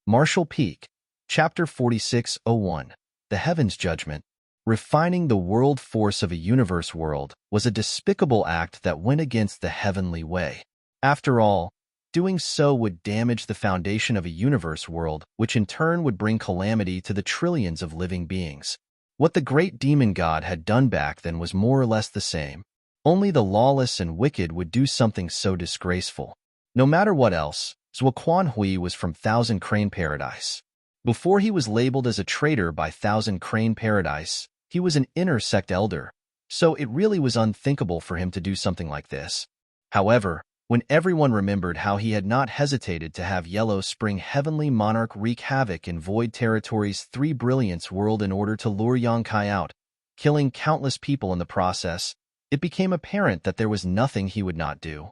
Martial Peak, Chapter 4601, The Heavens Judgment. Refining the world force of a universe world was a despicable act that went against the heavenly way. After all, doing so would damage the foundation of a universe world, which in turn would bring calamity to the trillions of living beings. What the great demon god had done back then was more or less the same. Only the lawless and wicked would do something so disgraceful. No matter what else, Zuoquan Hui was from Thousand Crane Paradise. Before he was labeled as a traitor by Thousand Crane Paradise, he was an inner sect elder, so it really was unthinkable for him to do something like this. However, when everyone remembered how he had not hesitated to have Yellow Spring Heavenly Monarch wreak havoc in Void Territory's Three Brilliance world in order to lure Yang Kai out, killing countless people in the process, it became apparent that there was nothing he would not do.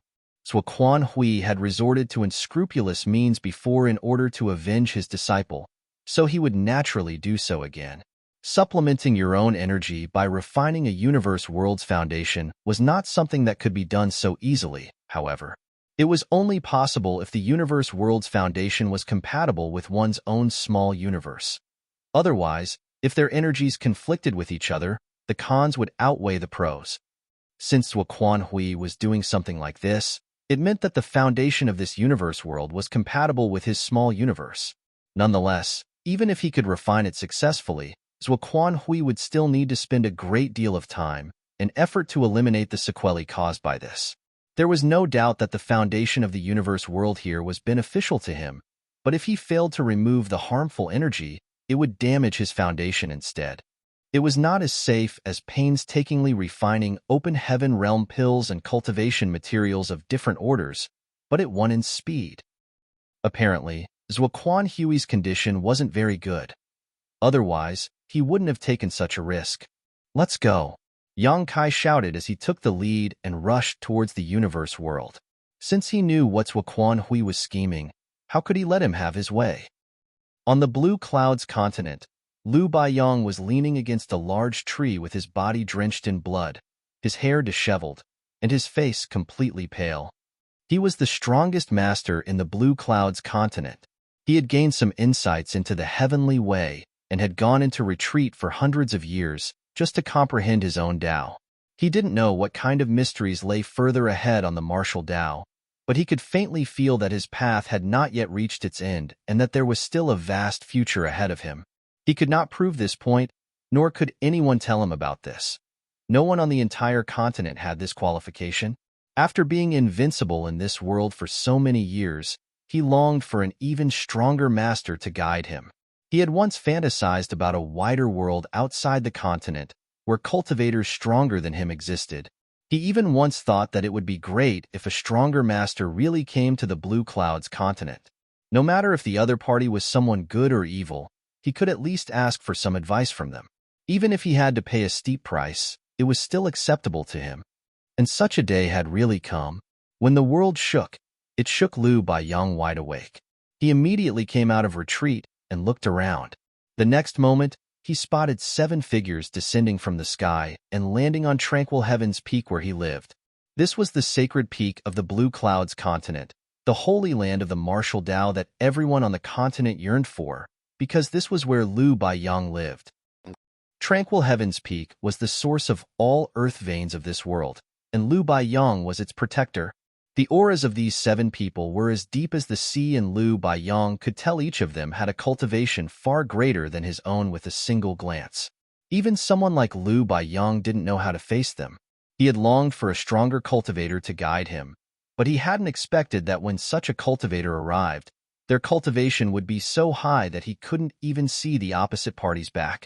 Zuoquan Hui had resorted to unscrupulous means before in order to avenge his disciple, so he would naturally do so again. Supplementing your own energy by refining a universe world's foundation was not something that could be done so easily, however. It was only possible if the universe world's foundation was compatible with one's own small universe. Otherwise, if their energies conflicted with each other, the cons would outweigh the pros. Since Zuoquan Hui was doing something like this, it meant that the foundation of this universe world was compatible with his small universe. Nonetheless, even if he could refine it successfully, Zuoquan Hui would still need to spend a great deal of time and effort to eliminate the sequelae caused by this. There was no doubt that the foundation of the universe world here was beneficial to him, but if he failed to remove the harmful energy, it would damage his foundation instead. It was not as safe as painstakingly refining open heaven realm pills and cultivation materials of different orders, but it won in speed. Apparently, Zuoquan Hui's condition wasn't very good. Otherwise, he wouldn't have taken such a risk. "Let's go," Yang Kai shouted as he took the lead and rushed towards the universe world. Since he knew what Zuoquan Hui was scheming, how could he let him have his way? On the Blue Clouds continent, Lu Baiyang was leaning against a large tree with his body drenched in blood, his hair disheveled, and his face completely pale. He was the strongest master in the Blue Clouds continent. He had gained some insights into the heavenly way and had gone into retreat for hundreds of years just to comprehend his own Tao. He didn't know what kind of mysteries lay further ahead on the martial Tao, but he could faintly feel that his path had not yet reached its end and that there was still a vast future ahead of him. He could not prove this point, nor could anyone tell him about this. No one on the entire continent had this qualification. After being invincible in this world for so many years, he longed for an even stronger master to guide him. He had once fantasized about a wider world outside the continent, where cultivators stronger than him existed. He even once thought that it would be great if a stronger master really came to the Blue Clouds continent. No matter if the other party was someone good or evil, he could at least ask for some advice from them. Even if he had to pay a steep price, it was still acceptable to him. And such a day had really come. When the world shook, it shook Lu Baiyang wide awake. He immediately came out of retreat and looked around. The next moment, he spotted 7 figures descending from the sky and landing on Tranquil Heaven's peak where he lived. This was the sacred peak of the Blue Clouds continent, the holy land of the martial Tao that everyone on the continent yearned for, because this was where Lu Baiyang lived. Tranquil Heaven's peak was the source of all earth veins of this world, and Lu Baiyang was its protector. The auras of these 7 people were as deep as the sea, and Lu Baiyang could tell each of them had a cultivation far greater than his own with a single glance. Even someone like Lu Baiyang didn't know how to face them. He had longed for a stronger cultivator to guide him, but he hadn't expected that when such a cultivator arrived, their cultivation would be so high that he couldn't even see the opposite party's back.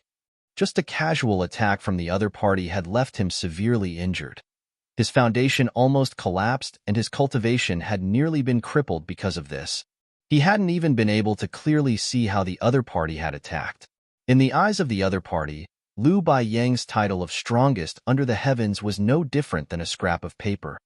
Just a casual attack from the other party had left him severely injured. His foundation almost collapsed, and his cultivation had nearly been crippled because of this. He hadn't even been able to clearly see how the other party had attacked. In the eyes of the other party, Lu Baiyang's title of strongest under the heavens was no different than a scrap of paper.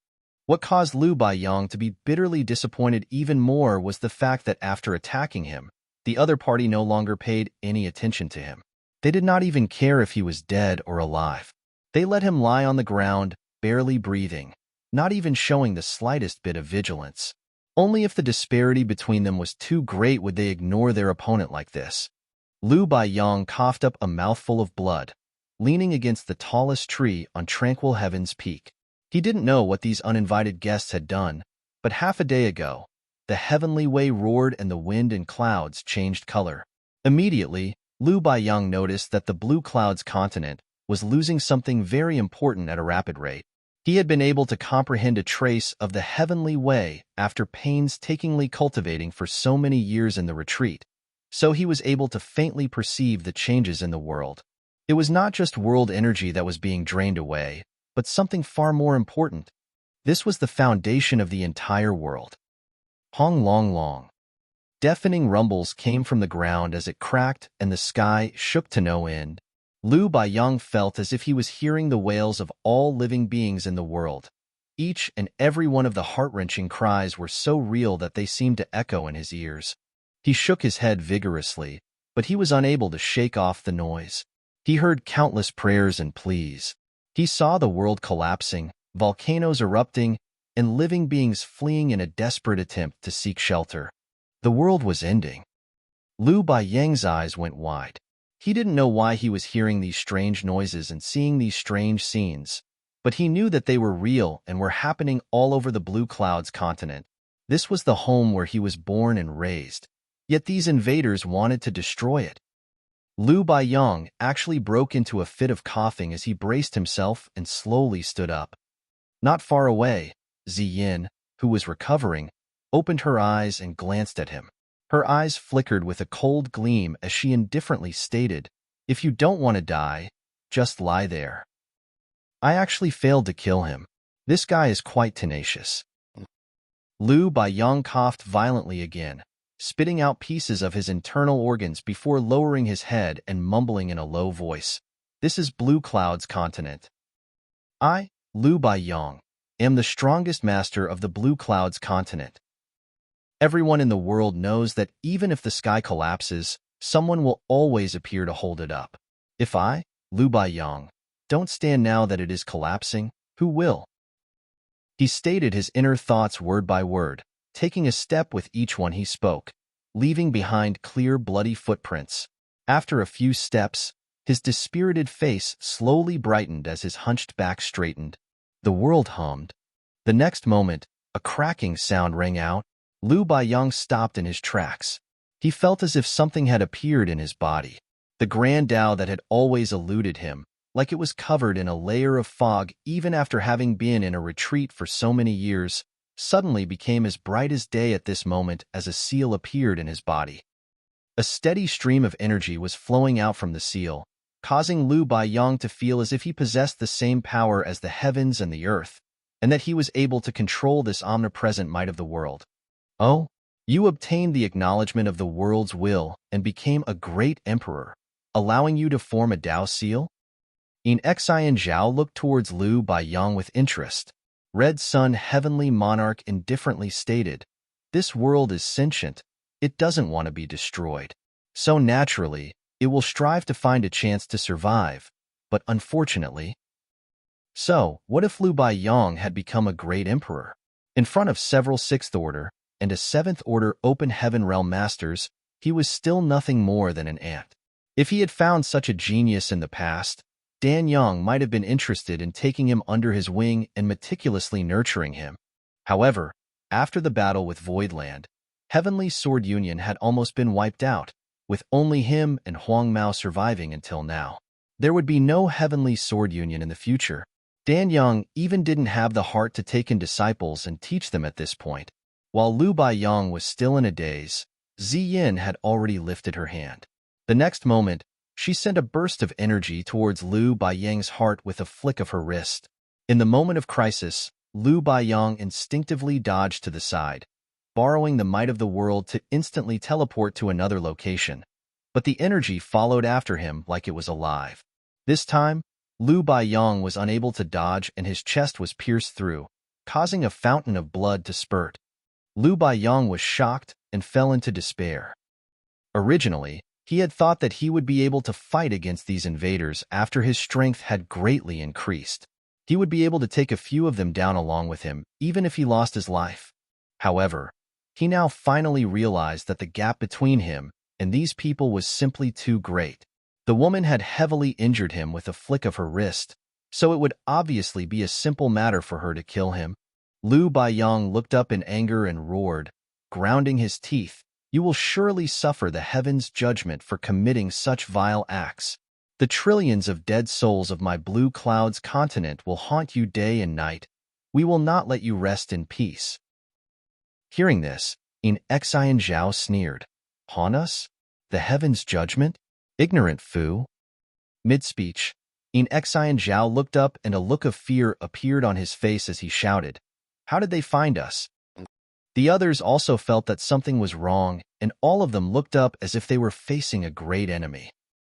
What caused Lu Baiyang to be bitterly disappointed even more was the fact that after attacking him, the other party no longer paid any attention to him. They did not even care if he was dead or alive. They let him lie on the ground, barely breathing, not even showing the slightest bit of vigilance. Only if the disparity between them was too great would they ignore their opponent like this. Lu Baiyang coughed up a mouthful of blood, leaning against the tallest tree on tranquil heaven's peak. He didn't know what these uninvited guests had done, but half a day ago, the heavenly way roared and the wind and clouds changed color. Immediately, Lu Baiyang noticed that the blue clouds continent was losing something very important at a rapid rate. He had been able to comprehend a trace of the heavenly way after painstakingly cultivating for so many years in the retreat, so he was able to faintly perceive the changes in the world. It was not just world energy that was being drained away, but something far more important. This was the foundation of the entire world. Hong long long. Deafening rumbles came from the ground as it cracked and the sky shook to no end. Lu Baiyang felt as if he was hearing the wails of all living beings in the world. Each and every one of the heart-wrenching cries were so real that they seemed to echo in his ears. He shook his head vigorously, but he was unable to shake off the noise. He heard countless prayers and pleas. He saw the world collapsing, volcanoes erupting, and living beings fleeing in a desperate attempt to seek shelter. The world was ending. Lu Baiyang's eyes went wide. He didn't know why he was hearing these strange noises and seeing these strange scenes, but he knew that they were real and were happening all over the Blue Clouds continent. This was the home where he was born and raised, yet these invaders wanted to destroy it. Lu Baiyang actually broke into a fit of coughing as he braced himself and slowly stood up. Not far away, Ziyin, who was recovering, opened her eyes and glanced at him. Her eyes flickered with a cold gleam as she indifferently stated, "If you don't want to die, just lie there." I actually failed to kill him. This guy is quite tenacious. Lu Baiyang coughed violently again, spitting out pieces of his internal organs before lowering his head and mumbling in a low voice, "This is Blue Cloud's continent. I, Lu Baiyang, am the strongest master of the Blue Clouds continent. Everyone in the world knows that even if the sky collapses, someone will always appear to hold it up. If I, Lu Baiyang, don't stand now that it is collapsing, who will?" He stated his inner thoughts word by word, taking a step with each one he spoke, leaving behind clear bloody footprints. After a few steps, his dispirited face slowly brightened as his hunched back straightened. The world hummed. The next moment, a cracking sound rang out. Lu Baiyang stopped in his tracks. He felt as if something had appeared in his body. The grand Tao that had always eluded him, like it was covered in a layer of fog even after having been in a retreat for so many years, suddenly became as bright as day at this moment as a seal appeared in his body. A steady stream of energy was flowing out from the seal, causing Lu Baiyang to feel as if he possessed the same power as the heavens and the earth, and that he was able to control this omnipresent might of the world. "Oh, you obtained the acknowledgement of the world's will and became a great emperor, allowing you to form a Tao seal?" Xian Zhao looked towards Lu Baiyang with interest. Red Sun Heavenly Monarch indifferently stated, "This world is sentient. It doesn't want to be destroyed. So naturally, it will strive to find a chance to survive, but unfortunately." So, what if Lu Baiyang had become a great emperor? In front of several Sixth Order and a Seventh Order Open Heaven Realm Masters, he was still nothing more than an ant. If he had found such a genius in the past, Dan Yang might have been interested in taking him under his wing and meticulously nurturing him. However, after the battle with Voidland, Heavenly Sword Union had almost been wiped out, with only him and Huang Mao surviving until now. There would be no Heavenly Sword Union in the future. Dan Yang even didn't have the heart to take in disciples and teach them at this point. While Lu Baiyang was still in a daze, Ziyin had already lifted her hand. The next moment, she sent a burst of energy towards Lu Baiyang's heart with a flick of her wrist. In the moment of crisis, Lu Baiyang instinctively dodged to the side, borrowing the might of the world to instantly teleport to another location. But the energy followed after him like it was alive. This time, Lu Baiyang was unable to dodge and his chest was pierced through, causing a fountain of blood to spurt. Lu Baiyang was shocked and fell into despair. Originally, he had thought that he would be able to fight against these invaders after his strength had greatly increased. He would be able to take a few of them down along with him, even if he lost his life. However, He now finally realized that the gap between him and these people was simply too great. The woman had heavily injured him with a flick of her wrist, so it would obviously be a simple matter for her to kill him. Lu Baiyang looked up in anger and roared, grounding his teeth, "You will surely suffer the heaven's judgment for committing such vile acts. The trillions of dead souls of my blue clouds continent will haunt you day and night. We will not let you rest in peace." Hearing this, Xian Zhao sneered. "Haunt us? The heaven's judgment? Ignorant fool." Mid-speech, Xian Zhao looked up and a look of fear appeared on his face as he shouted, "How did they find us?" The others also felt that something was wrong, and all of them looked up as if they were facing a great enemy.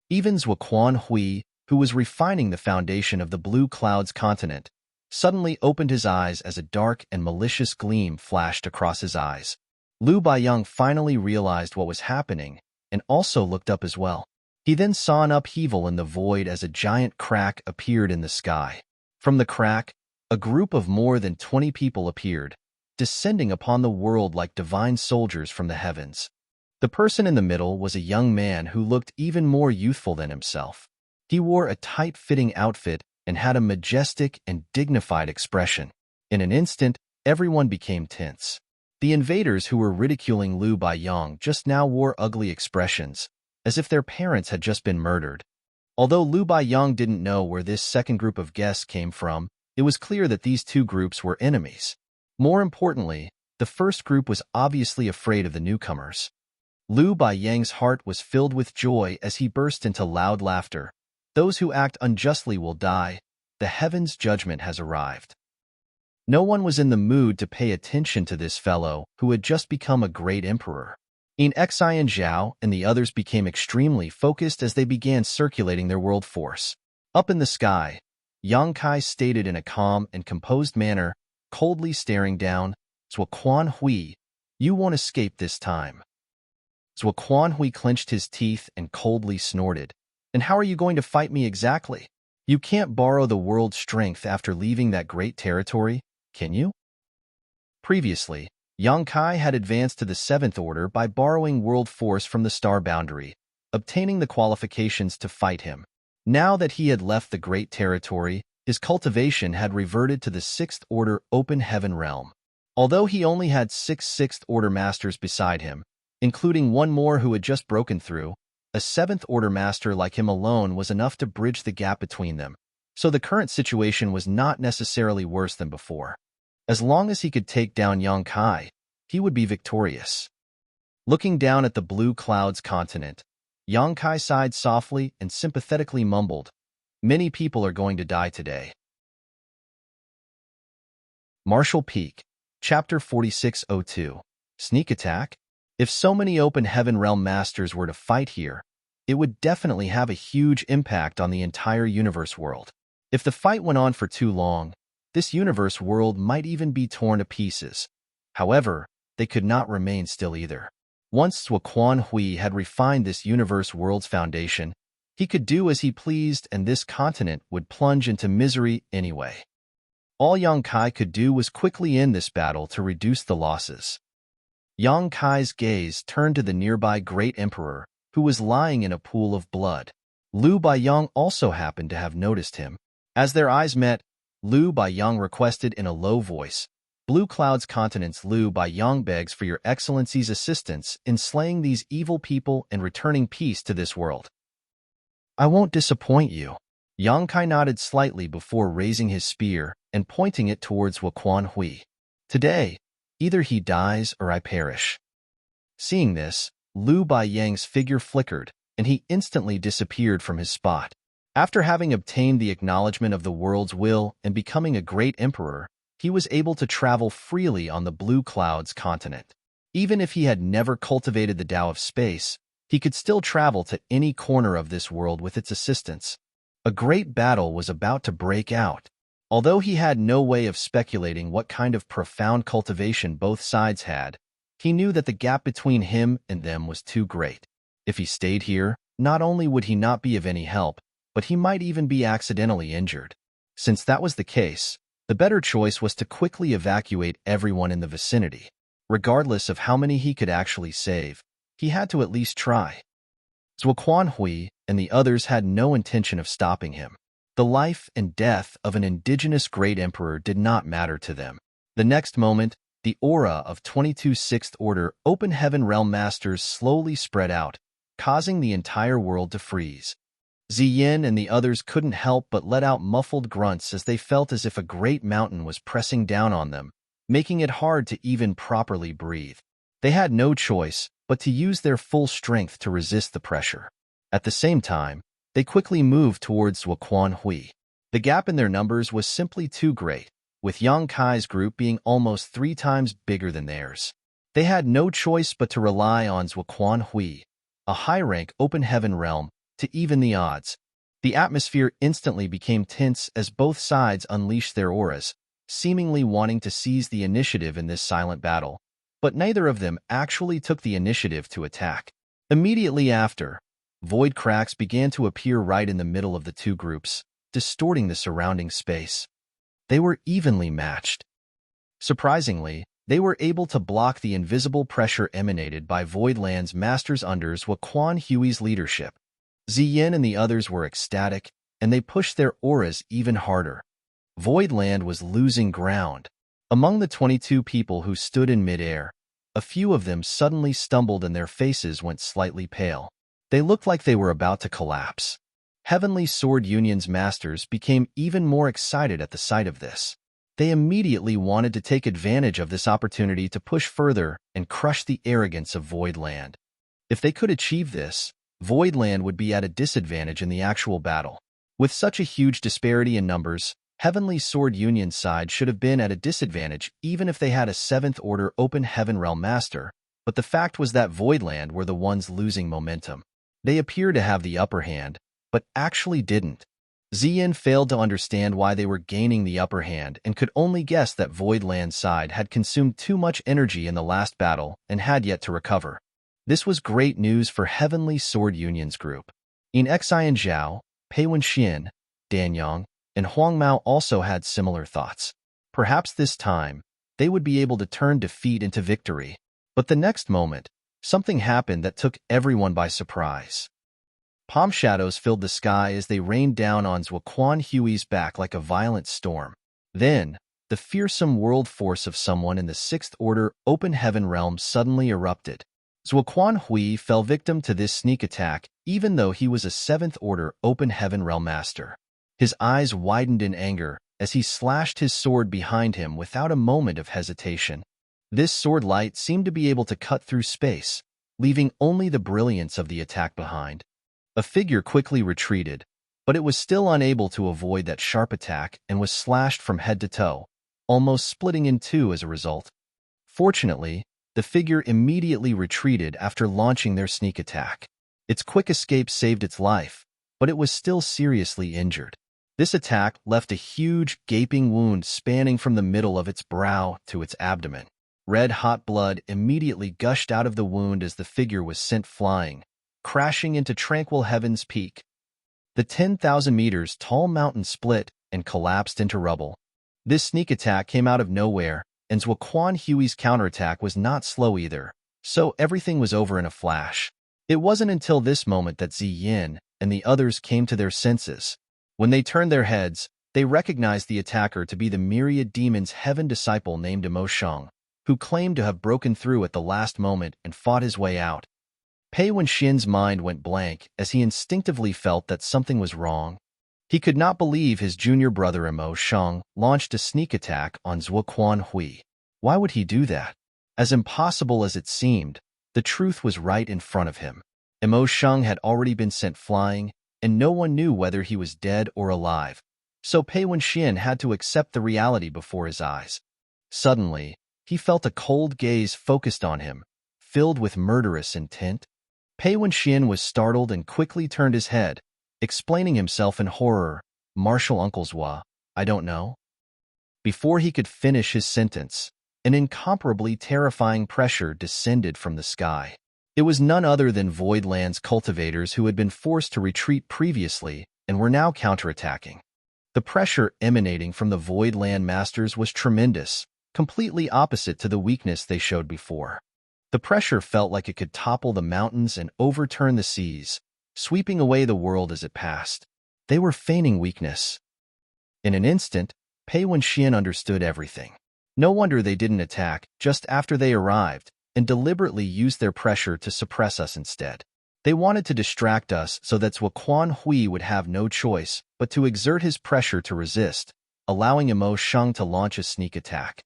Even Zuoquan Hui, who was refining the foundation of the blue clouds continent, suddenly opened his eyes as a dark and malicious gleam flashed across his eyes. Lu Baiyang finally realized what was happening and also looked up as well. He then saw an upheaval in the void as a giant crack appeared in the sky. From the crack, a group of more than 20 people appeared, descending upon the world like divine soldiers from the heavens. The person in the middle was a young man who looked even more youthful than himself. He wore a tight-fitting outfit and had a majestic and dignified expression. In an instant, everyone became tense. The invaders who were ridiculing Lu Baiyang just now wore ugly expressions, as if their parents had just been murdered. Although Lu Baiyang didn't know where this second group of guests came from, it was clear that these two groups were enemies. More importantly, the first group was obviously afraid of the newcomers. Lu Baiyang's heart was filled with joy as he burst into loud laughter. "Those who act unjustly will die. The heaven's judgment has arrived." No one was in the mood to pay attention to this fellow who had just become a great emperor. Xian Zhao and the others became extremely focused as they began circulating their world force. Up in the sky, Yang Kai stated in a calm and composed manner, coldly staring down, "Zuoquan Hui, you won't escape this time." Zuoquan Hui clenched his teeth and coldly snorted. "And how are you going to fight me exactly? You can't borrow the world's strength after leaving that great territory, can you?" Previously, Yang Kai had advanced to the 7th Order by borrowing world force from the star boundary, obtaining the qualifications to fight him. Now that he had left the great territory, his cultivation had reverted to the 6th Order open heaven realm. Although he only had 6 6th Order masters beside him, including one more who had just broken through, a 7th Order master like him alone was enough to bridge the gap between them, so the current situation was not necessarily worse than before. As long as he could take down Yang Kai, he would be victorious. Looking down at the blue clouds continent, Yang Kai sighed softly and sympathetically mumbled, "Many people are going to die today." Martial Peak, Chapter 4602, Sneak Attack? If so many open heaven realm masters were to fight here, it would definitely have a huge impact on the entire universe world. If the fight went on for too long, this universe world might even be torn to pieces. However, they could not remain still either. Once Zuoquan Hui had refined this universe world's foundation, he could do as he pleased and this continent would plunge into misery anyway. All Yang Kai could do was quickly end this battle to reduce the losses. Yang Kai's gaze turned to the nearby great emperor, who was lying in a pool of blood. Lu Baiyang also happened to have noticed him. As their eyes met, Lu Baiyang requested in a low voice, "Blue Clouds Continent's Lu Baiyang begs for your excellency's assistance in slaying these evil people and returning peace to this world." "I won't disappoint you." Yang Kai nodded slightly before raising his spear and pointing it towards Zuoquan Hui. "Today, either he dies or I perish." Seeing this, Lu Baiyang's figure flickered, and he instantly disappeared from his spot. After having obtained the acknowledgement of the world's will and becoming a great emperor, he was able to travel freely on the Blue Clouds continent. Even if he had never cultivated the Tao of space, he could still travel to any corner of this world with its assistance. A great battle was about to break out. Although he had no way of speculating what kind of profound cultivation both sides had, he knew that the gap between him and them was too great. If he stayed here, not only would he not be of any help, but he might even be accidentally injured. Since that was the case, the better choice was to quickly evacuate everyone in the vicinity. Regardless of how many he could actually save, he had to at least try. Zuoquan Hui and the others had no intention of stopping him. The life and death of an indigenous great emperor did not matter to them. The next moment, the aura of 22 Sixth Order Open Heaven Realm Masters slowly spread out, causing the entire world to freeze. Ziyin and the others couldn't help but let out muffled grunts as they felt as if a great mountain was pressing down on them, making it hard to even properly breathe. They had no choice but to use their full strength to resist the pressure. At the same time, they quickly moved towards Zuoquan Hui. The gap in their numbers was simply too great, with Yang Kai's group being almost 3 times bigger than theirs. They had no choice but to rely on Zuoquan Hui, a high-rank open heaven realm, to even the odds. The atmosphere instantly became tense as both sides unleashed their auras, seemingly wanting to seize the initiative in this silent battle, but neither of them actually took the initiative to attack. Immediately after, void cracks began to appear right in the middle of the two groups, distorting the surrounding space. They were evenly matched. Surprisingly, they were able to block the invisible pressure emanated by Voidland's masters under Zuoquan Hui's leadership. Ziyin and the others were ecstatic, and they pushed their auras even harder. Voidland was losing ground. Among the 22 people who stood in midair, a few of them suddenly stumbled and their faces went slightly pale. They looked like they were about to collapse. Heavenly Sword Union's masters became even more excited at the sight of this. They immediately wanted to take advantage of this opportunity to push further and crush the arrogance of Voidland. If they could achieve this, Voidland would be at a disadvantage in the actual battle. With such a huge disparity in numbers, Heavenly Sword Union's side should have been at a disadvantage even if they had a 7th Order Open Heaven Realm Master, but the fact was that Voidland were the ones losing momentum. They appeared to have the upper hand, but actually didn't. Ziyin failed to understand why they were gaining the upper hand and could only guess that Voidland's side had consumed too much energy in the last battle and had yet to recover. This was great news for Heavenly Sword Union's group. In Xian Zhao, Pei Wenxian, Dan Yang, and Huang Mao also had similar thoughts. Perhaps this time, they would be able to turn defeat into victory. But the next moment, something happened that took everyone by surprise. Palm shadows filled the sky as they rained down on Zuoquan Hui's back like a violent storm. Then, the fearsome world force of someone in the 6th Order Open Heaven realm suddenly erupted. Zuoquan Hui fell victim to this sneak attack even though he was a 7th Order Open Heaven realm master. His eyes widened in anger as he slashed his sword behind him without a moment of hesitation. This sword light seemed to be able to cut through space, leaving only the brilliance of the attack behind. A figure quickly retreated, but it was still unable to avoid that sharp attack and was slashed from head to toe, almost splitting in two as a result. Fortunately, the figure immediately retreated after launching their sneak attack. Its quick escape saved its life, but it was still seriously injured. This attack left a huge, gaping wound spanning from the middle of its brow to its abdomen. Red-hot blood immediately gushed out of the wound as the figure was sent flying, crashing into Tranquil Heaven's peak. The 10,000 meters tall mountain split and collapsed into rubble. This sneak attack came out of nowhere, and Zuoquan Hui's counterattack was not slow either, so everything was over in a flash. It wasn't until this moment that Ziyin and the others came to their senses. When they turned their heads, they recognized the attacker to be the Myriad Demon's heaven disciple named Mo Sheng, who claimed to have broken through at the last moment and fought his way out. Pei Wenxian's mind went blank as he instinctively felt that something was wrong. He could not believe his junior brother Mo Sheng launched a sneak attack on Zuoquan Hui. Why would he do that? As impossible as it seemed, the truth was right in front of him. Mo Sheng had already been sent flying, and no one knew whether he was dead or alive, so Pei Wenxian had to accept the reality before his eyes. Suddenly, he felt a cold gaze focused on him, filled with murderous intent. Pei Wenxian was startled and quickly turned his head, explaining himself in horror. "Martial Uncle Zhua, I don't know." Before he could finish his sentence, an incomparably terrifying pressure descended from the sky. It was none other than Voidland's cultivators who had been forced to retreat previously and were now counterattacking. The pressure emanating from the Voidland masters was tremendous, completely opposite to the weakness they showed before. The pressure felt like it could topple the mountains and overturn the seas, sweeping away the world as it passed. They were feigning weakness. In an instant, Pei Wenxian understood everything. No wonder they didn't attack just after they arrived and deliberately used their pressure to suppress us instead. They wanted to distract us so that Quan Hui would have no choice but to exert his pressure to resist, allowing Emo Sheng to launch a sneak attack.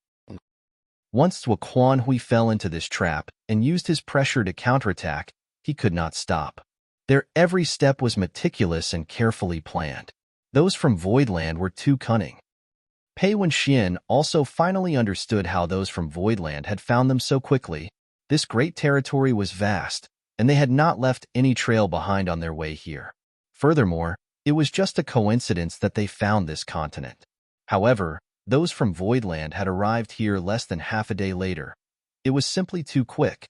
Once Quan Hui fell into this trap and used his pressure to counterattack, he could not stop. Their every step was meticulous and carefully planned. Those from Voidland were too cunning. Pei Wenxian also finally understood how those from Voidland had found them so quickly. This great territory was vast, and they had not left any trail behind on their way here. Furthermore, it was just a coincidence that they found this continent. However, those from Voidland had arrived here less than half a day later. It was simply too quick.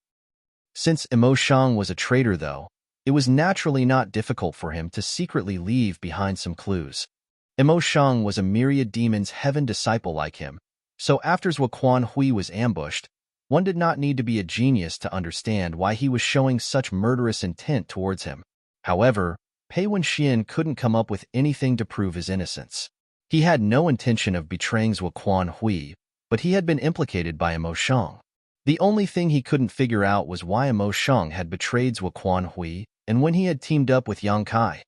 Since Emo Sheng was a traitor, though, it was naturally not difficult for him to secretly leave behind some clues. Emo Sheng was a myriad demon's heaven disciple like him, so after Quan Hui was ambushed, one did not need to be a genius to understand why he was showing such murderous intent towards him. However, Pei Wenxian couldn't come up with anything to prove his innocence. He had no intention of betraying Quan Hui, but he had been implicated by Emo Sheng. The only thing he couldn't figure out was why Emo Sheng had betrayed Quan Hui and when he had teamed up with Yang Kai.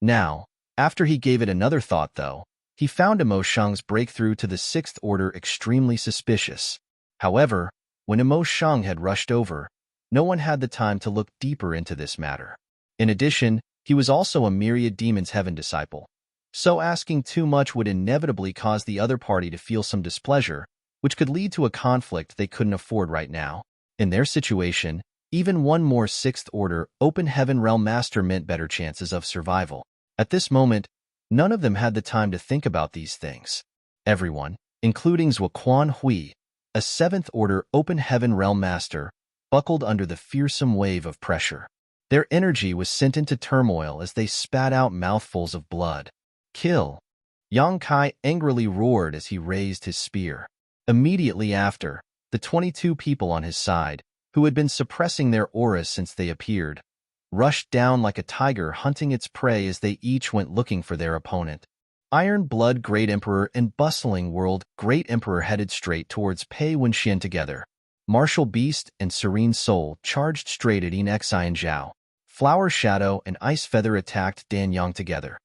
Now, after he gave it another thought, though, he found Emo Sheng's breakthrough to the Sixth Order extremely suspicious. However, when Emo Sheng had rushed over, no one had the time to look deeper into this matter. In addition, he was also a myriad demon's heaven disciple, so asking too much would inevitably cause the other party to feel some displeasure, which could lead to a conflict they couldn't afford right now. In their situation, even one more Sixth Order Open Heaven Realm Master meant better chances of survival. At this moment, none of them had the time to think about these things. Everyone, including Quan Hui, a Seventh Order Open Heaven Realm Master, buckled under the fearsome wave of pressure. Their energy was sent into turmoil as they spat out mouthfuls of blood. Kill! Yang Kai angrily roared as he raised his spear. Immediately after, the 22 people on his side, who had been suppressing their auras since they appeared, rushed down like a tiger hunting its prey as they each went looking for their opponent. Iron Blood Great Emperor and Bustling World Great Emperor headed straight towards Pei Wenxian together. Martial Beast and Serene Soul charged straight at Xian Zhao. Flower Shadow and Ice Feather attacked Dan Yang together.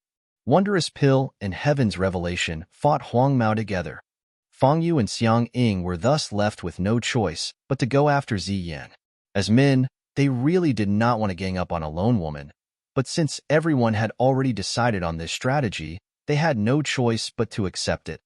Wondrous Pill and Heaven's Revelation fought Huang Mao together. Fang Yu and Xiang Ying were thus left with no choice but to go after Ziyan. As men, they really did not want to gang up on a lone woman, but since everyone had already decided on this strategy, they had no choice but to accept it.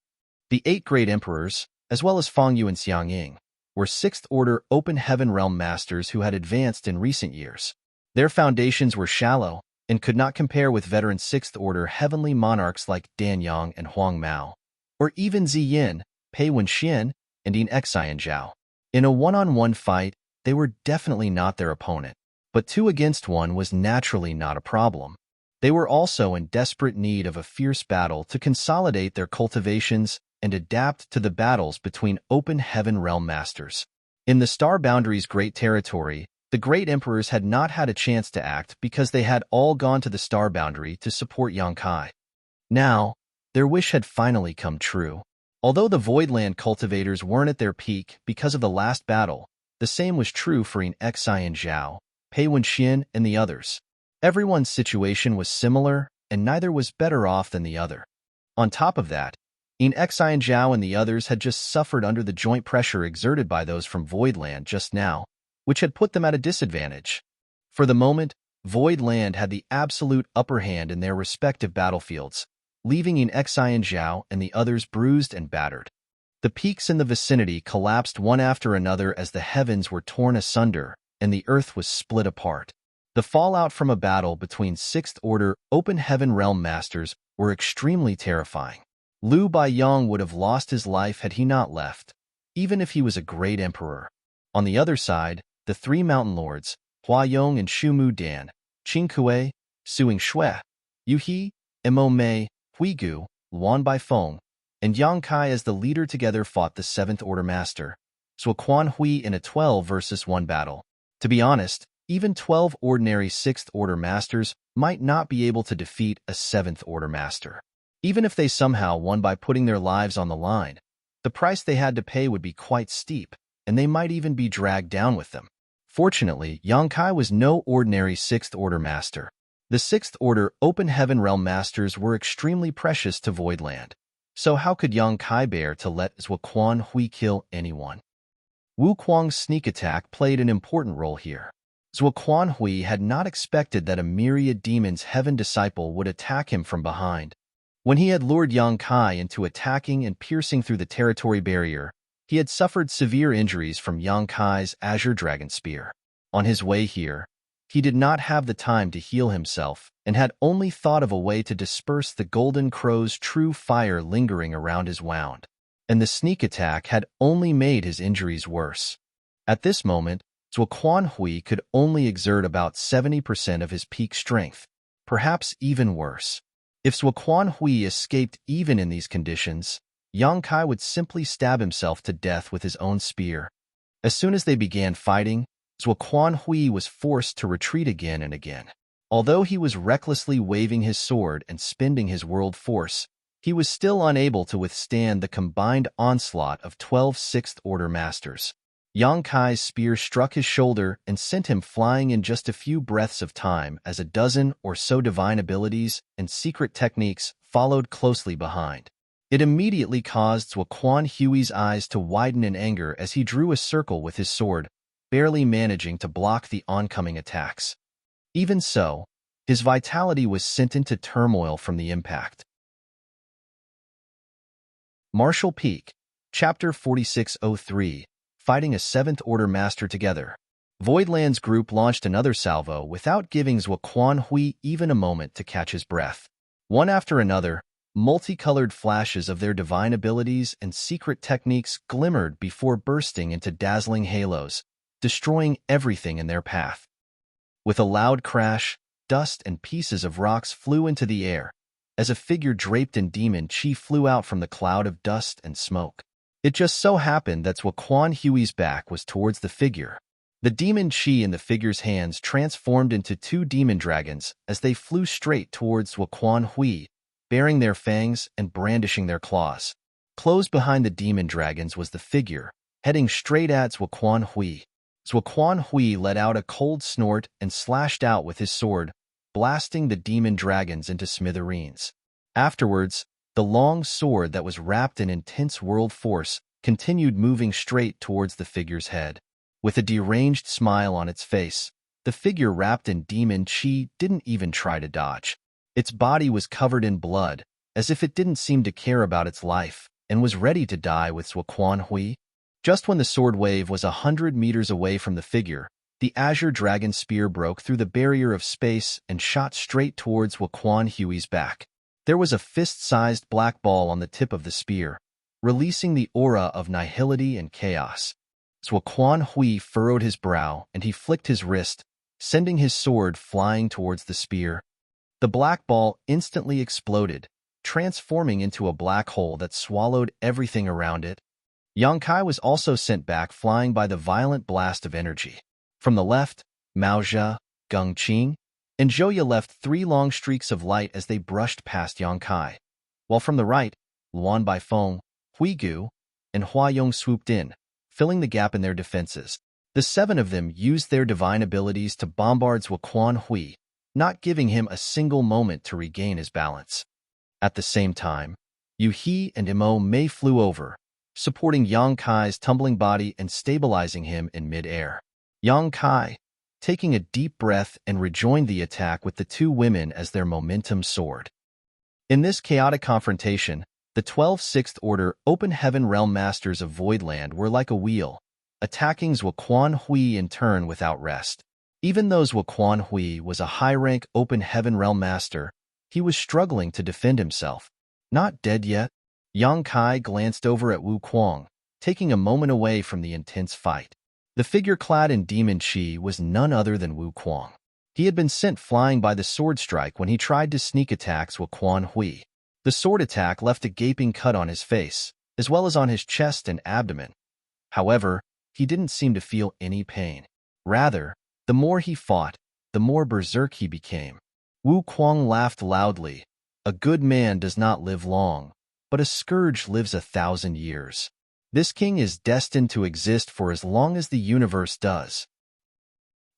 The 8 Great Emperors, as well as Fang Yu and Xiang Ying, were Sixth Order Open Heaven Realm Masters who had advanced in recent years. Their foundations were shallow and could not compare with veteran Sixth Order Heavenly Monarchs like Dan Yang and Huang Mao, or even Ziyin, Pei Wenxian, and Xian Zhao. In a one-on-one fight, they were definitely not their opponent, but 2 against 1 was naturally not a problem. They were also in desperate need of a fierce battle to consolidate their cultivations and adapt to the battles between Open Heaven Realm Masters. In the Star Boundaries Great Territory, the Great Emperors had not had a chance to act because they had all gone to the Star Boundary to support Yang Kai. Now, their wish had finally come true. Although the Voidland cultivators weren't at their peak because of the last battle, the same was true for Xian Zhao, Pei Wenxian, and the others. Everyone's situation was similar, and neither was better off than the other. On top of that, Xian Zhao and the others had just suffered under the joint pressure exerted by those from Voidland just now, which had put them at a disadvantage. For the moment, Voidland had the absolute upper hand in their respective battlefields, leaving Xian Zhao and the others bruised and battered. The peaks in the vicinity collapsed one after another as the heavens were torn asunder and the earth was split apart. The fallout from a battle between Sixth Order Open Heaven Realm Masters were extremely terrifying. Liu Baiyang would have lost his life had he not left, even if he was a great emperor. On the other side, the 3 mountain lords, Hua Yong and Shu Mu Dan, Qing Kue, Suing Shui, Yu He, Mo Mei, Hui Gu, Luan Baifeng, and Yang Kai as the leader together fought the 7th Order Master, Zhuo Quan Hui, in a 12 versus 1 battle. To be honest, even 12 ordinary 6th Order Masters might not be able to defeat a 7th Order Master. Even if they somehow won by putting their lives on the line, the price they had to pay would be quite steep, and they might even be dragged down with them. Fortunately, Yang Kai was no ordinary 6th Order Master. The 6th Order Open Heaven Realm Masters were extremely precious to Voidland. So how could Yang Kai bear to let Zhuo Quan Hui kill anyone? Wu Kuang's sneak attack played an important role here. Zhuo Quan Hui had not expected that a myriad demon's heaven disciple would attack him from behind. When he had lured Yang Kai into attacking and piercing through the territory barrier, he had suffered severe injuries from Yang Kai's Azure Dragon Spear. On his way here, he did not have the time to heal himself and had only thought of a way to disperse the Golden Crow's true fire lingering around his wound, and the sneak attack had only made his injuries worse. At this moment, Zhuo Quan Hui could only exert about 70% of his peak strength, perhaps even worse. If Zhuo Quan Hui escaped even in these conditions, Yang Kai would simply stab himself to death with his own spear. As soon as they began fighting, Zhuo Quan Hui was forced to retreat again and again. Although he was recklessly waving his sword and spending his world force, he was still unable to withstand the combined onslaught of 12 6th Order Masters. Yang Kai's spear struck his shoulder and sent him flying in just a few breaths of time as a dozen or so divine abilities and secret techniques followed closely behind. It immediately caused Zhuo Quan Hui's eyes to widen in anger as he drew a circle with his sword, barely managing to block the oncoming attacks. Even so, his vitality was sent into turmoil from the impact. Martial Peak, Chapter 4603, Fighting a 7th Order Master Together. Voidland's group launched another salvo without giving Zhuo Quan Hui even a moment to catch his breath. One after another, multicolored flashes of their divine abilities and secret techniques glimmered before bursting into dazzling halos, destroying everything in their path. With a loud crash, dust and pieces of rocks flew into the air, as a figure draped in demon chi flew out from the cloud of dust and smoke. It just so happened that Zhuo Quan Hui's back was towards the figure. The demon chi in the figure's hands transformed into 2 demon dragons as they flew straight towards Zhuo Quan Hui, baring their fangs and brandishing their claws. Close behind the demon dragons was the figure, heading straight at Zhuo Quan Hui. Zhuo Quan Hui let out a cold snort and slashed out with his sword, blasting the demon dragons into smithereens. Afterwards, the long sword that was wrapped in intense world force continued moving straight towards the figure's head. With a deranged smile on its face, the figure wrapped in demon chi didn't even try to dodge. Its body was covered in blood, as if it didn't seem to care about its life, and was ready to die with Zhuo Quan Hui. Just when the sword wave was 100 meters away from the figure, the Azure Dragon Spear broke through the barrier of space and shot straight towards Zhuo Quan Hui's back. There was a fist-sized black ball on the tip of the spear, releasing the aura of nihility and chaos. Zhuo Quan Hui furrowed his brow and he flicked his wrist, sending his sword flying towards the spear. The black ball instantly exploded, transforming into a black hole that swallowed everything around it. Yang Kai was also sent back flying by the violent blast of energy. From the left, Mao Zhe, Geng Qing, and Zhouya left 3 long streaks of light as they brushed past Yang Kai, while from the right, Luan Baifeng, Hui Gu, and Hua Yong swooped in, filling the gap in their defenses. The 7 of them used their divine abilities to bombard Zhuo Quan Hui, not giving him a single moment to regain his balance. At the same time, Yu He and Mo Mei flew over, supporting Yang Kai's tumbling body and stabilizing him in mid-air. Yang Kai, taking a deep breath, and rejoined the attack with the 2 women as their momentum soared. In this chaotic confrontation, the 12 6th Order Open Heaven Realm Masters of Voidland were like a wheel, attacking Zhuo Quan Hui in turn without rest. Even though Zhuo Quan Hui was a high-rank Open Heaven Realm Master, he was struggling to defend himself. Not dead yet? Yang Kai glanced over at Wu Kuang, taking a moment away from the intense fight. The figure clad in demon chi was none other than Wu Kuang. He had been sent flying by the sword strike when he tried to sneak attack Zhuo Quan Hui. The sword attack left a gaping cut on his face, as well as on his chest and abdomen. However, he didn't seem to feel any pain. Rather, the more he fought, the more berserk he became. Wu Kuang laughed loudly. A good man does not live long, but a scourge lives 1,000 years. This king is destined to exist for as long as the universe does.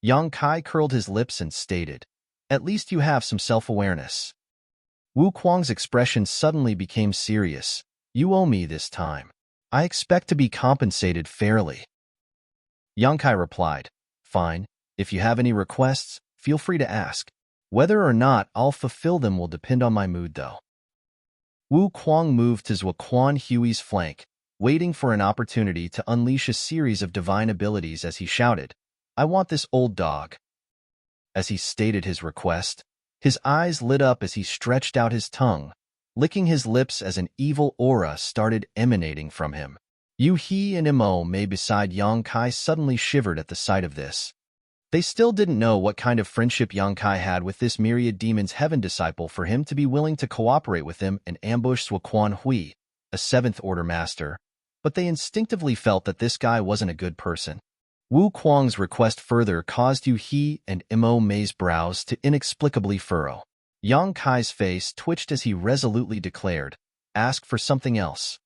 Yang Kai curled his lips and stated, "At least you have some self-awareness." Wu Kuang's expression suddenly became serious. "You owe me this time. I expect to be compensated fairly." Yang Kai replied, "Fine, if you have any requests, feel free to ask. Whether or not I'll fulfill them will depend on my mood, though." Wu Kuang moved to Zuoquan Hui's flank, waiting for an opportunity to unleash a series of divine abilities as he shouted, "I want this old dog." As he stated his request, his eyes lit up as he stretched out his tongue, licking his lips as an evil aura started emanating from him. Yu He and Mo Mei beside Yang Kai suddenly shivered at the sight of this. They still didn't know what kind of friendship Yang Kai had with this myriad demon's heaven disciple for him to be willing to cooperate with him and ambush Zuoquan Hui, a 7th Order master, but they instinctively felt that this guy wasn't a good person. Wu Kuang's request further caused Yu He and Mo Mei's brows to inexplicably furrow. Yang Kai's face twitched as he resolutely declared, "Ask for something else."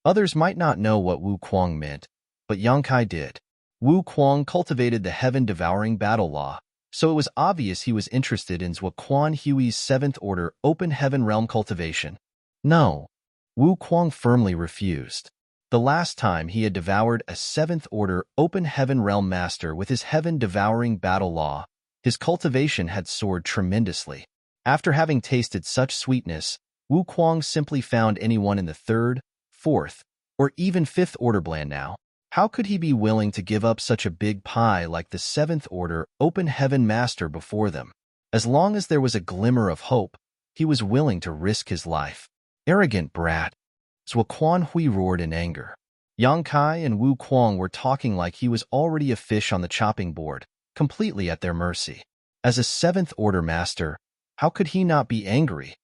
Others might not know what Wu Kuang meant, but Yang Kai did. Wu Kuang cultivated the heaven-devouring battle law, so it was obvious he was interested in Zuoquan Hui's 7th Order open heaven realm cultivation. No, Wu Kuang firmly refused. The last time he had devoured a 7th Order open heaven realm master with his heaven-devouring battle law, his cultivation had soared tremendously. After having tasted such sweetness, Wu Kuang simply found anyone in the 3rd, 4th, or even 5th Order bland now. How could he be willing to give up such a big pie like the 7th Order open heaven master before them? As long as there was a glimmer of hope, he was willing to risk his life. Arrogant brat! Zuoquan Hui roared in anger. Yang Kai and Wu Kuang were talking like he was already a fish on the chopping board, completely at their mercy. As a 7th Order master, how could he not be angry?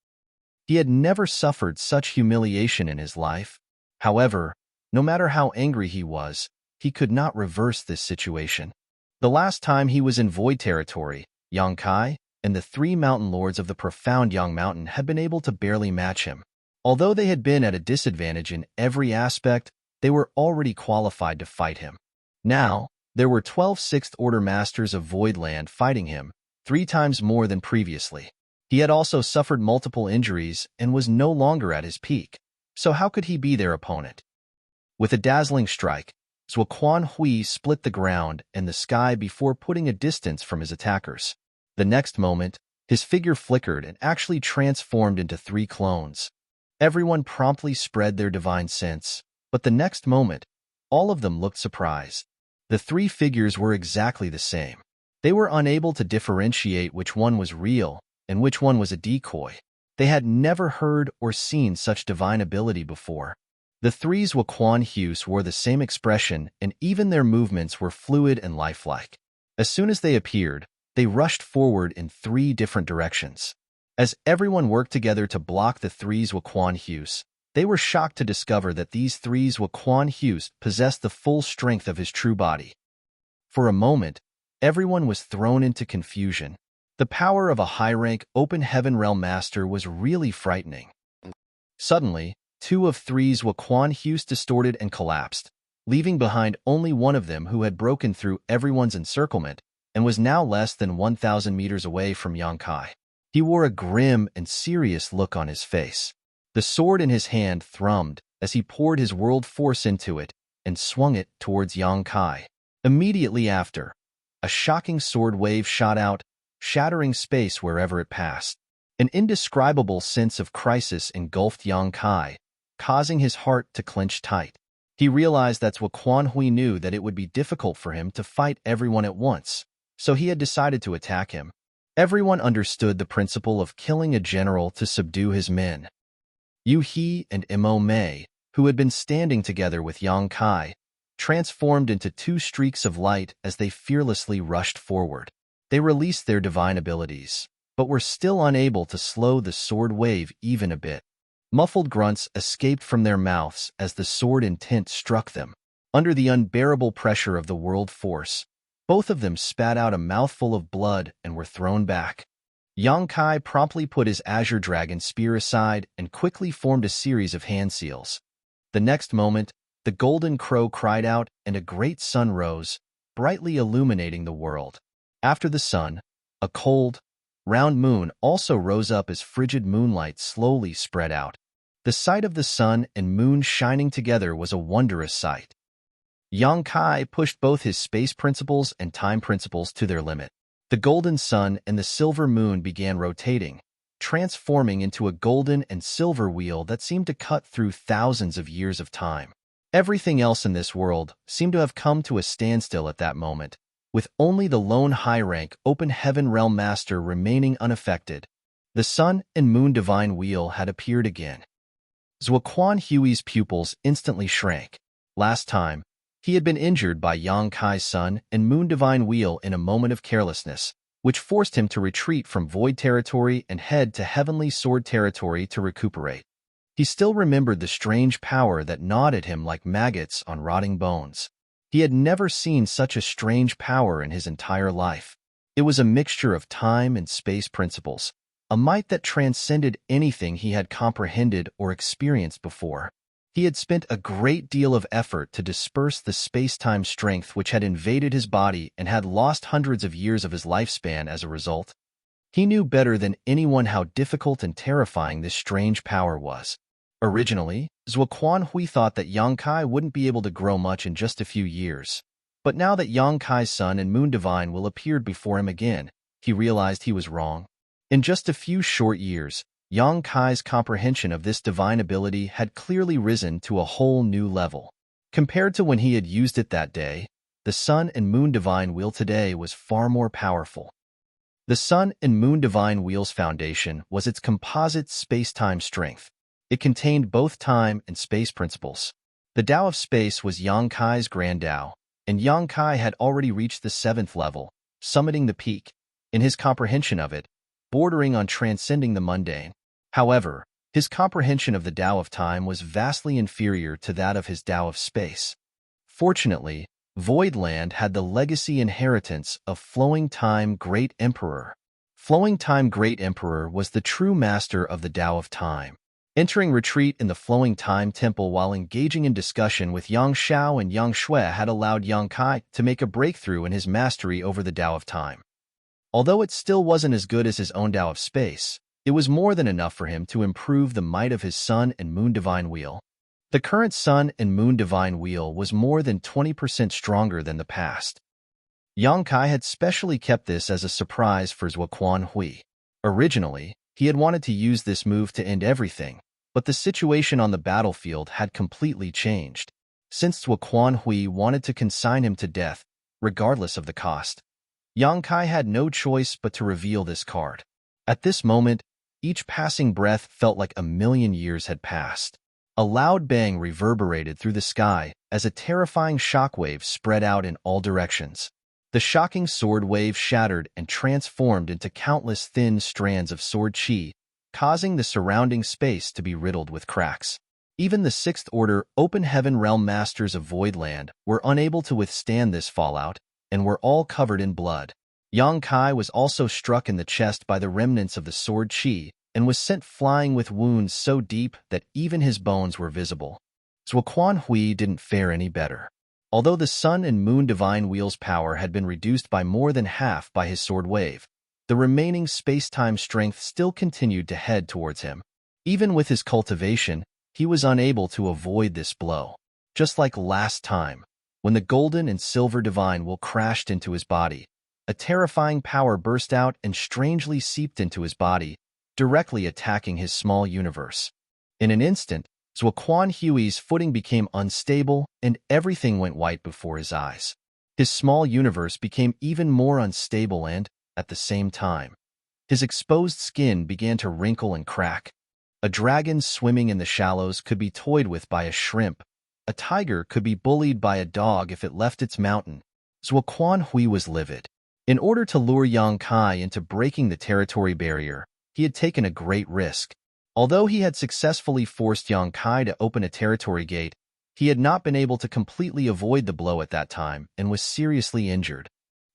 He had never suffered such humiliation in his life. However, no matter how angry he was, he could not reverse this situation. The last time he was in Void territory, Yang Kai and the 3 mountain lords of the profound Yang Mountain had been able to barely match him. Although they had been at a disadvantage in every aspect, they were already qualified to fight him. Now, there were 12 6th Order masters of Voidland fighting him, 3 times more than previously. He had also suffered multiple injuries and was no longer at his peak, so how could he be their opponent? With a dazzling strike, Zuoquan Hui split the ground and the sky before putting a distance from his attackers. The next moment, his figure flickered and actually transformed into 3 clones. Everyone promptly spread their divine sense, but the next moment, all of them looked surprised. The 3 figures were exactly the same. They were unable to differentiate which one was real and which one was a decoy. They had never heard or seen such divine ability before. The 3 Zuoquan Hus wore the same expression, and even their movements were fluid and lifelike. As soon as they appeared, they rushed forward in 3 different directions. As everyone worked together to block the 3 Zuoquan Hus, they were shocked to discover that these 3 Zuoquan Hus possessed the full strength of his true body. For a moment, everyone was thrown into confusion. The power of a high-rank open heaven realm master was really frightening. Suddenly, 2 of 3 Zuoquan Hus distorted and collapsed, leaving behind only one of them who had broken through everyone's encirclement and was now less than 1,000 meters away from Yang Kai. He wore a grim and serious look on his face. The sword in his hand thrummed as he poured his world force into it and swung it towards Yang Kai. Immediately after, a shocking sword wave shot out, shattering space wherever it passed. An indescribable sense of crisis engulfed Yang Kai, causing his heart to clench tight. He realized that Zuoquan Hui knew that it would be difficult for him to fight everyone at once, so he had decided to attack him. Everyone understood the principle of killing a general to subdue his men. Yu He and Mo Mei, who had been standing together with Yang Kai, transformed into 2 streaks of light as they fearlessly rushed forward. They released their divine abilities, but were still unable to slow the sword wave even a bit. Muffled grunts escaped from their mouths as the sword intent struck them. Under the unbearable pressure of the world force, both of them spat out a mouthful of blood and were thrown back. Yang Kai promptly put his azure dragon spear aside and quickly formed a series of hand seals. The next moment, the golden crow cried out and a great sun rose, brightly illuminating the world. After the sun, a cold, round moon also rose up as frigid moonlight slowly spread out. The sight of the sun and moon shining together was a wondrous sight. Yang Kai pushed both his space principles and time principles to their limit. The golden sun and the silver moon began rotating, transforming into a golden and silver wheel that seemed to cut through thousands of years of time. Everything else in this world seemed to have come to a standstill at that moment, with only the lone high-rank Open Heaven Realm Master remaining unaffected. The sun and moon divine wheel had appeared again. Zuoquan Hui's pupils instantly shrank. Last time, he had been injured by Yang Kai's sun and moon divine wheel in a moment of carelessness, which forced him to retreat from void territory and head to heavenly sword territory to recuperate. He still remembered the strange power that gnawed at him like maggots on rotting bones. He had never seen such a strange power in his entire life. It was a mixture of time and space principles, a might that transcended anything he had comprehended or experienced before. He had spent a great deal of effort to disperse the space-time strength which had invaded his body and had lost hundreds of years of his lifespan as a result. He knew better than anyone how difficult and terrifying this strange power was. Originally, Zuoquan Hui thought that Yang Kai wouldn't be able to grow much in just a few years. But now that Yang Kai's sun and moon divine will appeared before him again, he realized he was wrong. In just a few short years, Yang Kai's comprehension of this divine ability had clearly risen to a whole new level. Compared to when he had used it that day, the sun and moon divine wheel today was far more powerful. The sun and moon divine wheel's foundation was its composite space-time strength. It contained both time and space principles. The Tao of Space was Yang Kai's Grand Tao, and Yang Kai had already reached the 7th level, summiting the peak, in his comprehension of it, bordering on transcending the mundane. However, his comprehension of the Tao of Time was vastly inferior to that of his Tao of Space. Fortunately, Voidland had the legacy inheritance of Flowing Time Great Emperor. Flowing Time Great Emperor was the true master of the Tao of Time. Entering retreat in the Flowing Time Temple while engaging in discussion with Yang Xiao and Yang Shui had allowed Yang Kai to make a breakthrough in his mastery over the Tao of Time. Although it still wasn't as good as his own Tao of Space, it was more than enough for him to improve the might of his Sun and Moon Divine Wheel. The current Sun and Moon Divine Wheel was more than 20% stronger than the past. Yang Kai had specially kept this as a surprise for Zuoquan Hui. Originally, he had wanted to use this move to end everything, but the situation on the battlefield had completely changed. Since Zuoquan Hui wanted to consign him to death, regardless of the cost, Yang Kai had no choice but to reveal this card. At this moment, each passing breath felt like a million years had passed. A loud bang reverberated through the sky as a terrifying shockwave spread out in all directions. The shocking sword wave shattered and transformed into countless thin strands of sword chi, causing the surrounding space to be riddled with cracks. Even the 6th Order Open Heaven Realm Masters of Voidland were unable to withstand this fallout, and were all covered in blood. Yang Kai was also struck in the chest by the remnants of the sword chi, and was sent flying with wounds so deep that even his bones were visible. Zuoquan Hui didn't fare any better. Although the Sun and Moon Divine Wheel's power had been reduced by more than half by his sword wave, the remaining space-time strength still continued to head towards him. Even with his cultivation, he was unable to avoid this blow. Just like last time, when the golden and silver divine will crashed into his body, a terrifying power burst out and strangely seeped into his body, directly attacking his small universe. In an instant, Zuoquan Hui's footing became unstable and everything went white before his eyes. His small universe became even more unstable and, at the same time, his exposed skin began to wrinkle and crack. A dragon swimming in the shallows could be toyed with by a shrimp. A tiger could be bullied by a dog if it left its mountain. Zuoquan Hui was livid. In order to lure Yang Kai into breaking the territory barrier, he had taken a great risk. Although he had successfully forced Yang Kai to open a territory gate, he had not been able to completely avoid the blow at that time and was seriously injured.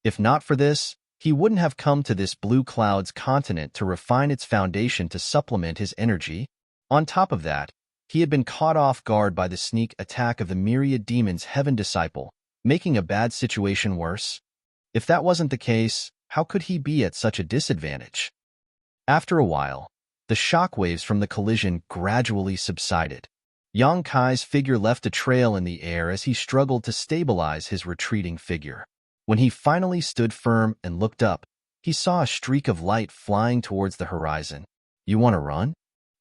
If not for this, he wouldn't have come to this Blue Cloud's continent to refine its foundation to supplement his energy. On top of that, he had been caught off guard by the sneak attack of the myriad demons' heaven disciple, making a bad situation worse. If that wasn't the case, how could he be at such a disadvantage? After a while, the shockwaves from the collision gradually subsided. Yang Kai's figure left a trail in the air as he struggled to stabilize his retreating figure. When he finally stood firm and looked up, he saw a streak of light flying towards the horizon. "You want to run?"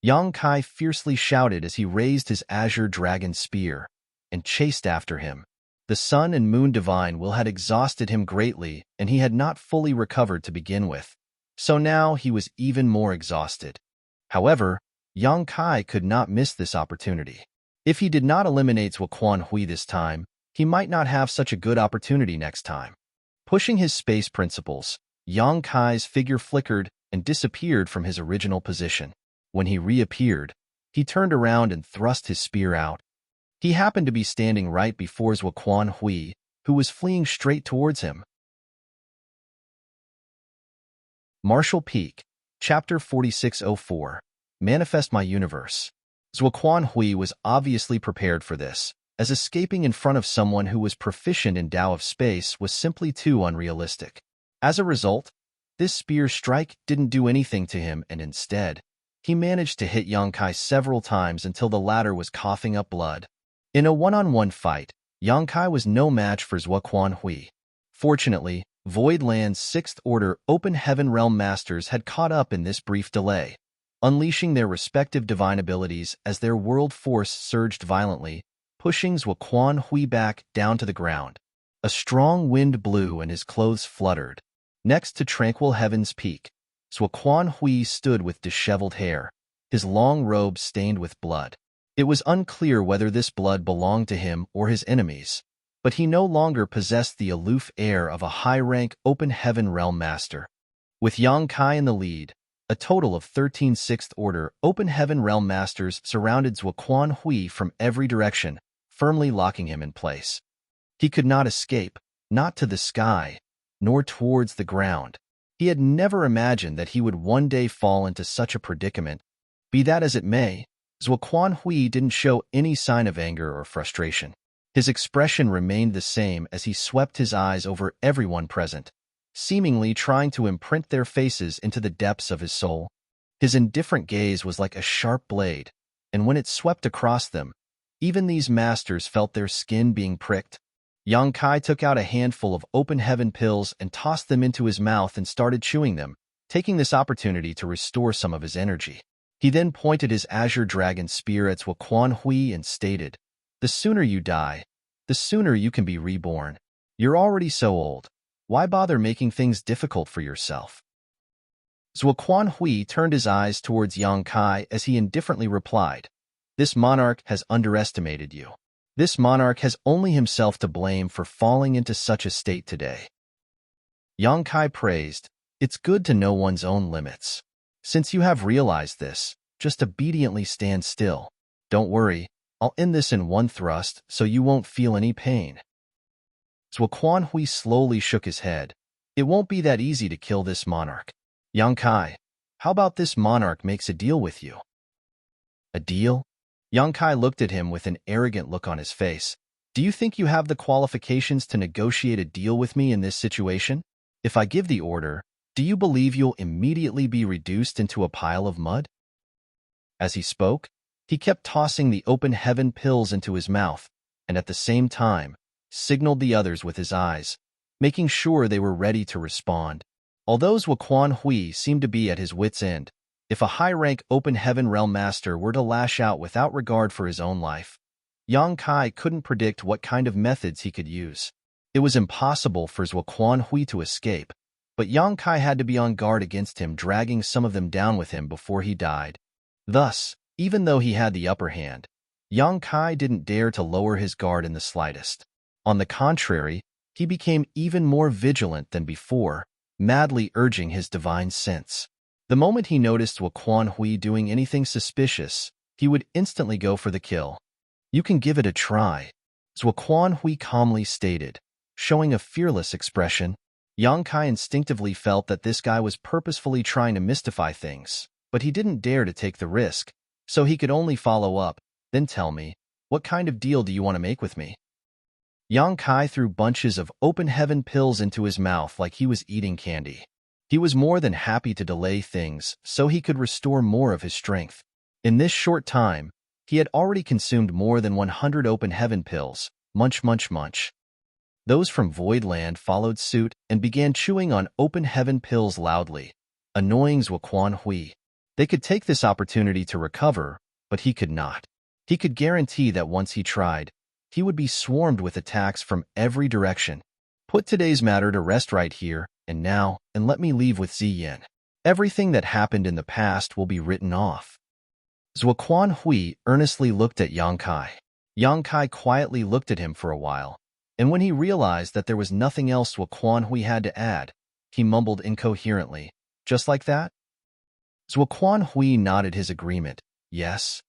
Yang Kai fiercely shouted as he raised his azure dragon spear and chased after him. The sun and moon divine will had exhausted him greatly, and he had not fully recovered to begin with. So now he was even more exhausted. However, Yang Kai could not miss this opportunity. If he did not eliminate Zuoquan Hui this time, he might not have such a good opportunity next time. Pushing his space principles, Yang Kai's figure flickered and disappeared from his original position. When he reappeared, he turned around and thrust his spear out. He happened to be standing right before Zuoquan Hui, who was fleeing straight towards him. Martial Peak, Chapter 4604, Manifest My Universe. Zuoquan Hui was obviously prepared for this, as escaping in front of someone who was proficient in Tao of Space was simply too unrealistic. As a result, this spear strike didn't do anything to him, and instead, he managed to hit Yang Kai several times until the latter was coughing up blood. In a one-on-one fight, Yang Kai was no match for Zuoquan Hui. Fortunately, Void Land's 6th Order Open Heaven Realm Masters had caught up in this brief delay, unleashing their respective divine abilities as their world force surged violently, pushing Zuoquan Hui back down to the ground. A strong wind blew and his clothes fluttered. Next to Tranquil Heaven's peak, Zuoquan Hui stood with disheveled hair, his long robe stained with blood. It was unclear whether this blood belonged to him or his enemies, but he no longer possessed the aloof air of a high-rank Open Heaven Realm Master. With Yang Kai in the lead, a total of 13 6th Order Open Heaven Realm Masters surrounded Zuoquan Hui from every direction, firmly locking him in place. He could not escape, not to the sky, nor towards the ground. He had never imagined that he would one day fall into such a predicament. Be that as it may, Zuoquan Hui didn't show any sign of anger or frustration. His expression remained the same as he swept his eyes over everyone present, seemingly trying to imprint their faces into the depths of his soul. His indifferent gaze was like a sharp blade, and when it swept across them, even these masters felt their skin being pricked. Yang Kai took out a handful of Open Heaven pills and tossed them into his mouth and started chewing them, taking this opportunity to restore some of his energy. He then pointed his azure dragon spear at Zuoquan Hui and stated, "The sooner you die, the sooner you can be reborn. You're already so old. Why bother making things difficult for yourself?" Zuoquan Hui turned his eyes towards Yang Kai as he indifferently replied, "This monarch has underestimated you. This monarch has only himself to blame for falling into such a state today." Yang Kai praised, "It's good to know one's own limits. Since you have realized this, just obediently stand still. Don't worry, I'll end this in one thrust so you won't feel any pain." Zuoquan Hui slowly shook his head. "It won't be that easy to kill this monarch. Yang Kai, how about this monarch makes a deal with you?" "A deal?" Yang Kai looked at him with an arrogant look on his face. "Do you think you have the qualifications to negotiate a deal with me in this situation? If I give the order, do you believe you'll immediately be reduced into a pile of mud?" As he spoke, he kept tossing the Open Heaven pills into his mouth, and at the same time, signaled the others with his eyes, making sure they were ready to respond. Although Zuoquan Hui seemed to be at his wit's end, if a high-rank Open Heaven Realm Master were to lash out without regard for his own life, Yang Kai couldn't predict what kind of methods he could use. It was impossible for Zuoquan Hui to escape, but Yang Kai had to be on guard against him, dragging some of them down with him before he died. Thus, even though he had the upper hand, Yang Kai didn't dare to lower his guard in the slightest. On the contrary, he became even more vigilant than before, madly urging his divine sense. The moment he noticed Quan Hui doing anything suspicious, he would instantly go for the kill. "You can give it a try," Quan Hui calmly stated, showing a fearless expression. Yang Kai instinctively felt that this guy was purposefully trying to mystify things, but he didn't dare to take the risk, so he could only follow up, "Then tell me, what kind of deal do you want to make with me?" Yang Kai threw bunches of open heaven pills into his mouth like he was eating candy. He was more than happy to delay things so he could restore more of his strength. In this short time, he had already consumed more than 100 open heaven pills. Munch, munch, munch. Those from Voidland followed suit and began chewing on open heaven pills loudly, annoying Quan Hui. They could take this opportunity to recover, but he could not. He could guarantee that once he tried, he would be swarmed with attacks from every direction. Put today's matter to rest right here and now, and let me leave with Ziyin. Everything that happened in the past will be written off. Quan Hui earnestly looked at Yang Kai. Yang Kai quietly looked at him for a while, and when he realized that there was nothing else Quan Hui had to add, he mumbled incoherently, "Just like that?" Quan Hui nodded his agreement. "Yes."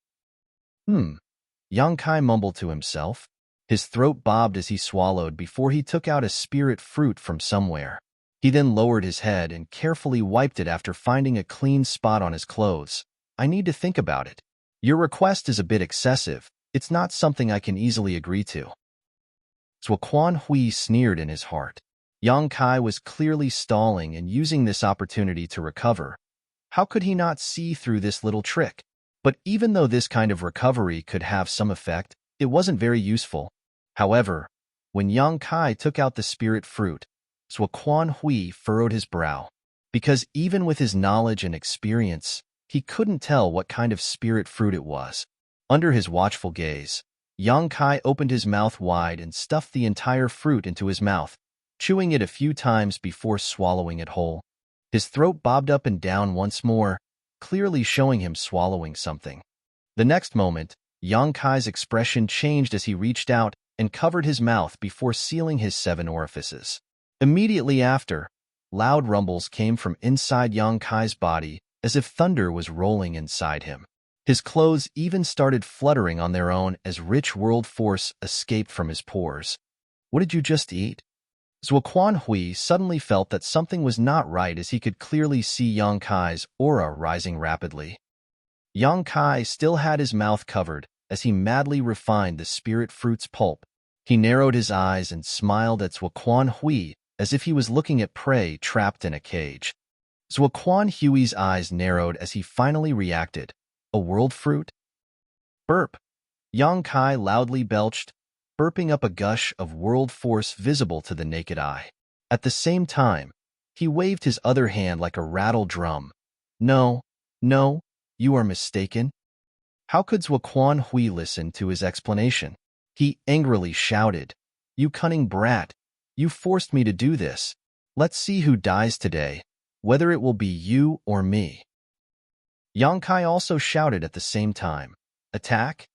Yang Kai mumbled to himself. His throat bobbed as he swallowed before he took out a spirit fruit from somewhere. He then lowered his head and carefully wiped it after finding a clean spot on his clothes. "I need to think about it. Your request is a bit excessive. It's not something I can easily agree to." Quan Hui sneered in his heart. Yang Kai was clearly stalling and using this opportunity to recover. How could he not see through this little trick? But even though this kind of recovery could have some effect, it wasn't very useful. However, when Yang Kai took out the spirit fruit, Quan Hui furrowed his brow. Because even with his knowledge and experience, he couldn't tell what kind of spirit fruit it was. Under his watchful gaze, Yang Kai opened his mouth wide and stuffed the entire fruit into his mouth, chewing it a few times before swallowing it whole. His throat bobbed up and down once more, clearly showing him swallowing something. The next moment, Yang Kai's expression changed as he reached out and covered his mouth before sealing his 7 orifices. Immediately after, loud rumbles came from inside Yang Kai's body as if thunder was rolling inside him. His clothes even started fluttering on their own as rich world force escaped from his pores. "What did you just eat?" Quan Hui suddenly felt that something was not right as he could clearly see Yang Kai's aura rising rapidly. Yang Kai still had his mouth covered as he madly refined the spirit fruit's pulp. He narrowed his eyes and smiled at Quan Hui as if he was looking at prey trapped in a cage. Quan Hui's eyes narrowed as he finally reacted. "A world fruit?" Burp. Yang Kai loudly belched, burping up a gush of world force visible to the naked eye. At the same time, he waved his other hand like a rattle drum. No, you are mistaken." How could Quan Hui listen to his explanation? He angrily shouted, "You cunning brat! You forced me to do this. Let's see who dies today, whether it will be you or me." Yang Kai also shouted at the same time, "Attack!"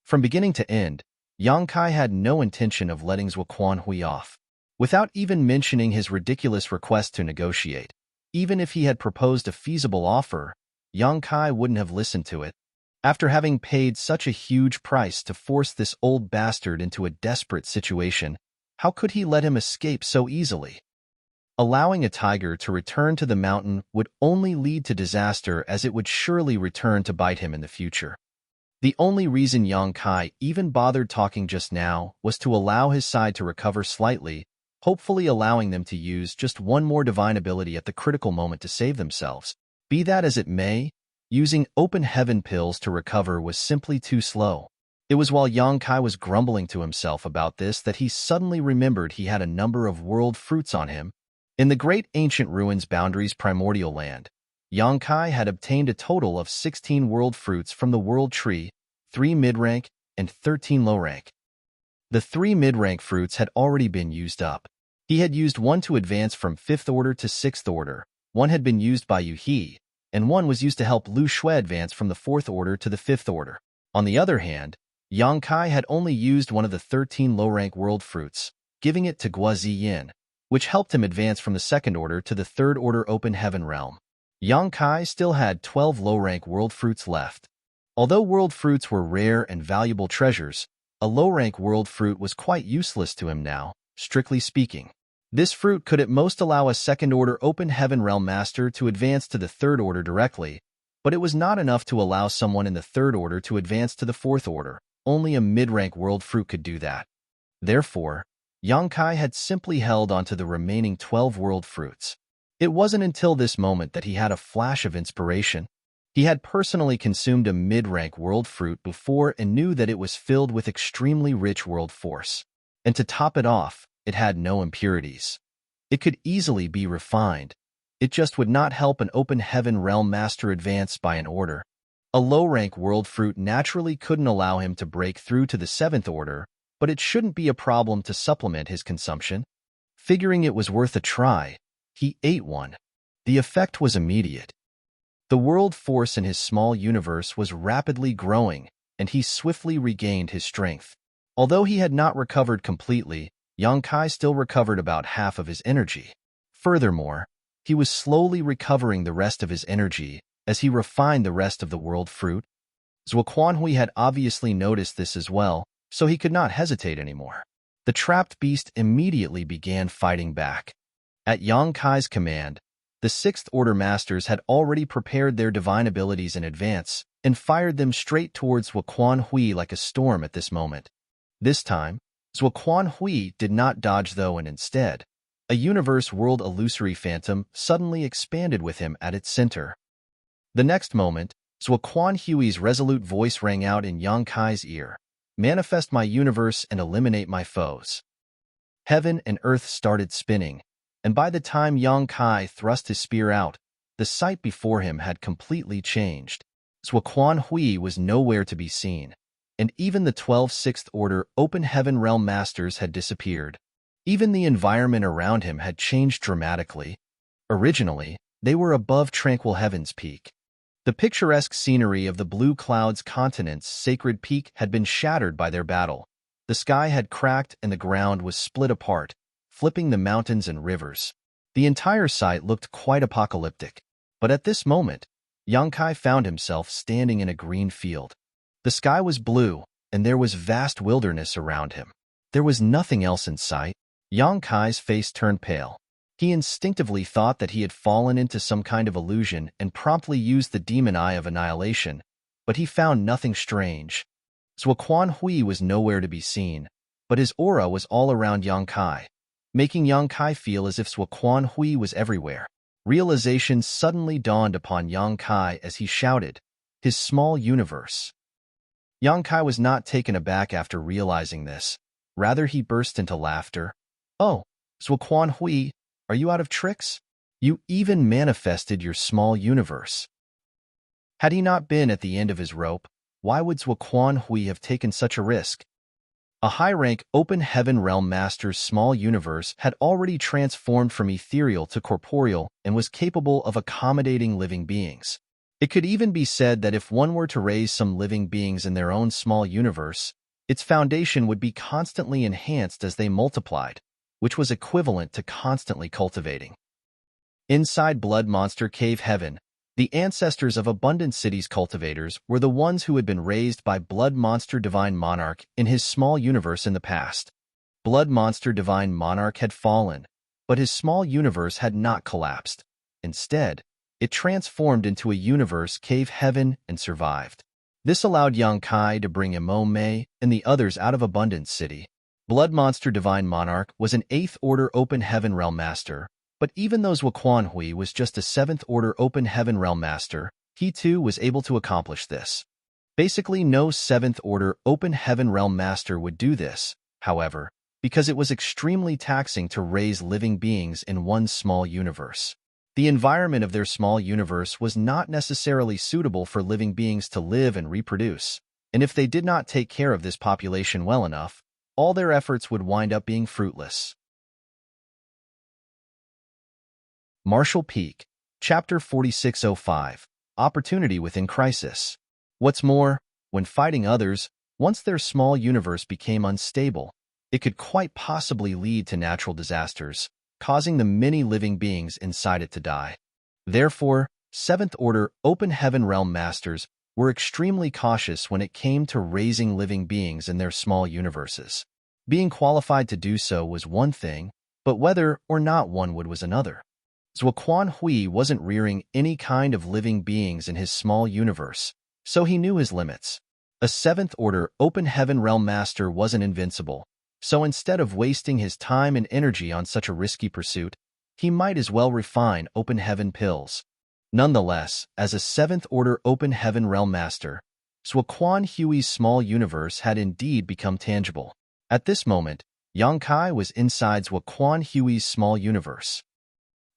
From beginning to end, Yang Kai had no intention of letting Quan Hui off. Without even mentioning his ridiculous request to negotiate, even if he had proposed a feasible offer, Yang Kai wouldn't have listened to it. After having paid such a huge price to force this old bastard into a desperate situation, how could he let him escape so easily? Allowing a tiger to return to the mountain would only lead to disaster, as it would surely return to bite him in the future. The only reason Yang Kai even bothered talking just now was to allow his side to recover slightly, hopefully allowing them to use just one more divine ability at the critical moment to save themselves. Be that as it may, using open heaven pills to recover was simply too slow. It was while Yang Kai was grumbling to himself about this that he suddenly remembered he had a number of world fruits on him. In the great ancient ruins boundaries primordial land, Yang Kai had obtained a total of 16 world fruits from the world tree, 3 mid-rank and 13 low-rank. The 3 mid-rank fruits had already been used up. He had used one to advance from 5th order to 6th order, one had been used by Yu He, and one was used to help Lu Shui advance from the 4th order to the 5th order. On the other hand, Yang Kai had only used one of the 13 low-rank world fruits, giving it to Guo Ziyin, which helped him advance from the 2nd order to the 3rd order open heaven realm. Yang Kai still had 12 low-rank world fruits left. Although world fruits were rare and valuable treasures, a low-rank world fruit was quite useless to him now, strictly speaking. This fruit could at most allow a second-order open heaven realm master to advance to the third order directly, but it was not enough to allow someone in the third order to advance to the fourth order. Only a mid-rank world fruit could do that. Therefore, Yang Kai had simply held onto the remaining 12 world fruits. It wasn't until this moment that he had a flash of inspiration. He had personally consumed a mid-rank world fruit before and knew that it was filled with extremely rich world force. And to top it off, it had no impurities. It could easily be refined. It just would not help an open heaven realm master advance by an order. A low-rank world fruit naturally couldn't allow him to break through to the 7th order, but it shouldn't be a problem to supplement his consumption. Figuring it was worth a try, he ate one. The effect was immediate. The world force in his small universe was rapidly growing, and he swiftly regained his strength. Although he had not recovered completely, Yang Kai still recovered about half of his energy. Furthermore, he was slowly recovering the rest of his energy as he refined the rest of the world fruit. Zuoquanhui had obviously noticed this as well, so he could not hesitate anymore. The trapped beast immediately began fighting back. At Yang Kai's command, the 6th Order Masters had already prepared their divine abilities in advance and fired them straight towards Zuoquanhui like a storm at this moment. This time, Zuoquanhui did not dodge though, and instead, a universe world illusory phantom suddenly expanded with him at its center. The next moment, Zuoquanhui's resolute voice rang out in Yang Kai's ear. Manifest my universe and eliminate my foes. Heaven and earth started spinning, and by the time Yang Kai thrust his spear out, the sight before him had completely changed. Zuoquanhui was nowhere to be seen, and even the 12 6th Order Open Heaven Realm Masters had disappeared. Even the environment around him had changed dramatically. Originally, they were above Tranquil Heaven's peak. The picturesque scenery of the Blue Cloud's continent's sacred peak had been shattered by their battle. The sky had cracked and the ground was split apart, flipping the mountains and rivers. The entire site looked quite apocalyptic. But at this moment, Yang Kai found himself standing in a green field. The sky was blue, and there was vast wilderness around him. There was nothing else in sight. Yang Kai's face turned pale. He instinctively thought that he had fallen into some kind of illusion and promptly used the demon eye of annihilation, but he found nothing strange. Zuoquanhui was nowhere to be seen, but his aura was all around Yang Kai, making Yang Kai feel as if Zuoquanhui was everywhere. Realization suddenly dawned upon Yang Kai as he shouted, "His small universe." Yang Kai was not taken aback after realizing this. Rather, he burst into laughter. "Oh, Zuoquanhui, are you out of tricks? You even manifested your small universe." Had he not been at the end of his rope, why would Zuoquanhui have taken such a risk? A high-rank Open Heaven Realm Master's small universe had already transformed from ethereal to corporeal and was capable of accommodating living beings. It could even be said that if one were to raise some living beings in their own small universe, its foundation would be constantly enhanced as they multiplied, which was equivalent to constantly cultivating. Inside Blood Monster Cave Heaven, the ancestors of Abundant City's cultivators were the ones who had been raised by Blood Monster Divine Monarch in his small universe in the past. Blood Monster Divine Monarch had fallen, but his small universe had not collapsed. Instead, it transformed into a universe Cave Heaven and survived. This allowed Yang Kai to bring Imo Mei and the others out of Abundant City. Blood Monster Divine Monarch was an 8th Order Open Heaven Realm Master, but even though Zuoquanhui was just a 7th Order Open Heaven Realm Master, he too was able to accomplish this. Basically, no 7th Order Open Heaven Realm Master would do this, however, because it was extremely taxing to raise living beings in one small universe. The environment of their small universe was not necessarily suitable for living beings to live and reproduce, and if they did not take care of this population well enough, all their efforts would wind up being fruitless. Martial Peak, Chapter 4605, Opportunity Within Crisis. What's more, when fighting others, once their small universe became unstable, it could quite possibly lead to natural disasters, causing the many living beings inside it to die. Therefore, Seventh Order Open Heaven Realm Masters were extremely cautious when it came to raising living beings in their small universes. Being qualified to do so was one thing, but whether or not one would was another. Zuoquan Hui wasn't rearing any kind of living beings in his small universe, so he knew his limits. A Seventh Order Open Heaven Realm Master wasn't invincible, so instead of wasting his time and energy on such a risky pursuit, he might as well refine Open Heaven pills. Nonetheless, as a Seventh Order Open Heaven Realm Master, Zuoquan Hui's small universe had indeed become tangible. At this moment, Yang Kai was inside Zuoquan Hui's small universe.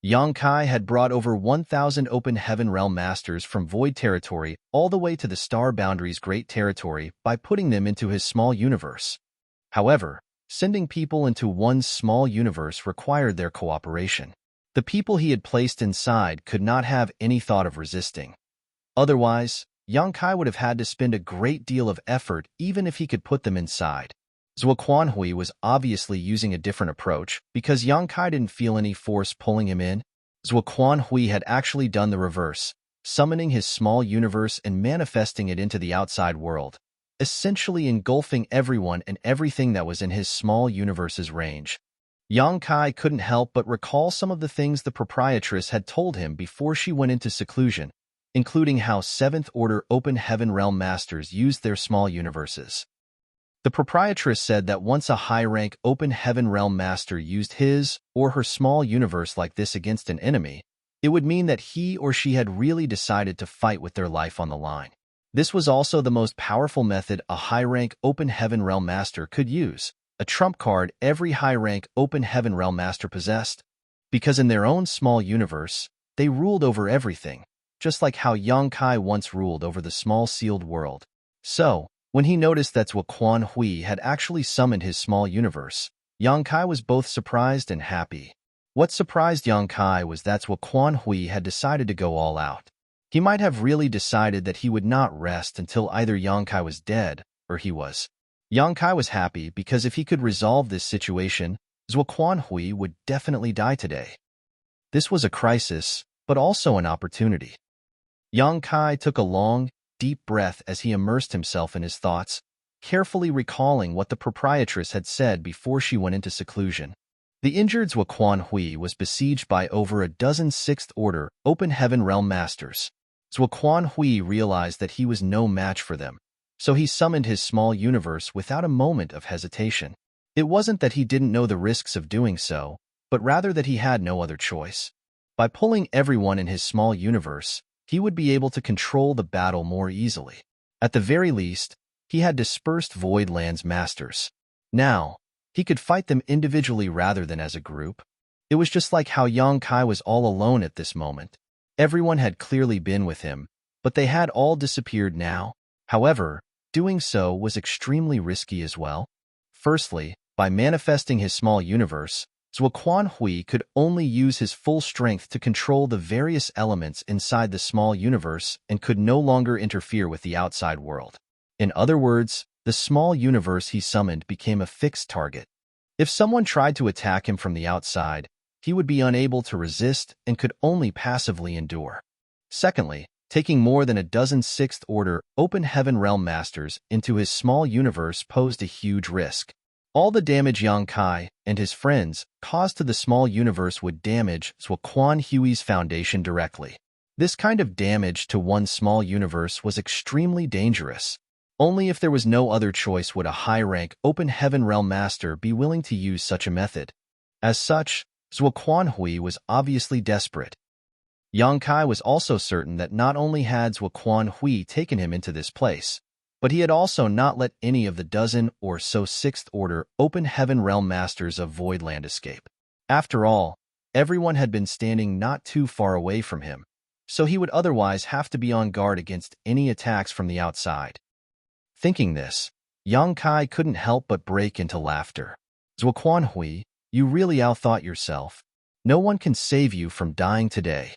Yang Kai had brought over 1,000 Open Heaven Realm Masters from Void Territory all the way to the Star Boundaries Great Territory by putting them into his small universe. However, sending people into one's small universe required their cooperation. The people he had placed inside could not have any thought of resisting. Otherwise, Yang Kai would have had to spend a great deal of effort even if he could put them inside. Zuoquan Hui was obviously using a different approach because Yang Kai didn't feel any force pulling him in. Zuoquan Hui had actually done the reverse, summoning his small universe and manifesting it into the outside world, essentially engulfing everyone and everything that was in his small universe's range. Yang Kai couldn't help but recall some of the things the proprietress had told him before she went into seclusion, including how Seventh Order Open Heaven Realm Masters used their small universes. The proprietress said that once a high-rank Open Heaven Realm Master used his or her small universe like this against an enemy, it would mean that he or she had really decided to fight with their life on the line. This was also the most powerful method a high-rank Open Heaven Realm Master could use, a trump card every high-rank Open Heaven Realm Master possessed, because in their own small universe, they ruled over everything, just like how Yang Kai once ruled over the small sealed world. So, when he noticed that Zuoquan Hui had actually summoned his small universe, Yang Kai was both surprised and happy. What surprised Yang Kai was that Zuoquan Hui had decided to go all out. He might have really decided that he would not rest until either Yang Kai was dead or he was. Yang Kai was happy because if he could resolve this situation, Zuoquan Hui would definitely die today. This was a crisis, but also an opportunity. Yang Kai took a long, deep breath as he immersed himself in his thoughts, carefully recalling what the proprietress had said before she went into seclusion. The injured Zuoquan Hui was besieged by over a dozen Sixth Order Open Heaven Realm Masters. Zuoquan Hui realized that he was no match for them, so he summoned his small universe without a moment of hesitation. It wasn't that he didn't know the risks of doing so, but rather that he had no other choice. By pulling everyone in his small universe, he would be able to control the battle more easily. At the very least, he had dispersed Void Land's masters. Now, he could fight them individually rather than as a group. It was just like how Yang Kai was all alone at this moment. Everyone had clearly been with him, but they had all disappeared now. However, doing so was extremely risky as well. Firstly, by manifesting his small universe, Zuoquan Hui could only use his full strength to control the various elements inside the small universe and could no longer interfere with the outside world. In other words, the small universe he summoned became a fixed target. If someone tried to attack him from the outside, he would be unable to resist and could only passively endure. Secondly, taking more than a dozen Sixth Order Open Heaven Realm Masters into his small universe posed a huge risk. All the damage Yang Kai and his friends caused to the small universe would damage Zuoquan Hui's foundation directly. This kind of damage to one small universe was extremely dangerous. Only if there was no other choice would a high-rank Open Heaven Realm Master be willing to use such a method. As such, Zuoquan Hui was obviously desperate. Yang Kai was also certain that not only had Zuoquan Hui taken him into this place, but he had also not let any of the dozen or so Sixth Order Open Heaven Realm Masters of Voidland escape. After all, everyone had been standing not too far away from him, so he would otherwise have to be on guard against any attacks from the outside. Thinking this, Yang Kai couldn't help but break into laughter. Zuoquan Hui, you really outthought yourself. No one can save you from dying today.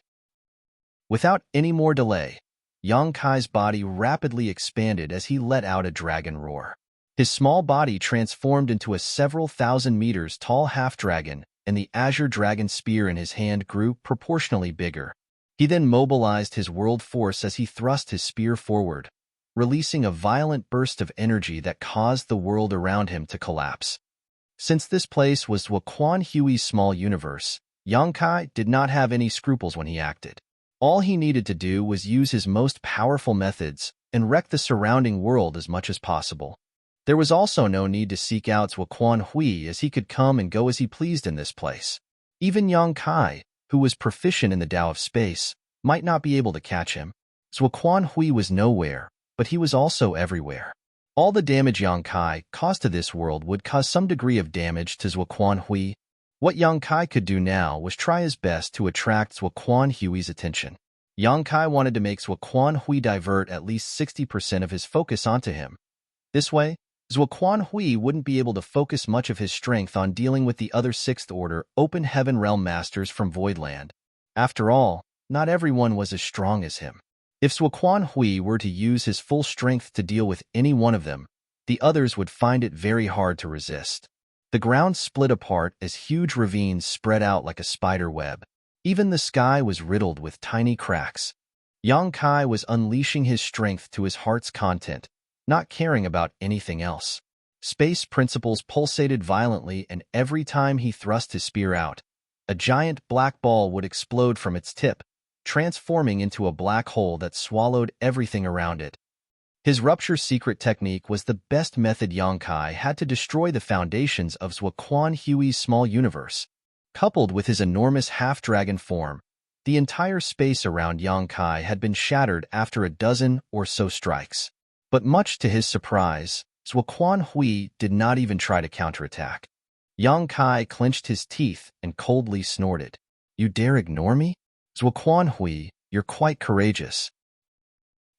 Without any more delay, Yang Kai's body rapidly expanded as he let out a dragon roar. His small body transformed into a several thousand meters tall half-dragon, and the azure dragon spear in his hand grew proportionally bigger. He then mobilized his world force as he thrust his spear forward, releasing a violent burst of energy that caused the world around him to collapse. Since this place was Zuoquan Hui's small universe, Yang Kai did not have any scruples when he acted. All he needed to do was use his most powerful methods and wreck the surrounding world as much as possible. There was also no need to seek out Zuoquan Hui, as he could come and go as he pleased in this place. Even Yang Kai, who was proficient in the Tao of space, might not be able to catch him. Zuoquan Hui was nowhere, but he was also everywhere. All the damage Yang Kai caused to this world would cause some degree of damage to Zuoquan Hui. What Yang Kai could do now was try his best to attract Zuoquan Hui's attention. Yang Kai wanted to make Zuoquan Hui divert at least 60% of his focus onto him. This way, Zuoquan Hui wouldn't be able to focus much of his strength on dealing with the other Sixth Order Open Heaven Realm Masters from Voidland. After all, not everyone was as strong as him. If Zuoquan Hui were to use his full strength to deal with any one of them, the others would find it very hard to resist. The ground split apart as huge ravines spread out like a spider web. Even the sky was riddled with tiny cracks. Yang Kai was unleashing his strength to his heart's content, not caring about anything else. Space principles pulsated violently, and every time he thrust his spear out, a giant black ball would explode from its tip, transforming into a black hole that swallowed everything around it. His rupture secret technique was the best method Yang Kai had to destroy the foundations of Zuoquan Hui's small universe. Coupled with his enormous half-dragon form, the entire space around Yang Kai had been shattered after a dozen or so strikes. But much to his surprise, Zuoquan Hui did not even try to counterattack. Yang Kai clenched his teeth and coldly snorted. "You dare ignore me? Zuoquan Hui, you're quite courageous."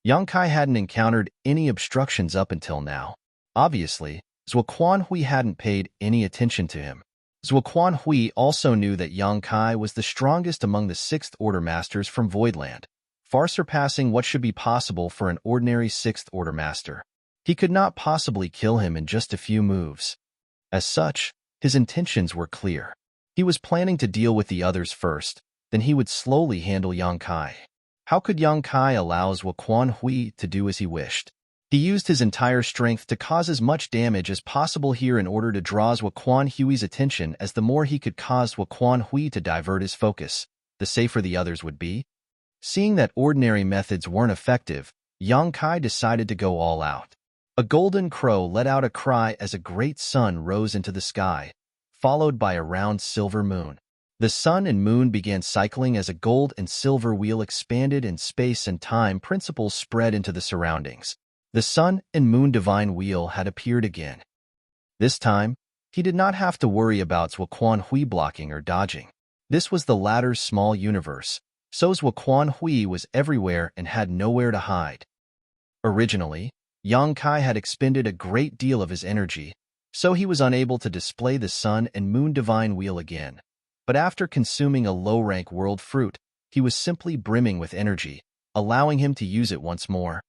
Yang Kai hadn't encountered any obstructions up until now. Obviously, Zuoquan Hui hadn't paid any attention to him. Zuoquan Hui also knew that Yang Kai was the strongest among the Sixth Order Masters from Voidland, far surpassing what should be possible for an ordinary Sixth Order Master. He could not possibly kill him in just a few moves. As such, his intentions were clear. He was planning to deal with the others first, then he would slowly handle Yang Kai. How could Yang Kai allow Zuoquan Hui to do as he wished? He used his entire strength to cause as much damage as possible here in order to draw Zuoquan Hui's attention, as the more he could cause Zuoquan Hui to divert his focus, the safer the others would be. Seeing that ordinary methods weren't effective, Yang Kai decided to go all out. A golden crow let out a cry as a great sun rose into the sky, followed by a round silver moon. The sun and moon began cycling as a gold and silver wheel expanded and space and time principles spread into the surroundings. The sun and moon divine wheel had appeared again. This time, he did not have to worry about Zuoquan Hui blocking or dodging. This was the latter's small universe, so Zuoquan Hui was everywhere and had nowhere to hide. Originally, Yang Kai had expended a great deal of his energy, so he was unable to display the sun and moon divine wheel again. But after consuming a low-rank world fruit, he was simply brimming with energy, allowing him to use it once more.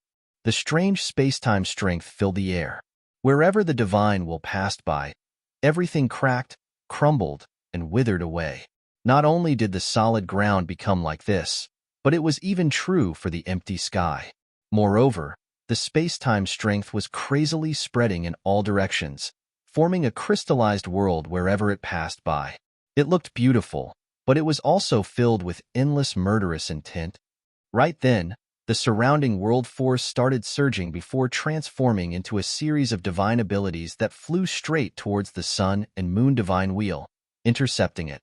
The strange space-time strength filled the air. Wherever the divine will passed by, everything cracked, crumbled, and withered away. Not only did the solid ground become like this, but it was even true for the empty sky. Moreover, the space-time strength was crazily spreading in all directions, forming a crystallized world wherever it passed by. It looked beautiful, but it was also filled with endless murderous intent. Right then, the surrounding world force started surging before transforming into a series of divine abilities that flew straight towards the sun and moon divine wheel, intercepting it.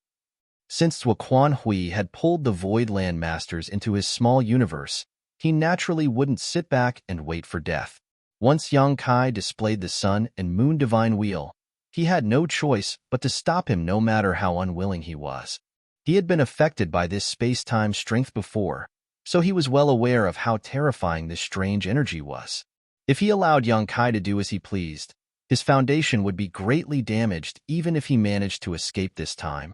Since Zuoquan Hui had pulled the Voidland Masters into his small universe, he naturally wouldn't sit back and wait for death. Once Yang Kai displayed the sun and moon divine wheel, he had no choice but to stop him, no matter how unwilling he was. He had been affected by this space-time strength before, so he was well aware of how terrifying this strange energy was. If he allowed Yang Kai to do as he pleased, his foundation would be greatly damaged even if he managed to escape this time.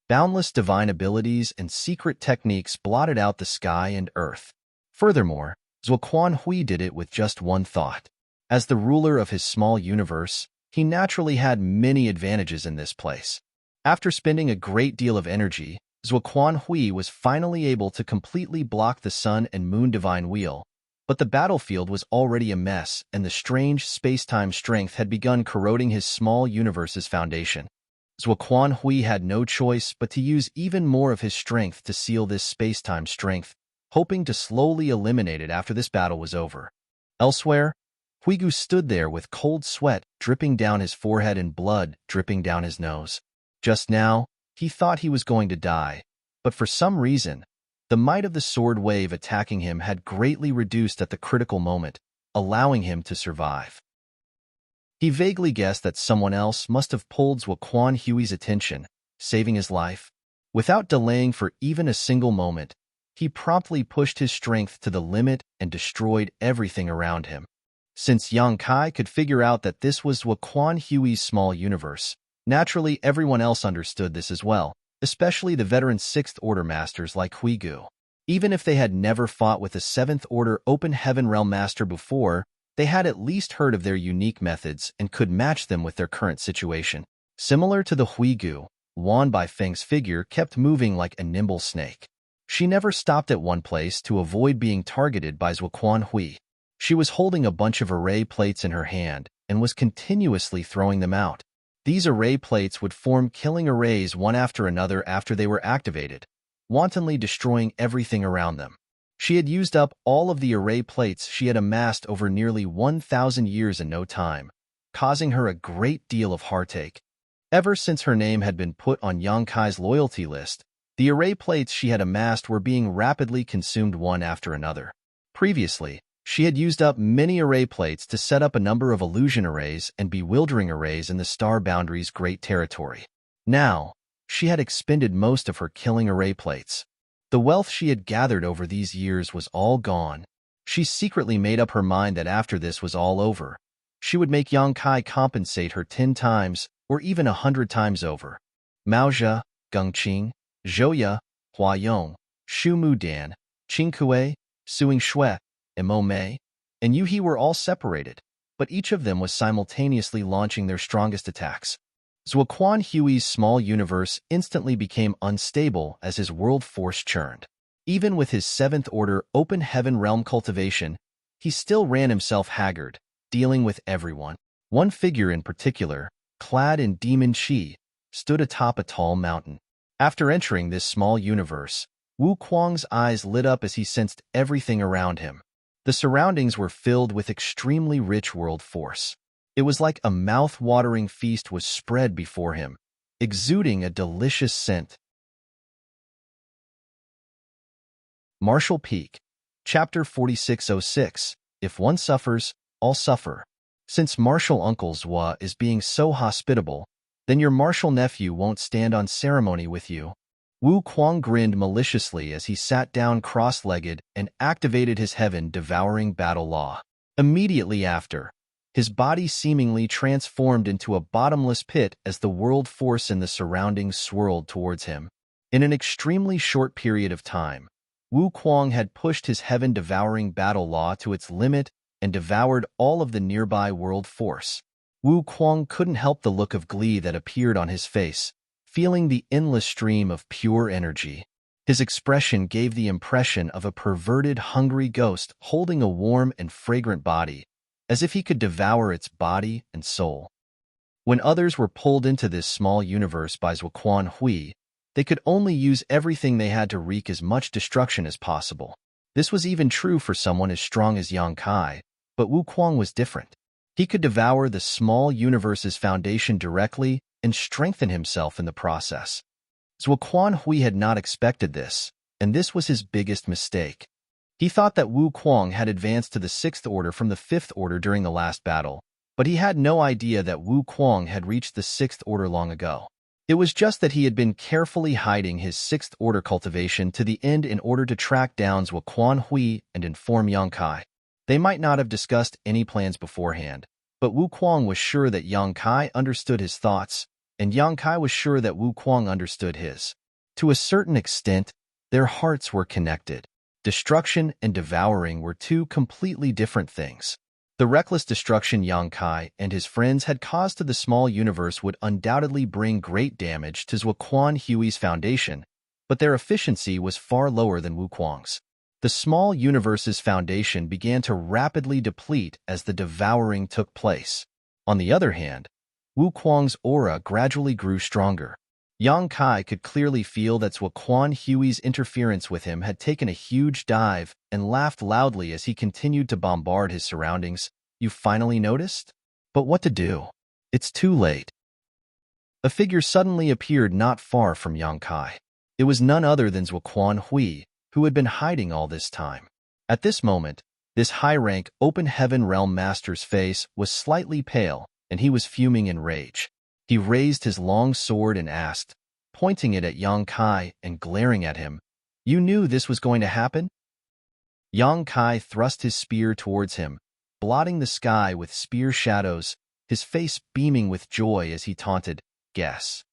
Boundless divine abilities and secret techniques blotted out the sky and earth. Furthermore, Zuoquan Hui did it with just one thought. As the ruler of his small universe, he naturally had many advantages in this place. After spending a great deal of energy, Zuoquan Hui was finally able to completely block the Sun and Moon Divine Wheel, but the battlefield was already a mess, and the strange space-time strength had begun corroding his small universe's foundation. Zuoquan Hui had no choice but to use even more of his strength to seal this space-time strength, hoping to slowly eliminate it after this battle was over. Elsewhere, Huigu stood there with cold sweat dripping down his forehead and blood dripping down his nose. Just now, he thought he was going to die, but for some reason, the might of the sword wave attacking him had greatly reduced at the critical moment, allowing him to survive. He vaguely guessed that someone else must have pulled Zuoquan Hui's attention, saving his life. Without delaying for even a single moment, he promptly pushed his strength to the limit and destroyed everything around him. Since Yang Kai could figure out that this was Zuoquan Hui's small universe, naturally everyone else understood this as well, especially the veteran 6th Order masters like Huigu. Even if they had never fought with a 7th Order Open Heaven Realm master before, they had at least heard of their unique methods and could match them with their current situation. Similar to the Huigu, Wan Baifeng's figure kept moving like a nimble snake. She never stopped at one place to avoid being targeted by Zuoquan Hui. She was holding a bunch of array plates in her hand and was continuously throwing them out. These array plates would form killing arrays one after another after they were activated, wantonly destroying everything around them. She had used up all of the array plates she had amassed over nearly 1,000 years in no time, causing her a great deal of heartache. Ever since her name had been put on Yang Kai's loyalty list, the array plates she had amassed were being rapidly consumed one after another. Previously, she had used up many array plates to set up a number of illusion arrays and bewildering arrays in the Star Boundary's great territory. Now, she had expended most of her killing array plates. The wealth she had gathered over these years was all gone. She secretly made up her mind that after this was all over, she would make Yang Kai compensate her 10 times or even 100 times over. Maozhe, Gengqing, Zhouya, Huayong, Shu Mudan, Qingkue, Suing Shui, and Mo Mei, and Yu He were all separated, but each of them was simultaneously launching their strongest attacks. Zuoquan Hui's small universe instantly became unstable as his world force churned. Even with his 7th Order Open Heaven Realm cultivation, he still ran himself haggard, dealing with everyone. One figure in particular, clad in demon chi, stood atop a tall mountain. After entering this small universe, Wu Kuang's eyes lit up as he sensed everything around him. The surroundings were filled with extremely rich world force. It was like a mouth-watering feast was spread before him, exuding a delicious scent. Martial Peak, Chapter 4606. If one suffers, all suffer. Since martial Uncle Zhua is being so hospitable, then your martial nephew won't stand on ceremony with you. Wu Kuang grinned maliciously as he sat down cross-legged and activated his heaven-devouring battle law. Immediately after, his body seemingly transformed into a bottomless pit as the world force in the surroundings swirled towards him. In an extremely short period of time, Wu Kuang had pushed his heaven-devouring battle law to its limit and devoured all of the nearby world force. Wu Kuang couldn't help the look of glee that appeared on his face, feeling the endless stream of pure energy. His expression gave the impression of a perverted, hungry ghost holding a warm and fragrant body, as if he could devour its body and soul. When others were pulled into this small universe by Zuoquan Hui, they could only use everything they had to wreak as much destruction as possible. This was even true for someone as strong as Yang Kai, but Wu Kuang was different. He could devour the small universe's foundation directly and strengthen himself in the process. Zuoquan Hui had not expected this, and this was his biggest mistake. He thought that Wu Kuang had advanced to the 6th Order from the 5th Order during the last battle, but he had no idea that Wu Kuang had reached the 6th Order long ago. It was just that he had been carefully hiding his 6th Order cultivation to the end in order to track down Zuoquan Hui and inform Yang Kai. They might not have discussed any plans beforehand, but Wu Kuang was sure that Yang Kai understood his thoughts, and Yang Kai was sure that Wu Kuang understood his. To a certain extent, their hearts were connected. Destruction and devouring were two completely different things. The reckless destruction Yang Kai and his friends had caused to the small universe would undoubtedly bring great damage to Zuoquan Hui's foundation, but their efficiency was far lower than Wuquang's. The small universe's foundation began to rapidly deplete as the devouring took place. On the other hand, Wuquang's aura gradually grew stronger. Yang Kai could clearly feel that Zuoquan Hui's interference with him had taken a huge dive and laughed loudly as he continued to bombard his surroundings. You finally noticed? But what to do? It's too late. A figure suddenly appeared not far from Yang Kai. It was none other than Zuoquan Hui, who had been hiding all this time. At this moment, this high-rank open heaven realm master's face was slightly pale, and he was fuming in rage. He raised his long sword and asked, pointing it at Yang Kai and glaring at him, "You knew this was going to happen?" Yang Kai thrust his spear towards him, blotting the sky with spear shadows, his face beaming with joy as he taunted, "Guess."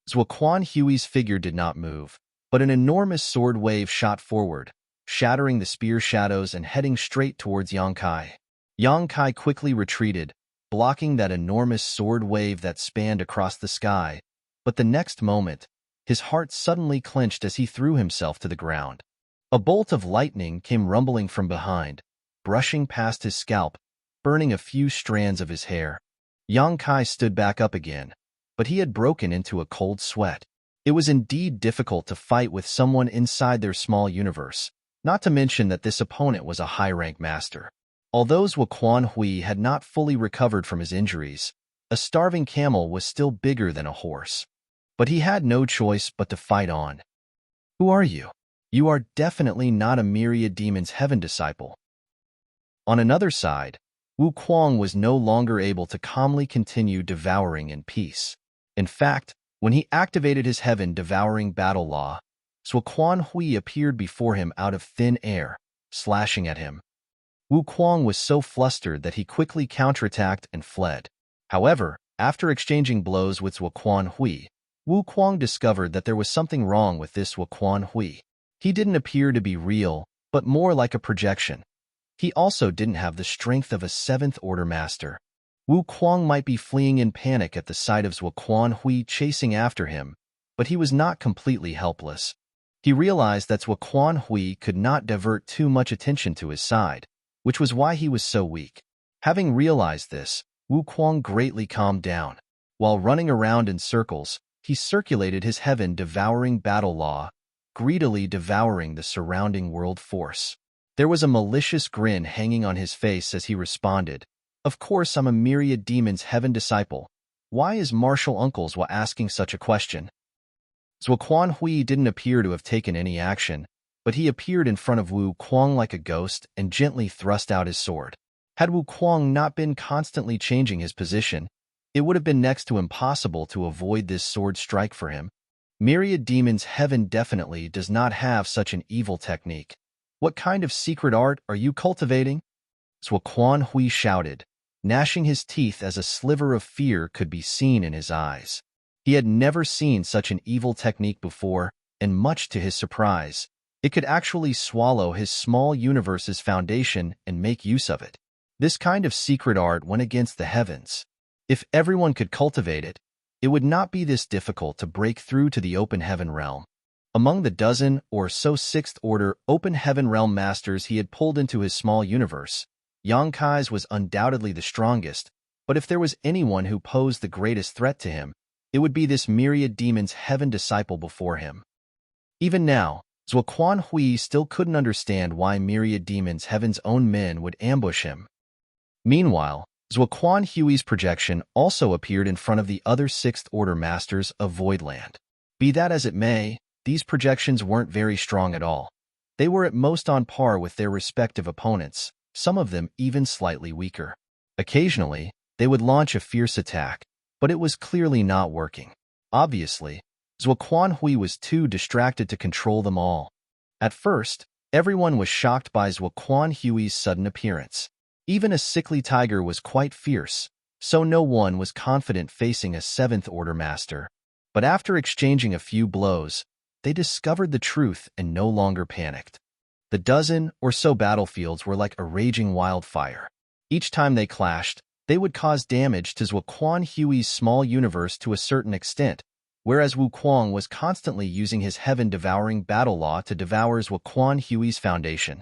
Zuoquan Hui's figure did not move, but an enormous sword wave shot forward, shattering the spear shadows and heading straight towards Yang Kai. Yang Kai quickly retreated, blocking that enormous sword wave that spanned across the sky, but the next moment, his heart suddenly clenched as he threw himself to the ground. A bolt of lightning came rumbling from behind, brushing past his scalp, burning a few strands of his hair. Yang Kai stood back up again, but he had broken into a cold sweat. It was indeed difficult to fight with someone inside their small universe, not to mention that this opponent was a high-rank master. Although Zuoquan Hui had not fully recovered from his injuries, a starving camel was still bigger than a horse. But he had no choice but to fight on. "Who are you? You are definitely not a myriad demon's heaven disciple." On another side, Wuquang was no longer able to calmly continue devouring in peace. In fact, when he activated his heaven-devouring battle law, Zuoquan Hui appeared before him out of thin air, slashing at him. Wuquang was so flustered that he quickly counterattacked and fled. However, after exchanging blows with Zuoquan Hui, Wuquang discovered that there was something wrong with this Zuoquan Hui. He didn't appear to be real, but more like a projection. He also didn't have the strength of a seventh-order master. Wuquang might be fleeing in panic at the sight of Zuoquan Hui chasing after him, but he was not completely helpless. He realized that Zuoquan Hui could not divert too much attention to his side, which was why he was so weak. Having realized this, Wuquang greatly calmed down. While running around in circles, he circulated his heaven-devouring battle law, greedily devouring the surrounding world force. There was a malicious grin hanging on his face as he responded, "Of course I'm a myriad demon's heaven disciple. Why is Martial Uncle's asking such a question?" Zuoquan Hui didn't appear to have taken any action, but he appeared in front of Wuquang like a ghost and gently thrust out his sword. Had Wuquang not been constantly changing his position, it would have been next to impossible to avoid this sword strike for him. Myriad Demon's heaven definitely does not have such an evil technique. What kind of secret art are you cultivating? Zuoquan Hui shouted, gnashing his teeth as a sliver of fear could be seen in his eyes. He had never seen such an evil technique before, and much to his surprise, it could actually swallow his small universe's foundation and make use of it. This kind of secret art went against the heavens. If everyone could cultivate it, it would not be this difficult to break through to the open heaven realm. Among the dozen or so sixth-order open heaven realm masters he had pulled into his small universe, Yang Kai's was undoubtedly the strongest, but if there was anyone who posed the greatest threat to him, it would be this myriad demon's heaven disciple before him. Even now, Zuoquan Hui still couldn't understand why myriad demons heaven's own men would ambush him. Meanwhile, Zuoquan Hui's projection also appeared in front of the other sixth-order masters of Voidland. Be that as it may, these projections weren't very strong at all. They were at most on par with their respective opponents, some of them even slightly weaker. Occasionally, they would launch a fierce attack, but it was clearly not working. Obviously, Zuoquan Hui was too distracted to control them all. At first, everyone was shocked by Zuoquan Hui's sudden appearance. Even a sickly tiger was quite fierce, so no one was confident facing a seventh-order master. But after exchanging a few blows, they discovered the truth and no longer panicked. The dozen or so battlefields were like a raging wildfire. Each time they clashed, they would cause damage to Zuoquan Hui's small universe to a certain extent, whereas Wuquang was constantly using his heaven-devouring battle law to devour Zhuoquan Hui's foundation.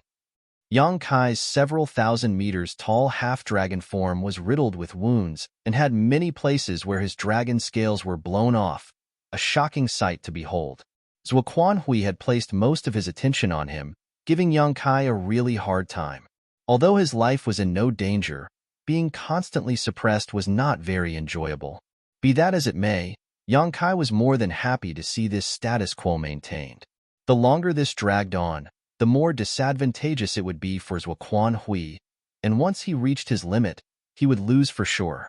Yang Kai's several thousand meters tall half-dragon form was riddled with wounds and had many places where his dragon scales were blown off, a shocking sight to behold. Zhuoquan Hui had placed most of his attention on him, giving Yang Kai a really hard time. Although his life was in no danger, being constantly suppressed was not very enjoyable. Be that as it may, Yang Kai was more than happy to see this status quo maintained. The longer this dragged on, the more disadvantageous it would be for Zhuoquan Hui, and once he reached his limit, he would lose for sure.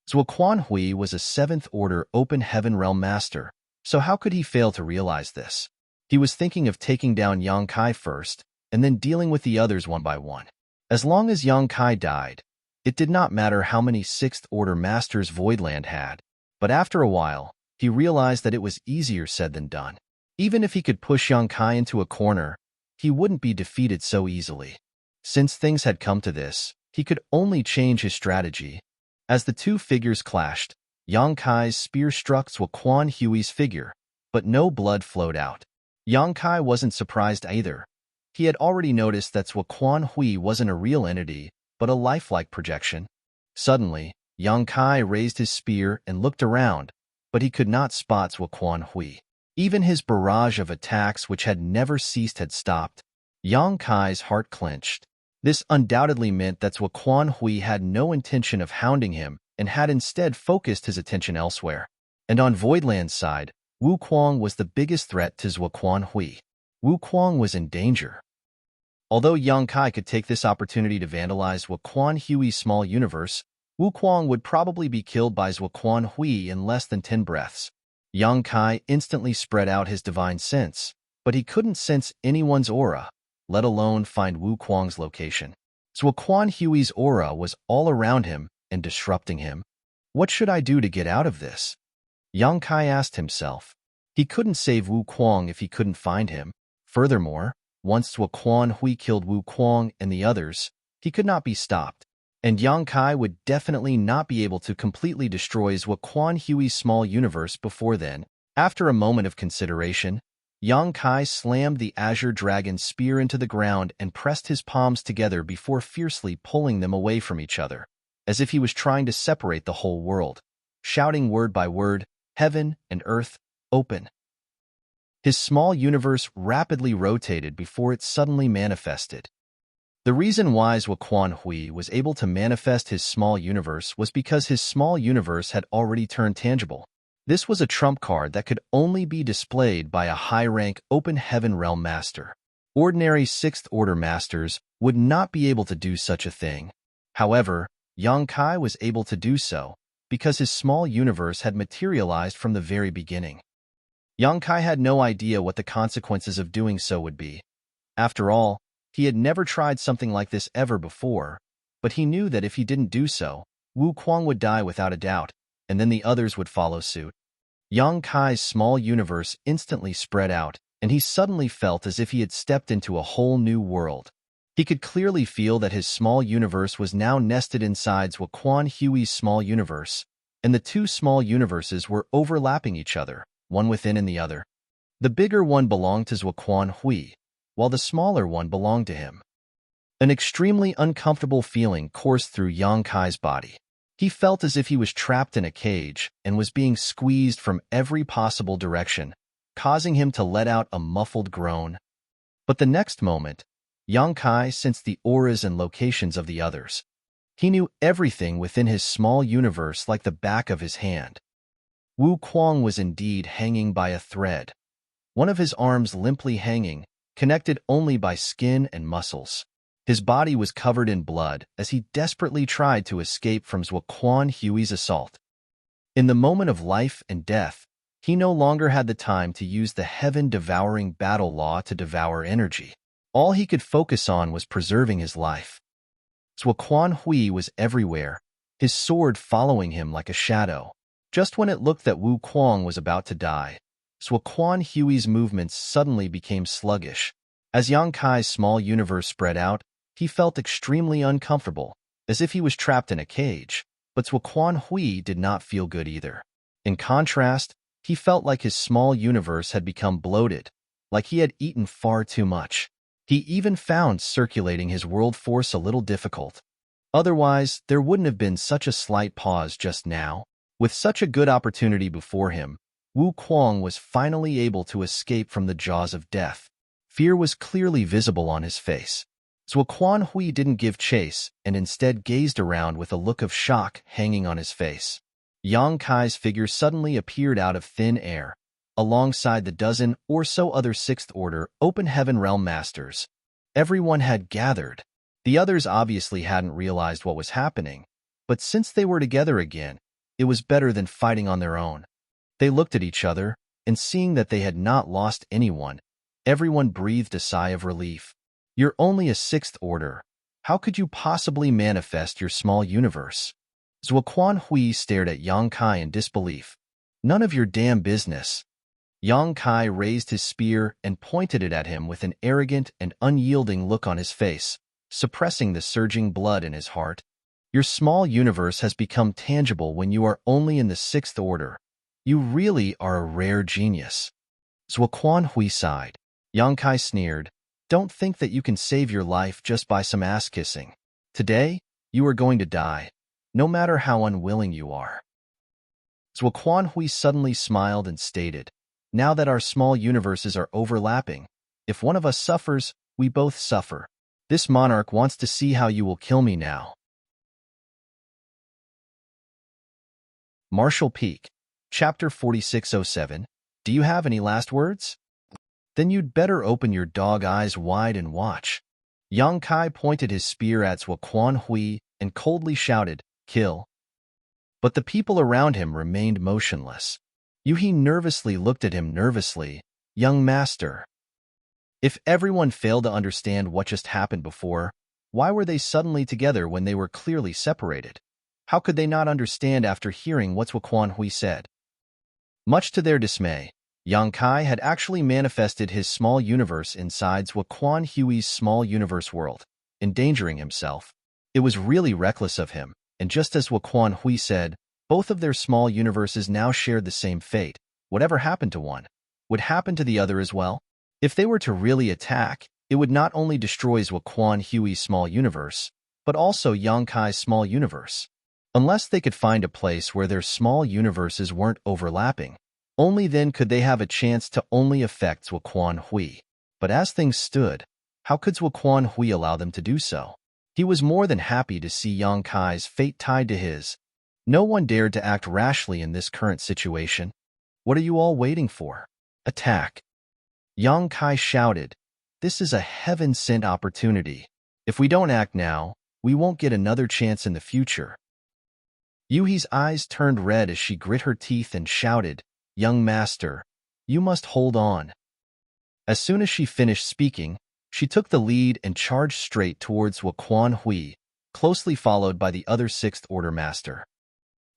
Zhuoquan Hui was a 7th-order open heaven realm master, so how could he fail to realize this? He was thinking of taking down Yang Kai first, and then dealing with the others one by one. As long as Yang Kai died, it did not matter how many 6th-order masters Voidland had, but after a while, he realized that it was easier said than done. Even if he could push Yang Kai into a corner, he wouldn't be defeated so easily. Since things had come to this, he could only change his strategy. As the two figures clashed, Yang Kai's spear struck Zhuoquan Hui's figure, but no blood flowed out. Yang Kai wasn't surprised either. He had already noticed that Zhuoquan Hui wasn't a real entity, but a lifelike projection. Suddenly, Yang Kai raised his spear and looked around, but he could not spot Zhuoquan Hui. Even his barrage of attacks which had never ceased had stopped. Yang Kai's heart clenched. This undoubtedly meant that Zhuoquan Hui had no intention of hounding him and had instead focused his attention elsewhere. And on Voidland's side, Wuquang was the biggest threat to Zhuoquan Hui. Wuquang was in danger. Although Yang Kai could take this opportunity to vandalize Zhuoquan Hui's small universe, Wuquang would probably be killed by Zhuoquan Hui in less than 10 breaths. Yang Kai instantly spread out his divine sense, but he couldn't sense anyone's aura, let alone find Wuquang's location. Zhuoquan Hui's aura was all around him and disrupting him. What should I do to get out of this? Yang Kai asked himself. He couldn't save Wuquang if he couldn't find him. Furthermore, once Zhuoquan Hui killed Wuquang and the others, he could not be stopped. And Yang Kai would definitely not be able to completely destroy Zhuoquan Hui's small universe before then. After a moment of consideration, Yang Kai slammed the Azure Dragon's spear into the ground and pressed his palms together before fiercely pulling them away from each other, as if he was trying to separate the whole world, shouting word by word, "Heaven and earth, open." His small universe rapidly rotated before it suddenly manifested. The reason why Zhuoquan Hui was able to manifest his small universe was because his small universe had already turned tangible. This was a trump card that could only be displayed by a high-rank open heaven realm master. Ordinary 6th-order masters would not be able to do such a thing. However, Yang Kai was able to do so because his small universe had materialized from the very beginning. Yang Kai had no idea what the consequences of doing so would be. After all, he had never tried something like this ever before, but he knew that if he didn't do so, Wuquang would die without a doubt, and then the others would follow suit. Yang Kai's small universe instantly spread out, and he suddenly felt as if he had stepped into a whole new world. He could clearly feel that his small universe was now nested inside Zhuoquan Hui's small universe, and the two small universes were overlapping each other, one within and the other. The bigger one belonged to Zhuoquan Hui, while the smaller one belonged to him. An extremely uncomfortable feeling coursed through Yang Kai's body. He felt as if he was trapped in a cage and was being squeezed from every possible direction, causing him to let out a muffled groan. But the next moment, Yang Kai sensed the auras and locations of the others. He knew everything within his small universe like the back of his hand. Wuquang was indeed hanging by a thread, one of his arms limply hanging, connected only by skin and muscles. His body was covered in blood as he desperately tried to escape from Zhuoquan Hui's assault. In the moment of life and death, he no longer had the time to use the heaven-devouring battle law to devour energy. All he could focus on was preserving his life. Zhuoquan Hui was everywhere, his sword following him like a shadow. Just when it looked that Wuquang was about to die, Zhuoquan Hui's movements suddenly became sluggish. As Yang Kai's small universe spread out, he felt extremely uncomfortable, as if he was trapped in a cage, but Zhuoquan Hui did not feel good either. In contrast, He felt like his small universe had become bloated, like he had eaten far too much. He even found circulating his world force a little difficult. Otherwise, there wouldn't have been such a slight pause just now. With such a good opportunity before him, Wu Kuang was finally able to escape from the jaws of death. Fear was clearly visible on his face. Zhuo Hui didn't give chase and instead gazed around with a look of shock hanging on his face. Yang Kai's figure suddenly appeared out of thin air, alongside the dozen or so other Sixth Order Open Heaven Realm Masters. Everyone had gathered. The others obviously hadn't realized what was happening, but since they were together again, it was better than fighting on their own. They looked at each other, and seeing that they had not lost anyone, everyone breathed a sigh of relief. You're only a Sixth Order. How could you possibly manifest your small universe? Zhuo Hui stared at Yang Kai in disbelief. None of your damn business. Yang Kai raised his spear and pointed it at him with an arrogant and unyielding look on his face, suppressing the surging blood in his heart. Your small universe has become tangible when you are only in the Sixth Order. You really are a rare genius. Zhuo Hui sighed. Yang Kai sneered. Don't think that you can save your life just by some ass-kissing. Today, you are going to die, no matter how unwilling you are. Zhuo Hui suddenly smiled and stated, now that our small universes are overlapping, if one of us suffers, we both suffer. This monarch wants to see how you will kill me now. Martial Peak, Chapter 4607. Do you have any last words? Then you'd better open your dog eyes wide and watch. Yang Kai pointed his spear at Zhuo Hui and coldly shouted, kill. But the people around him remained motionless. Yuhi nervously looked at him nervously. Young master. If everyone failed to understand what just happened before, why were they suddenly together when they were clearly separated? How could they not understand after hearing what Zhuo Hui said? Much to their dismay, Yang Kai had actually manifested his small universe inside Zhuo Hui's small universe world, endangering himself. It was really reckless of him, and just as Zhuo Hui said, both of their small universes now shared the same fate. Whatever happened to one would happen to the other as well. If they were to really attack, it would not only destroy Zhuo Hui's small universe, but also Yang Kai's small universe. Unless they could find a place where their small universes weren't overlapping, only then could they have a chance to only affect Zhuo Hui. But as things stood, how could Zhuo Hui allow them to do so? He was more than happy to see Yang Kai's fate tied to his. No one dared to act rashly in this current situation. What are you all waiting for? Attack! Yang Kai shouted. This is a heaven-sent opportunity. If we don't act now, we won't get another chance in the future. Yuhi's eyes turned red as she grit her teeth and shouted, young master, you must hold on. As soon as she finished speaking, she took the lead and charged straight towards Zhuo Hui, closely followed by the other Sixth Order Master.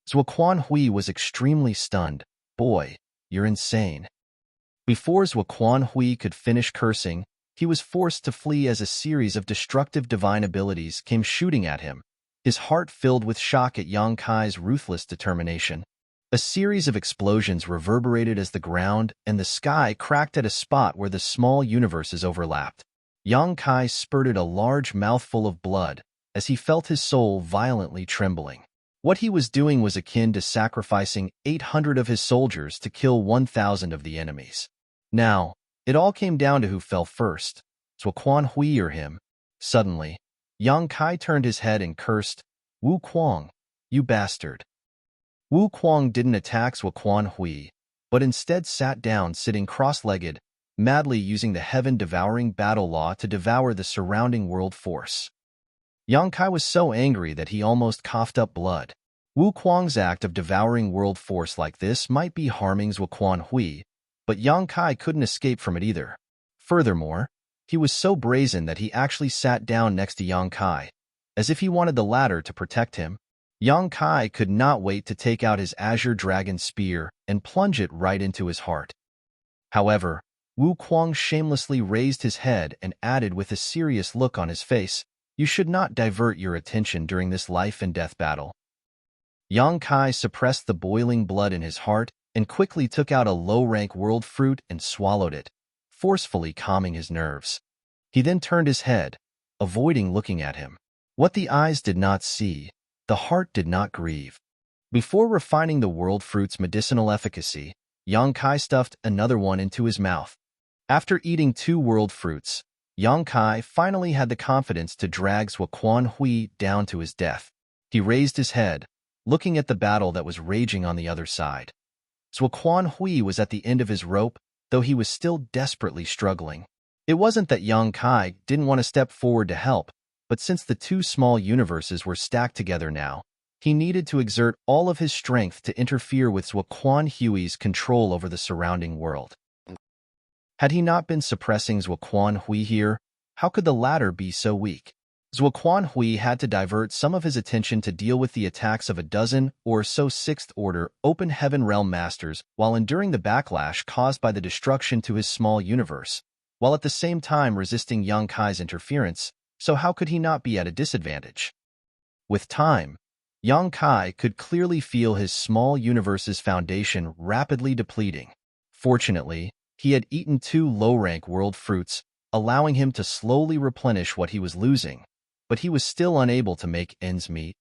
Zhuo Hui was extremely stunned. Boy, you're insane. Before Zhuo Hui could finish cursing, he was forced to flee as a series of destructive divine abilities came shooting at him, his heart filled with shock at Yang Kai's ruthless determination. A series of explosions reverberated as the ground and the sky cracked at a spot where the small universes overlapped. Yang Kai spurted a large mouthful of blood as he felt his soul violently trembling. What he was doing was akin to sacrificing 800 of his soldiers to kill 1,000 of the enemies. Now, it all came down to who fell first, Zhuo Hui or him. Suddenly, Yang Kai turned his head and cursed, Wu Kuang, you bastard. Wu Kuang didn't attack Zhuo Hui, but instead sat down sitting cross-legged, madly using the heaven-devouring battle law to devour the surrounding world force. Yang Kai was so angry that he almost coughed up blood. Wu Kuang's act of devouring world force like this might be harming Zhuo Hui, but Yang Kai couldn't escape from it either. Furthermore, he was so brazen that he actually sat down next to Yang Kai, as if he wanted the latter to protect him. Yang Kai could not wait to take out his azure dragon spear and plunge it right into his heart. However, Wu Kuang shamelessly raised his head and added with a serious look on his face, you should not divert your attention during this life and death battle. Yang Kai suppressed the boiling blood in his heart and quickly took out a low-rank world fruit and swallowed it, forcefully calming his nerves. He then turned his head, avoiding looking at him. What the eyes did not see, the heart did not grieve. Before refining the world fruit's medicinal efficacy, Yang Kai stuffed another one into his mouth. After eating 2 world fruits, Yang Kai finally had the confidence to drag Zhuo Quan Hui down to his death. He raised his head, looking at the battle that was raging on the other side. Zhuo Quan Hui was at the end of his rope, though he was still desperately struggling. It wasn't that Yang Kai didn't want to step forward to help, but since the 2 small universes were stacked together now, he needed to exert all of his strength to interfere with Zhuo Quan Hui's control over the surrounding world. Had he not been suppressing Zhuo Quan Hui here, how could the latter be so weak? Zhuo Quan Hui had to divert some of his attention to deal with the attacks of a dozen or so 6th-order Open Heaven Realm Masters while enduring the backlash caused by the destruction to his small universe, while at the same time resisting Yang Kai's interference, so how could he not be at a disadvantage? With time, Yang Kai could clearly feel his small universe's foundation rapidly depleting. Fortunately, he had eaten 2 low-rank world fruits, allowing him to slowly replenish what he was losing, but he was still unable to make ends meet.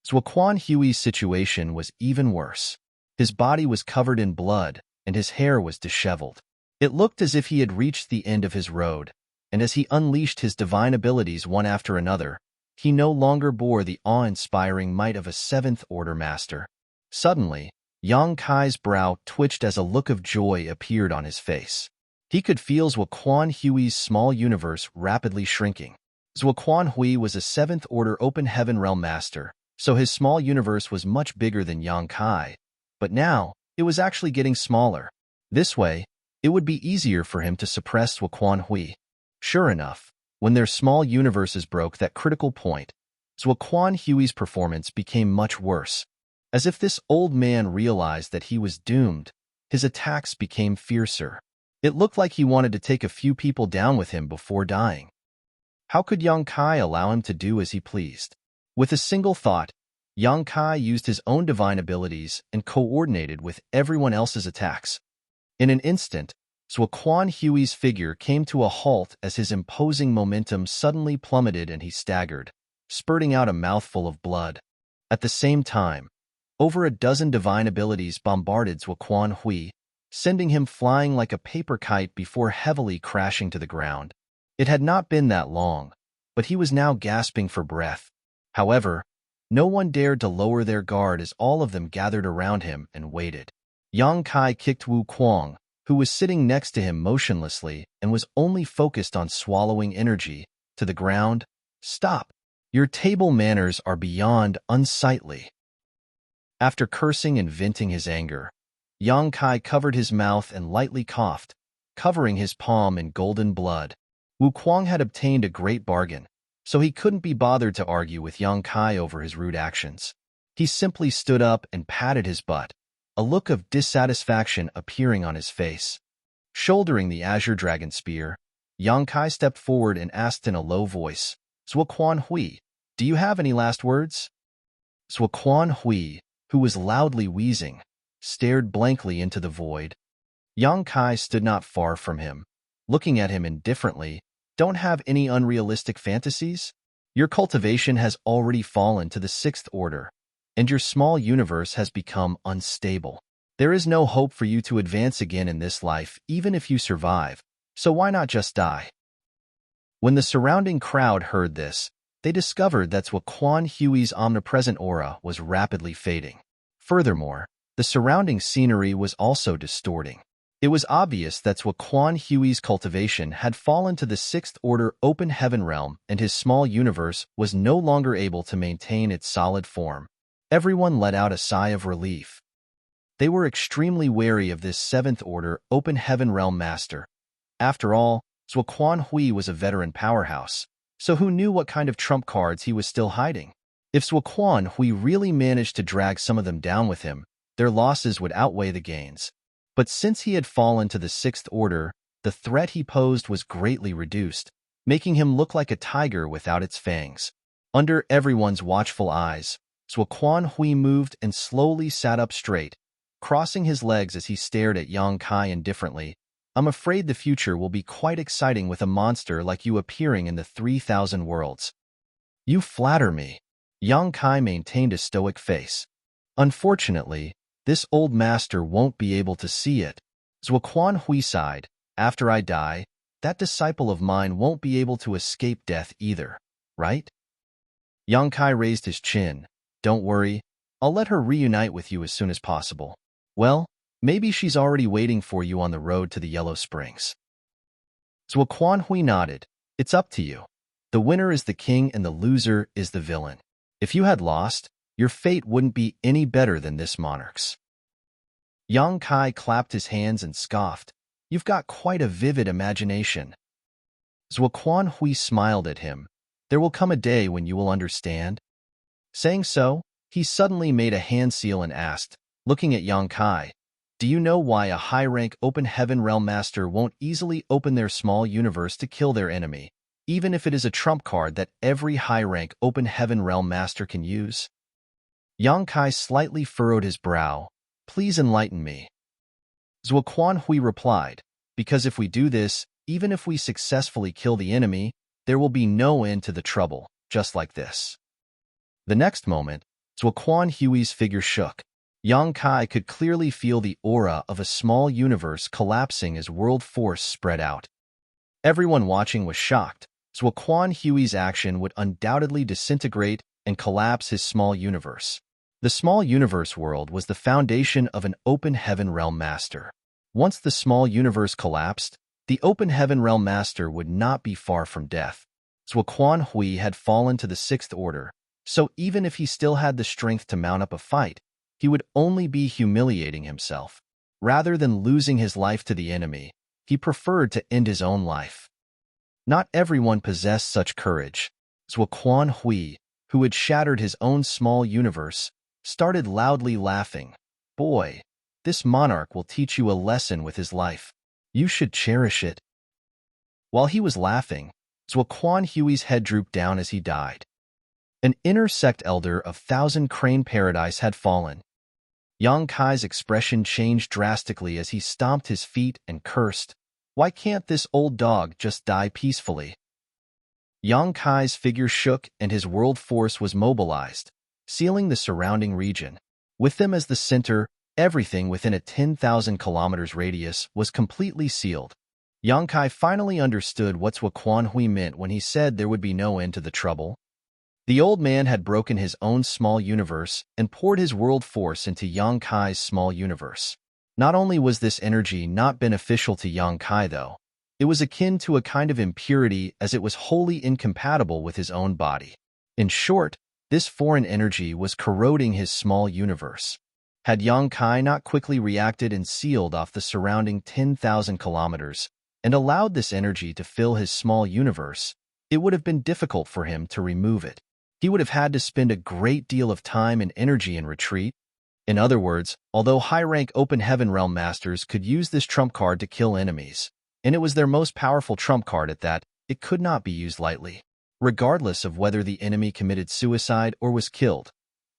Zhuo Quan Hui's situation was even worse. His body was covered in blood, and his hair was disheveled. It looked as if he had reached the end of his road, and as he unleashed his divine abilities one after another, he no longer bore the awe-inspiring might of a 7th-order master. Suddenly, Yang Kai's brow twitched as a look of joy appeared on his face. He could feel Zhuo Quan Hui's small universe rapidly shrinking. Zhuo Quan Hui was a 7th-order Open Heaven Realm Master, so his small universe was much bigger than Yang Kai, but now it was actually getting smaller. This way, it would be easier for him to suppress Zhuo Quan Hui. Sure enough, when their small universes broke that critical point, Zhuo Quan Hui's performance became much worse. As if this old man realized that he was doomed, his attacks became fiercer. It looked like he wanted to take a few people down with him before dying. How could Yang Kai allow him to do as he pleased? With a single thought, Yang Kai used his own divine abilities and coordinated with everyone else's attacks. In an instant, Zhuo Quan Hui's figure came to a halt as his imposing momentum suddenly plummeted and he staggered, spurting out a mouthful of blood. At the same time, over a dozen divine abilities bombarded Zhuo Quan Hui, sending him flying like a paper kite before heavily crashing to the ground. It had not been that long, but he was now gasping for breath. However, no one dared to lower their guard as all of them gathered around him and waited. Yang Kai kicked Wu Kuang, who was sitting next to him motionlessly and was only focused on swallowing energy, to the ground. "Stop! Your table manners are beyond unsightly." After cursing and venting his anger, Yang Kai covered his mouth and lightly coughed, covering his palm in golden blood. Wu Kuang had obtained a great bargain, so he couldn't be bothered to argue with Yang Kai over his rude actions. He simply stood up and patted his butt, a look of dissatisfaction appearing on his face. Shouldering the Azure Dragon Spear, Yang Kai stepped forward and asked in a low voice, "Zhuo Quan Hui, do you have any last words?" Zhuo Quan Hui, who was loudly wheezing, stared blankly into the void. Yang Kai stood not far from him, looking at him indifferently. "Don't have any unrealistic fantasies? Your cultivation has already fallen to the 6th order, and your small universe has become unstable. There is no hope for you to advance again in this life, even if you survive, so why not just die?" When the surrounding crowd heard this, they discovered that Zhuo Quan Hui's omnipresent aura was rapidly fading. Furthermore, the surrounding scenery was also distorting. It was obvious that Zhuo Quan Hui's cultivation had fallen to the 6th order Open Heaven Realm, and his small universe was no longer able to maintain its solid form. Everyone let out a sigh of relief. They were extremely wary of this 7th order Open Heaven Realm Master. After all, Zhuo Quan Hui was a veteran powerhouse, so who knew what kind of trump cards he was still hiding? If Zhuo Quan Hui really managed to drag some of them down with him, their losses would outweigh the gains. But since he had fallen to the 6th order, the threat he posed was greatly reduced, making him look like a tiger without its fangs. Under everyone's watchful eyes, Zhuo Quan Hui moved and slowly sat up straight, crossing his legs as he stared at Yang Kai indifferently. I'm afraid the future will be quite exciting with a monster like you appearing in the 3,000 worlds. You flatter me. Yang Kai maintained a stoic face. Unfortunately, this old master won't be able to see it. Zuoquan Hui sighed. After I die, that disciple of mine won't be able to escape death either, right? Yang Kai raised his chin. Don't worry, I'll let her reunite with you as soon as possible. Well, maybe she's already waiting for you on the road to the Yellow Springs. Zuoquan Hui nodded. It's up to you. The winner is the king and the loser is the villain. If you had lost, your fate wouldn't be any better than this monarch's. Yang Kai clapped his hands and scoffed. You've got quite a vivid imagination. Zuoquan Hui smiled at him. There will come a day when you will understand. Saying so, he suddenly made a hand seal and asked, looking at Yang Kai, do you know why a high-rank open heaven realm master won't easily open their small universe to kill their enemy, even if it is a trump card that every high-rank open heaven realm master can use? Yang Kai slightly furrowed his brow. Please enlighten me. Zuoquan Hui replied, because if we do this, even if we successfully kill the enemy, there will be no end to the trouble, just like this. The next moment, Zuoquan Hui's figure shook. Yang Kai could clearly feel the aura of a small universe collapsing as world force spread out. Everyone watching was shocked. Zuoquan Hui's action would undoubtedly disintegrate and collapse his small universe. The small universe world was the foundation of an open heaven realm master. Once the small universe collapsed, the open heaven realm master would not be far from death. Zuoquan Hui had fallen to the sixth order, so even if he still had the strength to mount up a fight, he would only be humiliating himself. Rather than losing his life to the enemy, he preferred to end his own life. Not everyone possessed such courage. Zuoquan Hui, who had shattered his own small universe, started loudly laughing. Boy, this monarch will teach you a lesson with his life. You should cherish it. While he was laughing, Zuoquan Hui's head drooped down as he died. An inner sect elder of Thousand Crane Paradise had fallen. Yang Kai's expression changed drastically as he stomped his feet and cursed. Why can't this old dog just die peacefully? Yang Kai's figure shook and his world force was mobilized, sealing the surrounding region. With them as the center, everything within a 10,000 kilometers radius was completely sealed. Yang Kai finally understood what Zuoquan Hui meant when he said there would be no end to the trouble. The old man had broken his own small universe and poured his world force into Yang Kai's small universe. Not only was this energy not beneficial to Yang Kai, though, it was akin to a kind of impurity as it was wholly incompatible with his own body. In short, this foreign energy was corroding his small universe. Had Yang Kai not quickly reacted and sealed off the surrounding 10,000 kilometers and allowed this energy to fill his small universe, it would have been difficult for him to remove it. He would have had to spend a great deal of time and energy in retreat. In other words, although high-rank open heaven realm masters could use this trump card to kill enemies, and it was their most powerful trump card at that, it could not be used lightly, regardless of whether the enemy committed suicide or was killed.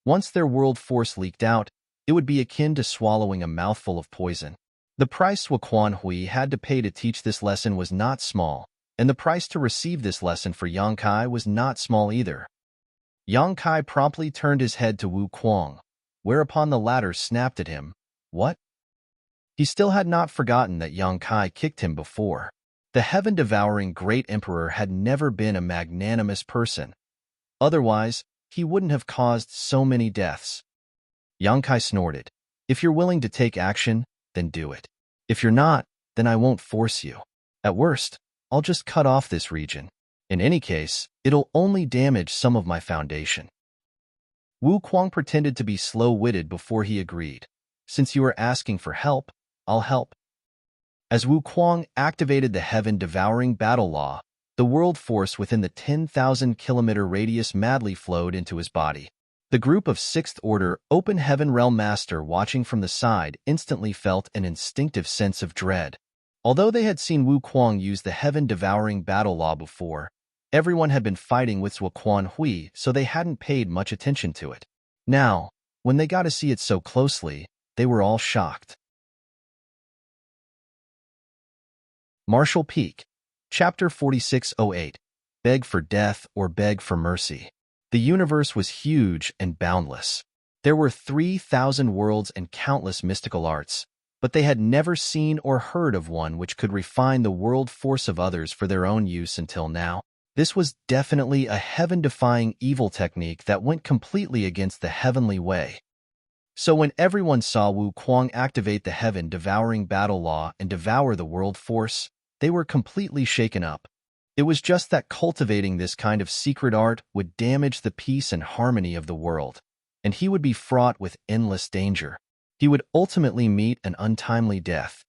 Once their world force leaked out, it would be akin to swallowing a mouthful of poison. The price Zuoquan Hui had to pay to teach this lesson was not small, and the price to receive this lesson for Yang Kai was not small either. Yang Kai promptly turned his head to Wu Kuang, whereupon the latter snapped at him. What? He still had not forgotten that Yang Kai kicked him before. The heaven-devouring great emperor had never been a magnanimous person. Otherwise, he wouldn't have caused so many deaths. Yang Kai snorted. If you're willing to take action, then do it. If you're not, then I won't force you. At worst, I'll just cut off this region. In any case, it'll only damage some of my foundation. Wu Kuang pretended to be slow-witted before he agreed. Since you are asking for help, I'll help. As Wu Kuang activated the heaven-devouring battle law, the world force within the 10,000-kilometer radius madly flowed into his body. The group of Sixth Order Open Heaven Realm Master watching from the side instantly felt an instinctive sense of dread. Although they had seen Wu Kuang use the heaven-devouring battle law before, everyone had been fighting with Zuoquan Hui, so they hadn't paid much attention to it. Now, when they got to see it so closely, they were all shocked. Marshall Peak, Chapter 4608, Beg for Death or Beg for Mercy. The universe was huge and boundless. There were 3,000 worlds and countless mystical arts, but they had never seen or heard of one which could refine the world force of others for their own use until now. This was definitely a heaven-defying evil technique that went completely against the heavenly way. So when everyone saw Wu Kuang activate the heaven-devouring battle law and devour the world force, they were completely shaken up. It was just that cultivating this kind of secret art would damage the peace and harmony of the world, and he would be fraught with endless danger. He would ultimately meet an untimely death.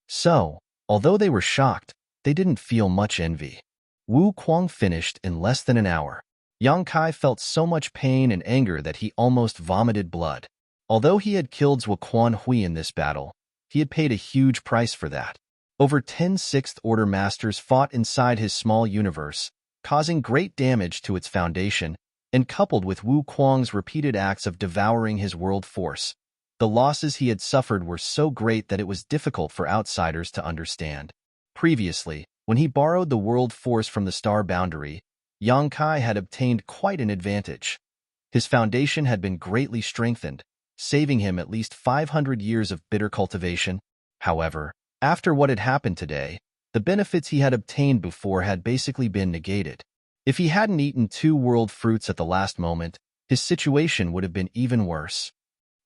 So, although they were shocked, they didn't feel much envy. Wu Kuang finished in less than an hour. Yang Kai felt so much pain and anger that he almost vomited blood. Although he had killed Zhuo Quan Hui in this battle, he had paid a huge price for that. Over 10 Sixth Order Masters fought inside his small universe, causing great damage to its foundation, and coupled with Wu Kuang's repeated acts of devouring his world force, the losses he had suffered were so great that it was difficult for outsiders to understand. Previously, when he borrowed the world force from the star boundary, Yang Kai had obtained quite an advantage. His foundation had been greatly strengthened, saving him at least 500 years of bitter cultivation. However, after what had happened today, the benefits he had obtained before had basically been negated. If he hadn't eaten 2 world fruits at the last moment, his situation would have been even worse.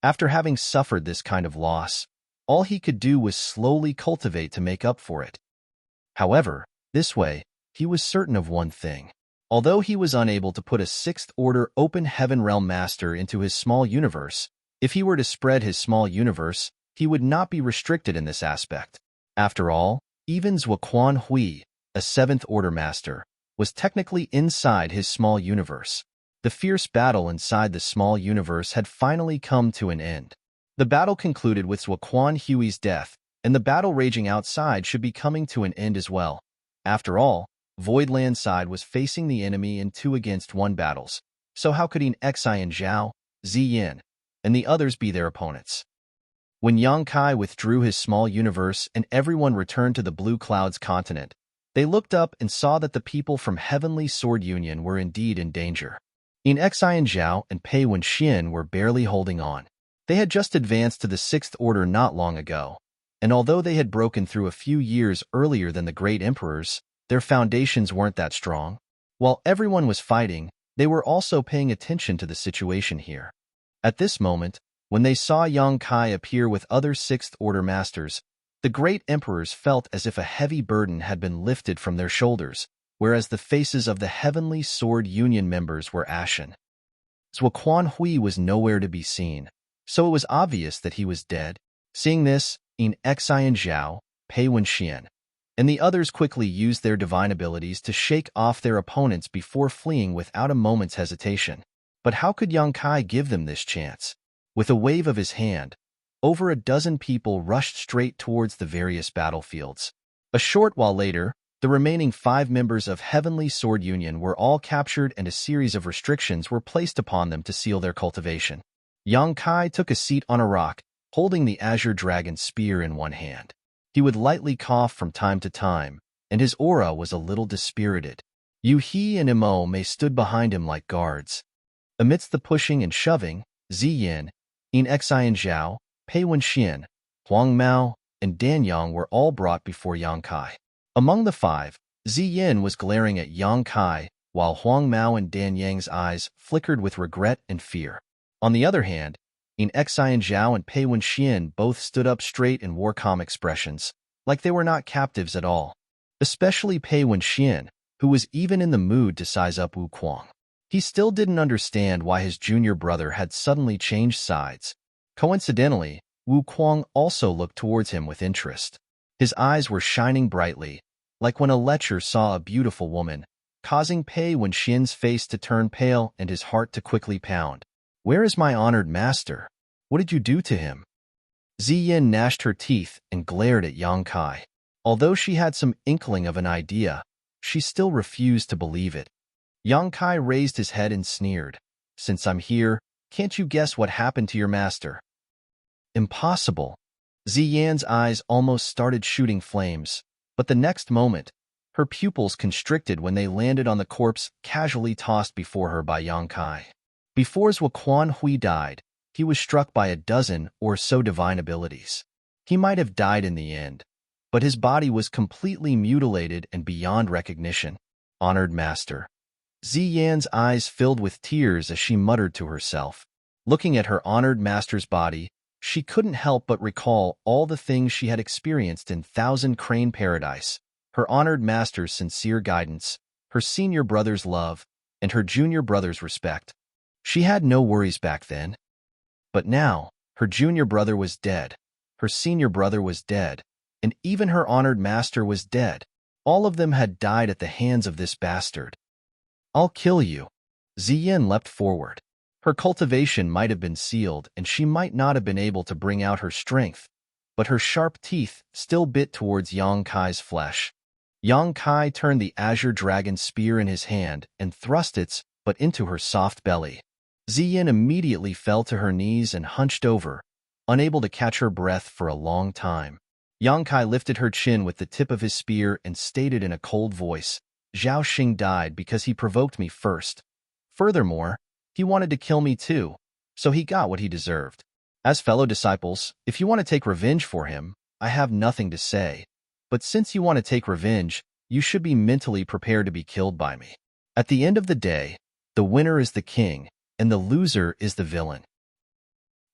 After having suffered this kind of loss, all he could do was slowly cultivate to make up for it. However, this way, he was certain of one thing. Although he was unable to put a 6th Order Open Heaven Realm Master into his small universe, if he were to spread his small universe, he would not be restricted in this aspect. After all, even Zhuo Quan Hui, a 7th Order Master, was technically inside his small universe. The fierce battle inside the small universe had finally come to an end. The battle concluded with Zhuo Quan Hui's death, and the battle raging outside should be coming to an end as well. After all, Voidland side was facing the enemy in 2-against-1 battles, so how could Xian Zhao, Ziyin, and the others be their opponents? When Yang Kai withdrew his small universe and everyone returned to the Blue Clouds continent, they looked up and saw that the people from Heavenly Sword Union were indeed in danger. Xian Zhao and Pei Wenxian were barely holding on. They had just advanced to the 6th Order not long ago, and although they had broken through a few years earlier than the great emperors, their foundations weren't that strong. While everyone was fighting, they were also paying attention to the situation here. At this moment, when they saw Yang Kai appear with other 6th Order Masters, the great emperors felt as if a heavy burden had been lifted from their shoulders, whereas the faces of the Heavenly Sword Union members were ashen. Zhuo Quan Hui was nowhere to be seen, so it was obvious that he was dead. Seeing this, Xian Zhao, Pei Wenxian, and the others quickly used their divine abilities to shake off their opponents before fleeing without a moment's hesitation. But how could Yang Kai give them this chance? With a wave of his hand, over a dozen people rushed straight towards the various battlefields. A short while later, the remaining 5 members of Heavenly Sword Union were all captured and a series of restrictions were placed upon them to seal their cultivation. Yang Kai took a seat on a rock, holding the Azure Dragon spear in one hand. He would lightly cough from time to time, and his aura was a little dispirited. Yu He and Mo Mei stood behind him like guards. Amidst the pushing and shoving, Ziyin, Xian Zhao, Pei Wenxian, Huang Mao, and Dan Yang were all brought before Yang Kai. Among the 5, Ziyin was glaring at Yang Kai, while Huang Mao and Dan Yang's eyes flickered with regret and fear. On the other hand, Xian Zhao and Pei Wenxian both stood up straight and wore calm expressions, like they were not captives at all. Especially Pei Wenxian, who was even in the mood to size up Wu Kuang. He still didn't understand why his junior brother had suddenly changed sides. Coincidentally, Wu Kuang also looked towards him with interest. His eyes were shining brightly, like when a lecher saw a beautiful woman, causing Pei Wenxian's face to turn pale and his heart to quickly pound. "Where is my honored master? What did you do to him?" Ziyin gnashed her teeth and glared at Yang Kai. Although she had some inkling of an idea, she still refused to believe it. Yang Kai raised his head and sneered. "Since I'm here, can't you guess what happened to your master?" Impossible. Ziyan's eyes almost started shooting flames, but the next moment, her pupils constricted when they landed on the corpse casually tossed before her by Yang Kai. Before Zhuo Quanhui died, he was struck by a dozen or so divine abilities. He might have died in the end, but his body was completely mutilated and beyond recognition. Honored Master. Ziyan's eyes filled with tears as she muttered to herself. Looking at her honored master's body, she couldn't help but recall all the things she had experienced in Thousand Crane Paradise, her honored master's sincere guidance, her senior brother's love, and her junior brother's respect. She had no worries back then. But now, her junior brother was dead, her senior brother was dead, and even her honored master was dead. All of them had died at the hands of this bastard. I'll kill you. Ziyan leapt forward. Her cultivation might have been sealed, and she might not have been able to bring out her strength, but her sharp teeth still bit towards Yang Kai's flesh. Yang Kai turned the azure dragon spear in his hand and thrust its butt into her soft belly. Ziyan immediately fell to her knees and hunched over, unable to catch her breath for a long time. Yang Kai lifted her chin with the tip of his spear and stated in a cold voice, Zhao Xing died because he provoked me first. Furthermore, he wanted to kill me too, so he got what he deserved. As fellow disciples, if you want to take revenge for him, I have nothing to say. But since you want to take revenge, you should be mentally prepared to be killed by me. At the end of the day, the winner is the king, and the loser is the villain.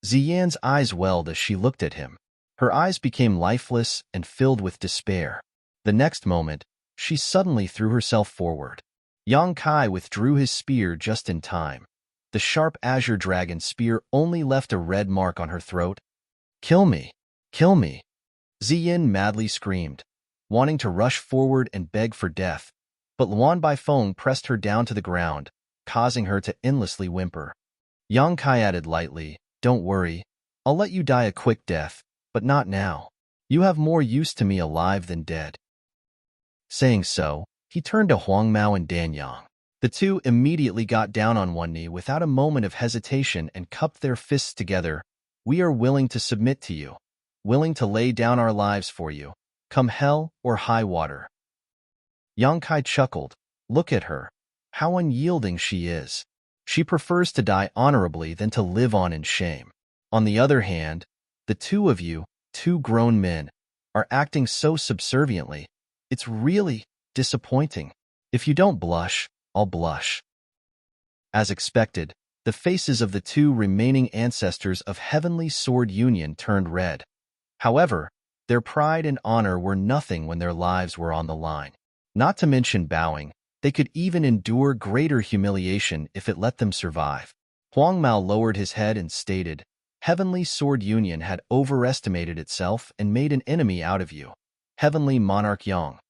Ziyan's eyes welled as she looked at him. Her eyes became lifeless and filled with despair. The next moment, she suddenly threw herself forward. Yang Kai withdrew his spear just in time. The sharp azure dragon spear only left a red mark on her throat. Kill me! Kill me! Ziyan madly screamed, wanting to rush forward and beg for death, but Luan Baifeng pressed her down to the ground, causing her to endlessly whimper. Yang Kai added lightly, Don't worry, I'll let you die a quick death, but not now. You have more use to me alive than dead. Saying so, he turned to Huang Mao and Dan Yang. The two immediately got down on one knee without a moment of hesitation and cupped their fists together. We are willing to submit to you, willing to lay down our lives for you, come hell or high water. Yang Kai chuckled. Look at her. How unyielding she is. She prefers to die honorably than to live on in shame. On the other hand, the two of you, two grown men, are acting so subserviently. It's really disappointing. If you don't blush, I'll blush. As expected, the faces of the two remaining ancestors of Heavenly Sword Union turned red. However, their pride and honor were nothing when their lives were on the line. Not to mention bowing, they could even endure greater humiliation if it let them survive. Huang Mao lowered his head and stated, Heavenly Sword Union had overestimated itself and made an enemy out of you, Heavenly Monarch Yang.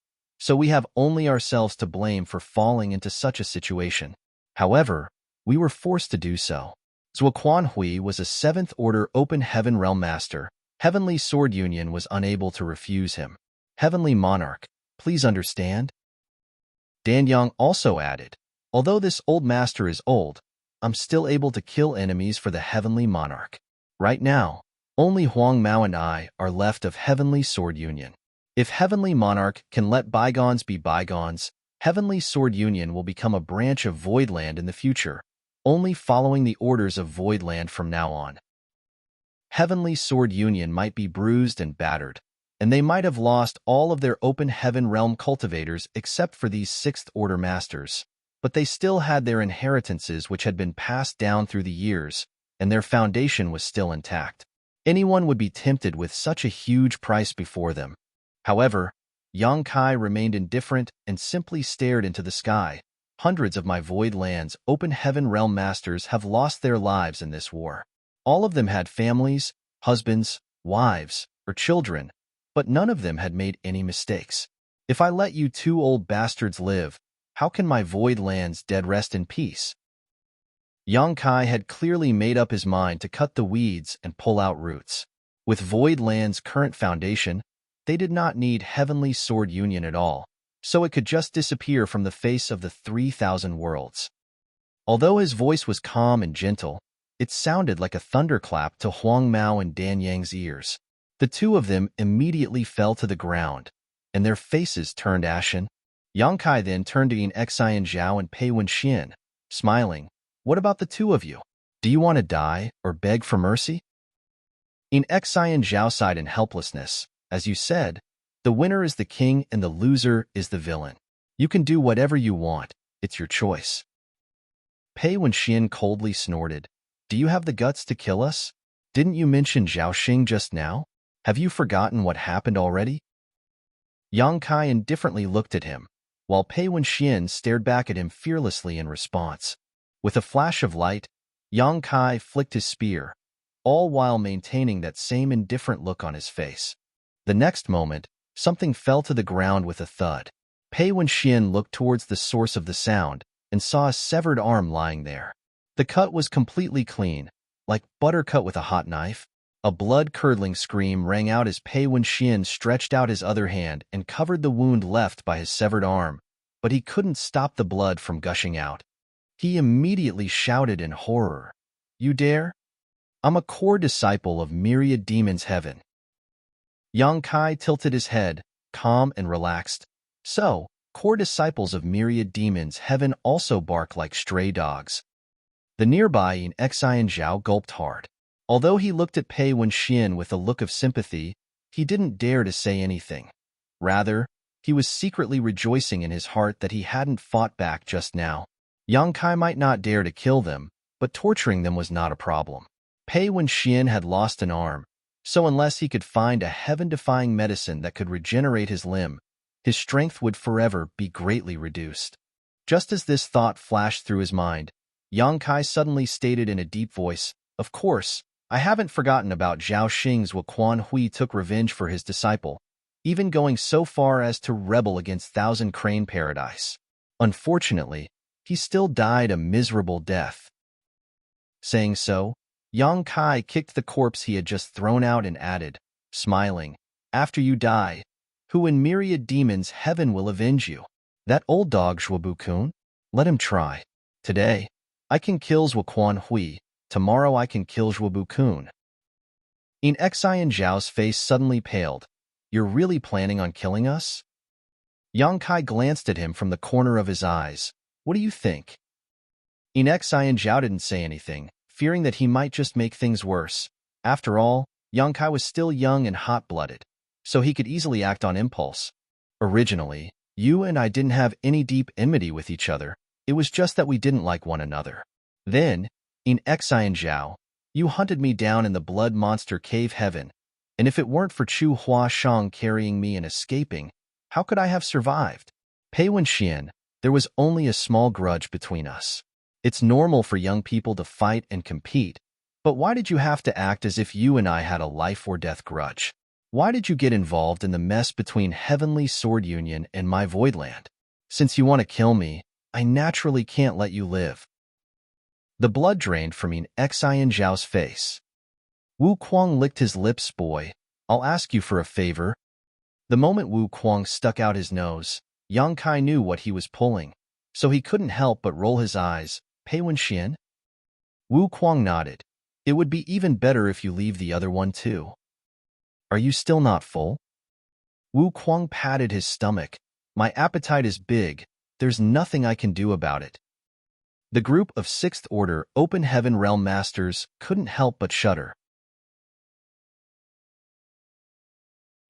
So we have only ourselves to blame for falling into such a situation. However, we were forced to do so. Zhuo Quanhui was a 7th Order Open Heaven Realm Master. Heavenly Sword Union was unable to refuse him. Heavenly Monarch, please understand. Dan Yang also added, Although this old master is old, I'm still able to kill enemies for the Heavenly Monarch. Right now, only Huang Mao and I are left of Heavenly Sword Union. If Heavenly Monarch can let bygones be bygones, Heavenly Sword Union will become a branch of Voidland in the future, only following the orders of Voidland from now on. Heavenly Sword Union might be bruised and battered, and they might have lost all of their open heaven realm cultivators except for these 6th Order Masters, but they still had their inheritances which had been passed down through the years, and their foundation was still intact. Anyone would be tempted with such a huge price before them. However, Yang Kai remained indifferent and simply stared into the sky. Hundreds of my Void Lands Open Heaven Realm Masters have lost their lives in this war. All of them had families, husbands, wives, or children, but none of them had made any mistakes. If I let you two old bastards live, how can my Void Lands dead rest in peace? Yang Kai had clearly made up his mind to cut the weeds and pull out roots. With Void Land's current foundation, they did not need Heavenly Sword Union at all, so it could just disappear from the face of the 3,000 worlds. Although his voice was calm and gentle, It sounded like a thunderclap to Huang Mao and Dan Yang's ears. The two of them immediately fell to the ground, and their faces turned ashen. Yang Kai then turned to Xian Zhao and Pei Wenxian, smiling. What about the two of you? Do you want to die or beg for mercy? Xian Zhao sighed in helplessness. As you said, the winner is the king and the loser is the villain. You can do whatever you want. It's your choice. Pei Wenxian coldly snorted. Do you have the guts to kill us? Didn't you mention Zhaoxing just now? Have you forgotten what happened already? Yang Kai indifferently looked at him, while Pei Wenxian stared back at him fearlessly in response. With a flash of light, Yang Kai flicked his spear, all while maintaining that same indifferent look on his face. The next moment, something fell to the ground with a thud. Pei Wenxian looked towards the source of the sound and saw a severed arm lying there. The cut was completely clean, like butter cut with a hot knife. A blood-curdling scream rang out as Pei Wenxian stretched out his other hand and covered the wound left by his severed arm, but he couldn't stop the blood from gushing out. He immediately shouted in horror, "You dare? I'm a core disciple of Myriad Demons Heaven." Yang Kai tilted his head, calm and relaxed. So, core disciples of Myriad Demons Heaven also bark like stray dogs. The nearby Xian Zhao gulped hard. Although he looked at Pei Wenxian with a look of sympathy, he didn't dare to say anything. Rather, he was secretly rejoicing in his heart that he hadn't fought back just now. Yang Kai might not dare to kill them, but torturing them was not a problem. Pei Wenxian had lost an arm, so unless he could find a heaven-defying medicine that could regenerate his limb, his strength would forever be greatly reduced. Just as this thought flashed through his mind, Yang Kai suddenly stated in a deep voice, "Of course, I haven't forgotten about Zhao Xing's Quan Hui took revenge for his disciple, even going so far as to rebel against Thousand Crane Paradise. Unfortunately, he still died a miserable death." Saying so, Yang Kai kicked the corpse he had just thrown out and added, smiling, "After you die, who in Myriad Demons Heaven will avenge you? That old dog Zhuobu-kun? Let him try. Today, I can kill Quan Hui. Tomorrow I can kill Zhuobu-kun." Xian Zhao's face suddenly paled. "You're really planning on killing us?" Yang Kai glanced at him from the corner of his eyes. "What do you think?" Xian Zhao didn't say anything, fearing that he might just make things worse. After all, Yang Kai was still young and hot-blooded, so he could easily act on impulse. "Originally, you and I didn't have any deep enmity with each other. It was just that we didn't like one another. Then, Xian Zhao, you hunted me down in the blood monster cave heaven, and if it weren't for Chu Hua Shang carrying me and escaping, how could I have survived? Pei Wenxian, there was only a small grudge between us. It's normal for young people to fight and compete, but why did you have to act as if you and I had a life-or-death grudge? Why did you get involved in the mess between Heavenly Sword Union and my Voidland? Since you want to kill me, I naturally can't let you live." The blood drained from Xian Zhao's face. Wu Kuang licked his lips. "Boy, I'll ask you for a favor." The moment Wu Kuang stuck out his nose, Yang Kai knew what he was pulling, so he couldn't help but roll his eyes. "Pei Wenxian?" Wu Kuang nodded. "It would be even better if you leave the other one too." "Are you still not full?" Wu Kuang patted his stomach. "My appetite is big. There's nothing I can do about it." The group of 6th Order Open Heaven Realm Masters couldn't help but shudder.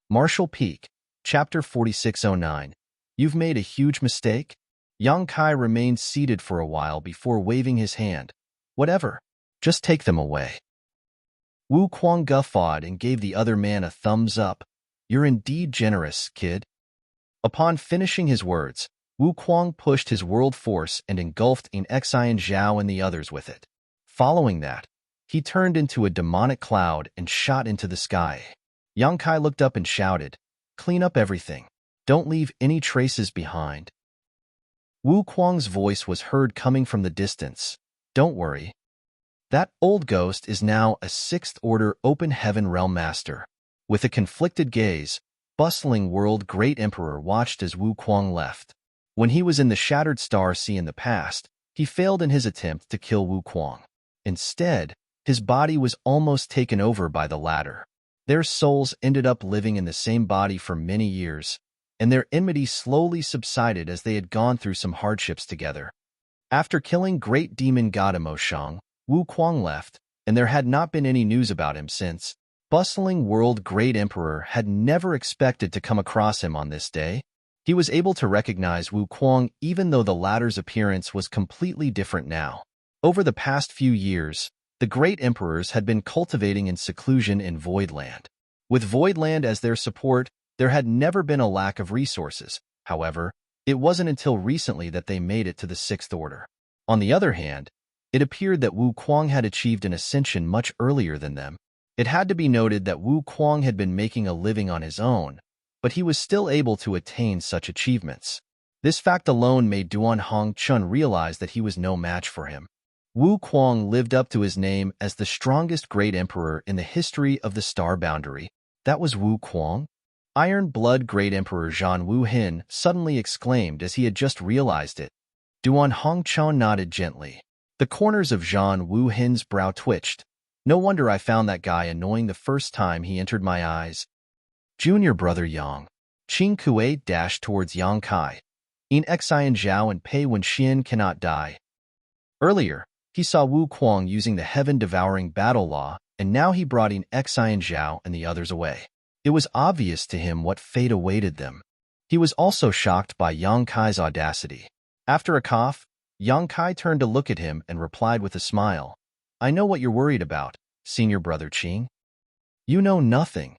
Martial Peak, Chapter 4609. You've made a huge mistake? Yang Kai remained seated for a while before waving his hand. "Whatever. Just take them away." Wu Kuang guffawed and gave the other man a thumbs up. "You're indeed generous, kid." Upon finishing his words, Wu Kuang pushed his world force and engulfed Xian Zhao and the others with it. Following that, he turned into a demonic cloud and shot into the sky. Yang Kai looked up and shouted, "Clean up everything. Don't leave any traces behind." Wu Kuang's voice was heard coming from the distance. "Don't worry. That old ghost is now a 6th Order Open Heaven Realm Master." With a conflicted gaze, Bustling World Great Emperor watched as Wu Kuang left. When he was in the Shattered Star Sea in the past, he failed in his attempt to kill Wu Kuang. Instead, his body was almost taken over by the latter. Their souls ended up living in the same body for many years, and their enmity slowly subsided as they had gone through some hardships together. After killing great demon god Emoshang, Wu Kuang left, and there had not been any news about him since. Bustling world great emperor had never expected to come across him on this day. He was able to recognize Wu Kuang even though the latter's appearance was completely different now. Over the past few years, the great emperors had been cultivating in seclusion in Voidland. With Voidland as their support, there had never been a lack of resources. However, it wasn't until recently that they made it to the Sixth Order. On the other hand, it appeared that Wu Kuang had achieved an ascension much earlier than them. It had to be noted that Wu Kuang had been making a living on his own, but he was still able to attain such achievements. This fact alone made Duan Hongchun realize that he was no match for him. Wu Kuang lived up to his name as the strongest great emperor in the history of the Star Boundary. That was Wu Kuang? Iron Blood Great Emperor Zhan Wu Hin suddenly exclaimed as he had just realized it. Duan Hongchun nodded gently. The corners of Zhan Wu Hin's brow twitched. No wonder I found that guy annoying the first time he entered my eyes. Junior brother Yang. Qing Kuei dashed towards Yang Kai. In Xian Zhao and Pei Wenxian cannot die. Earlier, he saw Wu Kuang using the heaven-devouring battle law, and now he brought in Xian Zhao and the others away. It was obvious to him what fate awaited them. He was also shocked by Yang Kai's audacity. After a cough, Yang Kai turned to look at him and replied with a smile. I know what you're worried about, senior brother Qing. You know nothing.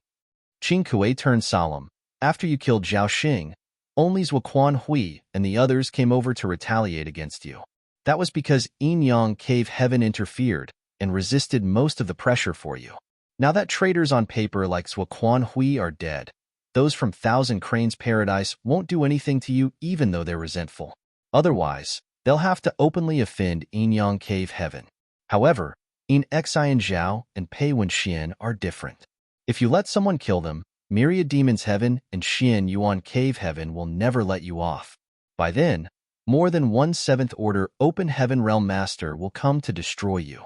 Qing Kuei turned solemn. After you killed Zhao Xing, only Zuoquan Hui and the others came over to retaliate against you. That was because Yin Yang Cave Heaven interfered and resisted most of the pressure for you. Now that traitors on paper like Zuoquan Hui are dead, those from Thousand Cranes Paradise won't do anything to you even though they're resentful. Otherwise, they'll have to openly offend Yin Yang Cave Heaven. However, Yin Xian Zhao and Pei Wenxian are different. If you let someone kill them, Myriad Demons Heaven and Xian Yuan Cave Heaven will never let you off. By then, more than one Seventh Order Open Heaven Realm Master will come to destroy you.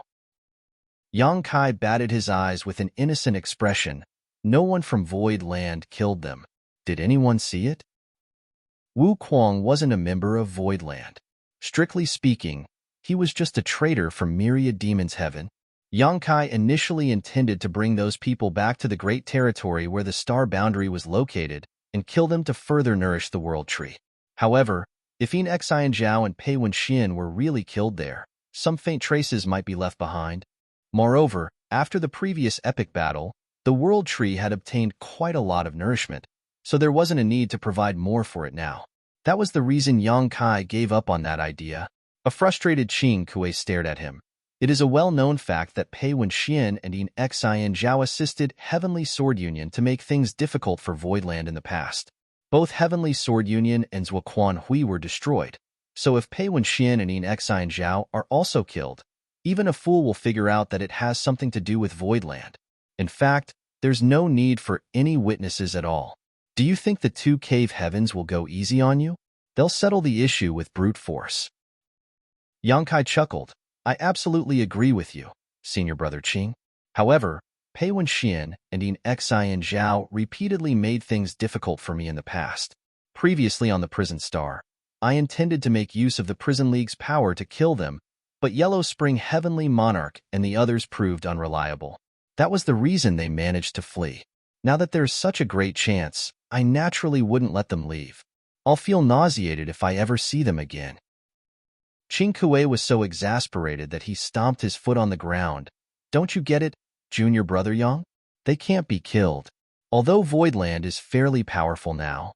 Yang Kai batted his eyes with an innocent expression. No one from Void Land killed them. Did anyone see it? Wu Kuang wasn't a member of Void Land. Strictly speaking, he was just a traitor from Myriad Demons Heaven. Yang Kai initially intended to bring those people back to the Great Territory where the Star Boundary was located and kill them to further nourish the World Tree. However, if Yin Xian Zhao and Pei Wenxian were really killed there, some faint traces might be left behind. Moreover, after the previous epic battle, the World Tree had obtained quite a lot of nourishment, so there wasn't a need to provide more for it now. That was the reason Yang Kai gave up on that idea. A frustrated Qing Kuei stared at him. It is a well-known fact that Pei Wenxian and Yin Xian Zhao assisted Heavenly Sword Union to make things difficult for Voidland in the past. Both Heavenly Sword Union and Zuoquan Hui were destroyed, so if Pei Wenxian and Yin Xian Zhao are also killed, even a fool will figure out that it has something to do with Voidland. In fact, there's no need for any witnesses at all. Do you think the two cave heavens will go easy on you? They'll settle the issue with brute force. Yang Kai chuckled. I absolutely agree with you, senior brother Qing. However, Pei Wenxian and Yin Xian Zhao repeatedly made things difficult for me in the past. Previously on the Prison Star, I intended to make use of the Prison League's power to kill them, but Yellow Spring Heavenly Monarch and the others proved unreliable. That was the reason they managed to flee. Now that there's such a great chance, I naturally wouldn't let them leave. I'll feel nauseated if I ever see them again. Qing Kuei was so exasperated that he stomped his foot on the ground. Don't you get it, junior brother Yang? They can't be killed. Although Voidland is fairly powerful now.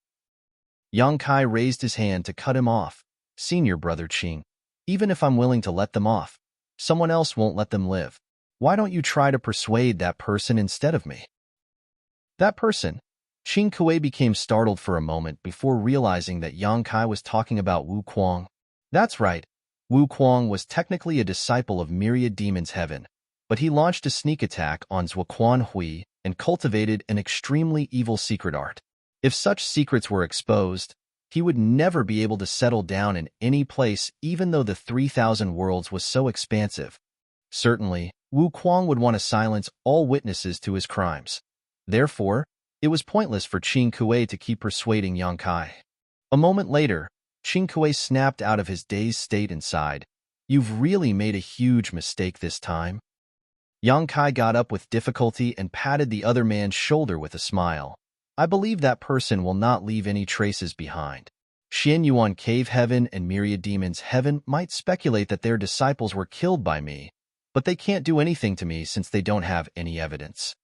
Yang Kai raised his hand to cut him off. Senior brother Qing, even if I'm willing to let them off, someone else won't let them live. Why don't you try to persuade that person instead of me? That person? Qing Kuei became startled for a moment before realizing that Yang Kai was talking about Wu Kuang. That's right. Wu Kuang was technically a disciple of Myriad Demons Heaven, but he launched a sneak attack on Zuoquan Hui and cultivated an extremely evil secret art. If such secrets were exposed, he would never be able to settle down in any place even though the 3,000 worlds was so expansive. Certainly, Wu Kuang would want to silence all witnesses to his crimes. Therefore, it was pointless for Qing Kuei to keep persuading Yang Kai. A moment later, Qing Kuei snapped out of his dazed state and sighed. "You've really made a huge mistake this time." Yang Kai got up with difficulty and patted the other man's shoulder with a smile. "I believe that person will not leave any traces behind. Xian Yuan Cave Heaven and Myriad Demons Heaven might speculate that their disciples were killed by me, but they can't do anything to me since they don't have any evidence."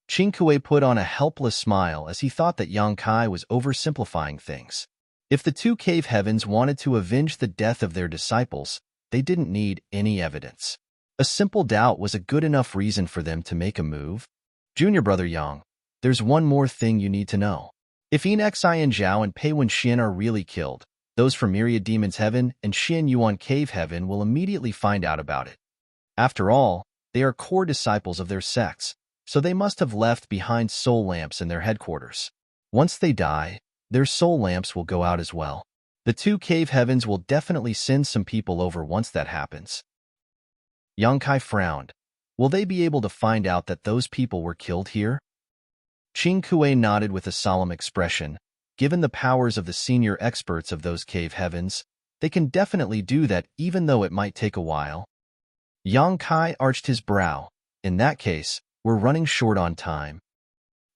Qing Kuei put on a helpless smile as he thought that Yang Kai was oversimplifying things. If the two cave heavens wanted to avenge the death of their disciples, they didn't need any evidence. A simple doubt was a good enough reason for them to make a move. "Junior brother Yang, there's one more thing you need to know. If Yin Xian Zhao and Pei Wen Xian are really killed, those from Myriad Demons Heaven and Xian Yuan Cave Heaven will immediately find out about it. After all, they are core disciples of their sects, so they must have left behind soul lamps in their headquarters. Once they die, their soul lamps will go out as well. The two cave heavens will definitely send some people over once that happens." Yang Kai frowned. "Will they be able to find out that those people were killed here?" Qing Kuei nodded with a solemn expression. "Given the powers of the senior experts of those cave heavens, they can definitely do that even though it might take a while." Yang Kai arched his brow. "In that case, we're running short on time."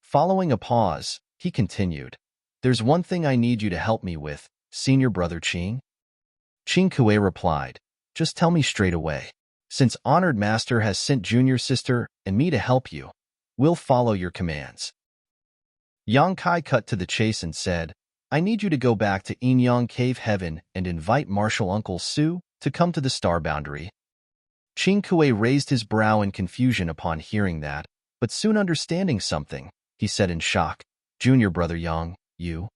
Following a pause, he continued, "There's one thing I need you to help me with, senior brother Qing." Qing Kuei replied, "Just tell me straight away. Since Honored Master has sent junior sister and me to help you, we'll follow your commands." Yang Kai cut to the chase and said, "I need you to go back to Yin Yang Cave Heaven and invite Martial Uncle Su to come to the star boundary." Qing Kuei raised his brow in confusion upon hearing that, but soon understanding something, he said in shock, "Junior brother Yang, you?"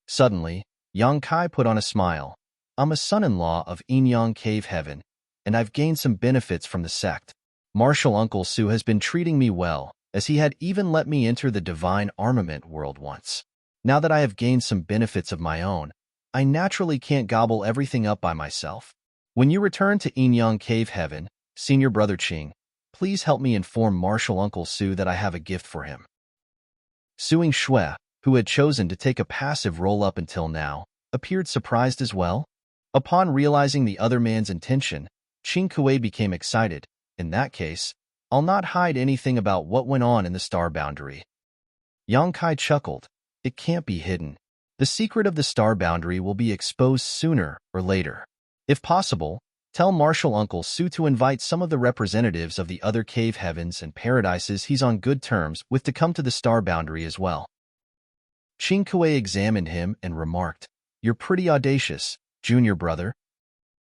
Suddenly, Yang Kai put on a smile. "I'm a son-in-law of Yin Yang Cave Heaven, and I've gained some benefits from the sect. Martial Uncle Su has been treating me well, as he had even let me enter the divine armament world once. Now that I have gained some benefits of my own, I naturally can't gobble everything up by myself. When you return to Yin Yang Cave Heaven, senior brother Qing, please help me inform Martial Uncle Su that I have a gift for him." Suing Shui, who had chosen to take a passive role up until now, appeared surprised as well. Upon realizing the other man's intention, Qing Kuei became excited. "In that case, I'll not hide anything about what went on in the star boundary." Yang Kai chuckled. "It can't be hidden. The secret of the star boundary will be exposed sooner or later. If possible, tell Martial Uncle Su to invite some of the representatives of the other cave heavens and paradises he's on good terms with to come to the star boundary as well." Qing Kuei examined him and remarked, "You're pretty audacious, junior brother."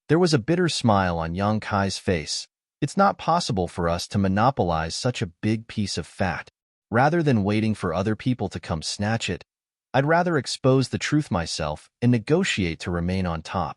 There was a bitter smile on Yang Kai's face. "It's not possible for us to monopolize such a big piece of fat. Rather than waiting for other people to come snatch it, I'd rather expose the truth myself and negotiate to remain on top."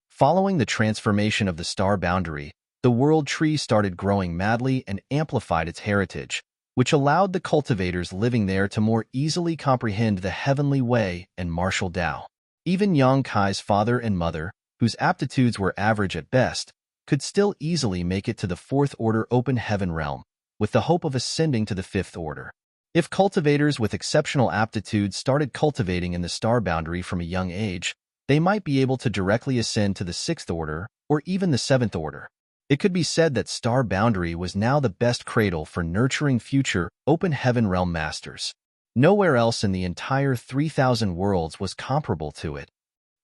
Following the transformation of the star boundary, the world tree started growing madly and amplified its heritage, which allowed the cultivators living there to more easily comprehend the heavenly way and martial Tao. Even Yang Kai's father and mother, whose aptitudes were average at best, could still easily make it to the fourth order open heaven realm, with the hope of ascending to the fifth order. If cultivators with exceptional aptitudes started cultivating in the star boundary from a young age, they might be able to directly ascend to the sixth order or even the seventh order. It could be said that star boundary was now the best cradle for nurturing future open heaven realm masters. Nowhere else in the entire 3,000 worlds was comparable to it.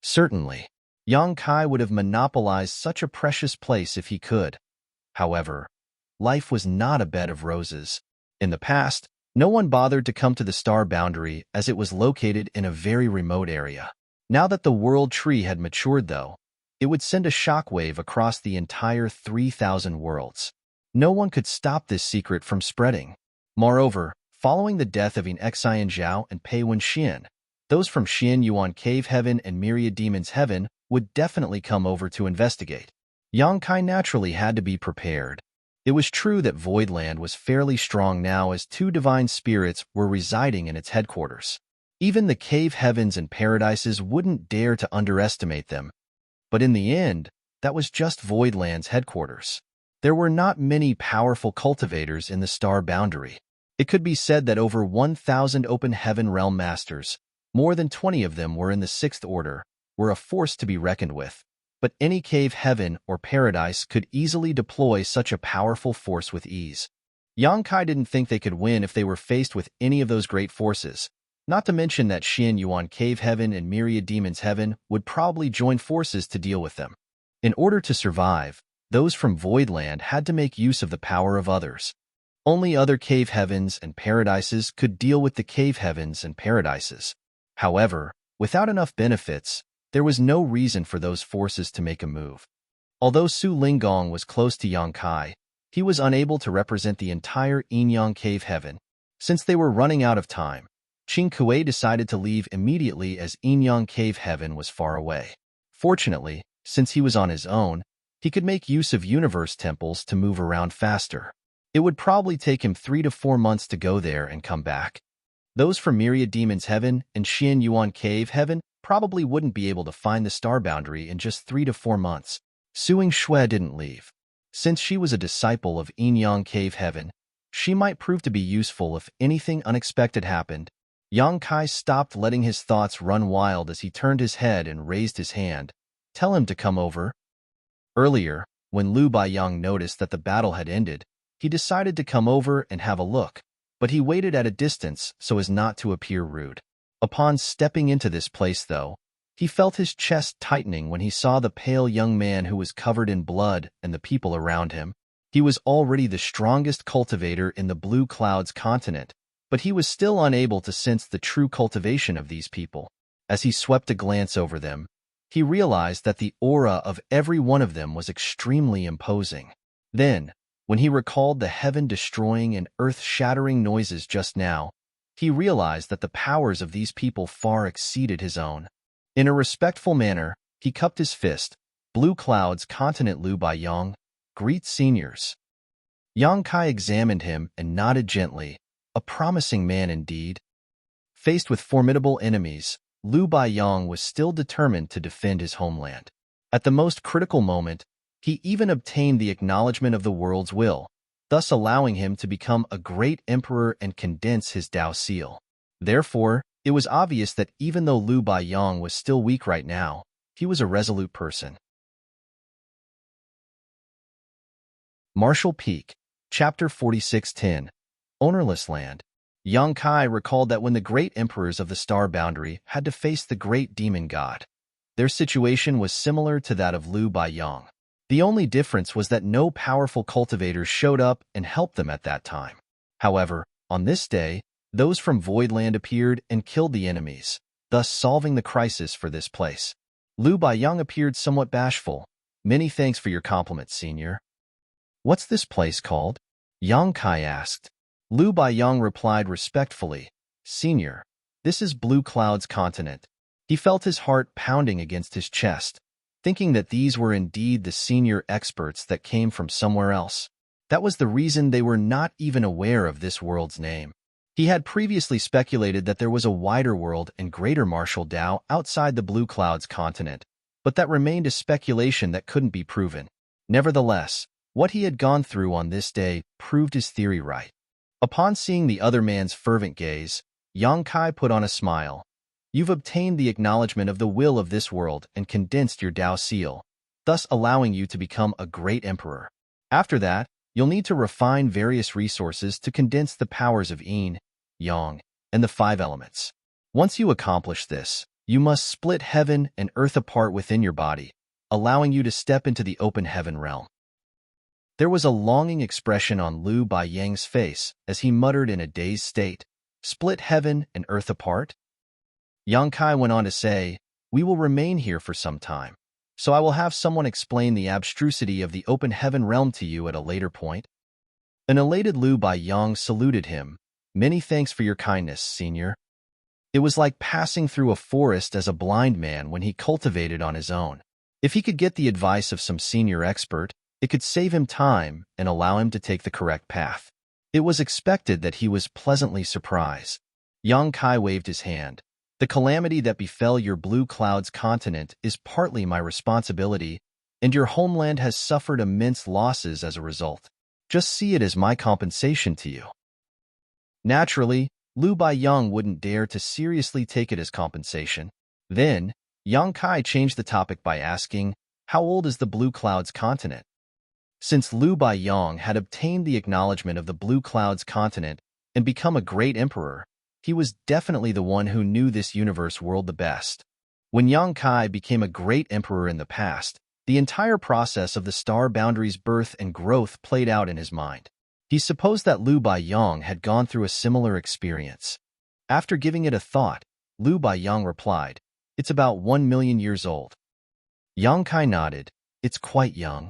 Certainly, Yang Kai would have monopolized such a precious place if he could. However, life was not a bed of roses. In the past, no one bothered to come to the star boundary as it was located in a very remote area. Now that the world tree had matured, though, it would send a shockwave across the entire 3,000 worlds. No one could stop this secret from spreading. Moreover, following the death of Xian Zhao and Pei Wen Xian, those from Xian Yuan Cave Heaven and Myriad Demons Heaven would definitely come over to investigate. Yang Kai naturally had to be prepared. It was true that Voidland was fairly strong now as two divine spirits were residing in its headquarters. Even the cave heavens and paradises wouldn't dare to underestimate them. But in the end, that was just Voidland's headquarters. There were not many powerful cultivators in the star boundary. It could be said that over 1,000 open heaven realm masters, more than 20 of them were in the Sixth Order, were a force to be reckoned with. But any cave heaven or paradise could easily deploy such a powerful force with ease. Yangkai didn't think they could win if they were faced with any of those great forces, not to mention that Xian Yuan Cave Heaven and Myriad Demons Heaven would probably join forces to deal with them. In order to survive, those from Voidland had to make use of the power of others. Only other cave heavens and paradises could deal with the cave heavens and paradises. However, without enough benefits, there was no reason for those forces to make a move. Although Su Linggong was close to Yangkai, he was unable to represent the entire Yinyang Cave Heaven. Since they were running out of time, Qing Kuei decided to leave immediately as Yinyang Cave Heaven was far away. Fortunately, since he was on his own, he could make use of universe temples to move around faster. It would probably take him 3 to 4 months to go there and come back. Those from Myriad Demons Heaven and Xian Yuan Cave Heaven probably wouldn't be able to find the star boundary in just 3 to 4 months. Suing Shui didn't leave. Since she was a disciple of Yinyang Cave Heaven, she might prove to be useful if anything unexpected happened. Yang Kai stopped letting his thoughts run wild as he turned his head and raised his hand. Tell him to come over. Earlier, when Lu Baiyang noticed that the battle had ended, he decided to come over and have a look, but he waited at a distance so as not to appear rude. Upon stepping into this place, though, he felt his chest tightening when he saw the pale young man who was covered in blood and the people around him. He was already the strongest cultivator in the Blue Clouds continent, but he was still unable to sense the true cultivation of these people. As he swept a glance over them, he realized that the aura of every one of them was extremely imposing. Then, when he recalled the heaven-destroying and earth-shattering noises just now, he realized that the powers of these people far exceeded his own. In a respectful manner, he cupped his fist. Blue Clouds Continent Lu Baiyang, greet seniors. Yang Kai examined him and nodded gently. A promising man indeed. Faced with formidable enemies, Lu Baiyang was still determined to defend his homeland. At the most critical moment, he even obtained the acknowledgement of the world's will, thus allowing him to become a great emperor and condense his Dao seal. Therefore, it was obvious that even though Lu Baiyang was still weak right now, he was a resolute person. Martial Peak, Chapter 4610, Ownerless Land. Yang Kai recalled that when the great emperors of the star boundary had to face the great demon god, their situation was similar to that of Lu Baiyang. The only difference was that no powerful cultivators showed up and helped them at that time. However, on this day, those from Voidland appeared and killed the enemies, thus solving the crisis for this place. Lu Baiyang appeared somewhat bashful. Many thanks for your compliments, senior. What's this place called? Yang Kai asked. Lu Baiyang replied respectfully, Senior, this is Blue Clouds Continent. He felt his heart pounding against his chest, thinking that these were indeed the senior experts that came from somewhere else. That was the reason they were not even aware of this world's name. He had previously speculated that there was a wider world and greater martial Dao outside the Blue Clouds continent, but that remained a speculation that couldn't be proven. Nevertheless, what he had gone through on this day proved his theory right. Upon seeing the other man's fervent gaze, Yang Kai put on a smile. You've obtained the acknowledgement of the will of this world and condensed your Dao seal, thus allowing you to become a great emperor. After that, you'll need to refine various resources to condense the powers of Yin, Yang, and the 5 elements. Once you accomplish this, you must split heaven and earth apart within your body, allowing you to step into the open heaven realm. There was a longing expression on Lu Baiyang's face as he muttered in a dazed state, Split heaven and earth apart? Yang Kai went on to say, We will remain here for some time, so I will have someone explain the abstrusity of the open heaven realm to you at a later point. An elated Lu Baiyang saluted him. Many thanks for your kindness, senior. It was like passing through a forest as a blind man when he cultivated on his own. If he could get the advice of some senior expert, it could save him time and allow him to take the correct path. It was expected that he was pleasantly surprised. Yang Kai waved his hand. The calamity that befell your Blue Clouds continent is partly my responsibility, and your homeland has suffered immense losses as a result. Just see it as my compensation to you." Naturally, Lu Baiyang wouldn't dare to seriously take it as compensation. Then, Yang Kai changed the topic by asking, "How old is the Blue Clouds continent?" Since Lu Baiyang had obtained the acknowledgement of the Blue Clouds continent and become a great emperor, he was definitely the one who knew this universe world the best. When Yang Kai became a great emperor in the past, the entire process of the star boundary's birth and growth played out in his mind. He supposed that Lu Baiyang had gone through a similar experience. After giving it a thought, Lu Baiyang replied, "It's about 1 million years old." Yang Kai nodded. "It's quite young."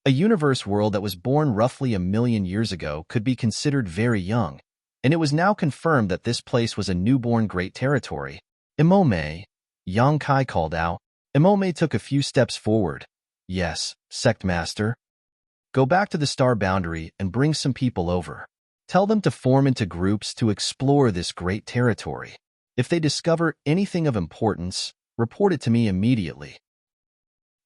A universe world that was born roughly 1 million years ago could be considered very young, and it was now confirmed that this place was a newborn great territory. "Imome," Yang Kai called out. Imome took a few steps forward. "Yes, sect master. Go back to the star boundary and bring some people over. Tell them to form into groups to explore this great territory. If they discover anything of importance, report it to me immediately."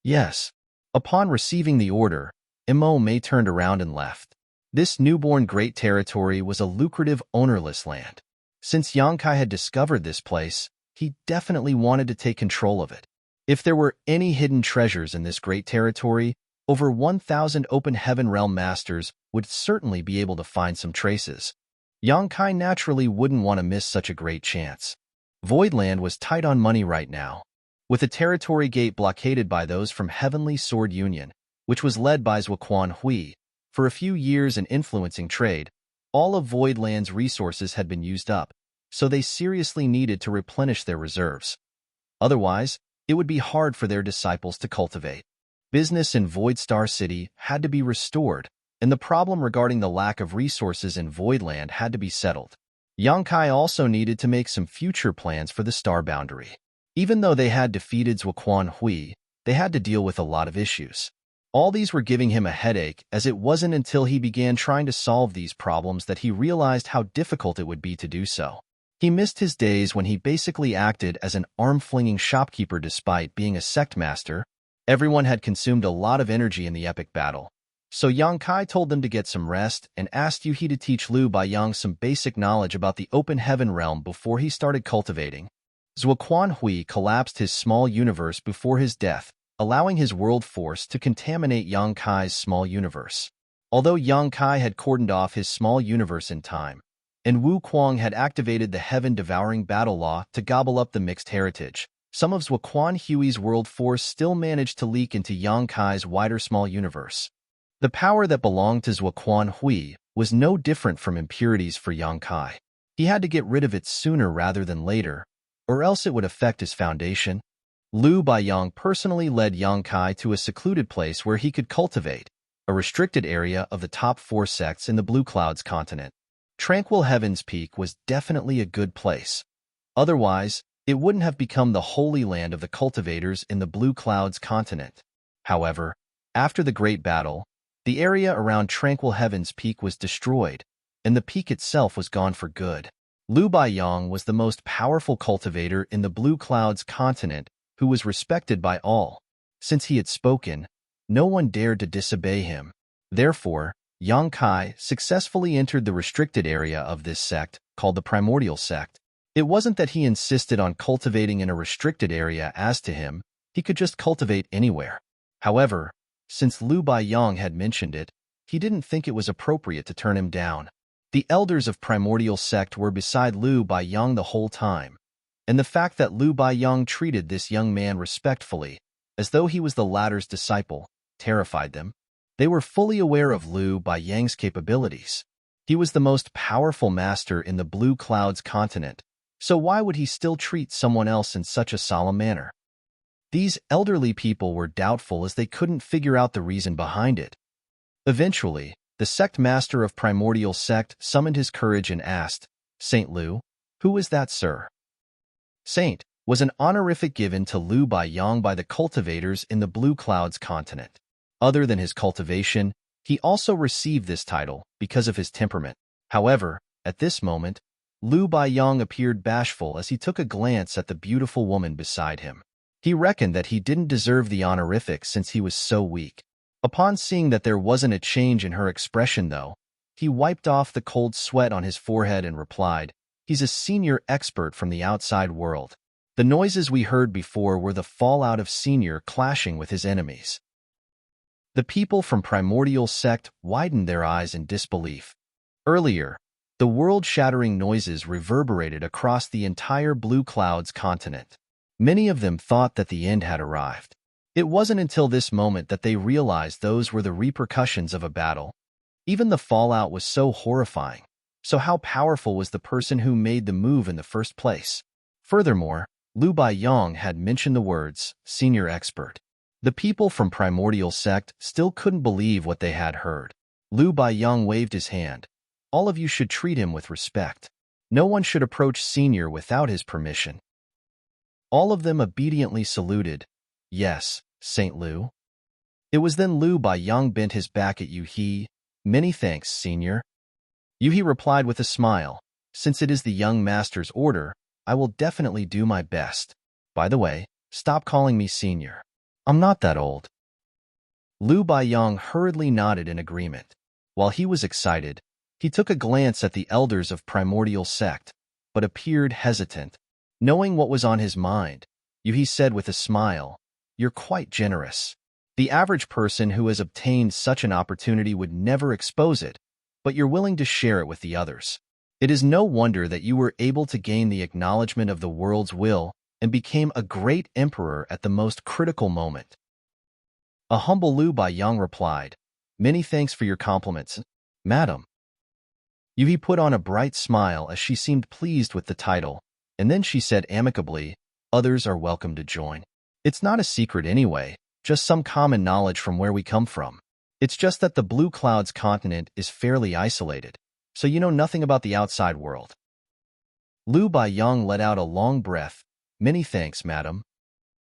"Yes." Upon receiving the order, Imome turned around and left. This newborn great territory was a lucrative, ownerless land. Since Yang Kai had discovered this place, he definitely wanted to take control of it. If there were any hidden treasures in this great territory, over 1,000 open heaven realm masters would certainly be able to find some traces. Yang Kai naturally wouldn't want to miss such a great chance. Voidland was tight on money right now, with the territory gate blockaded by those from Heavenly Sword Union, which was led by Zhuoquan Hui. For a few years and influencing trade, all of Voidland's resources had been used up, so they seriously needed to replenish their reserves. Otherwise, it would be hard for their disciples to cultivate. Business in Void Star City had to be restored, and the problem regarding the lack of resources in Voidland had to be settled. Yang Kai also needed to make some future plans for the star boundary. Even though they had defeated Zhuoquan Hui, they had to deal with a lot of issues. All these were giving him a headache, as it wasn't until he began trying to solve these problems that he realized how difficult it would be to do so. He missed his days when he basically acted as an arm-flinging shopkeeper despite being a sect master. Everyone had consumed a lot of energy in the epic battle, so Yang Kai told them to get some rest and asked Yuhi to teach Lu Baiyang some basic knowledge about the open heaven realm before he started cultivating. Zhuoquan Hui collapsed his small universe before his death, allowing his world force to contaminate Yang Kai's small universe. Although Yang Kai had cordoned off his small universe in time, and Wu Kuang had activated the heaven-devouring battle law to gobble up the mixed heritage, some of Zhuoquan Hui's world force still managed to leak into Yang Kai's wider small universe. The power that belonged to Zhuoquan Hui was no different from impurities for Yang Kai. He had to get rid of it sooner rather than later, or else it would affect his foundation. Lu Baiyang personally led Yang Kai to a secluded place where he could cultivate, a restricted area of the top 4 sects in the Blue Clouds continent. Tranquil Heaven's Peak was definitely a good place. Otherwise, it wouldn't have become the holy land of the cultivators in the Blue Clouds continent. However, after the Great Battle, the area around Tranquil Heaven's Peak was destroyed, and the peak itself was gone for good. Lu Baiyang was the most powerful cultivator in the Blue Clouds continent who was respected by all. Since he had spoken, no one dared to disobey him. Therefore, Yang Kai successfully entered the restricted area of this sect, called the Primordial Sect. It wasn't that he insisted on cultivating in a restricted area. As to him, he could just cultivate anywhere. However, since Lu Baiyang had mentioned it, he didn't think it was appropriate to turn him down. The elders of Primordial Sect were beside Lu Baiyang the whole time, and the fact that Lu Baiyang treated this young man respectfully, as though he was the latter's disciple, terrified them. They were fully aware of Lu Baiyang's capabilities. He was the most powerful master in the Blue Clouds continent, so why would he still treat someone else in such a solemn manner? These elderly people were doubtful as they couldn't figure out the reason behind it. Eventually, the sect master of Primordial Sect summoned his courage and asked, "Saint Lu, who is that, sir?" Saint was an honorific given to Lu Baiyang by the cultivators in the Blue Clouds continent. Other than his cultivation, he also received this title because of his temperament. However, at this moment, Lu Baiyang appeared bashful as he took a glance at the beautiful woman beside him. He reckoned that he didn't deserve the honorific since he was so weak. Upon seeing that there wasn't a change in her expression, though, he wiped off the cold sweat on his forehead and replied, "He's a senior expert from the outside world." The noises we heard before were the fallout of Senior clashing with his enemies. The people from Primordial Sect widened their eyes in disbelief. Earlier, the world-shattering noises reverberated across the entire Blue Clouds continent. Many of them thought that the end had arrived. It wasn't until this moment that they realized those were the repercussions of a battle. Even the fallout was so horrifying. So how powerful was the person who made the move in the first place? Furthermore, Lu Baiyong had mentioned the words, senior expert. The people from Primordial Sect still couldn't believe what they had heard. Lu Baiyong waved his hand. All of you should treat him with respect. No one should approach Senior without his permission. All of them obediently saluted. Yes, Saint Lu. It was then Lu Baiyong bent his back at Yu-He. Many thanks, Senior. Yu-He replied with a smile. Since it is the young master's order, I will definitely do my best. By the way, stop calling me Senior. I'm not that old. Lu Baiyong hurriedly nodded in agreement. While he was excited, he took a glance at the elders of Primordial Sect, but appeared hesitant. Knowing what was on his mind, Yu-He said with a smile, "You're quite generous. The average person who has obtained such an opportunity would never expose it, but you're willing to share it with the others. It is no wonder that you were able to gain the acknowledgement of the world's will and became a great emperor at the most critical moment." A humble Lu Baiyong replied, "Many thanks for your compliments, madam." Yu-He put on a bright smile as she seemed pleased with the title, and then she said amicably, "Others are welcome to join. It's not a secret anyway, just some common knowledge from where we come from. It's just that the Blue Clouds continent is fairly isolated, so you know nothing about the outside world." Lu Baiyong let out a long breath. "Many thanks, madam."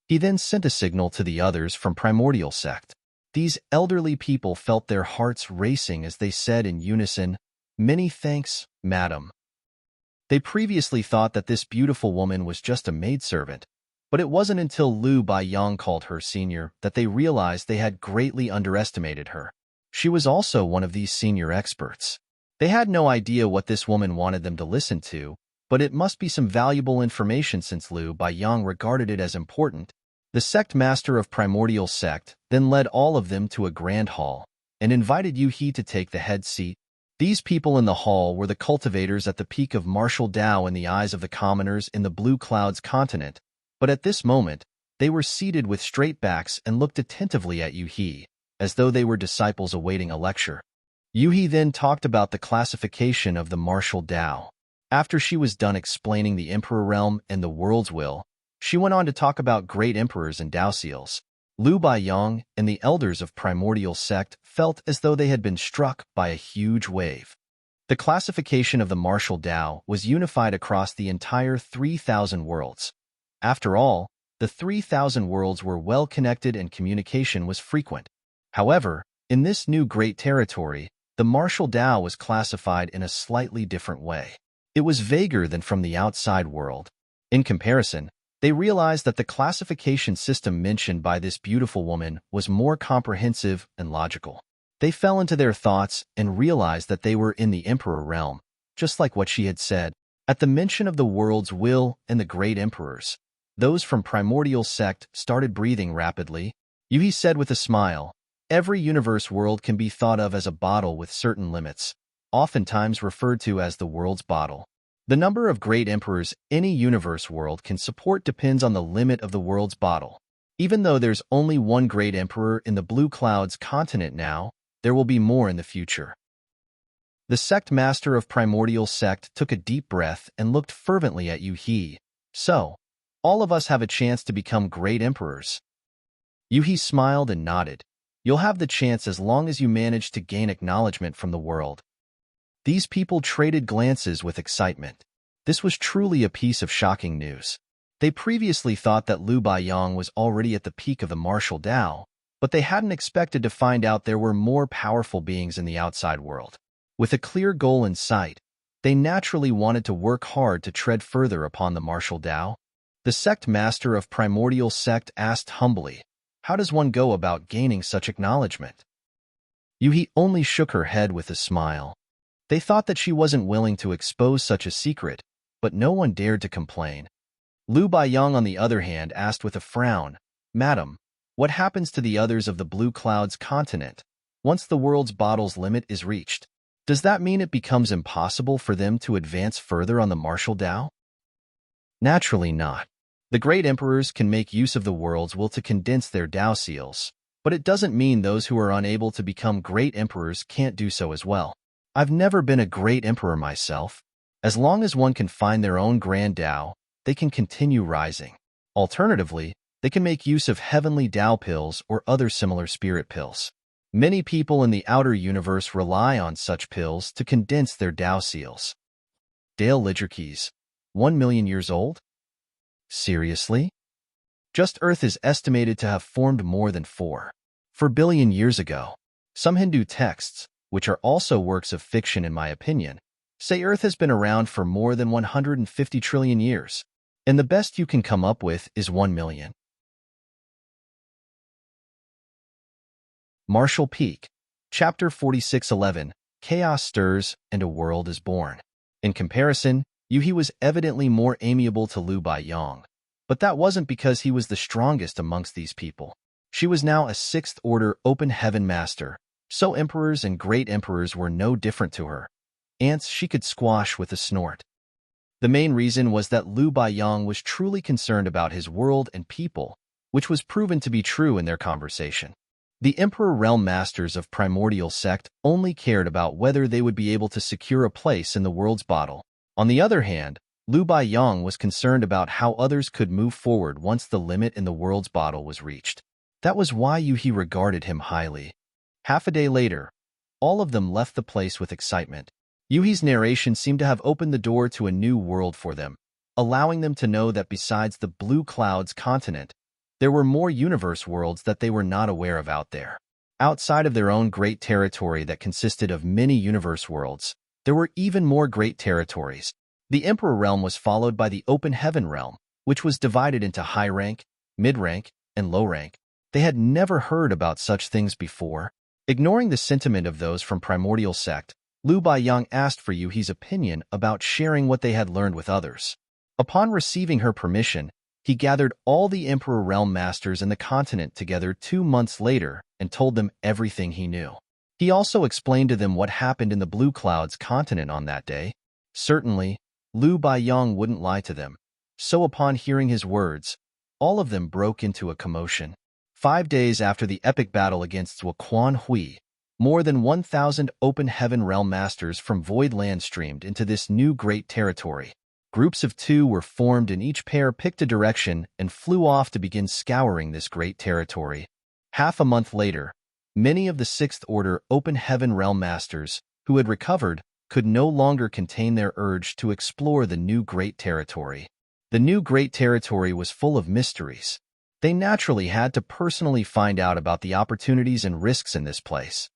He then sent a signal to the others from Primordial Sect. These elderly people felt their hearts racing as they said in unison, "Many thanks, madam." They previously thought that this beautiful woman was just a maidservant, but it wasn't until Lu Baiyong called her senior that they realized they had greatly underestimated her. She was also one of these senior experts. They had no idea what this woman wanted them to listen to, but it must be some valuable information since Lu Baiyong regarded it as important. The sect master of Primordial Sect then led all of them to a grand hall and invited Yu-He to take the head seat. These people in the hall were the cultivators at the peak of martial Tao in the eyes of the commoners in the Blue Clouds continent, but at this moment, they were seated with straight backs and looked attentively at Yu-He, as though they were disciples awaiting a lecture. Yu-He then talked about the classification of the martial Tao. After she was done explaining the Emperor Realm and the world's will, she went on to talk about great emperors and Tao seals. Lu Baiyong and the elders of Primordial Sect felt as though they had been struck by a huge wave. The classification of the martial Tao was unified across the entire 3,000 worlds. After all, the 3,000 worlds were well connected and communication was frequent. However, in this new great territory, the martial Tao was classified in a slightly different way. It was vaguer than from the outside world. In comparison, they realized that the classification system mentioned by this beautiful woman was more comprehensive and logical. They fell into their thoughts and realized that they were in the Emperor Realm, just like what she had said. At the mention of the world's will and the great emperors, those from Primordial Sect started breathing rapidly. Yu-He said with a smile, "Every universe world can be thought of as a bottle with certain limits, oftentimes referred to as the world's bottle. The number of great emperors any universe world can support depends on the limit of the world's bottle. Even though there's only one great emperor in the Blue Clouds continent now, there will be more in the future." The sect master of Primordial Sect took a deep breath and looked fervently at Yu-He. "So, all of us have a chance to become great emperors." Yu-He smiled and nodded. "You'll have the chance as long as you manage to gain acknowledgement from the world." These people traded glances with excitement. This was truly a piece of shocking news. They previously thought that Lu Baiyong was already at the peak of the martial Tao, but they hadn't expected to find out there were more powerful beings in the outside world. With a clear goal in sight, they naturally wanted to work hard to tread further upon the martial Tao. The sect master of primordial sect asked humbly, "How does one go about gaining such acknowledgement?" Yuhi only shook her head with a smile. They thought that she wasn't willing to expose such a secret, but no one dared to complain. Lu Baiyang, on the other hand, asked with a frown, "Madam, what happens to the others of the Blue Clouds continent once the world's bottle's limit is reached? Does that mean it becomes impossible for them to advance further on the martial Tao?" Naturally not. The great emperors can make use of the world's will to condense their Tao seals, but it doesn't mean those who are unable to become great emperors can't do so as well. I've never been a great emperor myself. As long as one can find their own grand Tao, they can continue rising. Alternatively, they can make use of heavenly Tao pills or other similar spirit pills. Many people in the outer universe rely on such pills to condense their Tao seals. Dale Ligerkeys, 1 million years old? Seriously? Just Earth is estimated to have formed more than 4 billion years ago. Some Hindu texts, which are also works of fiction in my opinion, say Earth has been around for more than 150 trillion years, and the best you can come up with is 1 million. Martial Peak, Chapter 46:11, Chaos stirs and a world is born. In comparison, Yuhi was evidently more amiable to Lu Baiyang, but that wasn't because he was the strongest amongst these people. She was now a 6th order open heaven master, so emperors and great emperors were no different to her. Ants she could squash with a snort. The main reason was that Lu Baiyang was truly concerned about his world and people, which was proven to be true in their conversation. The Emperor Realm Masters of Primordial Sect only cared about whether they would be able to secure a place in the world's bottle. On the other hand, Lu Baiyang was concerned about how others could move forward once the limit in the world's bottle was reached. That was why Yuhi regarded him highly. Half a day later, all of them left the place with excitement. Yuhi's narration seemed to have opened the door to a new world for them, allowing them to know that besides the Blue Clouds continent, there were more universe worlds that they were not aware of out there. Outside of their own great territory that consisted of many universe worlds, there were even more great territories. The Emperor Realm was followed by the Open Heaven Realm, which was divided into high rank, mid rank, and low rank. They had never heard about such things before. Ignoring the sentiment of those from Primordial Sect, Lu Baiyang asked for Yuhi's opinion about sharing what they had learned with others. Upon receiving her permission, he gathered all the Emperor Realm Masters in the continent together 2 months later and told them everything he knew. He also explained to them what happened in the Blue Clouds continent on that day. Certainly, Lu Baiyang wouldn't lie to them, so upon hearing his words, all of them broke into a commotion. 5 days after the epic battle against Zuoquan Hui, more than 1,000 Open Heaven Realm Masters from Void Land streamed into this new great territory. Groups of 2 were formed and each pair picked a direction and flew off to begin scouring this great territory. Half a month later, many of the 6th Order Open Heaven Realm Masters, who had recovered, could no longer contain their urge to explore the new great territory. The new great territory was full of mysteries. They naturally had to personally find out about the opportunities and risks in this place.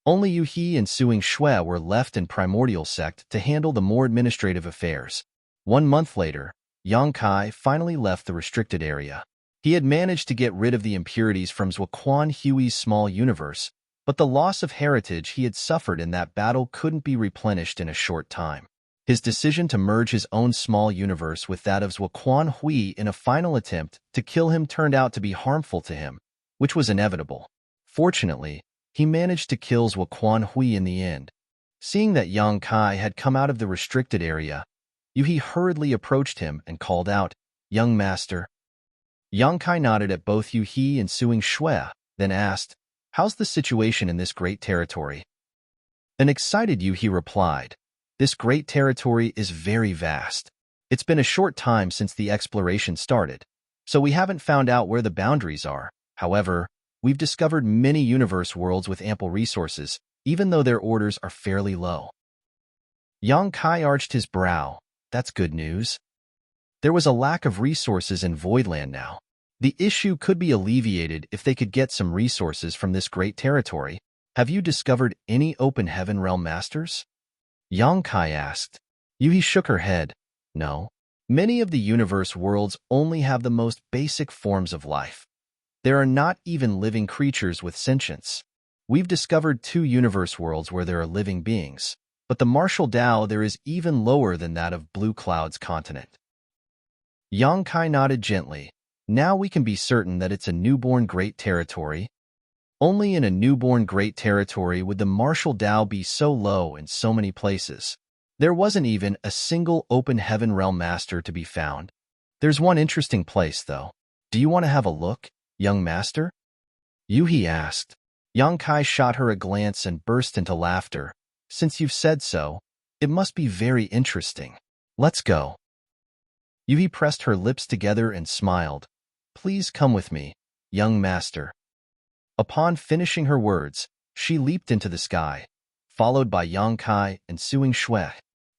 Only Yuhi and Suing Shui were left in Primordial Sect to handle the more administrative affairs. 1 month later, Yang Kai finally left the restricted area. He had managed to get rid of the impurities from Zuoquan Hui's small universe, but the loss of heritage he had suffered in that battle couldn't be replenished in a short time. His decision to merge his own small universe with that of Zuoquan Hui in a final attempt to kill him turned out to be harmful to him, which was inevitable. Fortunately, he managed to kill Zuoquan Hui in the end. Seeing that Yang Kai had come out of the restricted area, Yuhi hurriedly approached him and called out, "Young master." Yang Kai nodded at both Yuhi and Suing Shui, then asked, "How's the situation in this great territory?" An excited Yuhi replied, "This great territory is very vast. It's been a short time since the exploration started, so we haven't found out where the boundaries are. However, we've discovered many universe worlds with ample resources, even though their orders are fairly low." Yang Kai arched his brow. That's good news. There was a lack of resources in Voidland now. The issue could be alleviated if they could get some resources from this great territory. Have you discovered any Open Heaven Realm Masters? Yang Kai asked. Yuhi shook her head. No. Many of the universe worlds only have the most basic forms of life. There are not even living creatures with sentience. We've discovered 2 universe worlds where there are living beings, but the Martial Tao there is even lower than that of Blue Cloud's continent. Yang Kai nodded gently. Now we can be certain that it's a newborn great territory. Only in a newborn great territory would the Martial Tao be so low in so many places. There wasn't even a single open heaven realm master to be found. There's one interesting place, though. Do you want to have a look, young master? Yuhi asked. Yang Kai shot her a glance and burst into laughter. Since you've said so, it must be very interesting. Let's go. Yuhi pressed her lips together and smiled. Please come with me, young master. Upon finishing her words, she leaped into the sky, followed by Yang Kai and Suing Shui.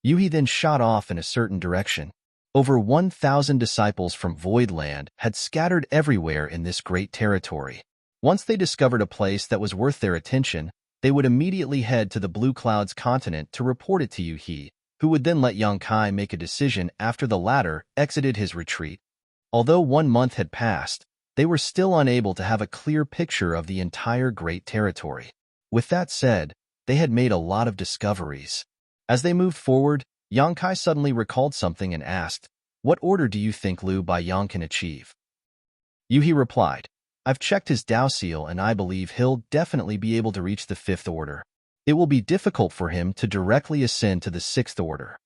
Yuhi then shot off in a certain direction. Over 1,000 disciples from Voidland had scattered everywhere in this great territory. Once they discovered a place that was worth their attention, they would immediately head to the Blue Cloud's continent to report it to Yuhi, who would then let Yang Kai make a decision after the latter exited his retreat. Although 1 month had passed, they were still unable to have a clear picture of the entire great territory. With that said, they had made a lot of discoveries. As they moved forward, Yang Kai suddenly recalled something and asked, "What order do you think Liu Baiyang can achieve?" Yuhi replied, "I've checked his Dao seal and I believe he'll definitely be able to reach the 5th order. It will be difficult for him to directly ascend to the 6th order."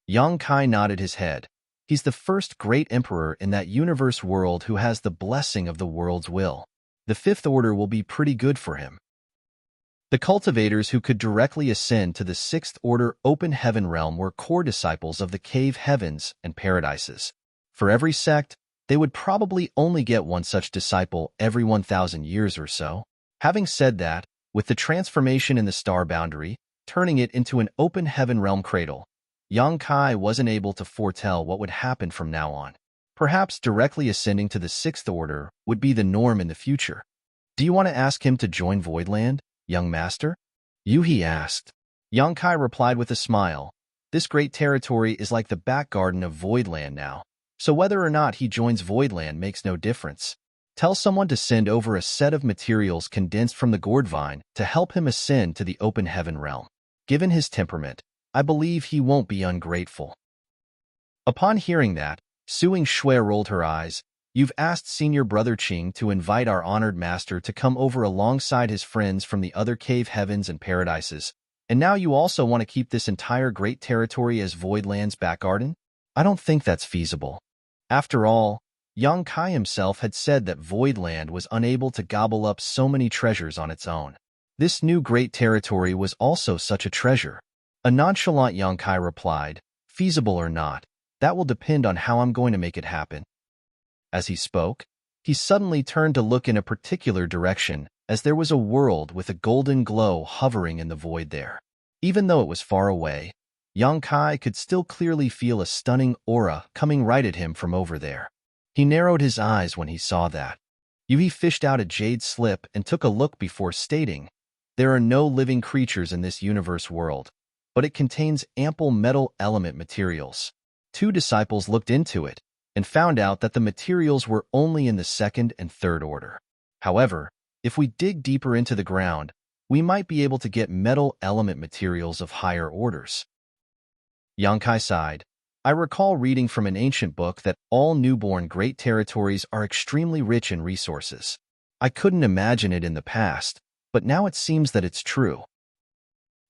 Yang Kai nodded his head. He's the first great emperor in that universe world who has the blessing of the world's will. The 5th order will be pretty good for him. The cultivators who could directly ascend to the 6th order open heaven realm were core disciples of the cave heavens and paradises. For every sect, they would probably only get one such disciple every 1,000 years or so. Having said that, with the transformation in the star boundary, turning it into an open heaven realm cradle, Yang Kai wasn't able to foretell what would happen from now on. Perhaps directly ascending to the 6th order would be the norm in the future. Do you want to ask him to join Voidland, young master? Yuhi asked. Yang Kai replied with a smile. This great territory is like the back garden of Voidland now, so whether or not he joins Voidland makes no difference. Tell someone to send over a set of materials condensed from the gourd vine to help him ascend to the open heaven realm. Given his temperament, I believe he won't be ungrateful. Upon hearing that, Suing Shui rolled her eyes. You've asked Senior Brother Qing to invite our honored master to come over alongside his friends from the other cave heavens and paradises, and now you also want to keep this entire great territory as Voidland's back garden? I don't think that's feasible. After all, Yang Kai himself had said that Voidland was unable to gobble up so many treasures on its own. This new great territory was also such a treasure. A nonchalant Yang Kai replied, "Feasible or not, that will depend on how I'm going to make it happen." As he spoke, he suddenly turned to look in a particular direction, as there was a world with a golden glow hovering in the void there. Even though it was far away, Yang Kai could still clearly feel a stunning aura coming right at him from over there. He narrowed his eyes when he saw that. Yuhi fished out a jade slip and took a look before stating, "There are no living creatures in this universe world, but it contains ample metal element materials." 2 disciples looked into it and found out that the materials were only in the 2nd and 3rd order. However, if we dig deeper into the ground, we might be able to get metal element materials of higher orders. Yang Kai sighed. I recall reading from an ancient book that all newborn great territories are extremely rich in resources. I couldn't imagine it in the past, but now it seems that it's true.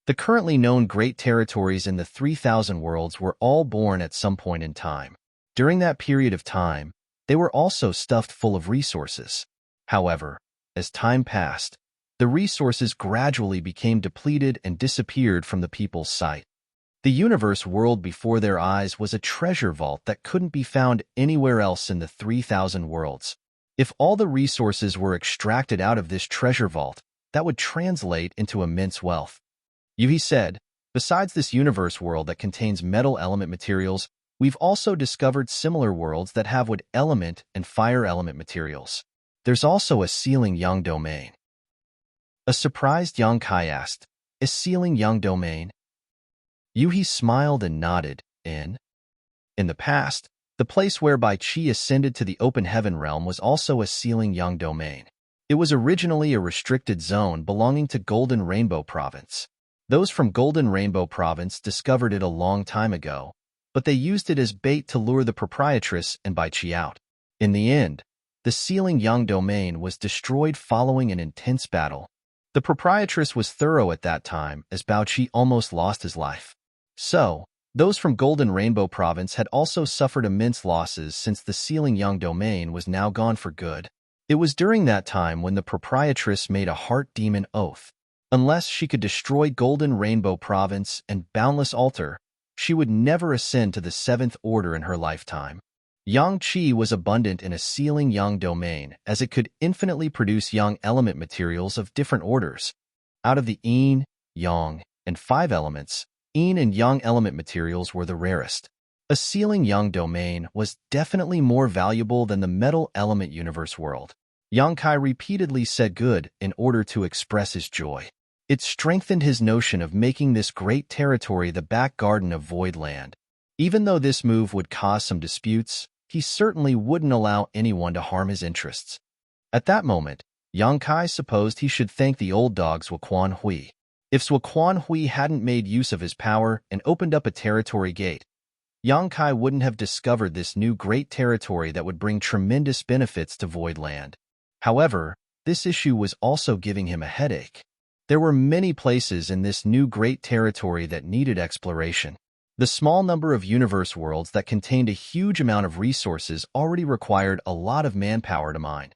The currently known great territories in the 3,000 worlds were all born at some point in time. During that period of time, they were also stuffed full of resources. However, as time passed, the resources gradually became depleted and disappeared from the people's sight. The universe world before their eyes was a treasure vault that couldn't be found anywhere else in the 3,000 worlds. If all the resources were extracted out of this treasure vault, that would translate into immense wealth. Yuhi said, besides this universe world that contains metal element materials, we've also discovered similar worlds that have wood element and fire element materials. There's also a sealing yang domain. A surprised Yang Kai asked, "Is sealing yang domain?" Yuhi smiled and nodded. In In the past, the place whereby Qi ascended to the open heaven realm was also a sealing yang domain. It was originally a restricted zone belonging to Golden Rainbow Province. Those from Golden Rainbow Province discovered it a long time ago, but they used it as bait to lure the proprietress and buy Qi out. In the end, the sealing yang domain was destroyed following an intense battle. The proprietress was thorough at that time, as Bao Qi almost lost his life. So, those from Golden Rainbow Province had also suffered immense losses since the sealing yang domain was now gone for good. It was during that time when the proprietress made a heart demon oath. Unless she could destroy Golden Rainbow Province and Boundless Altar, she would never ascend to the 7th Order in her lifetime. Yang Qi was abundant in a sealing yang domain, as it could infinitely produce yang element materials of different orders. Out of the yin, yang, and 5 elements, yin and yang element materials were the rarest. A sealing yang domain was definitely more valuable than the metal element universe world. Yang Kai repeatedly said good in order to express his joy. It strengthened his notion of making this great territory the back garden of Void Land. Even though this move would cause some disputes, he certainly wouldn't allow anyone to harm his interests. At that moment, Yang Kai supposed he should thank the old dog Zhuoquan Hui. If Zhuoquan Hui hadn't made use of his power and opened up a territory gate, Yang Kai wouldn't have discovered this new great territory that would bring tremendous benefits to Void Land. However, this issue was also giving him a headache. There were many places in this new great territory that needed exploration. The small number of universe worlds that contained a huge amount of resources already required a lot of manpower to mine.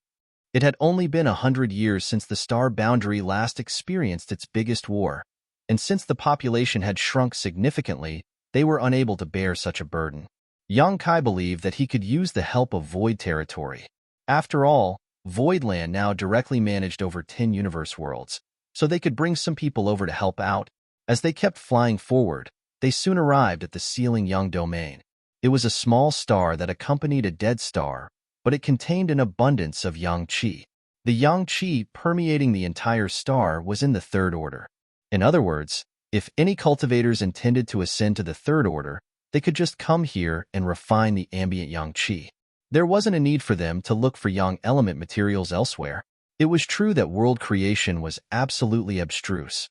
It had only been 100 years since the star boundary last experienced its biggest war, and since the population had shrunk significantly, they were unable to bear such a burden. Yang Kai believed that he could use the help of Void Territory. After all, Voidland now directly managed over 10 universe worlds, so they could bring some people over to help out. As they kept flying forward, they soon arrived at the sealing yang domain. It was a small star that accompanied a dead star, but it contained an abundance of yang qi. The yang qi permeating the entire star was in the 3rd order. In other words, if any cultivators intended to ascend to the 3rd order, they could just come here and refine the ambient yang qi. There wasn't a need for them to look for yang element materials elsewhere. It was true that world creation was absolutely abstruse.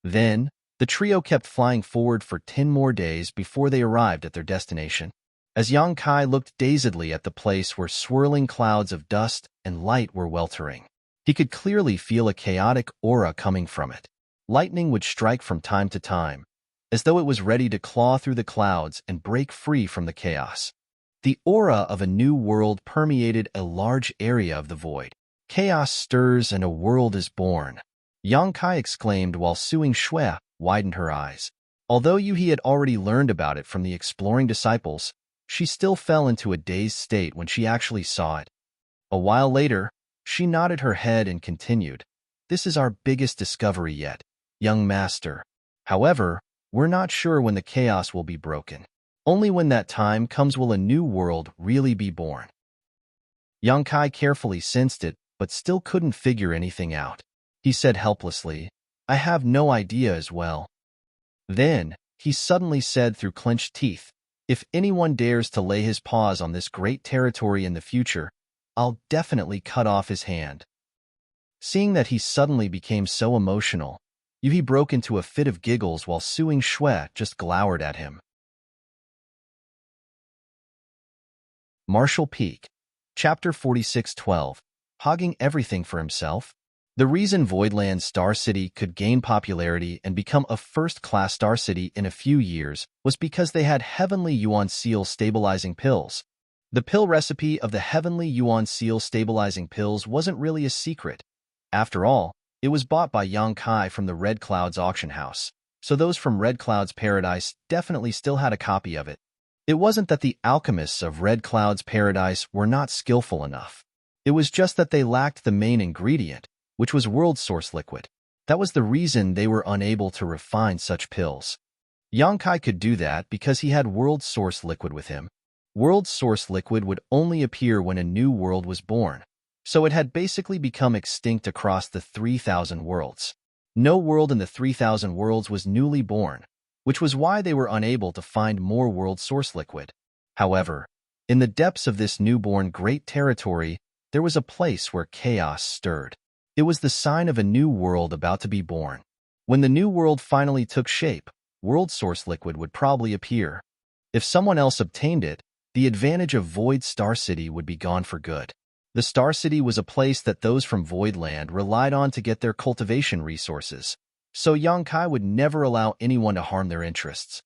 Then, the trio kept flying forward for 10 more days before they arrived at their destination. As Yang Kai looked dazedly at the place where swirling clouds of dust and light were weltering, he could clearly feel a chaotic aura coming from it. Lightning would strike from time to time, as though it was ready to claw through the clouds and break free from the chaos. The aura of a new world permeated a large area of the void. Chaos stirs and a world is born, Yang Kai exclaimed while Suing Shui widened her eyes. Although Yuhi had already learned about it from the exploring disciples, she still fell into a dazed state when she actually saw it. A while later, she nodded her head and continued, "This is our biggest discovery yet, young master. However, we're not sure when the chaos will be broken. Only when that time comes will a new world really be born." Yang Kai carefully sensed it, but still couldn't figure anything out. He said helplessly, "I have no idea as well." Then, he suddenly said through clenched teeth, "If anyone dares to lay his paws on this great territory in the future, I'll definitely cut off his hand." Seeing that he suddenly became so emotional, Yuhi broke into a fit of giggles while Suing Shui just glowered at him. Marshall Peak. Chapter 46:12. Hogging everything for himself. The reason Voidland Star City could gain popularity and become a first-class star city in a few years was because they had Heavenly Yuan Seal stabilizing pills. The pill recipe of the Heavenly Yuan Seal stabilizing pills wasn't really a secret. After all, it was bought by Yang Kai from the Red Clouds auction house, so those from Red Clouds Paradise definitely still had a copy of it. It wasn't that the alchemists of Red Clouds Paradise were not skillful enough. It was just that they lacked the main ingredient, which was world source liquid. That was the reason they were unable to refine such pills. Yang Kai could do that because he had world source liquid with him. World source liquid would only appear when a new world was born, so it had basically become extinct across the 3,000 worlds. No world in the 3,000 worlds was newly born, which was why they were unable to find more world source liquid. However, in the depths of this newborn great territory, there was a place where chaos stirred. It was the sign of a new world about to be born. When the new world finally took shape, world source liquid would probably appear. If someone else obtained it, the advantage of Void Star City would be gone for good. The Star City was a place that those from Voidland relied on to get their cultivation resources, so Yang Kai would never allow anyone to harm their interests.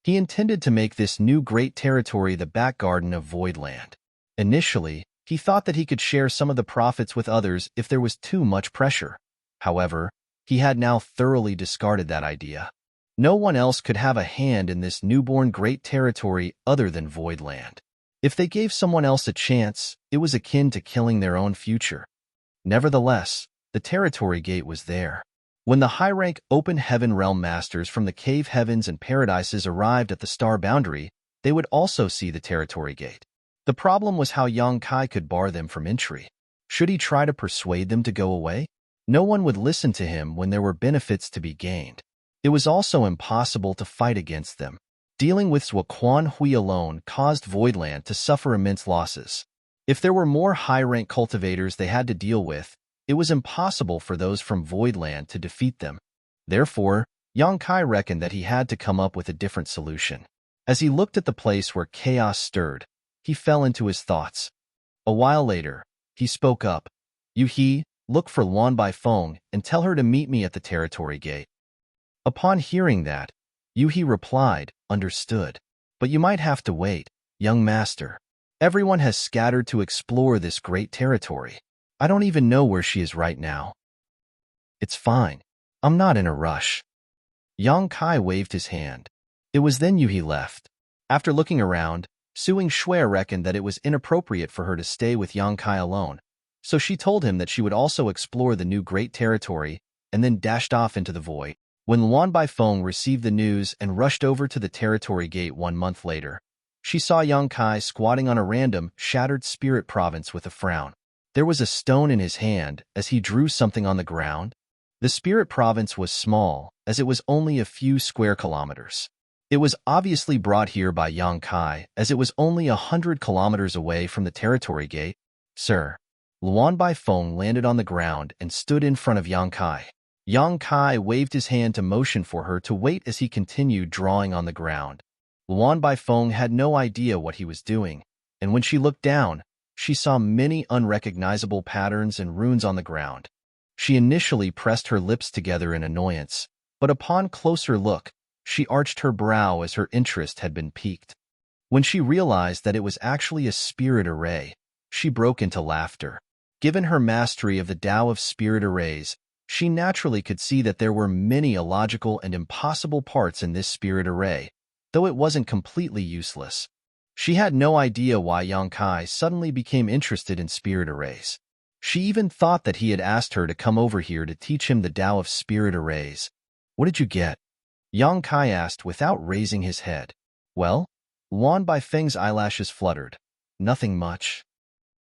He intended to make this new great territory the back garden of Voidland. Initially, he thought that he could share some of the profits with others if there was too much pressure. However, he had now thoroughly discarded that idea. No one else could have a hand in this newborn great territory other than Voidland. If they gave someone else a chance, it was akin to killing their own future. Nevertheless, the territory gate was there. When the high-rank open heaven realm masters from the cave heavens and paradises arrived at the star boundary, they would also see the territory gate. The problem was how Yang Kai could bar them from entry. Should he try to persuade them to go away? No one would listen to him when there were benefits to be gained. It was also impossible to fight against them. Dealing with Zhuaquan Hui alone caused Voidland to suffer immense losses. If there were more high-rank cultivators they had to deal with, it was impossible for those from Voidland to defeat them. Therefore, Yang Kai reckoned that he had to come up with a different solution. As he looked at the place where chaos stirred, he fell into his thoughts. A while later, he spoke up. "Yu He, look for Luan Baifeng and tell her to meet me at the territory gate." Upon hearing that, Yu He replied, "Understood. But you might have to wait, young master. Everyone has scattered to explore this great territory. I don't even know where she is right now." "It's fine. I'm not in a rush." Yang Kai waved his hand. It was then Yu He left. After looking around, Suing Shui reckoned that it was inappropriate for her to stay with Yang Kai alone, so she told him that she would also explore the new great territory and then dashed off into the void. When Luan Baifeng received the news and rushed over to the territory gate 1 month later, she saw Yang Kai squatting on a random, shattered spirit province with a frown. There was a stone in his hand as he drew something on the ground. The spirit province was small, as it was only a few square kilometers. It was obviously brought here by Yang Kai, as it was only 100 kilometers away from the territory gate. "Sir." Luan Baifeng landed on the ground and stood in front of Yang Kai. Yang Kai waved his hand to motion for her to wait as he continued drawing on the ground. Luan Baifeng had no idea what he was doing, and when she looked down, she saw many unrecognizable patterns and runes on the ground. She initially pressed her lips together in annoyance, but upon closer look, she arched her brow as her interest had been piqued. When she realized that it was actually a spirit array, she broke into laughter. Given her mastery of the Tao of spirit arrays, she naturally could see that there were many illogical and impossible parts in this spirit array, though it wasn't completely useless. She had no idea why Yang Kai suddenly became interested in spirit arrays. She even thought that he had asked her to come over here to teach him the Tao of spirit arrays. "What did you get?" Yang Kai asked without raising his head. "Well?" Luan Baifeng's eyelashes fluttered. "Nothing much."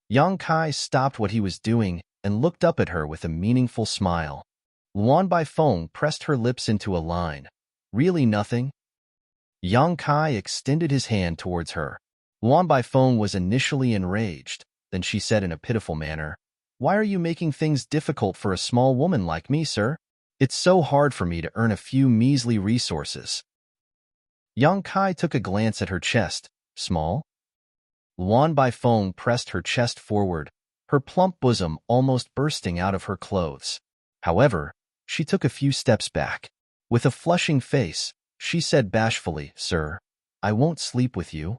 Yang Kai stopped what he was doing and looked up at her with a meaningful smile. Luan Baifeng pressed her lips into a line. "Really nothing?" Yang Kai extended his hand towards her. Luan Baifeng was initially enraged. Then she said in a pitiful manner, "Why are you making things difficult for a small woman like me, sir? It's so hard for me to earn a few measly resources." Yang Kai took a glance at her chest. "Small?" Luan Baifeng pressed her chest forward, her plump bosom almost bursting out of her clothes. However, she took a few steps back. With a flushing face, she said bashfully, "Sir, I won't sleep with you."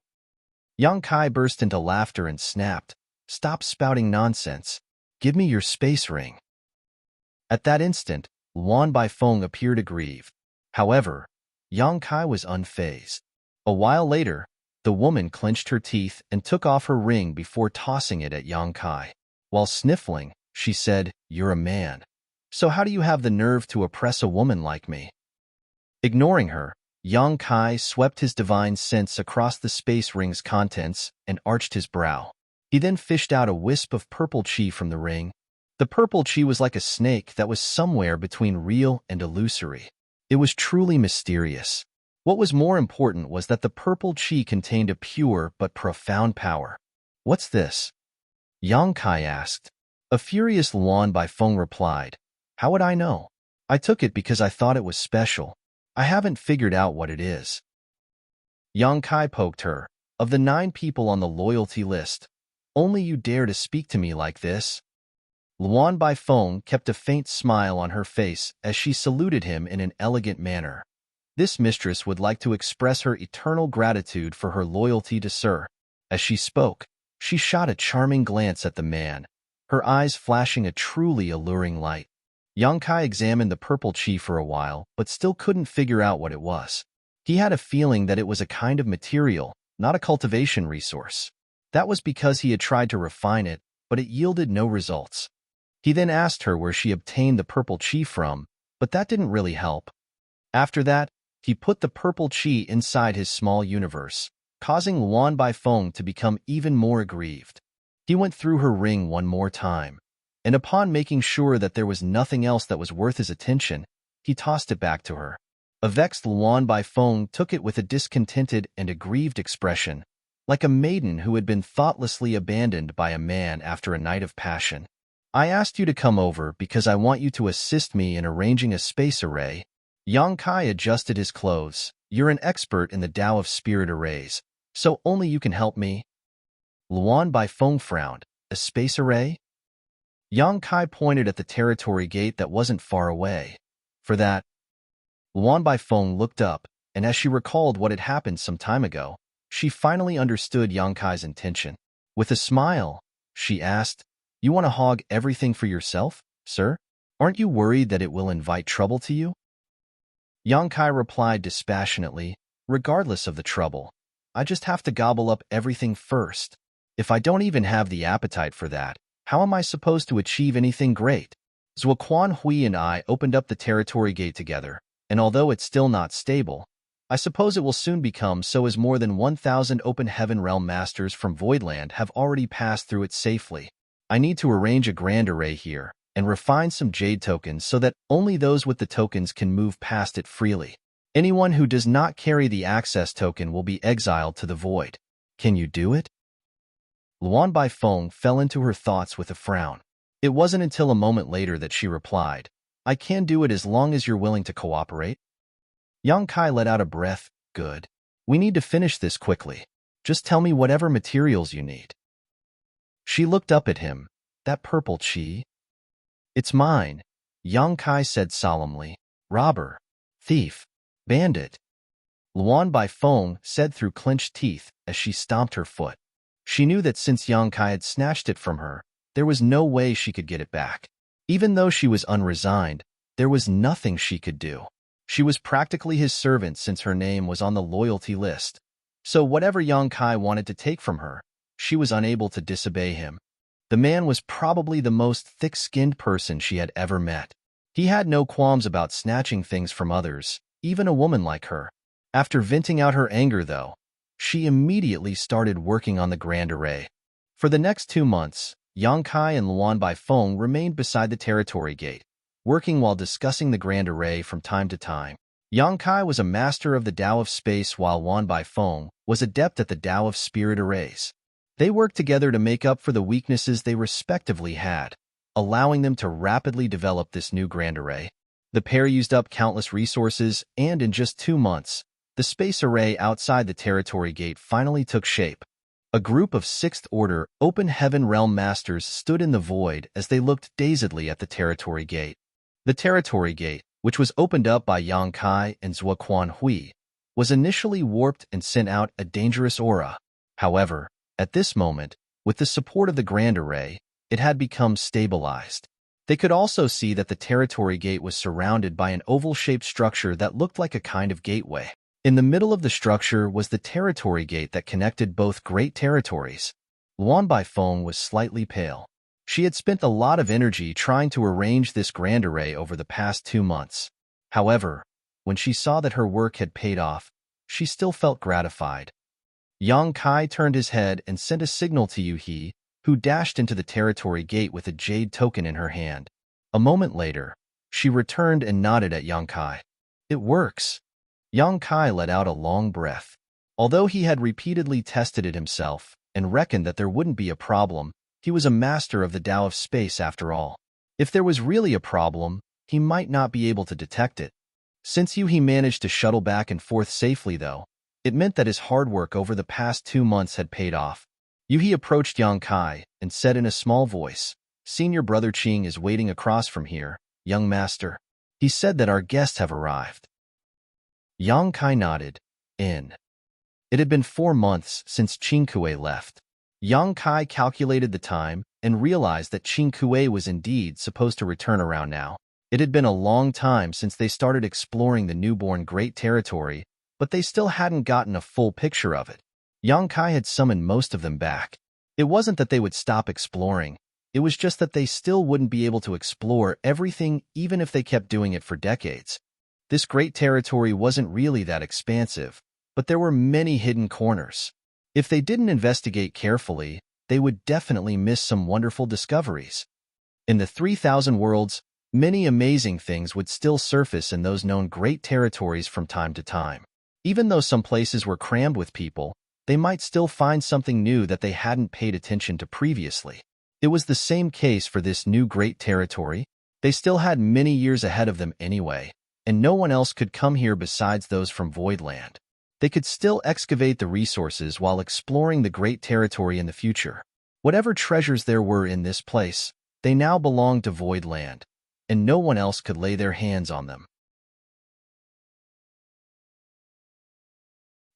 Yang Kai burst into laughter and snapped, "Stop spouting nonsense. Give me your space ring." At that instant, Luan Baifeng appeared aggrieved. However, Yang Kai was unfazed. A while later, the woman clenched her teeth and took off her ring before tossing it at Yang Kai. While sniffling, she said, "You're a man. So how do you have the nerve to oppress a woman like me?" Ignoring her, Yang Kai swept his divine sense across the space ring's contents and arched his brow. He then fished out a wisp of purple chi from the ring. The purple chi was like a snake that was somewhere between real and illusory. It was truly mysterious. What was more important was that the purple chi contained a pure but profound power. "What's this?" Yang Kai asked. A furious Luan Baifeng replied, "How would I know? I took it because I thought it was special. I haven't figured out what it is." Yang Kai poked her. "Of the 9 people on the loyalty list, only you dare to speak to me like this?" Luan Baifeng kept a faint smile on her face as she saluted him in an elegant manner. This mistress would like to express her eternal gratitude for her loyalty to Sir. As she spoke, she shot a charming glance at the man, her eyes flashing a truly alluring light. Yang Kai examined the purple chi for a while, but still couldn't figure out what it was. He had a feeling that it was a kind of material, not a cultivation resource. That was because he had tried to refine it, but it yielded no results. He then asked her where she obtained the purple chi from, but that didn't really help. After that, he put the purple chi inside his small universe, causing Luan Baifeng to become even more aggrieved. He went through her ring one more time, and upon making sure that there was nothing else that was worth his attention, he tossed it back to her. A vexed Luan Baifeng took it with a discontented and aggrieved expression, like a maiden who had been thoughtlessly abandoned by a man after a night of passion. "I asked you to come over because I want you to assist me in arranging a space array." Yang Kai adjusted his clothes. "You're an expert in the Tao of Spirit arrays, so only you can help me." Luan Baifeng frowned. "A space array?" Yang Kai pointed at the territory gate that wasn't far away. "For that?" Luan Baifeng looked up, and as she recalled what had happened some time ago, she finally understood Yang Kai's intention. With a smile, she asked, "You want to hog everything for yourself, sir? Aren't you worried that it will invite trouble to you?" Yang Kai replied dispassionately, "Regardless of the trouble, I just have to gobble up everything first. If I don't even have the appetite for that, how am I supposed to achieve anything great?" Zuoquan Hui and I opened up the territory gate together, and although it's still not stable, I suppose it will soon become so, as more than 1,000 open heaven realm masters from Voidland have already passed through it safely. I need to arrange a grand array here and refine some jade tokens so that only those with the tokens can move past it freely. Anyone who does not carry the access token will be exiled to the void. Can you do it? Luan Baifeng fell into her thoughts with a frown. It wasn't until a moment later that she replied, "I can do it as long as you're willing to cooperate." Yang Kai let out a breath. "Good. We need to finish this quickly. Just tell me whatever materials you need." She looked up at him. "That purple chi?" "It's mine," Yang Kai said solemnly. "Robber, thief, bandit," Luan Baifeng said through clenched teeth as she stomped her foot. She knew that since Yang Kai had snatched it from her, there was no way she could get it back. Even though she was unresigned, there was nothing she could do. She was practically his servant since her name was on the loyalty list. So whatever Yang Kai wanted to take from her, she was unable to disobey him. The man was probably the most thick-skinned person she had ever met. He had no qualms about snatching things from others, even a woman like her. After venting out her anger, though, she immediately started working on the grand array. For the next 2 months, Yang Kai and Luan Baifeng remained beside the territory gate, working while discussing the grand array from time to time. Yang Kai was a master of the Tao of Space, while Luan Baifeng was adept at the Tao of Spirit arrays. They worked together to make up for the weaknesses they respectively had, allowing them to rapidly develop this new grand array. The pair used up countless resources, and in just 2 months, the space array outside the territory gate finally took shape. A group of 6th Order Open Heaven Realm Masters stood in the void as they looked dazedly at the territory gate. The territory gate, which was opened up by Yang Kai and Zuoquan Hui, was initially warped and sent out a dangerous aura. However, at this moment, with the support of the grand array, it had become stabilized. They could also see that the territory gate was surrounded by an oval-shaped structure that looked like a kind of gateway. In the middle of the structure was the territory gate that connected both great territories. Luan Baifeng was slightly pale. She had spent a lot of energy trying to arrange this grand array over the past 2 months. However, when she saw that her work had paid off, she still felt gratified. Yang Kai turned his head and sent a signal to Yuhi, who dashed into the territory gate with a jade token in her hand. A moment later, she returned and nodded at Yang Kai. "It works." Yang Kai let out a long breath. Although he had repeatedly tested it himself and reckoned that there wouldn't be a problem, he was a master of the Tao of space after all. If there was really a problem, he might not be able to detect it. Since he managed to shuttle back and forth safely, though, it meant that his hard work over the past 2 months had paid off. He approached Yang Kai and said in a small voice, "Senior Brother Qing is waiting across from here, young master. He said that our guests have arrived." Yang Kai nodded. It had been 4 months since Qing Kuei left. Yang Kai calculated the time and realized that Qing Kuei was indeed supposed to return around now. It had been a long time since they started exploring the newborn Great Territory, but they still hadn't gotten a full picture of it. Yang Kai had summoned most of them back. It wasn't that they would stop exploring. It was just that they still wouldn't be able to explore everything even if they kept doing it for decades. This Great Territory wasn't really that expansive, but there were many hidden corners. If they didn't investigate carefully, they would definitely miss some wonderful discoveries. In the 3,000 worlds, many amazing things would still surface in those known great territories from time to time. Even though some places were crammed with people, they might still find something new that they hadn't paid attention to previously. It was the same case for this new great territory. They still had many years ahead of them anyway, and no one else could come here besides those from Voidland. They could still excavate the resources while exploring the great territory in the future. Whatever treasures there were in this place, they now belonged to Voidland, and no one else could lay their hands on them.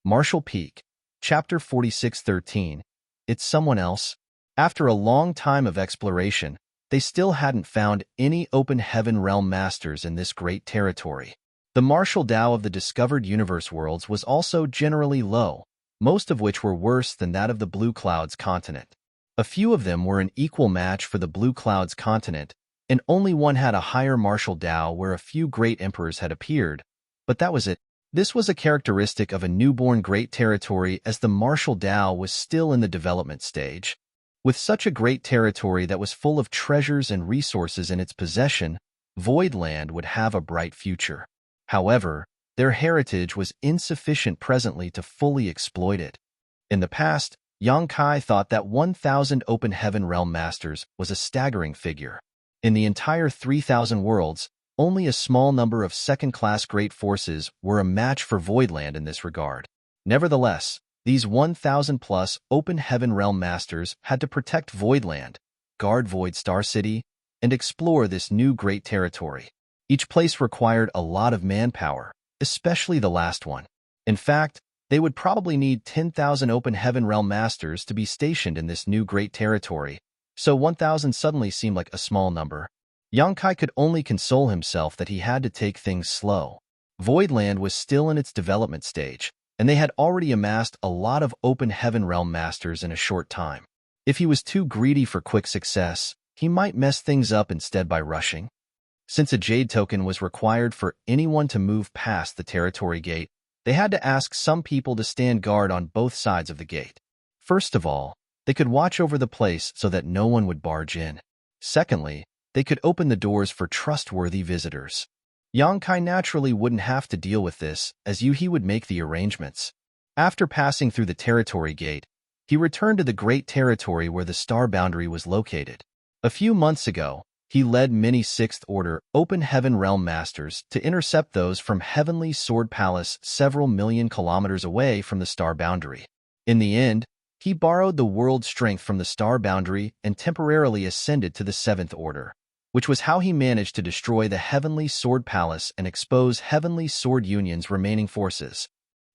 Marshall Peak, Chapter 46:13. It's someone else. After a long time of exploration, they still hadn't found any open heaven realm masters in this great territory. The martial Tao of the discovered universe worlds was also generally low, most of which were worse than that of the Blue Clouds continent. A few of them were an equal match for the Blue Clouds continent, and only one had a higher martial Tao where a few great emperors had appeared, but that was it. This was a characteristic of a newborn great territory as the martial Tao was still in the development stage. With such a great territory that was full of treasures and resources in its possession, Voidland would have a bright future. However, their heritage was insufficient presently to fully exploit it. In the past, Yang Kai thought that 1,000 open heaven realm masters was a staggering figure. In the entire 3,000 worlds, only a small number of second-class great forces were a match for Voidland in this regard. Nevertheless, these 1,000-plus open heaven realm masters had to protect Voidland, guard Void Star City, and explore this new great territory. Each place required a lot of manpower, especially the last one. In fact, they would probably need 10,000 open heaven realm masters to be stationed in this new great territory, so 1,000 suddenly seemed like a small number. Yang Kai could only console himself that he had to take things slow. Voidland was still in its development stage, and they had already amassed a lot of open heaven realm masters in a short time. If he was too greedy for quick success, he might mess things up instead by rushing. Since a Jade token was required for anyone to move past the territory gate, they had to ask some people to stand guard on both sides of the gate. First of all, they could watch over the place so that no one would barge in. Secondly, they could open the doors for trustworthy visitors. Yang Kai naturally wouldn't have to deal with this, as he would make the arrangements. After passing through the territory gate, he returned to the great territory where the star boundary was located. A few months ago, he led many 6th Order Open Heaven Realm Masters to intercept those from Heavenly Sword Palace several million kilometers away from the star boundary. In the end, he borrowed the world strength from the star boundary and temporarily ascended to the 7th Order, which was how he managed to destroy the Heavenly Sword Palace and expose Heavenly Sword Union's remaining forces.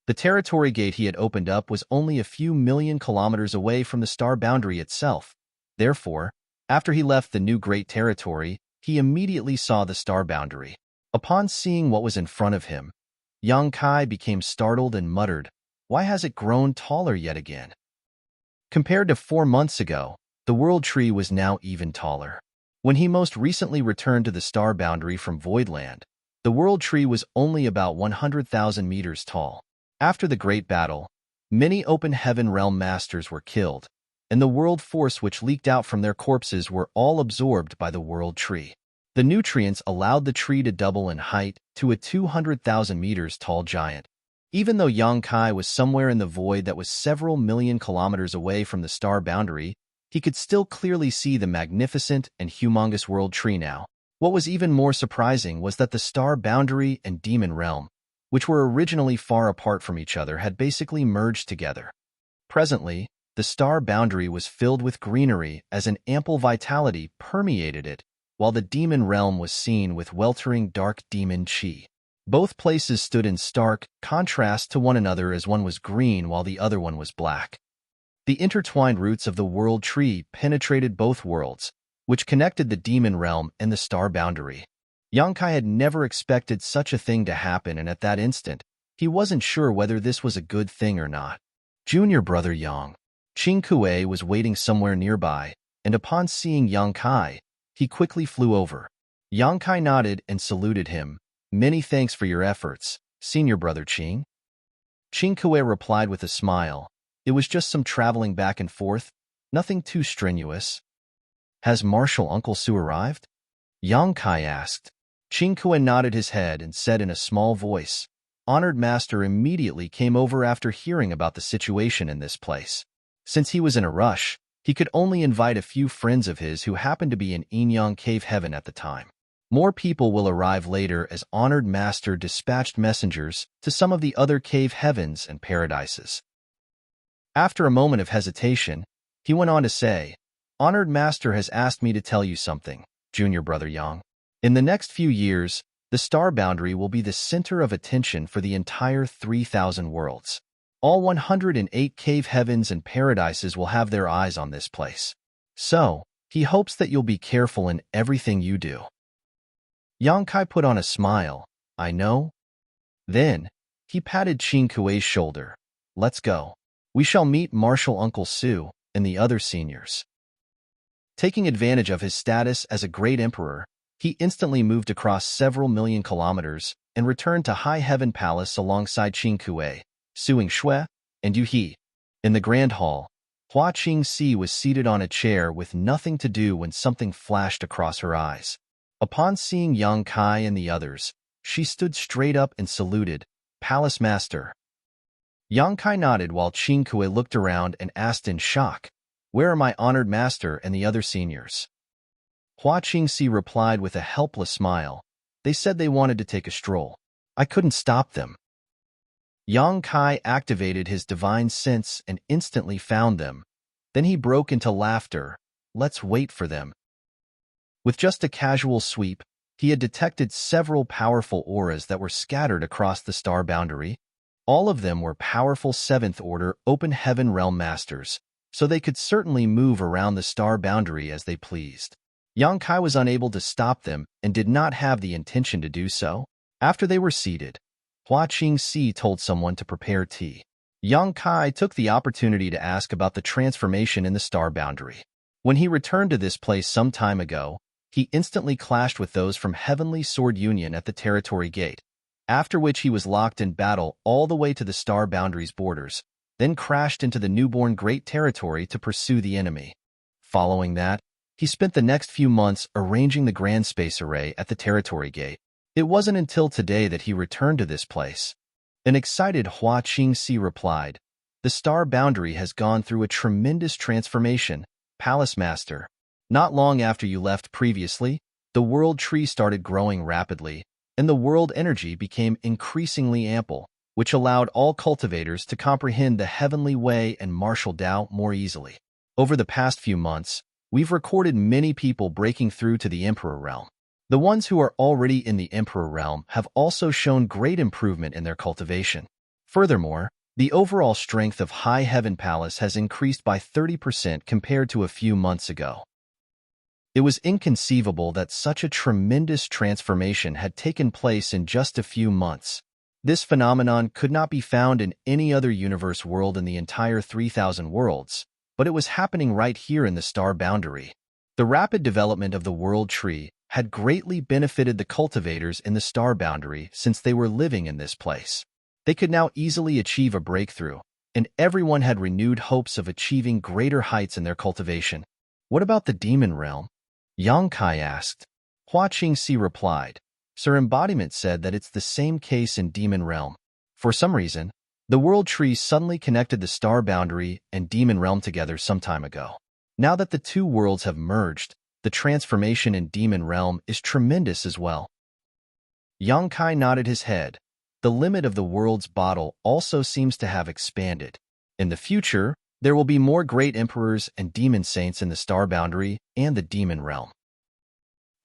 The territory gate he had opened up was only a few million kilometers away from the star boundary itself. Therefore, after he left the new great territory, he immediately saw the star boundary. Upon seeing what was in front of him, Yang Kai became startled and muttered, "Why has it grown taller yet again?" Compared to 4 months ago, the world tree was now even taller. When he most recently returned to the star boundary from Voidland, the world tree was only about 100,000 meters tall. After the great battle, many open heaven realm masters were killed, and the world force which leaked out from their corpses were all absorbed by the world tree. The nutrients allowed the tree to double in height to a 200,000 meters tall giant. Even though Yangkai was somewhere in the void that was several million kilometers away from the star boundary, he could still clearly see the magnificent and humongous world tree now. What was even more surprising was that the star boundary and demon realm, which were originally far apart from each other, had basically merged together. Presently, the star boundary was filled with greenery as an ample vitality permeated it, while the demon realm was seen with weltering dark demon chi. Both places stood in stark contrast to one another, as one was green while the other one was black. The intertwined roots of the world tree penetrated both worlds, which connected the demon realm and the star boundary. Yangkai had never expected such a thing to happen, and at that instant, he wasn't sure whether this was a good thing or not. Junior brother Yang, Qing Kuei, was waiting somewhere nearby, and upon seeing Yangkai, he quickly flew over. Yangkai nodded and saluted him. "Many thanks for your efforts, senior brother Qing." Qing Kuei replied with a smile. "It was just some traveling back and forth, nothing too strenuous." "Has Marshal Uncle Su arrived?" Yangkai asked. Qing Kuei nodded his head and said in a small voice, "Honored Master immediately came over after hearing about the situation in this place. Since he was in a rush, he could only invite a few friends of his who happened to be in Inyang Cave Heaven at the time. More people will arrive later, as Honored Master dispatched messengers to some of the other cave heavens and paradises." After a moment of hesitation, he went on to say, "Honored Master has asked me to tell you something, Junior brother Yang. In the next few years, the star boundary will be the center of attention for the entire 3,000 worlds. All 108 cave heavens and paradises will have their eyes on this place. So, he hopes that you'll be careful in everything you do." Yangkai put on a smile. "I know." Then, he patted Qing Kuei's shoulder. "Let's go. We shall meet Marshal Uncle Su and the other seniors." Taking advantage of his status as a great emperor, he instantly moved across several million kilometers and returned to High Heaven Palace alongside Qing Kuei, Suing Shui, and Yu He. In the Grand Hall, Hua Qingxi was seated on a chair with nothing to do when something flashed across her eyes. Upon seeing Yang Kai and the others, she stood straight up and saluted, "Palace Master." Yang Kai nodded while Qing Kuei looked around and asked in shock, "Where are my honored master and the other seniors?" Hua Qingxi replied with a helpless smile, "They said they wanted to take a stroll. I couldn't stop them." Yang Kai activated his divine sense and instantly found them. Then he broke into laughter. "Let's wait for them." With just a casual sweep, he had detected several powerful auras that were scattered across the star boundary. All of them were powerful 7th Order Open Heaven Realm Masters, so they could certainly move around the star boundary as they pleased. Yang Kai was unable to stop them and did not have the intention to do so. After they were seated, Hua Qingxi told someone to prepare tea. Yang Kai took the opportunity to ask about the transformation in the star boundary. When he returned to this place some time ago, he instantly clashed with those from Heavenly Sword Union at the territory gate, after which he was locked in battle all the way to the star boundary's borders, then crashed into the newborn Great Territory to pursue the enemy. Following that, he spent the next few months arranging the Grand Space Array at the Territory Gate. It wasn't until today that he returned to this place. An excited Hua Qingxi replied, "The star boundary has gone through a tremendous transformation, Palace Master. Not long after you left previously, the world tree started growing rapidly, and the world energy became increasingly ample, which allowed all cultivators to comprehend the heavenly way and martial Tao more easily. Over the past few months, we've recorded many people breaking through to the Emperor Realm. The ones who are already in the Emperor Realm have also shown great improvement in their cultivation. Furthermore, the overall strength of High Heaven Palace has increased by 30% compared to a few months ago." It was inconceivable that such a tremendous transformation had taken place in just a few months. This phenomenon could not be found in any other universe world in the entire 3,000 worlds, but it was happening right here in the star boundary. The rapid development of the world tree had greatly benefited the cultivators in the star boundary since they were living in this place. They could now easily achieve a breakthrough, and everyone had renewed hopes of achieving greater heights in their cultivation. "What about the demon realm?" Yang Kai asked. Hua Qingxi replied. Sir Embodiment said that it's the same case in Demon Realm. For some reason, the World Tree suddenly connected the Star Boundary and Demon Realm together some time ago. Now that the two worlds have merged, the transformation in Demon Realm is tremendous as well. Yang Kai nodded his head. The limit of the world's bottle also seems to have expanded. In the future, there will be more great emperors and demon saints in the Star Boundary and the Demon Realm.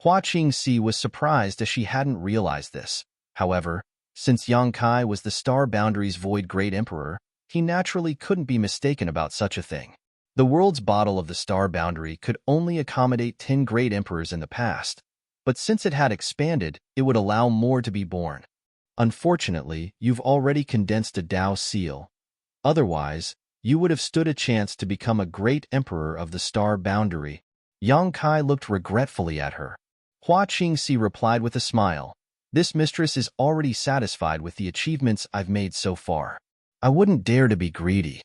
Hua Qingxi was surprised as she hadn't realized this. However, since Yang Kai was the Star Boundary's Void Great Emperor, he naturally couldn't be mistaken about such a thing. The world's bottle of the Star Boundary could only accommodate 10 great emperors in the past, but since it had expanded, it would allow more to be born. Unfortunately, you've already condensed a Dao seal. Otherwise, you would have stood a chance to become a great emperor of the Star Boundary. Yang Kai looked regretfully at her. Hua Qingxi replied with a smile. This mistress is already satisfied with the achievements I've made so far. I wouldn't dare to be greedy.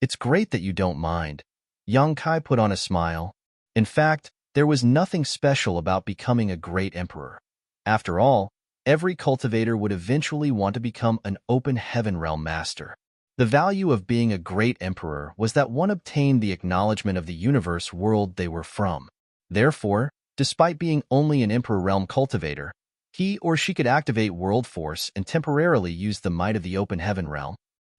It's great that you don't mind. Yang Kai put on a smile. In fact, there was nothing special about becoming a great emperor. After all, every cultivator would eventually want to become an open heaven realm master. The value of being a great emperor was that one obtained the acknowledgement of the universe world they were from. Therefore, despite being only an emperor realm cultivator, he or she could activate world force and temporarily use the might of the open heaven realm.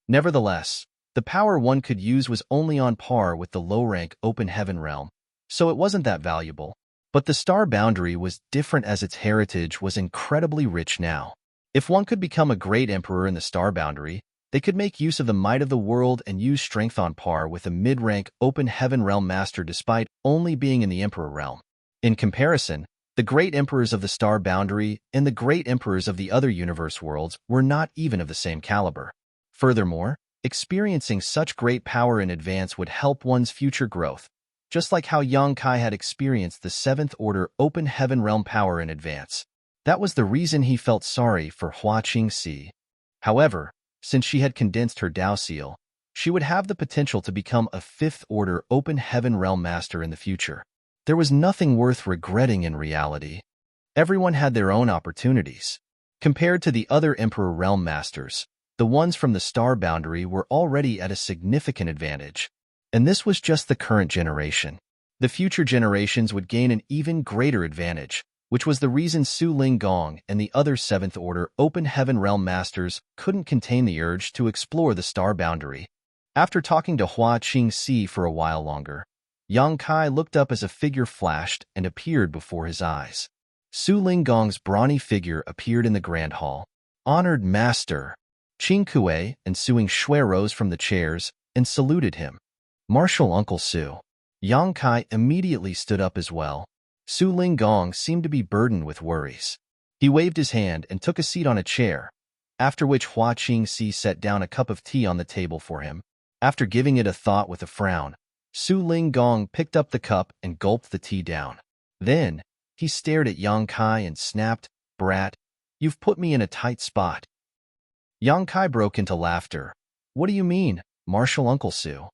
Nevertheless, the power one could use was only on par with the low-rank open heaven realm, so it wasn't that valuable. But the Star Boundary was different as its heritage was incredibly rich now. If one could become a great emperor in the Star Boundary, they could make use of the might of the world and use strength on par with a mid-rank open heaven realm master despite only being in the emperor realm. In comparison, the great emperors of the Star Boundary and the great emperors of the other universe worlds were not even of the same caliber. Furthermore, experiencing such great power in advance would help one's future growth, just like how Yang Kai had experienced the 7th Order Open Heaven Realm power in advance. That was the reason he felt sorry for Hua Qingxi. However, since she had condensed her Dao seal, she would have the potential to become a 5th Order Open Heaven Realm master in the future. There was nothing worth regretting in reality. Everyone had their own opportunities. Compared to the other Emperor Realm Masters, the ones from the Star Boundary were already at a significant advantage. And this was just the current generation. The future generations would gain an even greater advantage, which was the reason Su Linggong and the other 7th Order Open Heaven Realm Masters couldn't contain the urge to explore the Star Boundary. After talking to Hua Qingxi for a while longer, Yang Kai looked up as a figure flashed and appeared before his eyes. Su Linggong's brawny figure appeared in the Grand Hall. Honored Master! Qing Kuei and Suing Shui rose from the chairs and saluted him. Martial Uncle Su. Yang Kai immediately stood up as well. Su Linggong seemed to be burdened with worries. He waved his hand and took a seat on a chair, after which Hua Qingxi set down a cup of tea on the table for him. After giving it a thought with a frown, Su Linggong picked up the cup and gulped the tea down. Then, he stared at Yang Kai and snapped, "Brat, you've put me in a tight spot." Yang Kai broke into laughter. "What do you mean, Martial Uncle Su?"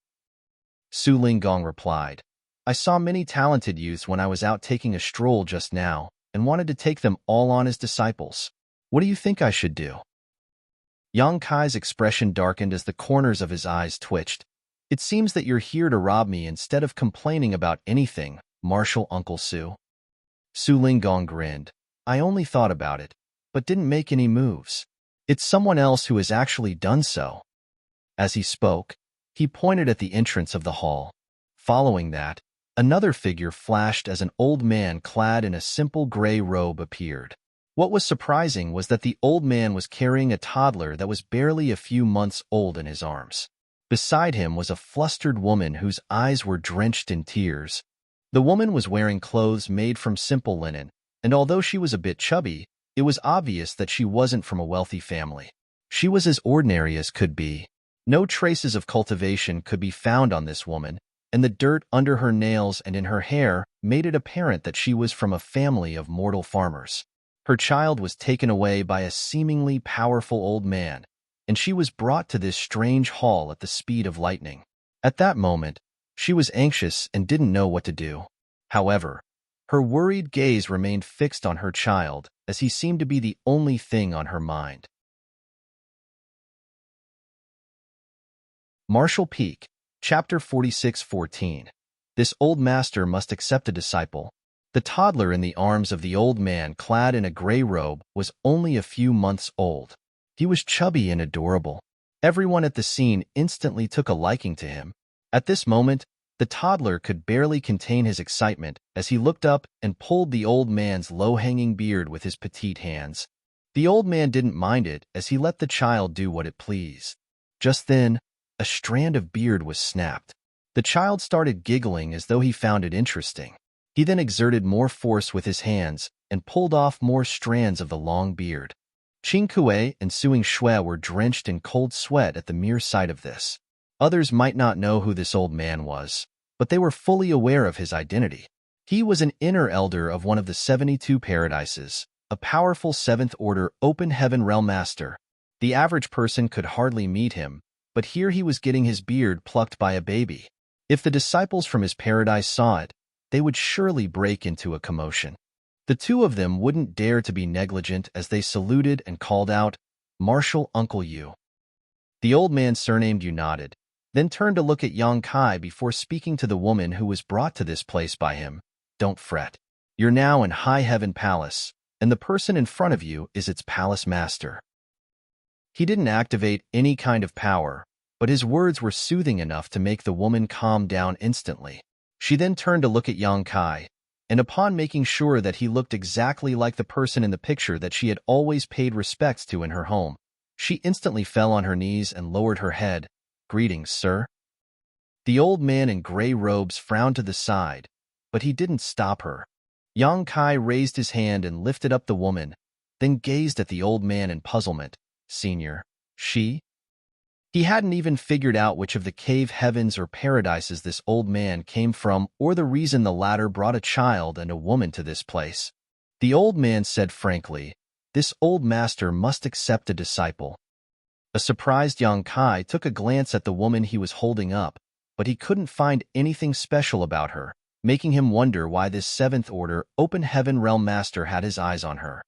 Su Linggong replied, "I saw many talented youths when I was out taking a stroll just now and wanted to take them all on as disciples. What do you think I should do?" Yang Kai's expression darkened as the corners of his eyes twitched. "It seems that you're here to rob me instead of complaining about anything, Martial Uncle Su." Su Linggong grinned. "I only thought about it, but didn't make any moves. It's someone else who has actually done so." As he spoke, he pointed at the entrance of the hall. Following that, another figure flashed as an old man clad in a simple gray robe appeared. What was surprising was that the old man was carrying a toddler that was barely a few months old in his arms. Beside him was a flustered woman whose eyes were drenched in tears. The woman was wearing clothes made from simple linen, and although she was a bit chubby, it was obvious that she wasn't from a wealthy family. She was as ordinary as could be. No traces of cultivation could be found on this woman, and the dirt under her nails and in her hair made it apparent that she was from a family of mortal farmers. Her child was taken away by a seemingly powerful old man, and she was brought to this strange hall at the speed of lightning. At that moment, she was anxious and didn't know what to do. However, Her worried gaze remained fixed on her child, as he seemed to be the only thing on her mind. Marshall Peak, Chapter 46:14. This old master must accept a disciple. The toddler in the arms of the old man clad in a gray robe was only a few months old. He was chubby and adorable. Everyone at the scene instantly took a liking to him. At this moment, the toddler could barely contain his excitement as he looked up and pulled the old man's low-hanging beard with his petite hands. The old man didn't mind it as he let the child do what it pleased. Just then, a strand of beard was snapped. The child started giggling as though he found it interesting. He then exerted more force with his hands and pulled off more strands of the long beard. Qing Kuei and Suing Shui were drenched in cold sweat at the mere sight of this. Others might not know who this old man was, but they were fully aware of his identity. He was an inner elder of one of the 72 paradises, a powerful 7th-order open heaven realm master. The average person could hardly meet him, but here he was getting his beard plucked by a baby. If the disciples from his paradise saw it, they would surely break into a commotion. The two of them wouldn't dare to be negligent as they saluted and called out, "Marshal Uncle Yu." The old man surnamed Yu nodded, then turned to look at Yang Kai before speaking to the woman who was brought to this place by him. "Don't fret. You're now in High Heaven Palace, and the person in front of you is its palace master." He didn't activate any kind of power, but his words were soothing enough to make the woman calm down instantly. She then turned to look at Yang Kai, and upon making sure that he looked exactly like the person in the picture that she had always paid respects to in her home, she instantly fell on her knees and lowered her head. "Greetings, sir." The old man in gray robes frowned to the side, but he didn't stop her. Yang Kai raised his hand and lifted up the woman, then gazed at the old man in puzzlement. "Senior, she?" He hadn't even figured out which of the cave heavens or paradises this old man came from or the reason the latter brought a child and a woman to this place. The old man said frankly, "This old master must accept a disciple." A surprised Yang Kai took a glance at the woman he was holding up, but he couldn't find anything special about her, making him wonder why this 7th-order open heaven realm master had his eyes on her.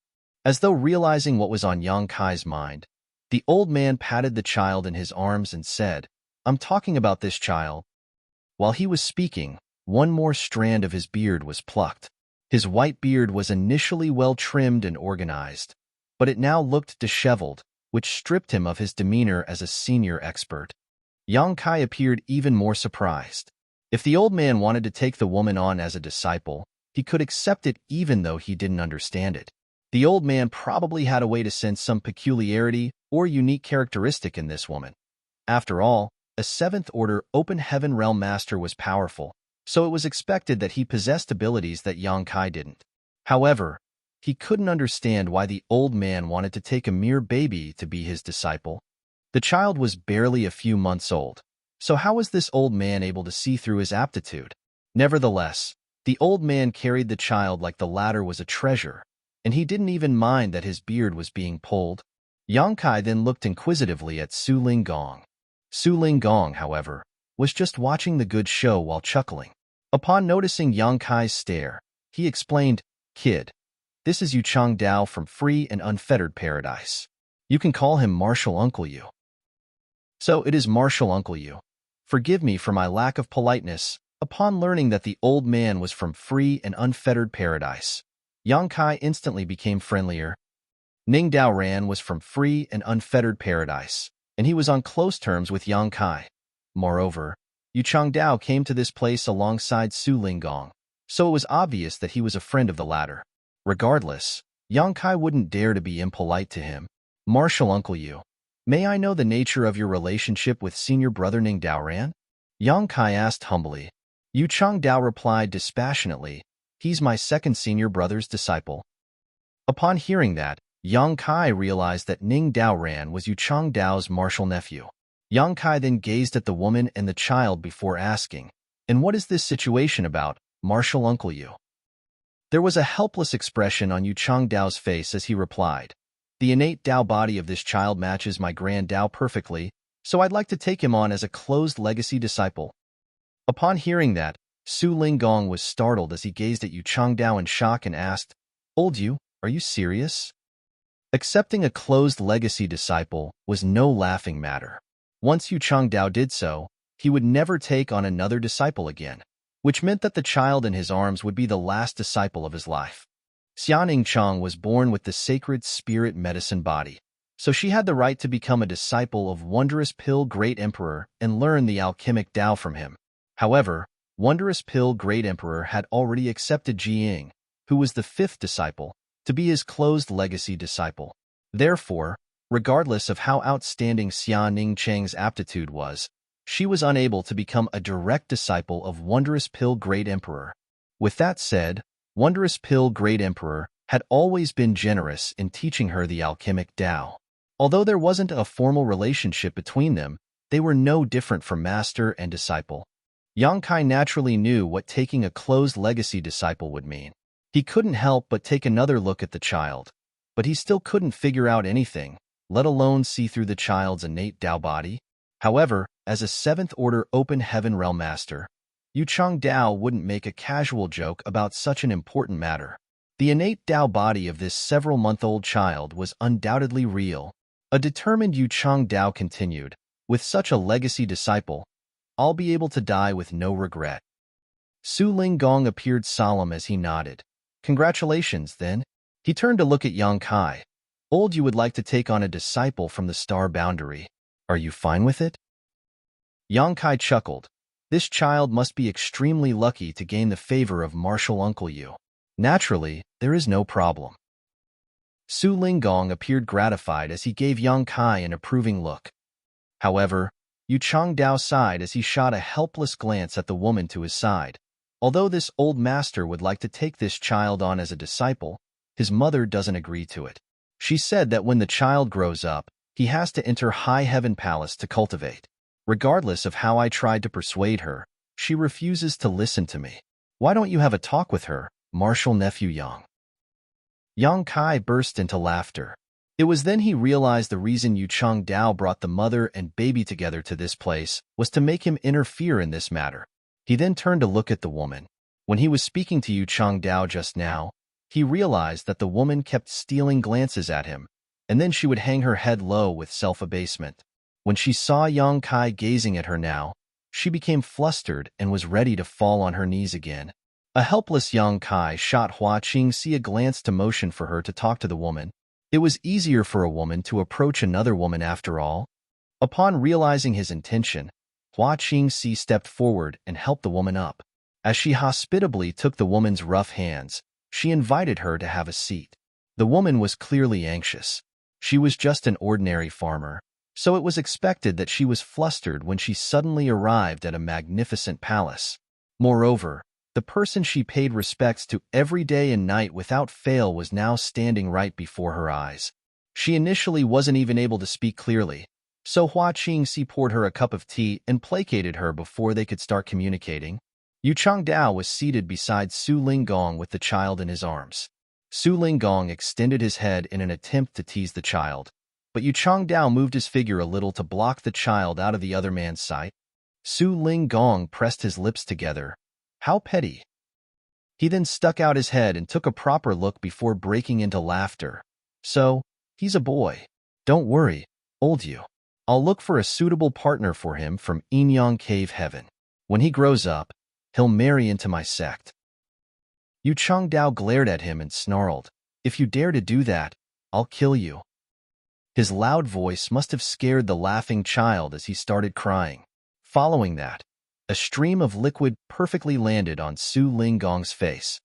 As though realizing what was on Yang Kai's mind, the old man patted the child in his arms and said, "I'm talking about this child." While he was speaking, one more strand of his beard was plucked. His white beard was initially well trimmed and organized, but it now looked disheveled, which stripped him of his demeanor as a senior expert. Yang Kai appeared even more surprised. If the old man wanted to take the woman on as a disciple, he could accept it even though he didn't understand it. The old man probably had a way to sense some peculiarity or unique characteristic in this woman. After all, a 7th-order open heaven realm master was powerful, so it was expected that he possessed abilities that Yang Kai didn't. However, he couldn't understand why the old man wanted to take a mere baby to be his disciple. The child was barely a few months old, so how was this old man able to see through his aptitude? Nevertheless, the old man carried the child like the latter was a treasure, and he didn't even mind that his beard was being pulled. Yang Kai then looked inquisitively at Su Linggong. Su Linggong, however, was just watching the good show while chuckling. Upon noticing Yang Kai's stare, he explained, "Kid, this is Yu Changdao from Free and Unfettered Paradise. You can call him Marshal Uncle Yu." "So it is Marshal Uncle Yu. Forgive me for my lack of politeness." Upon learning that the old man was from Free and Unfettered Paradise, Yang Kai instantly became friendlier. Ning Dao Ran was from Free and Unfettered Paradise, and he was on close terms with Yang Kai. Moreover, Yu Changdao came to this place alongside Su Linggong, so it was obvious that he was a friend of the latter. Regardless, Yang Kai wouldn't dare to be impolite to him. "Marshal Uncle Yu, may I know the nature of your relationship with senior brother Ning Dao Ran?" Yang Kai asked humbly. Yu Changdao replied dispassionately, "He's my second senior brother's disciple." Upon hearing that, Yang Kai realized that Ning Dao Ran was Yu Changdao's martial nephew. Yang Kai then gazed at the woman and the child before asking, "And what is this situation about, Marshal Uncle Yu?" There was a helpless expression on Yu Changdao's face as he replied, "The innate Dao body of this child matches my grand Dao perfectly, so I'd like to take him on as a closed legacy disciple." Upon hearing that, Su Linggong was startled as he gazed at Yu Changdao in shock and asked, "Old Yu, are you serious?" Accepting a closed legacy disciple was no laughing matter. Once Yu Changdao did so, he would never take on another disciple again, which meant that the child in his arms would be the last disciple of his life. Xianing Chang was born with the sacred spirit medicine body, so she had the right to become a disciple of Wondrous Pill Great Emperor and learn the alchemic Tao from him. However, Wondrous Pill Great Emperor had already accepted Jiying, who was the fifth disciple, to be his closed legacy disciple. Therefore, regardless of how outstanding Xia Ning Cheng's aptitude was, she was unable to become a direct disciple of Wondrous Pill Great Emperor. With that said, Wondrous Pill Great Emperor had always been generous in teaching her the alchemic Tao. Although there wasn't a formal relationship between them, they were no different from master and disciple. Yang Kai naturally knew what taking a closed legacy disciple would mean. He couldn't help but take another look at the child, but he still couldn't figure out anything, let alone see through the child's innate Tao body. However, as a seventh-order open heaven realm master, Yu Changdao wouldn't make a casual joke about such an important matter. The innate Tao body of this several-month-old child was undoubtedly real. A determined Yu Changdao continued, "With such a legacy disciple, I'll be able to die with no regret." Su Linggong appeared solemn as he nodded. "Congratulations, then." He turned to look at Yang Kai. "Old Yu would like to take on a disciple from the star boundary. Are you fine with it?" Yang Kai chuckled. This child must be extremely lucky to gain the favor of martial Uncle Yu. Naturally, there is no problem. Su Linggong appeared gratified as he gave Yang Kai an approving look. However, Yu Changdao sighed as he shot a helpless glance at the woman to his side. Although this old master would like to take this child on as a disciple, his mother doesn't agree to it. She said that when the child grows up, he has to enter High Heaven Palace to cultivate. Regardless of how I tried to persuade her, she refuses to listen to me. Why don't you have a talk with her, martial nephew Yang? Yang Kai burst into laughter. It was then he realized the reason Yu Changdao brought the mother and baby together to this place was to make him interfere in this matter. He then turned to look at the woman. When he was speaking to Yu Changdao just now, he realized that the woman kept stealing glances at him, and then she would hang her head low with self-abasement. When she saw Yang Kai gazing at her now, she became flustered and was ready to fall on her knees again. A helpless Yang Kai shot Hua Qingxi a glance to motion for her to talk to the woman. It was easier for a woman to approach another woman after all. Upon realizing his intention, Hua Qingxi stepped forward and helped the woman up. As she hospitably took the woman's rough hands, she invited her to have a seat. The woman was clearly anxious. She was just an ordinary farmer, so it was expected that she was flustered when she suddenly arrived at a magnificent palace. Moreover, the person she paid respects to every day and night without fail was now standing right before her eyes. She initially wasn't even able to speak clearly, so Hua Qingxi poured her a cup of tea and placated her before they could start communicating. Yu Changdao was seated beside Su Linggong with the child in his arms. Su Linggong extended his head in an attempt to tease the child, but Yu Changdao moved his figure a little to block the child out of the other man's sight. Su Linggong pressed his lips together. How petty. He then stuck out his head and took a proper look before breaking into laughter. So, he's a boy. Don't worry, old Yu. I'll look for a suitable partner for him from Inyang Cave Heaven. When he grows up, he'll marry into my sect. Yu Changdao glared at him and snarled, "If you dare to do that, I'll kill you." His loud voice must have scared the laughing child as he started crying. Following that, a stream of liquid perfectly landed on Su Linggong's face.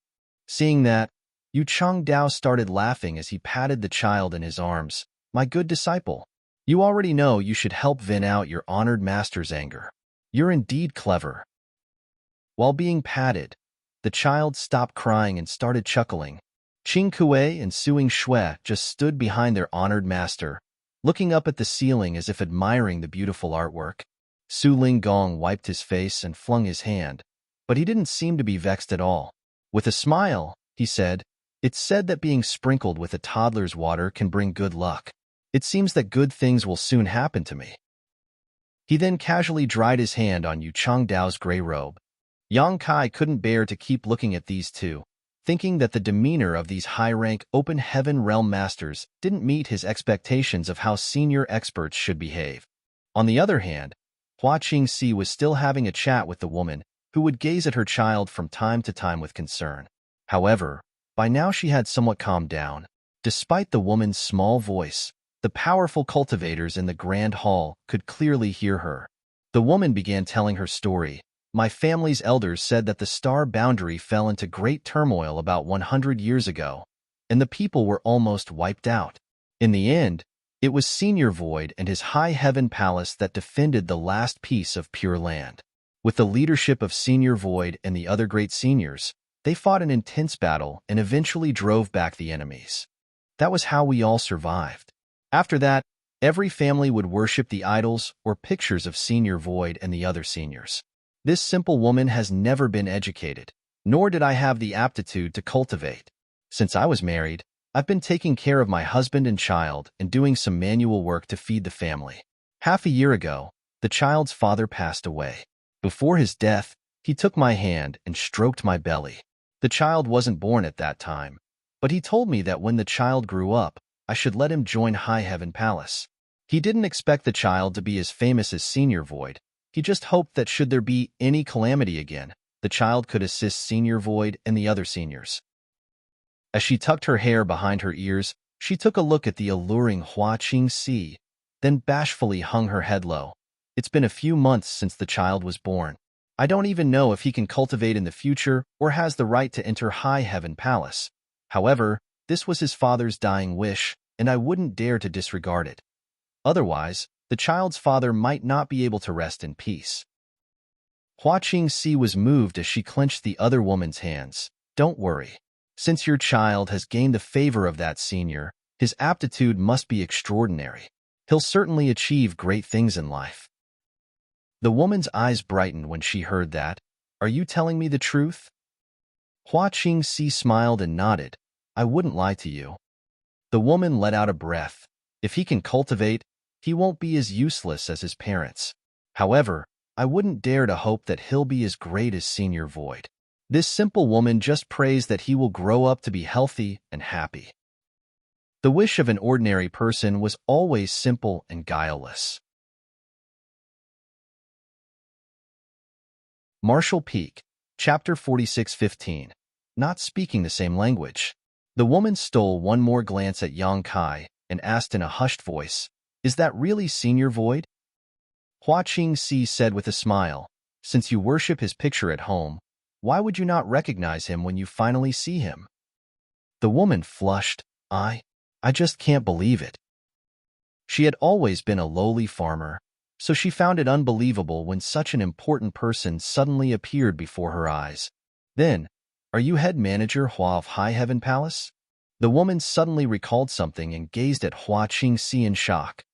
Seeing that, Yu Changdao started laughing as he patted the child in his arms. "My good disciple, you already know you should help vent out your honored master's anger. You're indeed clever." While being patted, the child stopped crying and started chuckling. Qing Kuei and Suing Shui just stood behind their honored master, looking up at the ceiling as if admiring the beautiful artwork. Su Linggong wiped his face and flung his hand, but he didn't seem to be vexed at all. With a smile, he said, "It's said that being sprinkled with a toddler's water can bring good luck. It seems that good things will soon happen to me." He then casually dried his hand on Yu Changdao's gray robe. Yang Kai couldn't bear to keep looking at these two, thinking that the demeanor of these high-rank open heaven realm masters didn't meet his expectations of how senior experts should behave. On the other hand, Hua Qingxi was still having a chat with the woman, who would gaze at her child from time to time with concern. However, by now she had somewhat calmed down. Despite the woman's small voice, the powerful cultivators in the grand hall could clearly hear her. The woman began telling her story. My family's elders said that the star boundary fell into great turmoil about 100 years ago, and the people were almost wiped out. In the end, it was Senior Void and his high heaven palace that defended the last piece of pure land. With the leadership of Senior Void and the other great seniors, they fought an intense battle and eventually drove back the enemies. That was how we all survived. After that, every family would worship the idols or pictures of Senior Void and the other seniors. This simple woman has never been educated, nor did I have the aptitude to cultivate. Since I was married, I've been taking care of my husband and child and doing some manual work to feed the family. Half a year ago, the child's father passed away. Before his death, he took my hand and stroked my belly. The child wasn't born at that time, but he told me that when the child grew up, I should let him join High Heaven Palace. He didn't expect the child to be as famous as Senior Void. He just hoped that should there be any calamity again, the child could assist Senior Void and the other seniors. As she tucked her hair behind her ears, she took a look at the alluring Hua Qingxi, then bashfully hung her head low. It's been a few months since the child was born. I don't even know if he can cultivate in the future or has the right to enter High Heaven Palace. However, this was his father's dying wish, and I wouldn't dare to disregard it. Otherwise, the child's father might not be able to rest in peace. Hua Qingxi was moved as she clenched the other woman's hands. Don't worry. Since your child has gained the favor of that senior, his aptitude must be extraordinary. He'll certainly achieve great things in life. The woman's eyes brightened when she heard that. Are you telling me the truth? Hua Qingxi smiled and nodded. I wouldn't lie to you. The woman let out a breath. If he can cultivate, he won't be as useless as his parents. However, I wouldn't dare to hope that he'll be as great as Senior Void. This simple woman just prays that he will grow up to be healthy and happy. The wish of an ordinary person was always simple and guileless. Marshall Peak, Chapter 46:15. Not speaking the same language. The woman stole one more glance at Yang Kai and asked in a hushed voice, Is that really Senior Void? Hua Qingxi said with a smile, Since you worship his picture at home, why would you not recognize him when you finally see him? The woman flushed. I just can't believe it. She had always been a lowly farmer, so she found it unbelievable when such an important person suddenly appeared before her eyes. Then, are you head manager Hua of High Heaven Palace? The woman suddenly recalled something and gazed at Hua Qingxi in shock.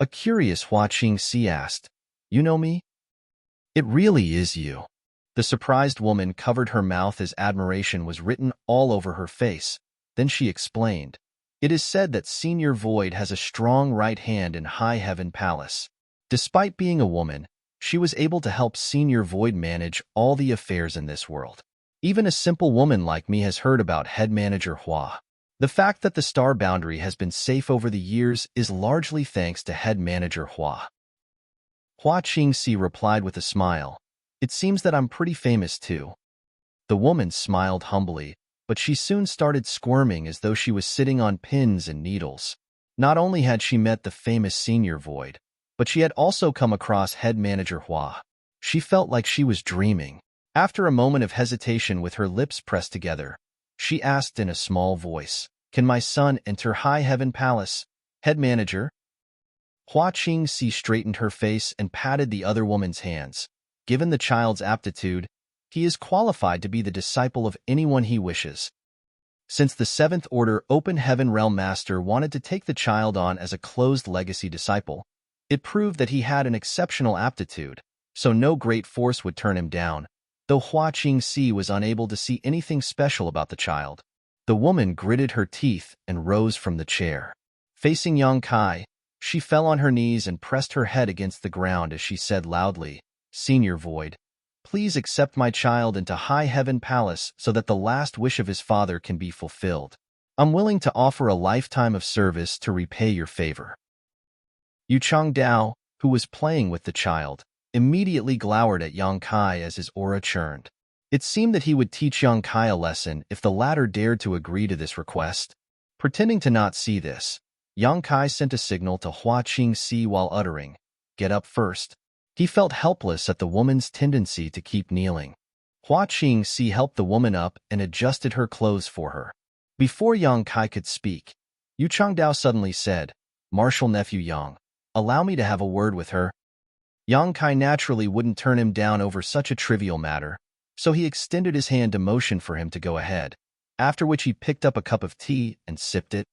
A curious Hua Qingxi asked, You know me? It really is you. The surprised woman covered her mouth as admiration was written all over her face. Then she explained, It is said that Senior Void has a strong right hand in High Heaven Palace. Despite being a woman, she was able to help Senior Void manage all the affairs in this world. Even a simple woman like me has heard about head manager Hua. The fact that the star boundary has been safe over the years is largely thanks to head manager Hua. Hua Qingxi replied with a smile, It seems that I'm pretty famous too. The woman smiled humbly, but she soon started squirming as though she was sitting on pins and needles. Not only had she met the famous Senior Void, but she had also come across head manager Hua. She felt like she was dreaming. After a moment of hesitation with her lips pressed together, she asked in a small voice, Can my son enter High Heaven Palace, head manager? Hua Qingxi straightened her face and patted the other woman's hands. Given the child's aptitude, he is qualified to be the disciple of anyone he wishes. Since the Seventh Order Open Heaven Realm Master wanted to take the child on as a closed legacy disciple, it proved that he had an exceptional aptitude, so no great force would turn him down, though Hua Qingxi was unable to see anything special about the child. The woman gritted her teeth and rose from the chair. Facing Yang Kai, she fell on her knees and pressed her head against the ground as she said loudly, Senior Void, Please accept my child into High Heaven Palace so that the last wish of his father can be fulfilled. I'm willing to offer a lifetime of service to repay your favor." Yu Changdao, who was playing with the child, immediately glowered at Yang Kai as his aura churned. It seemed that he would teach Yang Kai a lesson if the latter dared to agree to this request. Pretending to not see this, Yang Kai sent a signal to Hua Qingxi while uttering, "Get up first." He felt helpless at the woman's tendency to keep kneeling. Hua Qingxi helped the woman up and adjusted her clothes for her. Before Yang Kai could speak, Yu Changdao suddenly said, "Martial nephew Yang, allow me to have a word with her." Yang Kai naturally wouldn't turn him down over such a trivial matter, so he extended his hand to motion for him to go ahead, after which he picked up a cup of tea and sipped it.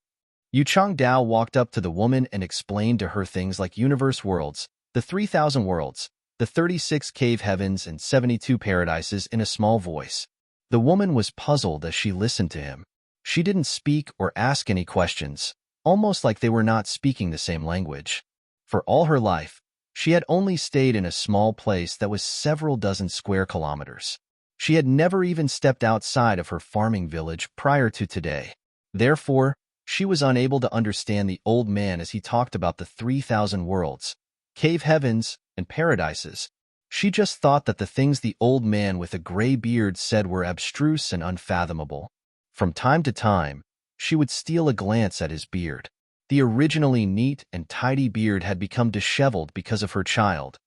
Yu Changdao walked up to the woman and explained to her things like universe worlds, the 3,000 worlds, the 36 cave heavens and 72 paradises in a small voice. The woman was puzzled as she listened to him. She didn't speak or ask any questions, almost like they were not speaking the same language. For all her life, she had only stayed in a small place that was several dozen square kilometers. She had never even stepped outside of her farming village prior to today. Therefore, she was unable to understand the old man as he talked about the 3,000 worlds, cave heavens, and paradises. She just thought that the things the old man with a gray beard said were abstruse and unfathomable. From time to time, she would steal a glance at his beard. The originally neat and tidy beard had become disheveled because of her child,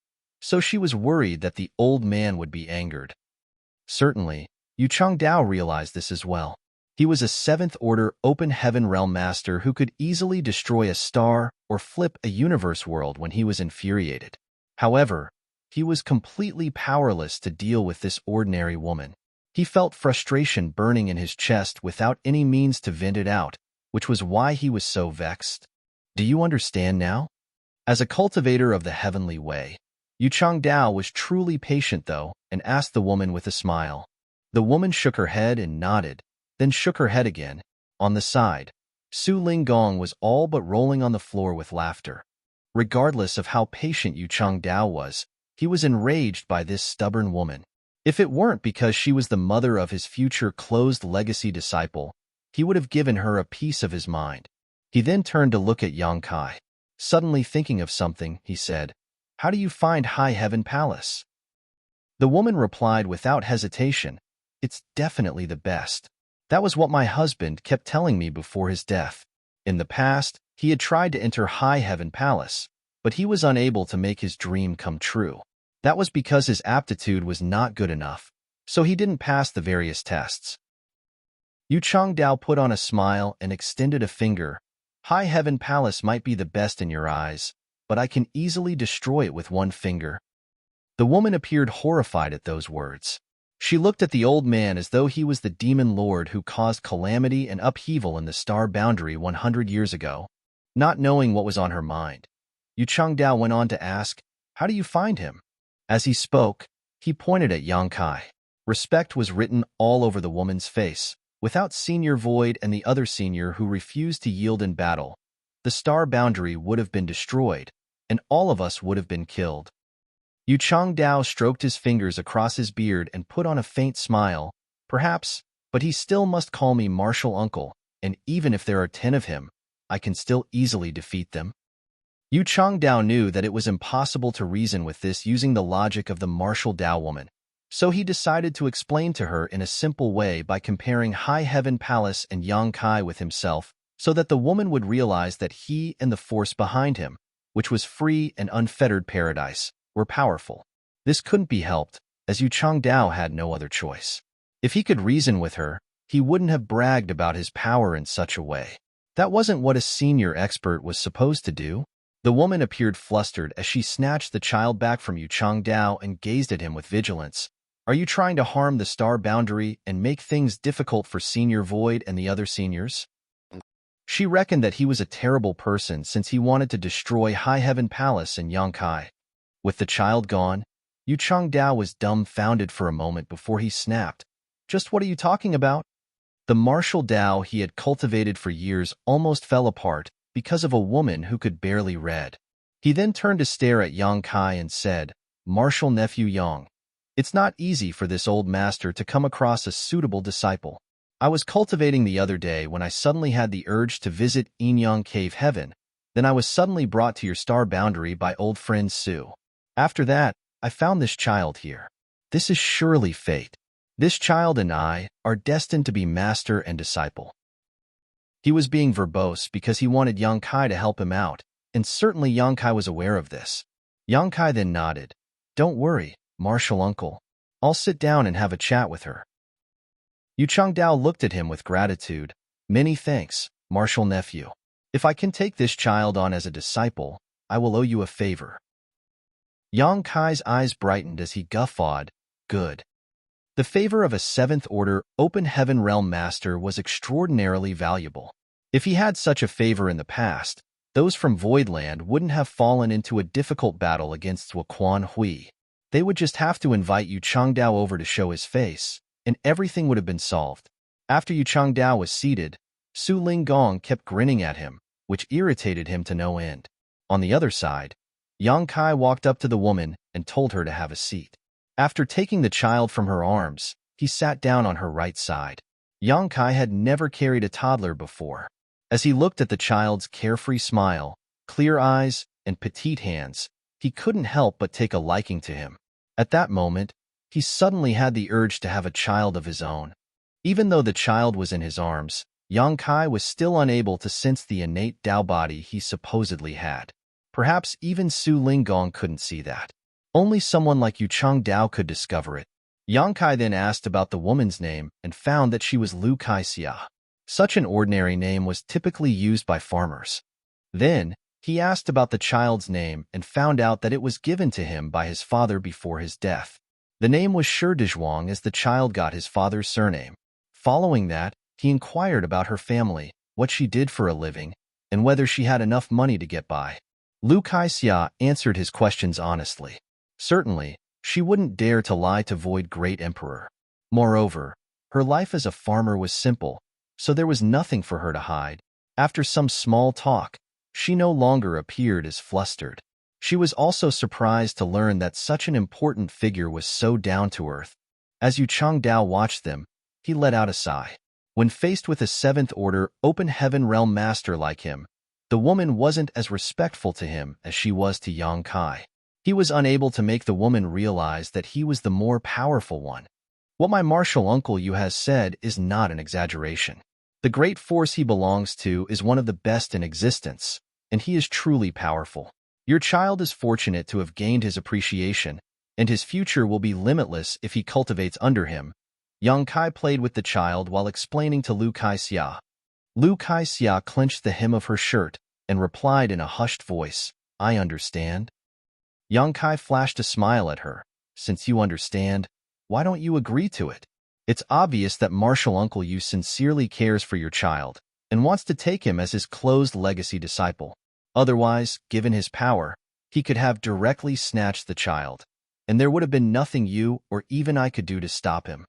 so she was worried that the old man would be angered. Certainly, Yu Changdao realized this as well. He was a 7th-order open heaven realm master who could easily destroy a star or flip a universe world when he was infuriated. However, he was completely powerless to deal with this ordinary woman. He felt frustration burning in his chest without any means to vent it out, which was why he was so vexed. Do you understand now? As a cultivator of the heavenly way, Yu Changdao was truly patient though, and asked the woman with a smile. The woman shook her head and nodded, then shook her head again. On the side, Su Linggong was all but rolling on the floor with laughter. Regardless of how patient Yu Changdao was, he was enraged by this stubborn woman. If it weren't because she was the mother of his future closed legacy disciple, he would have given her a piece of his mind. He then turned to look at Yang Kai. Suddenly thinking of something, he said, "How do you find High Heaven Palace?" The woman replied without hesitation, "It's definitely the best. That was what my husband kept telling me before his death. In the past, he had tried to enter High Heaven Palace, but he was unable to make his dream come true. That was because his aptitude was not good enough, so he didn't pass the various tests." Yu Changdao put on a smile and extended a finger. "High Heaven Palace might be the best in your eyes, but I can easily destroy it with one finger." The woman appeared horrified at those words. She looked at the old man as though he was the demon lord who caused calamity and upheaval in the star boundary 100 years ago. Not knowing what was on her mind, Yu Changdao went on to ask, "How do you find him?" As he spoke, he pointed at Yang Kai. Respect was written all over the woman's face. Without Senior Void and the other senior who refused to yield in battle, the star boundary would have been destroyed, and all of us would have been killed. Yu Changdao stroked his fingers across his beard and put on a faint smile. "Perhaps, but he still must call me Martial Uncle, and even if there are 10 of him, I can still easily defeat them." Yu Changdao knew that it was impossible to reason with this using the logic of the Martial Dao woman, so he decided to explain to her in a simple way by comparing High Heaven Palace and Yang Kai with himself, so that the woman would realize that he and the force behind him, which was free and unfettered paradise, were powerful. This couldn't be helped, as Yu Changdao had no other choice. If he could reason with her, he wouldn't have bragged about his power in such a way. That wasn't what a senior expert was supposed to do. The woman appeared flustered as she snatched the child back from Yu Changdao and gazed at him with vigilance. "Are you trying to harm the star boundary and make things difficult for Senior Void and the other seniors?" She reckoned that he was a terrible person since he wanted to destroy High Heaven Palace and Yang Kai. With the child gone, Yu Changdao was dumbfounded for a moment before he snapped, "Just what are you talking about?" The martial Dao he had cultivated for years almost fell apart because of a woman who could barely read. He then turned to stare at Yang Kai and said, "Martial nephew Yang, It's not easy for this old master to come across a suitable disciple. I was cultivating the other day when I suddenly had the urge to visit Inyang Cave Heaven. Then I was suddenly brought to your star boundary by old friend Su. After that, I found this child here. This is surely fate. This child and I are destined to be master and disciple. He was being verbose because he wanted Yang Kai to help him out, and certainly Yang Kai was aware of this. Yang Kai then nodded. Don't worry, martial uncle. I'll sit down and have a chat with her. Yu Changdao looked at him with gratitude. Many thanks, martial nephew. If I can take this child on as a disciple, I will owe you a favor. Yang Kai's eyes brightened as he guffawed. Good. The favor of a 7th Order Open Heaven Realm Master was extraordinarily valuable. If he had such a favor in the past, those from Voidland wouldn't have fallen into a difficult battle against Zuoquan Hui. They would just have to invite Yu Changdao over to show his face, and everything would have been solved. After Yu Changdao was seated, Su Linggong kept grinning at him, which irritated him to no end. On the other side, Yang Kai walked up to the woman and told her to have a seat. After taking the child from her arms, he sat down on her right side. Yang Kai had never carried a toddler before. As he looked at the child's carefree smile, clear eyes, and petite hands, he couldn't help but take a liking to him. At that moment, he suddenly had the urge to have a child of his own. Even though the child was in his arms, Yang Kai was still unable to sense the innate Dao body he supposedly had. Perhaps even Su Linggong couldn't see that. Only someone like Yu Changdao could discover it. Yang Kai then asked about the woman's name and found that she was Lu Kaixia. Such an ordinary name was typically used by farmers. Then, he asked about the child's name and found out that it was given to him by his father before his death. The name was Sherdizhuang as the child got his father's surname. Following that, he inquired about her family, what she did for a living, and whether she had enough money to get by. Lu Kaixia answered his questions honestly. Certainly, she wouldn't dare to lie to Void Great Emperor. Moreover, her life as a farmer was simple, so there was nothing for her to hide. After some small talk, she no longer appeared as flustered. She was also surprised to learn that such an important figure was so down to earth. As Yu Changdao watched them, he let out a sigh. When faced with a 7th Order Open Heaven Realm Master like him, the woman wasn't as respectful to him as she was to Yang Kai. He was unable to make the woman realize that he was the more powerful one. What my martial uncle Yu has said is not an exaggeration. The great force he belongs to is one of the best in existence, and he is truly powerful. Your child is fortunate to have gained his appreciation, and his future will be limitless if he cultivates under him. Yang Kai played with the child while explaining to Lu Kaixia. Lu Kaixia clenched the hem of her shirt and replied in a hushed voice, I understand. Yang Kai flashed a smile at her. Since you understand, why don't you agree to it? It's obvious that martial uncle Yu sincerely cares for your child and wants to take him as his closed legacy disciple. Otherwise, given his power, he could have directly snatched the child, and there would have been nothing you or even I could do to stop him.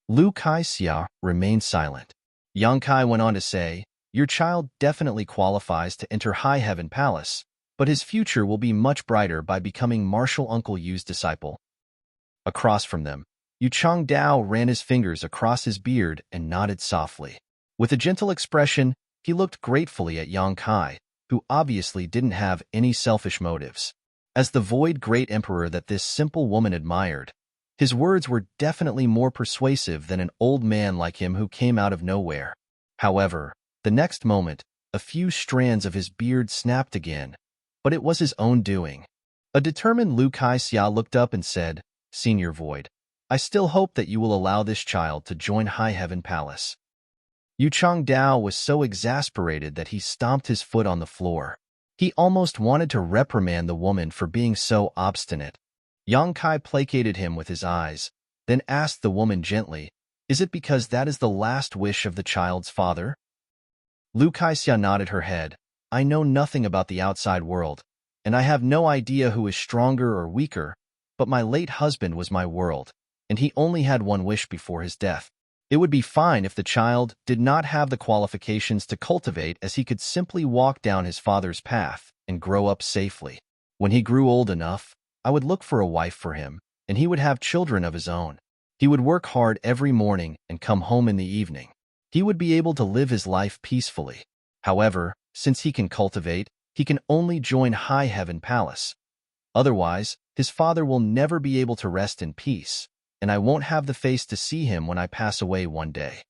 Lu Kaixia remained silent. Yang Kai went on to say, your child definitely qualifies to enter High Heaven Palace, but his future will be much brighter by becoming martial uncle Yu's disciple. Across from them, Yu Changdao ran his fingers across his beard and nodded softly. With a gentle expression, he looked gratefully at Yang Kai, who obviously didn't have any selfish motives. As the Void Great Emperor that this simple woman admired, his words were definitely more persuasive than an old man like him who came out of nowhere. However, the next moment, a few strands of his beard snapped again, but it was his own doing. A determined Lu Kaixia looked up and said, Senior Void, I still hope that you will allow this child to join High Heaven Palace. Yu Changdao was so exasperated that he stomped his foot on the floor. He almost wanted to reprimand the woman for being so obstinate. Yang Kai placated him with his eyes, then asked the woman gently, Is it because that is the last wish of the child's father? Lu Kaixia nodded her head. I know nothing about the outside world, and I have no idea who is stronger or weaker, but my late husband was my world, and he only had one wish before his death. It would be fine if the child did not have the qualifications to cultivate, as he could simply walk down his father's path and grow up safely. When he grew old enough, I would look for a wife for him, and he would have children of his own. He would work hard every morning and come home in the evening. He would be able to live his life peacefully. However, since he can cultivate, he can only join High Heaven Palace. Otherwise, his father will never be able to rest in peace, and I won't have the face to see him when I pass away one day.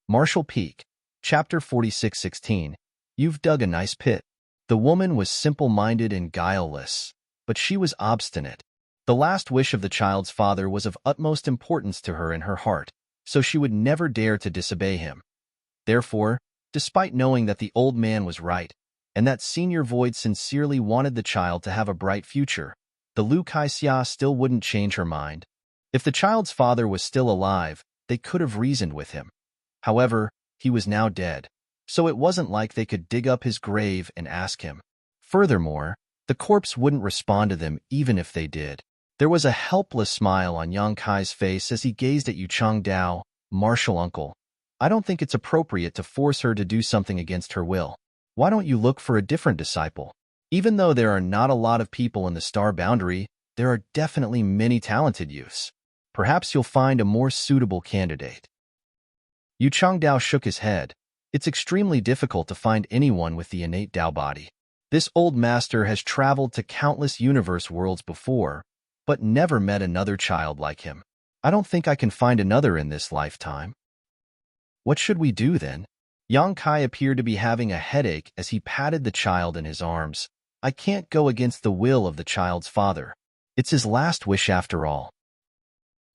Marshall Peak, Chapter 46:16. You've dug a nice pit. The woman was simple-minded and guileless, but she was obstinate. The last wish of the child's father was of utmost importance to her in her heart, so she would never dare to disobey him. Therefore, despite knowing that the old man was right, and that Senior Void sincerely wanted the child to have a bright future, the Lu Kai-xia still wouldn't change her mind. If the child's father was still alive, they could have reasoned with him. However, he was now dead, so it wasn't like they could dig up his grave and ask him. Furthermore, the corpse wouldn't respond to them even if they did. There was a helpless smile on Yang Kai's face as he gazed at Yu Changdao. Marshal uncle, I don't think it's appropriate to force her to do something against her will. Why don't you look for a different disciple? Even though there are not a lot of people in the star boundary, there are definitely many talented youths. Perhaps you'll find a more suitable candidate. Yu Changdao shook his head. It's extremely difficult to find anyone with the innate Dao body. This old master has traveled to countless universe worlds before, but never met another child like him. I don't think I can find another in this lifetime. What should we do then? Yang Kai appeared to be having a headache as he patted the child in his arms. I can't go against the will of the child's father. It's his last wish after all.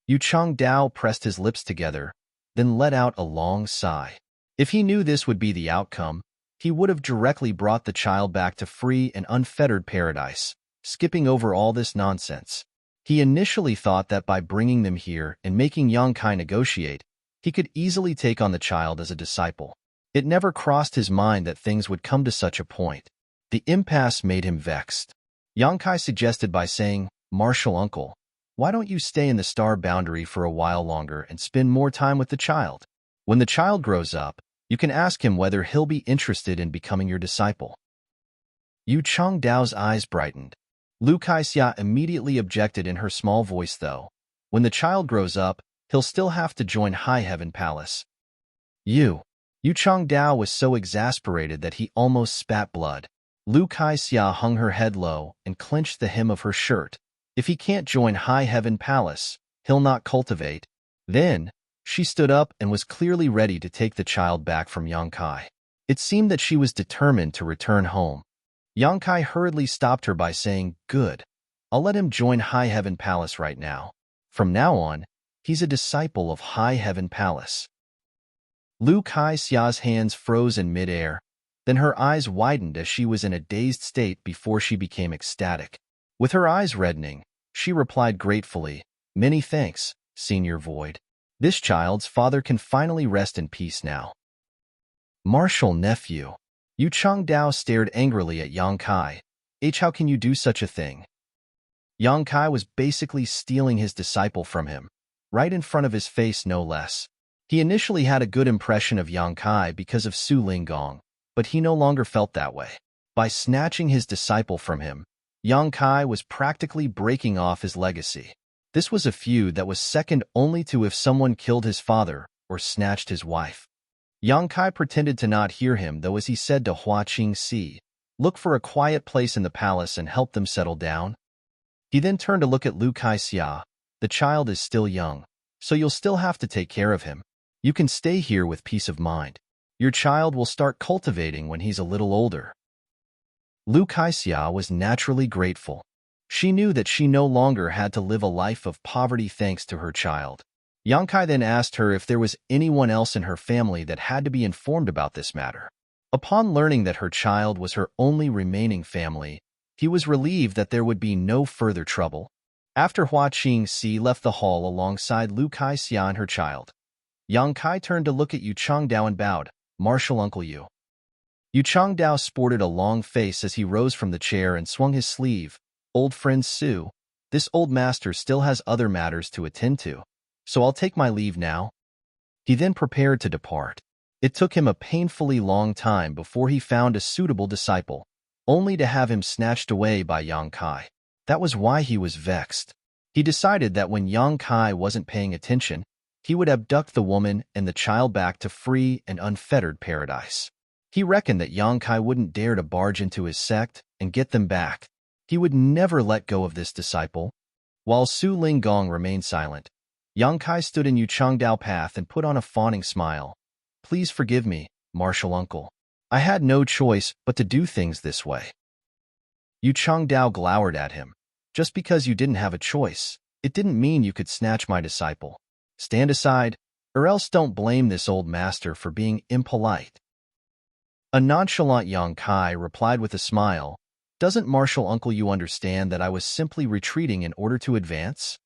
Yu Changdao pressed his lips together, then let out a long sigh. If he knew this would be the outcome, he would have directly brought the child back to free and unfettered paradise, skipping over all this nonsense. He initially thought that by bringing them here and making Yang Kai negotiate, he could easily take on the child as a disciple. It never crossed his mind that things would come to such a point. The impasse made him vexed. Yang Kai suggested by saying, Marshal uncle, why don't you stay in the star boundary for a while longer and spend more time with the child? When the child grows up, you can ask him whether he'll be interested in becoming your disciple. Yu Changdao's eyes brightened. Lu Kai-xia immediately objected in her small voice though. When the child grows up, he'll still have to join High Heaven Palace. Yu Changdao was so exasperated that he almost spat blood. Lu Kai-xia hung her head low and clenched the hem of her shirt. If he can't join High Heaven Palace, he'll not cultivate. Then, she stood up and was clearly ready to take the child back from Yang Kai. It seemed that she was determined to return home. Yang Kai hurriedly stopped her by saying, Good. I'll let him join High Heaven Palace right now. From now on, he's a disciple of High Heaven Palace. Lu Kai-xia's hands froze in midair, then her eyes widened as she was in a dazed state before she became ecstatic. With her eyes reddening, she replied gratefully, Many thanks, Senior Void. This child's father can finally rest in peace now. Marshal nephew. Yu Changdao stared angrily at Yang Kai. How can you do such a thing? Yang Kai was basically stealing his disciple from him, right in front of his face no less. He initially had a good impression of Yang Kai because of Su Linggong, but he no longer felt that way. By snatching his disciple from him, Yang Kai was practically breaking off his legacy. This was a feud that was second only to if someone killed his father or snatched his wife. Yang Kai pretended to not hear him, though, as he said to Hua Qingxi, Look for a quiet place in the palace and help them settle down. He then turned to look at Lu Kai-xia. The child is still young, so you'll still have to take care of him. You can stay here with peace of mind. Your child will start cultivating when he's a little older. Lu Kai-xia was naturally grateful. She knew that she no longer had to live a life of poverty thanks to her child. Yang Kai then asked her if there was anyone else in her family that had to be informed about this matter. Upon learning that her child was her only remaining family, he was relieved that there would be no further trouble. After Hua Qingxi left the hall alongside Lu Kai-xia and her child, Yang Kai turned to look at Yu Changdao and bowed, Marshal Uncle Yu. Yu Changdao sported a long face as he rose from the chair and swung his sleeve. Old friend Su, this old master still has other matters to attend to, so I'll take my leave now. He then prepared to depart. It took him a painfully long time before he found a suitable disciple. only to have him snatched away by Yang Kai. That was why he was vexed. He decided that when Yang Kai wasn't paying attention, he would abduct the woman and the child back to free and unfettered paradise. He reckoned that Yang Kai wouldn't dare to barge into his sect and get them back. He would never let go of this disciple. While Su Linggong remained silent, Yang Kai stood in Yu Changdao path and put on a fawning smile. Please forgive me, martial uncle. I had no choice but to do things this way. Yu Changdao glowered at him. Just because you didn't have a choice, it didn't mean you could snatch my disciple. Stand aside, or else don't blame this old master for being impolite. A nonchalant Yang Kai replied with a smile, Doesn't martial uncle you understand that I was simply retreating in order to advance?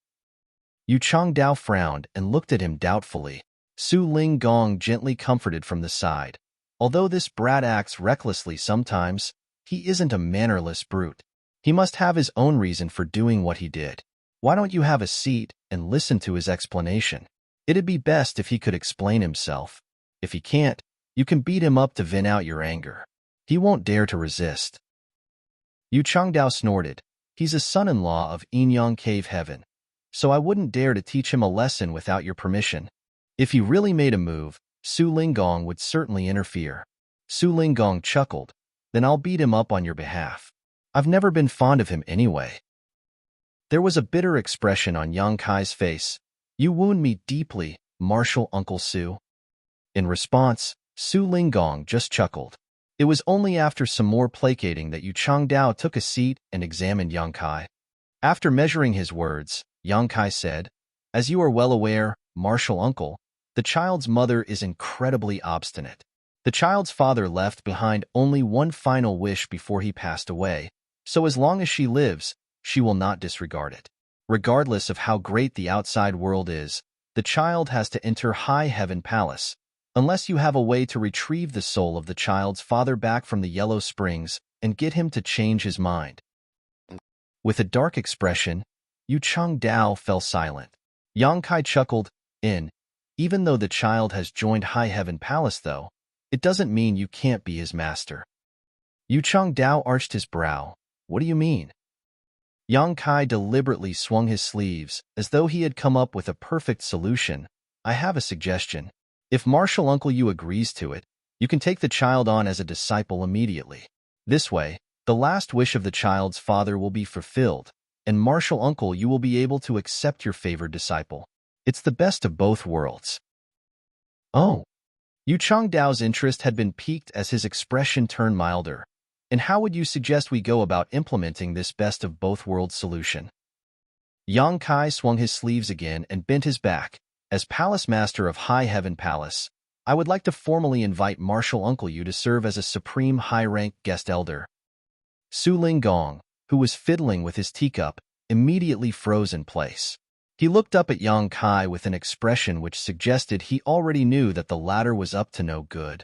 Yu Changdao frowned and looked at him doubtfully. Su Linggong gently comforted from the side. Although this brat acts recklessly sometimes, he isn't a mannerless brute. He must have his own reason for doing what he did. Why don't you have a seat and listen to his explanation? It'd be best if he could explain himself. If he can't, you can beat him up to vent out your anger. He won't dare to resist. Yu Changdao snorted. He's a son-in-law of Inyang Cave Heaven, so I wouldn't dare to teach him a lesson without your permission. If he really made a move, Su Linggong would certainly interfere. Su Linggong chuckled. Then I'll beat him up on your behalf. I've never been fond of him anyway. There was a bitter expression on Yang Kai's face. You wound me deeply, martial Uncle Su. In response, Su Linggong just chuckled. It was only after some more placating that Yu Changdao took a seat and examined Yang Kai. After measuring his words, Yang Kai said, As you are well aware, martial uncle, the child's mother is incredibly obstinate. The child's father left behind only one final wish before he passed away, so as long as she lives, she will not disregard it. Regardless of how great the outside world is, the child has to enter High Heaven Palace, unless you have a way to retrieve the soul of the child's father back from the Yellow Springs and get him to change his mind. With a dark expression, Yu Changdao fell silent. Yang Kai chuckled, Even though the child has joined High Heaven Palace, though, it doesn't mean you can't be his master. Yu Changdao arched his brow. What do you mean? Yang Kai deliberately swung his sleeves, as though he had come up with a perfect solution. I have a suggestion. If martial uncle you agrees to it, you can take the child on as a disciple immediately. This way, the last wish of the child's father will be fulfilled, and martial uncle you will be able to accept your favored disciple. It's the best of both worlds. Oh. Yu Changdao's interest had been piqued as his expression turned milder. And how would you suggest we go about implementing this best of both worlds solution? Yang Kai swung his sleeves again and bent his back. As Palace Master of High Heaven Palace, I would like to formally invite Martial Uncle Yu to serve as a supreme high-rank guest elder. Su Linggong, who was fiddling with his teacup, immediately froze in place. He looked up at Yang Kai with an expression which suggested he already knew that the latter was up to no good.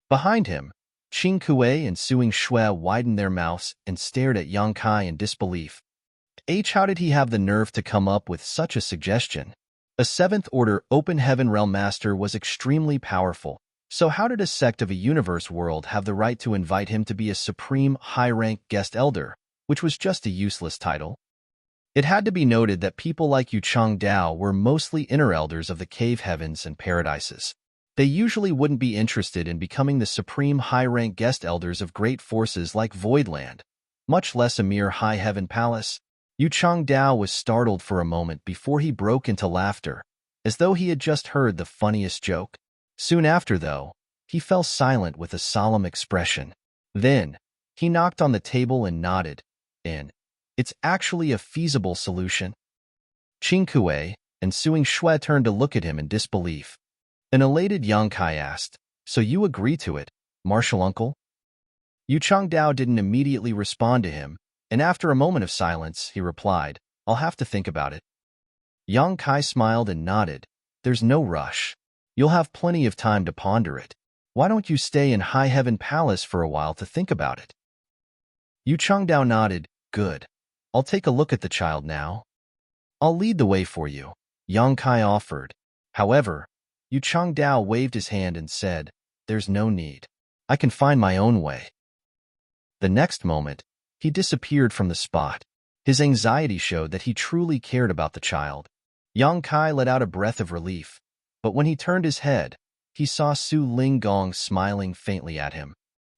Behind him, Qing Kuei and Suing Shui widened their mouths and stared at Yang Kai in disbelief. How did he have the nerve to come up with such a suggestion? A seventh-order open heaven realm master was extremely powerful, so how did a sect of a universe world have the right to invite him to be a supreme high-rank guest elder, which was just a useless title? It had to be noted that people like Yu Changdao were mostly inner elders of the cave heavens and paradises. They usually wouldn't be interested in becoming the supreme high-rank guest elders of great forces like Voidland, much less a mere high heaven palace. Yu Changdao was startled for a moment before he broke into laughter, as though he had just heard the funniest joke. Soon after, though, he fell silent with a solemn expression. Then, he knocked on the table and nodded. It's actually a feasible solution. Qing Kuei and Suing Shui turned to look at him in disbelief. An elated Yang Kai asked, So you agree to it, martial uncle? Yu Changdao didn't immediately respond to him, and after a moment of silence, he replied, I'll have to think about it. Yang Kai smiled and nodded. There's no rush. You'll have plenty of time to ponder it. Why don't you stay in High Heaven Palace for a while to think about it? Yu Changdao nodded. Good. I'll take a look at the child now. I'll lead the way for you, Yang Kai offered. However, Yu Changdao waved his hand and said, There's no need. I can find my own way. The next moment, he disappeared from the spot. His anxiety showed that he truly cared about the child. Yang Kai let out a breath of relief, but when he turned his head, he saw Su Linggong smiling faintly at him.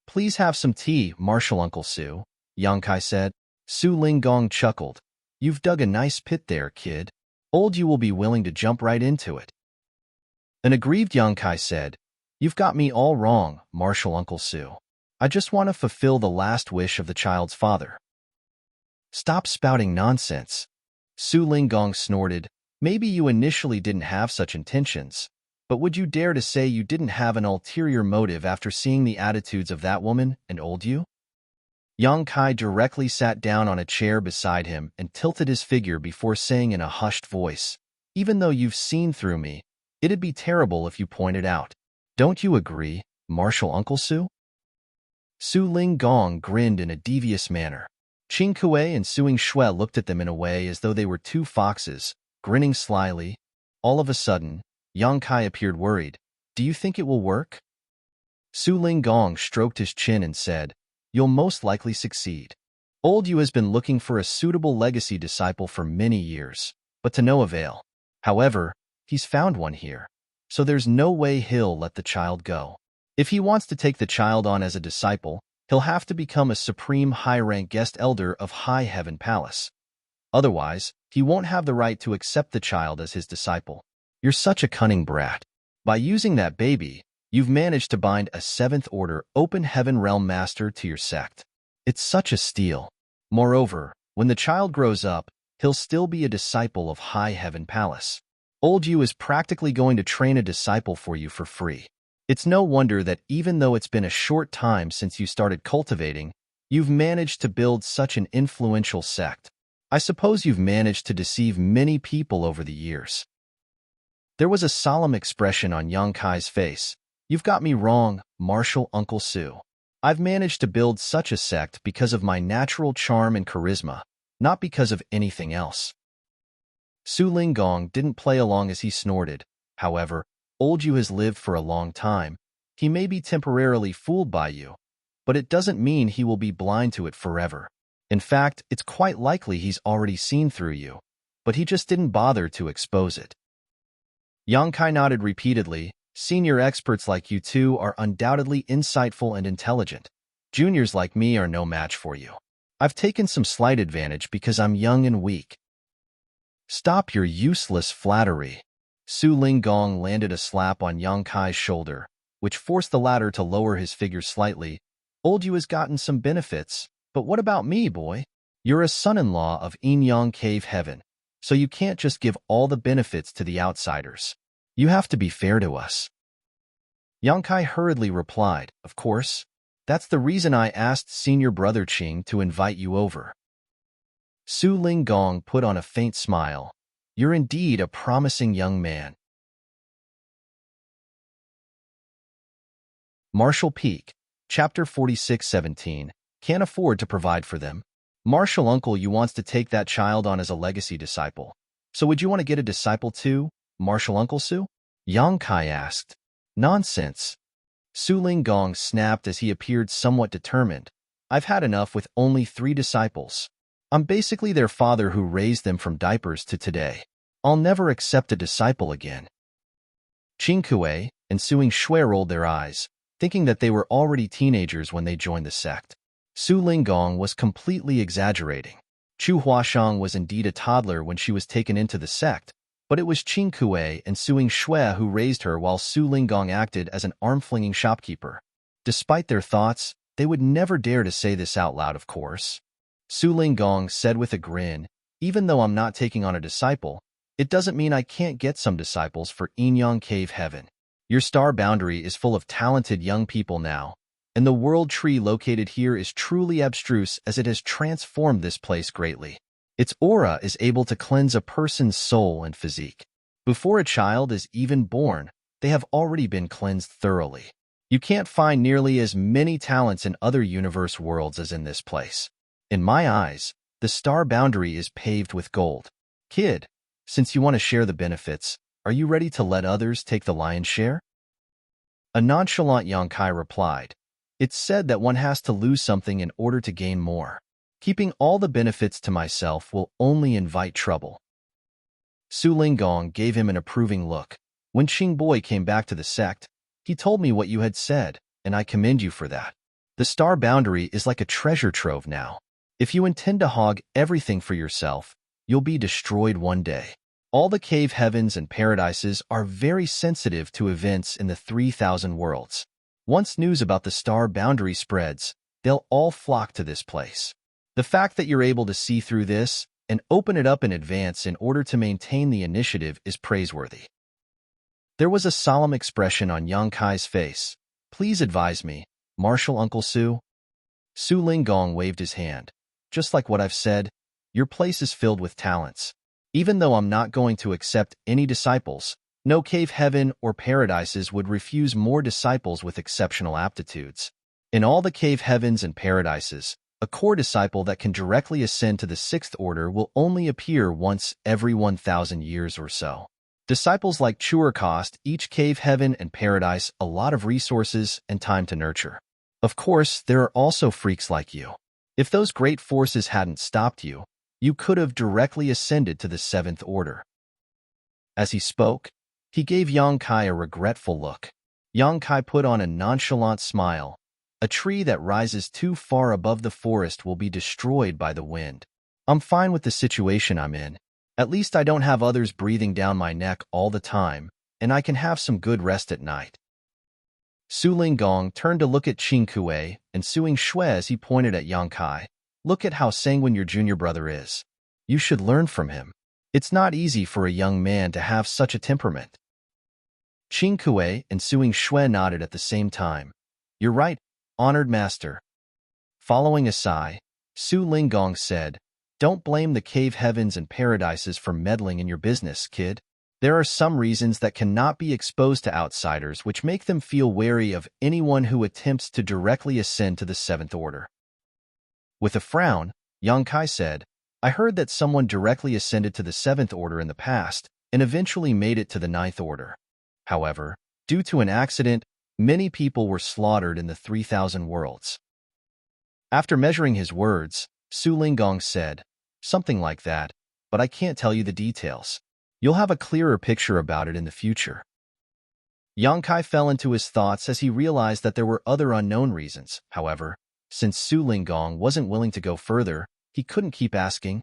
"Please have some tea, Martial Uncle Su," Yang Kai said. Su Linggong chuckled. "You've dug a nice pit there, kid. Old you will be willing to jump right into it." An aggrieved Yang Kai said, "You've got me all wrong, Martial Uncle Su. I just want to fulfill the last wish of the child's father." "Stop spouting nonsense." Su Linggong snorted. "Maybe you initially didn't have such intentions, but would you dare to say you didn't have an ulterior motive after seeing the attitudes of that woman and old you?" Yang Kai directly sat down on a chair beside him and tilted his figure before saying in a hushed voice, "Even though you've seen through me, it'd be terrible if you pointed out. Don't you agree, Martial Uncle Su?" Su Linggong grinned in a devious manner. Qing Kuei and Suing Shui looked at them in a way as though they were two foxes, grinning slyly. All of a sudden, Yang Kai appeared worried. "Do you think it will work?" Su Linggong stroked his chin and said, "You'll most likely succeed. Old Yu has been looking for a suitable legacy disciple for many years, but to no avail. However, he's found one here, so there's no way he'll let the child go. If he wants to take the child on as a disciple, he'll have to become a supreme high-rank guest elder of High Heaven Palace. Otherwise, he won't have the right to accept the child as his disciple. You're such a cunning brat. By using that baby, you've managed to bind a 7th Order Open Heaven Realm Master to your sect. It's such a steal. Moreover, when the child grows up, he'll still be a disciple of High Heaven Palace. Old Yu is practically going to train a disciple for you for free. It's no wonder that even though it's been a short time since you started cultivating, you've managed to build such an influential sect. I suppose you've managed to deceive many people over the years." There was a solemn expression on Yang Kai's face. "You've got me wrong, Martial Uncle Su. I've managed to build such a sect because of my natural charm and charisma, not because of anything else." Su Linggong didn't play along as he snorted. "However, Old Yu has lived for a long time. He may be temporarily fooled by you, but it doesn't mean he will be blind to it forever. In fact, it's quite likely he's already seen through you, but he just didn't bother to expose it." Yang Kai nodded repeatedly. "Senior experts like you two are undoubtedly insightful and intelligent. Juniors like me are no match for you. I've taken some slight advantage because I'm young and weak." "Stop your useless flattery." Su Linggong landed a slap on Yang Kai's shoulder, which forced the latter to lower his figure slightly. "Old Yu has gotten some benefits, but what about me, boy? You're a son-in-law of Yin Cave Heaven, so you can't just give all the benefits to the outsiders. You have to be fair to us." Yang Kai hurriedly replied, "Of course. That's the reason I asked Senior Brother Qing to invite you over." Su Linggong put on a faint smile. "You're indeed a promising young man." Martial Peak, Chapter 46-17. Can't afford to provide for them. Martial Uncle Yu wants to take that child on as a legacy disciple. So would you want to get a disciple too, Martial Uncle Su? Yang Kai asked. "Nonsense." Su Linggong snapped as he appeared somewhat determined. "I've had enough with only 3 disciples. I'm basically their father who raised them from diapers to today. I'll never accept a disciple again." Qing Kuei and Suing Shui rolled their eyes, thinking that they were already teenagers when they joined the sect. Su Linggong was completely exaggerating. Chu Huashang was indeed a toddler when she was taken into the sect, but it was Qing Kuei and Suing Shui who raised her while Su Linggong acted as an arm-flinging shopkeeper. Despite their thoughts, they would never dare to say this out loud, of course. Su Linggong said with a grin, "Even though I'm not taking on a disciple, it doesn't mean I can't get some disciples for Yin Cave Heaven. Your star boundary is full of talented young people now, and the world tree located here is truly abstruse as it has transformed this place greatly. Its aura is able to cleanse a person's soul and physique. Before a child is even born, they have already been cleansed thoroughly. You can't find nearly as many talents in other universe worlds as in this place. In my eyes, the star boundary is paved with gold. Kid, since you want to share the benefits, are you ready to let others take the lion's share?" A nonchalant Yang Kai replied, It's said that one has to lose something in order to gain more. Keeping all the benefits to myself will only invite trouble. Su Linggong gave him an approving look. When Qingboy came back to the sect, he told me what you had said, and I commend you for that. The star boundary is like a treasure trove now. If you intend to hog everything for yourself, you'll be destroyed one day. All the cave heavens and paradises are very sensitive to events in the 3,000 worlds. Once news about the star boundary spreads, they'll all flock to this place. The fact that you're able to see through this and open it up in advance in order to maintain the initiative is praiseworthy. There was a solemn expression on Yang Kai's face. Please advise me, Marshal Uncle Su. Su Linggong waved his hand. Just like what I've said, your place is filled with talents. Even though I'm not going to accept any disciples, no cave heaven or paradises would refuse more disciples with exceptional aptitudes. In all the cave heavens and paradises, a core disciple that can directly ascend to the 6th order will only appear once every 1,000 years or so. Disciples like Chuer cost each cave heaven and paradise a lot of resources and time to nurture. Of course, there are also freaks like you. If those great forces hadn't stopped you, you could have directly ascended to the 7th order. As he spoke, he gave Yang Kai a regretful look. Yang Kai put on a nonchalant smile. A tree that rises too far above the forest will be destroyed by the wind. I'm fine with the situation I'm in. At least I don't have others breathing down my neck all the time, and I can have some good rest at night. Su Linggong turned to look at Qing Kuei and Suing Shui as he pointed at Yang Kai. Look at how sanguine your junior brother is. You should learn from him. It's not easy for a young man to have such a temperament. Qing Kuei and Suing Shui nodded at the same time. You're right, honored master. Following a sigh, Su Linggong said, Don't blame the cave heavens and paradises for meddling in your business, kid. There are some reasons that cannot be exposed to outsiders which make them feel wary of anyone who attempts to directly ascend to the 7th order. With a frown, Yang Kai said, I heard that someone directly ascended to the 7th order in the past and eventually made it to the 9th order. However, due to an accident, many people were slaughtered in the 3,000 worlds. After measuring his words, Su Linggong said, Something like that, but I can't tell you the details. You'll have a clearer picture about it in the future. Yang Kai fell into his thoughts as he realized that there were other unknown reasons. However, since Su Linggong wasn't willing to go further, he couldn't keep asking.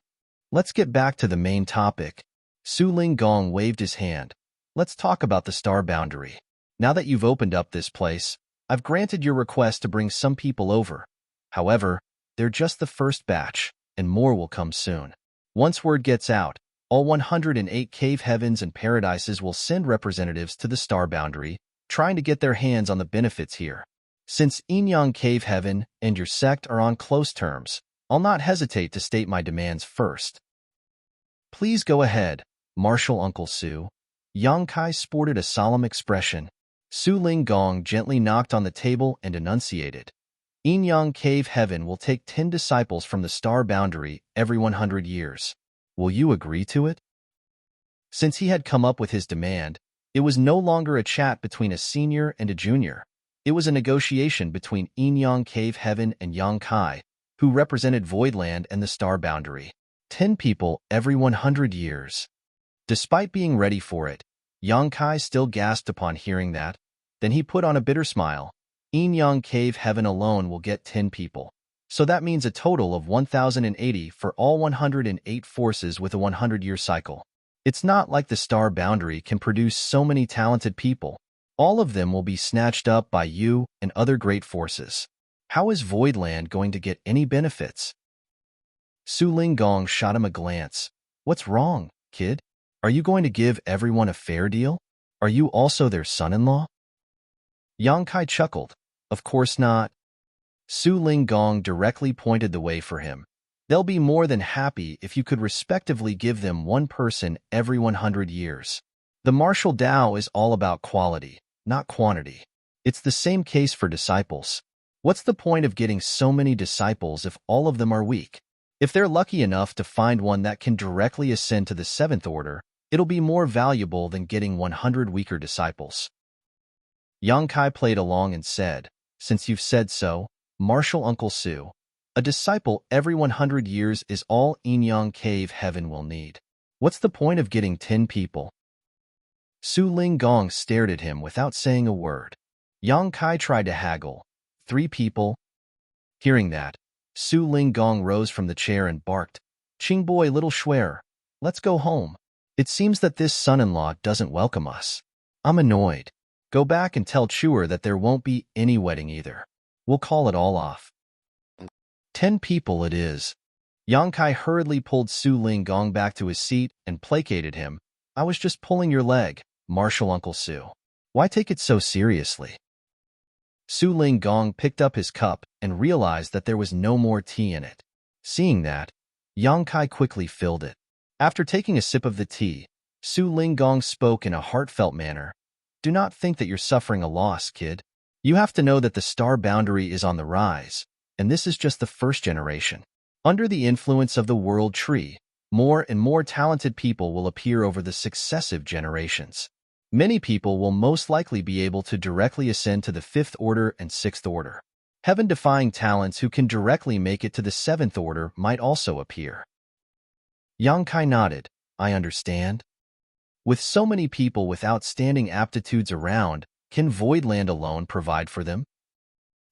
Let's get back to the main topic. Su Linggong waved his hand. Let's talk about the star boundary. Now that you've opened up this place, I've granted your request to bring some people over. However, they're just the first batch, and more will come soon. Once word gets out, all 108 cave heavens and paradises will send representatives to the star boundary, trying to get their hands on the benefits here. Since Enyang Cave Heaven and your sect are on close terms, I'll not hesitate to state my demands first. Please go ahead, Marshal Uncle Su. Yang Kai sported a solemn expression. Su Linggong gently knocked on the table and enunciated. Enyang Cave Heaven will take 10 disciples from the star boundary every 100 years. Will you agree to it? Since he had come up with his demand, it was no longer a chat between a senior and a junior. It was a negotiation between Enyang Cave Heaven and Yang Kai, who represented Voidland and the star boundary. 10 people every 100 years. Despite being ready for it, Yang Kai still gasped upon hearing that. Then he put on a bitter smile. Enyang Cave Heaven alone will get 10 people. So that means a total of 1,080 for all 108 forces with a 100-year cycle. It's not like the star boundary can produce so many talented people. All of them will be snatched up by you and other great forces. How is Voidland going to get any benefits? Su Linggong shot him a glance. What's wrong, kid? Are you going to give everyone a fair deal? Are you also their son-in-law? Yang Kai chuckled. Of course not. Su Linggong directly pointed the way for him. They'll be more than happy if you could respectively give them one person every 100 years. The martial Tao is all about quality, not quantity. It's the same case for disciples. What's the point of getting so many disciples if all of them are weak? If they're lucky enough to find one that can directly ascend to the 7th order, it'll be more valuable than getting 100 weaker disciples. Yang Kai played along and said, Since you've said so, Marshal Uncle Su, a disciple every 100 years is all Inyang Cave Heaven will need. What's the point of getting 10 people? Su Ling Gong stared at him without saying a word. Yang Kai tried to haggle. 3 people? Hearing that, Su Ling Gong rose from the chair and barked, "Ching boy, little swear, let's go home. It seems that this son-in-law doesn't welcome us. I'm annoyed. Go back and tell Chuer that there won't be any wedding either. We'll call it all off." 10 people it is. Yang Kai hurriedly pulled Su Ling Gong back to his seat and placated him. "I was just pulling your leg, Marshal Uncle Su. Why take it so seriously?" Su Ling Gong picked up his cup and realized that there was no more tea in it. Seeing that, Yang Kai quickly filled it. After taking a sip of the tea, Su Ling Gong spoke in a heartfelt manner. "Do not think that you're suffering a loss, kid. You have to know that the star boundary is on the rise, and this is just the first generation. Under the influence of the world tree, more and more talented people will appear over the successive generations. Many people will most likely be able to directly ascend to the 5th order and 6th order. Heaven-defying talents who can directly make it to the 7th order might also appear." Yang Kai nodded. "I understand. With so many people with outstanding aptitudes around, can Voidland alone provide for them?"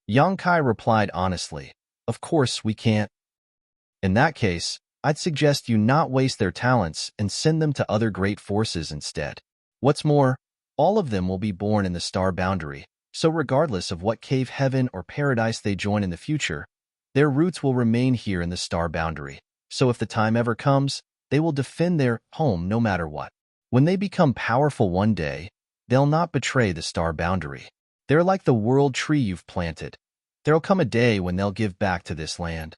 Yang Kai replied honestly, "Of course we can't. In that case, I'd suggest you not waste their talents and send them to other great forces instead. What's more, all of them will be born in the star boundary, so regardless of what cave heaven or paradise they join in the future, their roots will remain here in the star boundary. So if the time ever comes, they will defend their home no matter what. When they become powerful one day, they'll not betray the star boundary. They're like the world tree you've planted. There'll come a day when they'll give back to this land."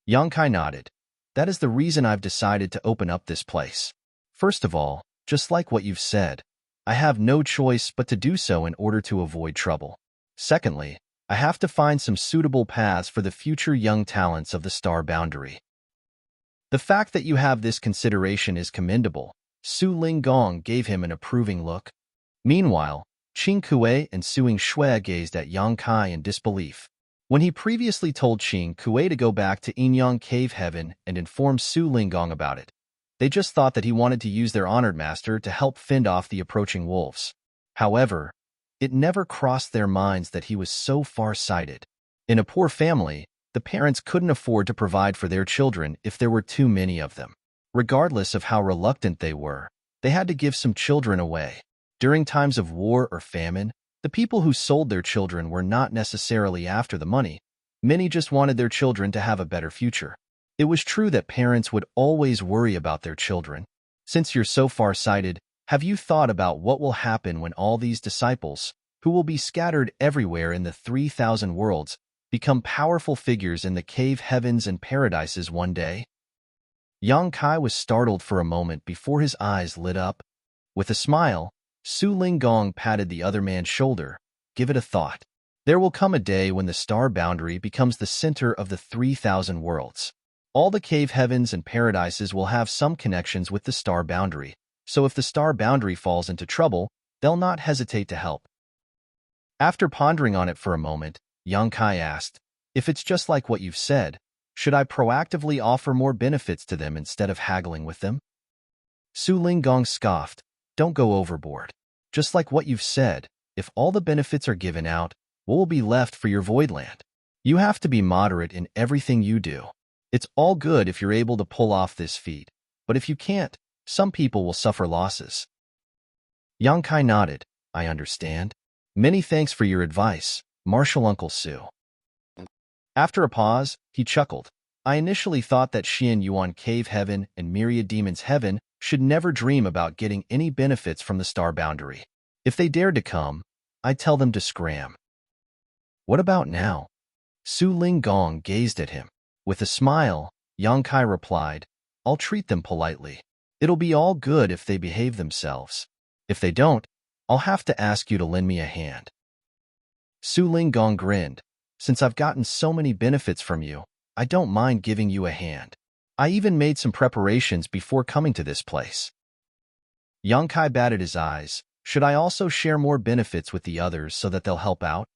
Yang Kai nodded. "That is the reason I've decided to open up this place. First of all, just like what you've said, I have no choice but to do so in order to avoid trouble. Secondly, I have to find some suitable paths for the future young talents of the star boundary." The fact that you have this consideration is commendable. Su Ling Gong gave him an approving look. Meanwhile, Qing Kue and Suing Shui gazed at Yang Kai in disbelief. When he previously told Qing Kue to go back to Inyang Cave Heaven and inform Su Ling Gong about it, they just thought that he wanted to use their honored master to help fend off the approaching wolves. However, it never crossed their minds that he was so far-sighted. In a poor family, the parents couldn't afford to provide for their children if there were too many of them. Regardless of how reluctant they were, they had to give some children away. During times of war or famine, the people who sold their children were not necessarily after the money. Many just wanted their children to have a better future. It was true that parents would always worry about their children. Since you're so far-sighted, have you thought about what will happen when all these disciples, who will be scattered everywhere in the 3,000 worlds, become powerful figures in the cave heavens and paradises one day? Yang Kai was startled for a moment before his eyes lit up. With a smile, Su Ling Gong patted the other man's shoulder. "Give it a thought. There will come a day when the star boundary becomes the center of the 3,000 worlds. All the cave heavens and paradises will have some connections with the star boundary, so if the star boundary falls into trouble, they'll not hesitate to help." After pondering on it for a moment, Yang Kai asked, "If it's just like what you've said, should I proactively offer more benefits to them instead of haggling with them?" Su Ling Gong scoffed, "Don't go overboard. Just like what you've said, if all the benefits are given out, what will be left for your Voidland? You have to be moderate in everything you do. It's all good if you're able to pull off this feat, but if you can't, some people will suffer losses." Yang Kai nodded. "I understand. Many thanks for your advice, Marshal Uncle Su." After a pause, he chuckled. "I initially thought that Xian Yuan Cave Heaven and Myriad Demons Heaven should never dream about getting any benefits from the star boundary. If they dared to come, I'd tell them to scram." "What about now?" Su Ling Gong gazed at him. With a smile, Yang Kai replied, "I'll treat them politely. It'll be all good if they behave themselves. If they don't, I'll have to ask you to lend me a hand." Su Ling Gong grinned. "Since I've gotten so many benefits from you, I don't mind giving you a hand. I even made some preparations before coming to this place." Yang Kai batted his eyes. "Should I also share more benefits with the others so that they'll help out?"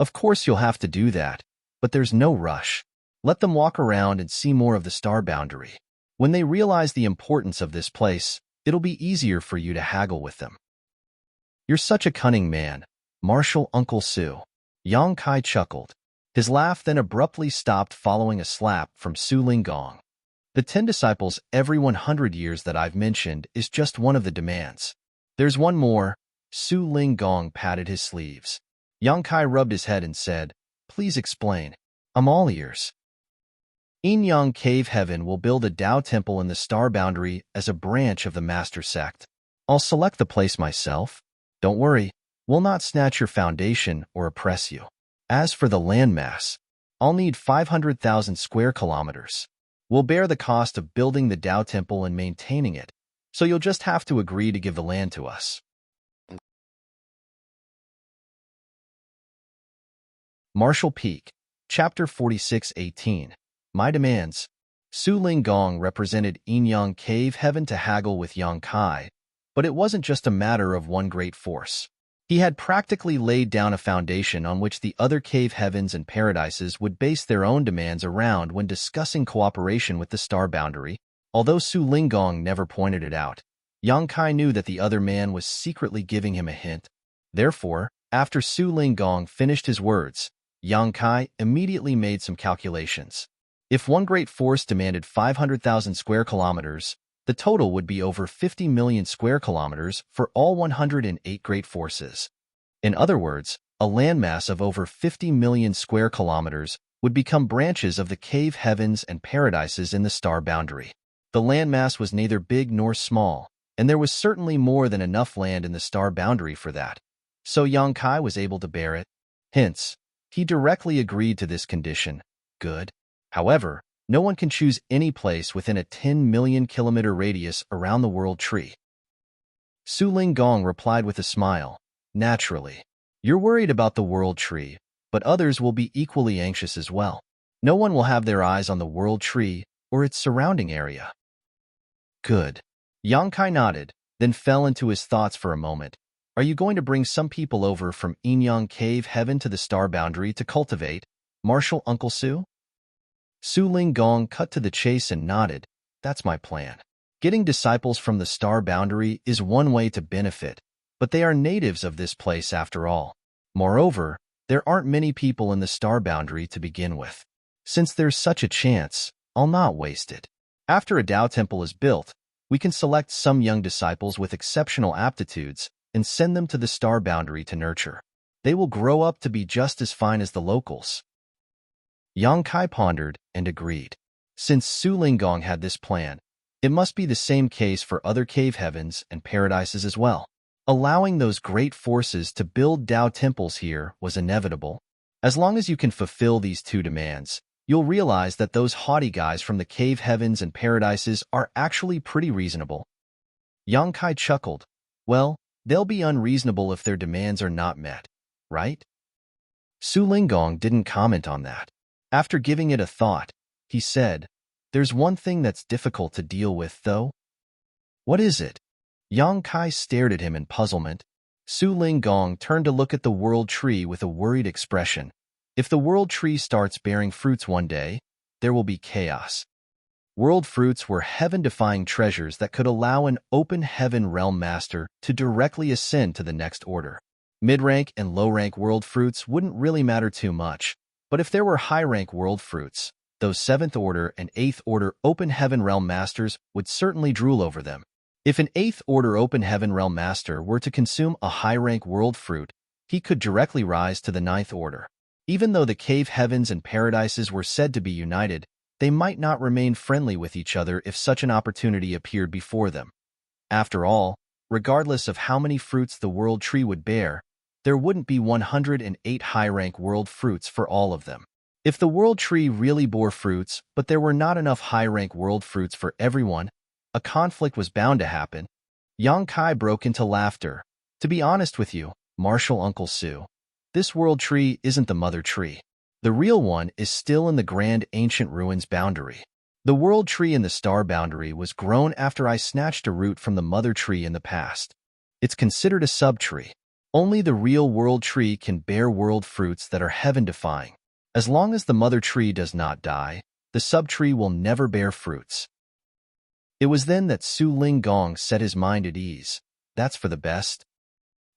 Of course you'll have to do that, but there's no rush. Let them walk around and see more of the star boundary. When they realize the importance of this place, it'll be easier for you to haggle with them. You're such a cunning man, Marshal Uncle Su. Yang Kai chuckled. His laugh then abruptly stopped following a slap from Su Linggong. The 10 disciples every 100 years that I've mentioned is just one of the demands. There's one more. Su Linggong patted his sleeves. Yang Kai rubbed his head and said, "Please explain. I'm all ears." Yin-Yang Cave Heaven will build a Tao temple in the star boundary as a branch of the master sect. I'll select the place myself. Don't worry, we'll not snatch your foundation or oppress you. As for the landmass, I'll need 500,000 square kilometers. We'll bear the cost of building the Tao temple and maintaining it, so you'll just have to agree to give the land to us. Marshall Peak, Chapter 46:18. My demands. Su Linggong represented Yin-Yang Cave Heaven to haggle with Yang Kai, but it wasn't just a matter of one great force. He had practically laid down a foundation on which the other cave heavens and paradises would base their own demands around when discussing cooperation with the star boundary. Although Su Linggong never pointed it out, Yang Kai knew that the other man was secretly giving him a hint. Therefore, after Su Linggong finished his words, Yang Kai immediately made some calculations. If one great force demanded 500,000 square kilometers, the total would be over 50 million square kilometers for all 108 great forces. In other words, a landmass of over 50 million square kilometers would become branches of the cave heavens and paradises in the star boundary. The landmass was neither big nor small, and there was certainly more than enough land in the star boundary for that. So Yang Kai was able to bear it. Hence, he directly agreed to this condition. Good. However, no one can choose any place within a 10 million kilometer radius around the world tree. Su Linggong replied with a smile. Naturally. You're worried about the world tree, but others will be equally anxious as well. No one will have their eyes on the world tree or its surrounding area. Good. Yang Kai nodded, then fell into his thoughts for a moment. Are you going to bring some people over from Yin-Yang Cave Heaven to the star boundary to cultivate, Marshal Uncle Su? Su Linggong cut to the chase and nodded. That's my plan. Getting disciples from the star boundary is one way to benefit, but they are natives of this place after all. Moreover, there aren't many people in the star boundary to begin with. Since there's such a chance, I'll not waste it. After a Tao temple is built, we can select some young disciples with exceptional aptitudes and send them to the star boundary to nurture. They will grow up to be just as fine as the locals. Yang Kai pondered and agreed. Since Su Linggong had this plan, it must be the same case for other cave heavens and paradises as well. Allowing those great forces to build Tao temples here was inevitable. As long as you can fulfill these two demands, you'll realize that those haughty guys from the cave heavens and paradises are actually pretty reasonable. Yang Kai chuckled. Well, they'll be unreasonable if their demands are not met, right? Su Linggong didn't comment on that. After giving it a thought, he said, "There's one thing that's difficult to deal with, though." "What is it?" Yang Kai stared at him in puzzlement. Su Linggong turned to look at the world tree with a worried expression. If the world tree starts bearing fruits one day, there will be chaos. World fruits were heaven-defying treasures that could allow an open heaven realm master to directly ascend to the next order. Mid-rank and low-rank world fruits wouldn't really matter too much. But if there were high-rank world fruits, those 7th Order and 8th Order Open Heaven Realm Masters would certainly drool over them. If an 8th Order Open Heaven Realm Master were to consume a high-rank world fruit, he could directly rise to the 9th Order. Even though the cave heavens and paradises were said to be united, they might not remain friendly with each other if such an opportunity appeared before them. After all, regardless of how many fruits the world tree would bear, there wouldn't be 108 high-rank world fruits for all of them. If the world tree really bore fruits, but there were not enough high-rank world fruits for everyone, a conflict was bound to happen. Yang Kai broke into laughter. To be honest with you, Marshal Uncle Su, this world tree isn't the mother tree. The real one is still in the grand ancient ruins boundary. The world tree in the star boundary was grown after I snatched a root from the mother tree in the past. It's considered a subtree. Only the real world tree can bear world fruits that are heaven-defying. As long as the mother tree does not die, the sub-tree will never bear fruits. It was then that Su Ling Gong set his mind at ease. That's for the best.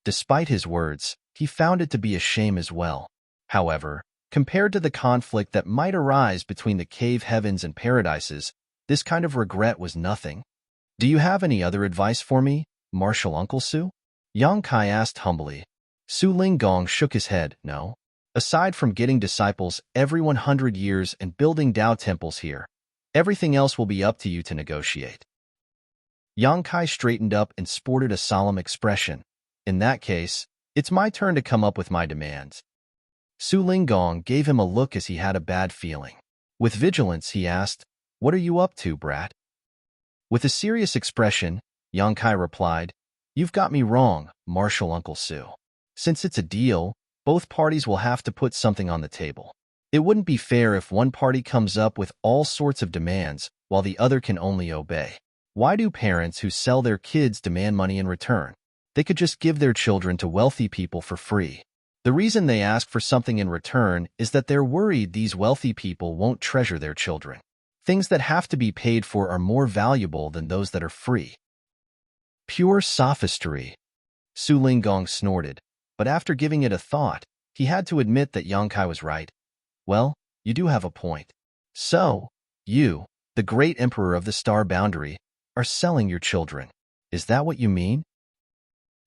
Despite his words, he found it to be a shame as well. However, compared to the conflict that might arise between the cave heavens and paradises, this kind of regret was nothing. Do you have any other advice for me, Martial Uncle Su? Yang Kai asked humbly. Su Ling Gong shook his head. No. Aside from getting disciples every 100 years and building Tao temples here, everything else will be up to you to negotiate. Yang Kai straightened up and sported a solemn expression. In that case, it's my turn to come up with my demands. Su Ling Gong gave him a look as he had a bad feeling. With vigilance, he asked, "What are you up to, brat?" With a serious expression, Yang Kai replied, "You've got me wrong, Martial Uncle Su. Since it's a deal, both parties will have to put something on the table. It wouldn't be fair if one party comes up with all sorts of demands while the other can only obey. Why do parents who sell their kids demand money in return? They could just give their children to wealthy people for free. The reason they ask for something in return is that they're worried these wealthy people won't treasure their children. Things that have to be paid for are more valuable than those that are free." Pure sophistry, Su Ling Gong snorted, but after giving it a thought, he had to admit that Yang Kai was right. Well, you do have a point. So, you, the great emperor of the star boundary, are selling your children. Is that what you mean?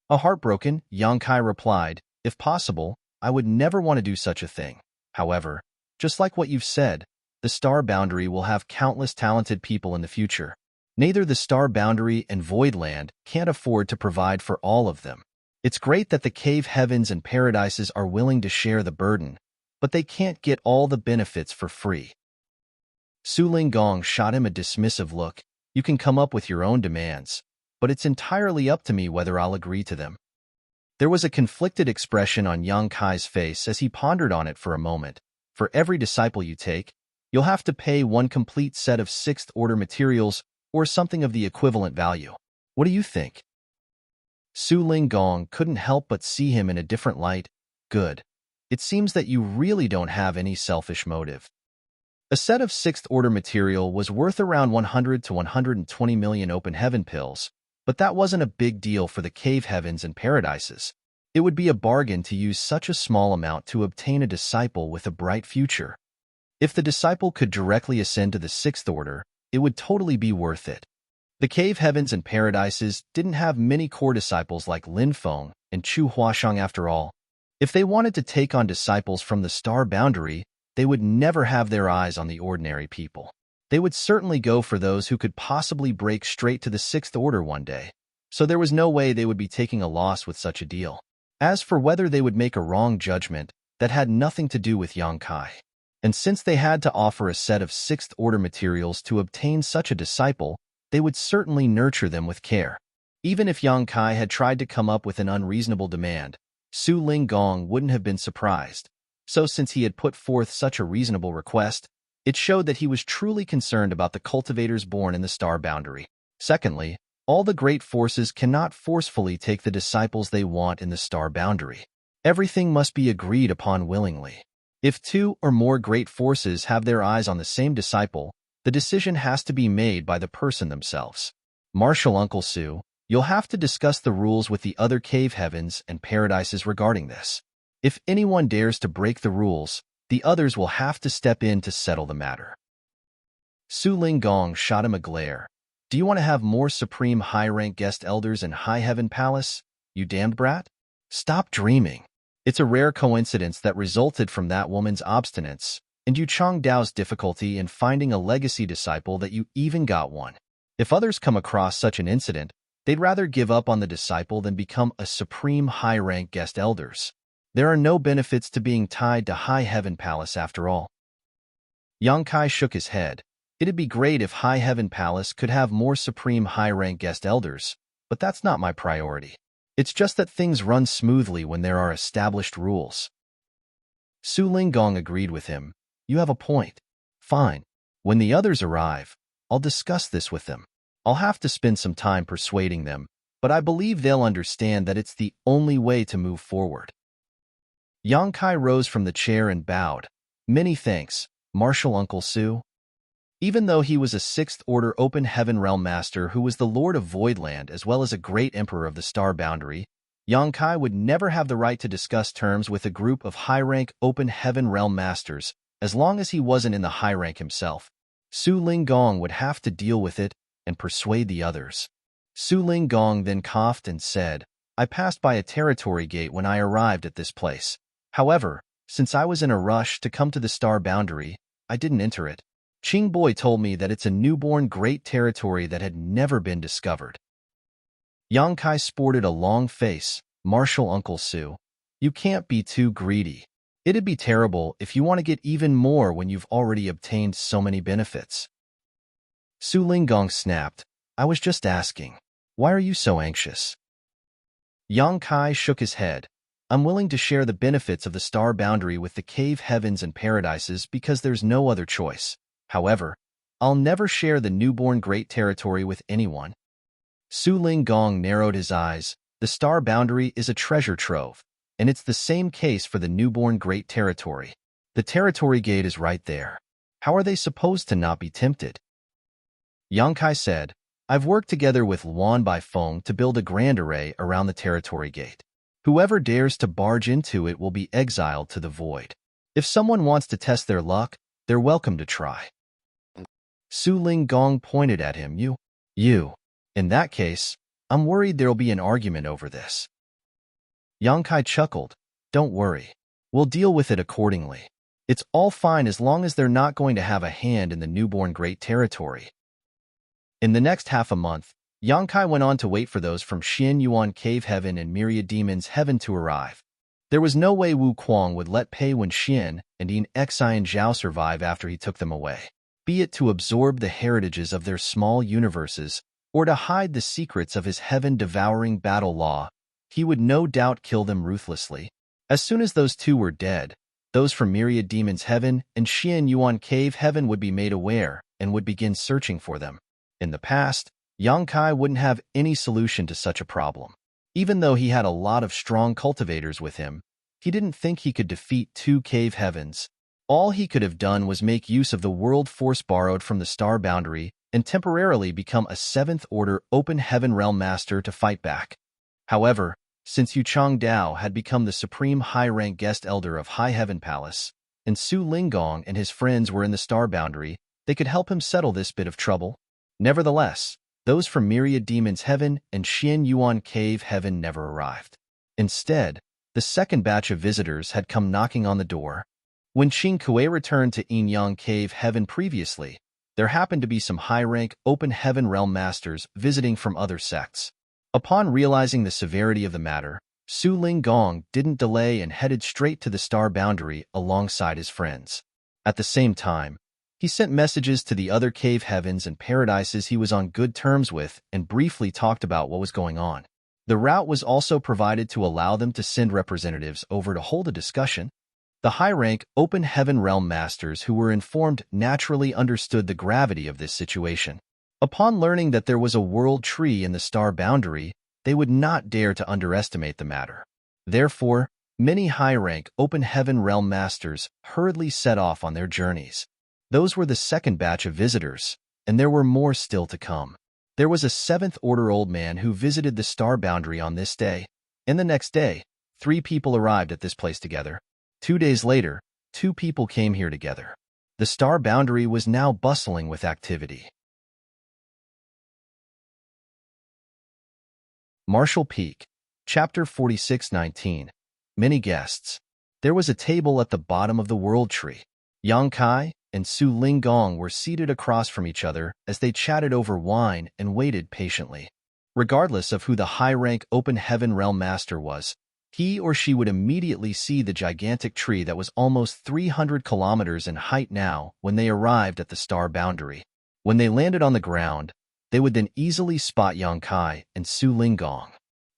Heartbroken, Yang Kai replied, "If possible, I would never want to do such a thing. However, just like what you've said, the star boundary will have countless talented people in the future. Neither the star boundary and Voidland can't afford to provide for all of them. It's great that the cave heavens and paradises are willing to share the burden, but they can't get all the benefits for free." Su Ling Gong shot him a dismissive look. "You can come up with your own demands, but it's entirely up to me whether I'll agree to them." There was a conflicted expression on Yang Kai's face as he pondered on it for a moment. "For every disciple you take, you'll have to pay one complete set of sixth-order materials or something of the equivalent value. What do you think?" Su Ling Gong couldn't help but see him in a different light. "Good. It seems that you really don't have any selfish motive." A set of sixth-order material was worth around 100 to 120 million open heaven pills, but that wasn't a big deal for the cave heavens and paradises. It would be a bargain to use such a small amount to obtain a disciple with a bright future. If the disciple could directly ascend to the sixth order, it would totally be worth it. The cave heavens and paradises didn't have many core disciples like Lin Feng and Chu Huashang after all. If they wanted to take on disciples from the star boundary, they would never have their eyes on the ordinary people. They would certainly go for those who could possibly break straight to the sixth order one day, so there was no way they would be taking a loss with such a deal. As for whether they would make a wrong judgment, that had nothing to do with Yang Kai. And since they had to offer a set of sixth-order materials to obtain such a disciple, they would certainly nurture them with care. Even if Yang Kai had tried to come up with an unreasonable demand, Su Ling Gong wouldn't have been surprised. So since he had put forth such a reasonable request, it showed that he was truly concerned about the cultivators born in the star boundary. Secondly, all the great forces cannot forcefully take the disciples they want in the star boundary. Everything must be agreed upon willingly. If two or more great forces have their eyes on the same disciple, the decision has to be made by the person themselves. Martial Uncle Su, you'll have to discuss the rules with the other cave heavens and paradises regarding this. If anyone dares to break the rules, the others will have to step in to settle the matter. Su Ling Gong shot him a glare. Do you want to have more supreme high-rank guest elders in High Heaven Palace, you damned brat? Stop dreaming. It's a rare coincidence that resulted from that woman's obstinance, and Yu Chang Dao's difficulty in finding a legacy disciple that you even got one. If others come across such an incident, they'd rather give up on the disciple than become a supreme high-rank guest elders. There are no benefits to being tied to High Heaven Palace after all. Yang Kai shook his head. It'd be great if High Heaven Palace could have more supreme high-rank guest elders, but that's not my priority. It's just that things run smoothly when there are established rules. Su Ling Gong agreed with him. You have a point. Fine. When the others arrive, I'll discuss this with them. I'll have to spend some time persuading them, but I believe they'll understand that it's the only way to move forward. Yang Kai rose from the chair and bowed. Many thanks, Martial Uncle Su. Even though he was a Sixth-Order Open Heaven Realm Master who was the Lord of Voidland as well as a great Emperor of the Star Boundary, Yang Kai would never have the right to discuss terms with a group of high-rank Open Heaven Realm Masters as long as he wasn't in the high rank himself. Su Linggong would have to deal with it and persuade the others. Su Linggong then coughed and said, I passed by a territory gate when I arrived at this place. However, since I was in a rush to come to the Star Boundary, I didn't enter it. Ching Boy told me that it's a newborn great territory that had never been discovered. Yang Kai sported a long face. Martial Uncle Su, you can't be too greedy. It'd be terrible if you want to get even more when you've already obtained so many benefits. Su Linggong snapped, I was just asking. Why are you so anxious? Yang Kai shook his head. I'm willing to share the benefits of the Star Boundary with the cave heavens and paradises because there's no other choice. However, I'll never share the newborn great territory with anyone. Su Linggong narrowed his eyes. The Star Boundary is a treasure trove, and it's the same case for the newborn great territory. The territory gate is right there. How are they supposed to not be tempted? Yang Kai said, I've worked together with Luan Bai Feng to build a grand array around the territory gate. Whoever dares to barge into it will be exiled to the void. If someone wants to test their luck, they're welcome to try. Su Linggong pointed at him. You. In that case, I'm worried there'll be an argument over this. Yang Kai chuckled. Don't worry. We'll deal with it accordingly. It's all fine as long as they're not going to have a hand in the newborn great territory. In the next half a month, Yang Kai went on to wait for those from Xian Yuan Cave Heaven and Myriad Demons Heaven to arrive. There was no way Wu Kuang would let Pei Wen Xian and Yin Xi and Zhao survive after he took them away, be it to absorb the heritages of their small universes or to hide the secrets of his heaven-devouring battle law. He would no doubt kill them ruthlessly. As soon as those two were dead, those from Myriad Demons Heaven and Xian Yuan Cave Heaven would be made aware and would begin searching for them. In the past, Yang Kai wouldn't have any solution to such a problem. Even though he had a lot of strong cultivators with him, he didn't think he could defeat two cave heavens. All he could have done was make use of the world force borrowed from the Star Boundary and temporarily become a Seventh-Order Open Heaven Realm Master to fight back. However, since Yu Changdao had become the supreme high-rank guest elder of High Heaven Palace, and Su Linggong and his friends were in the Star Boundary, they could help him settle this bit of trouble. Nevertheless, those from Myriad Demons Heaven and Xian Yuan Cave Heaven never arrived. Instead, the second batch of visitors had come knocking on the door. When Qing Kuei returned to Yin Yang Cave Heaven previously, there happened to be some high-rank Open Heaven Realm Masters visiting from other sects. Upon realizing the severity of the matter, Su Linggong didn't delay and headed straight to the Star Boundary alongside his friends. At the same time, he sent messages to the other cave heavens and paradises he was on good terms with and briefly talked about what was going on. The route was also provided to allow them to send representatives over to hold a discussion. The high-rank Open Heaven Realm Masters who were informed naturally understood the gravity of this situation. Upon learning that there was a world tree in the Star Boundary, they would not dare to underestimate the matter. Therefore, many high-rank Open Heaven Realm Masters hurriedly set off on their journeys. Those were the second batch of visitors, and there were more still to come. There was a Seventh-Order old man who visited the Star Boundary on this day, and the next day, 3 people arrived at this place together. 2 days later, 2 people came here together. The Star Boundary was now bustling with activity. Martial Peak, Chapter 46-19. Many guests. There was a table at the bottom of the World Tree. Yang Kai and Su Linggong were seated across from each other as they chatted over wine and waited patiently. Regardless of who the high-rank Open Heaven Realm Master was, he or she would immediately see the gigantic tree that was almost 300 kilometers in height now when they arrived at the Star Boundary. When they landed on the ground, they would then easily spot Yang Kai and Su Linggong.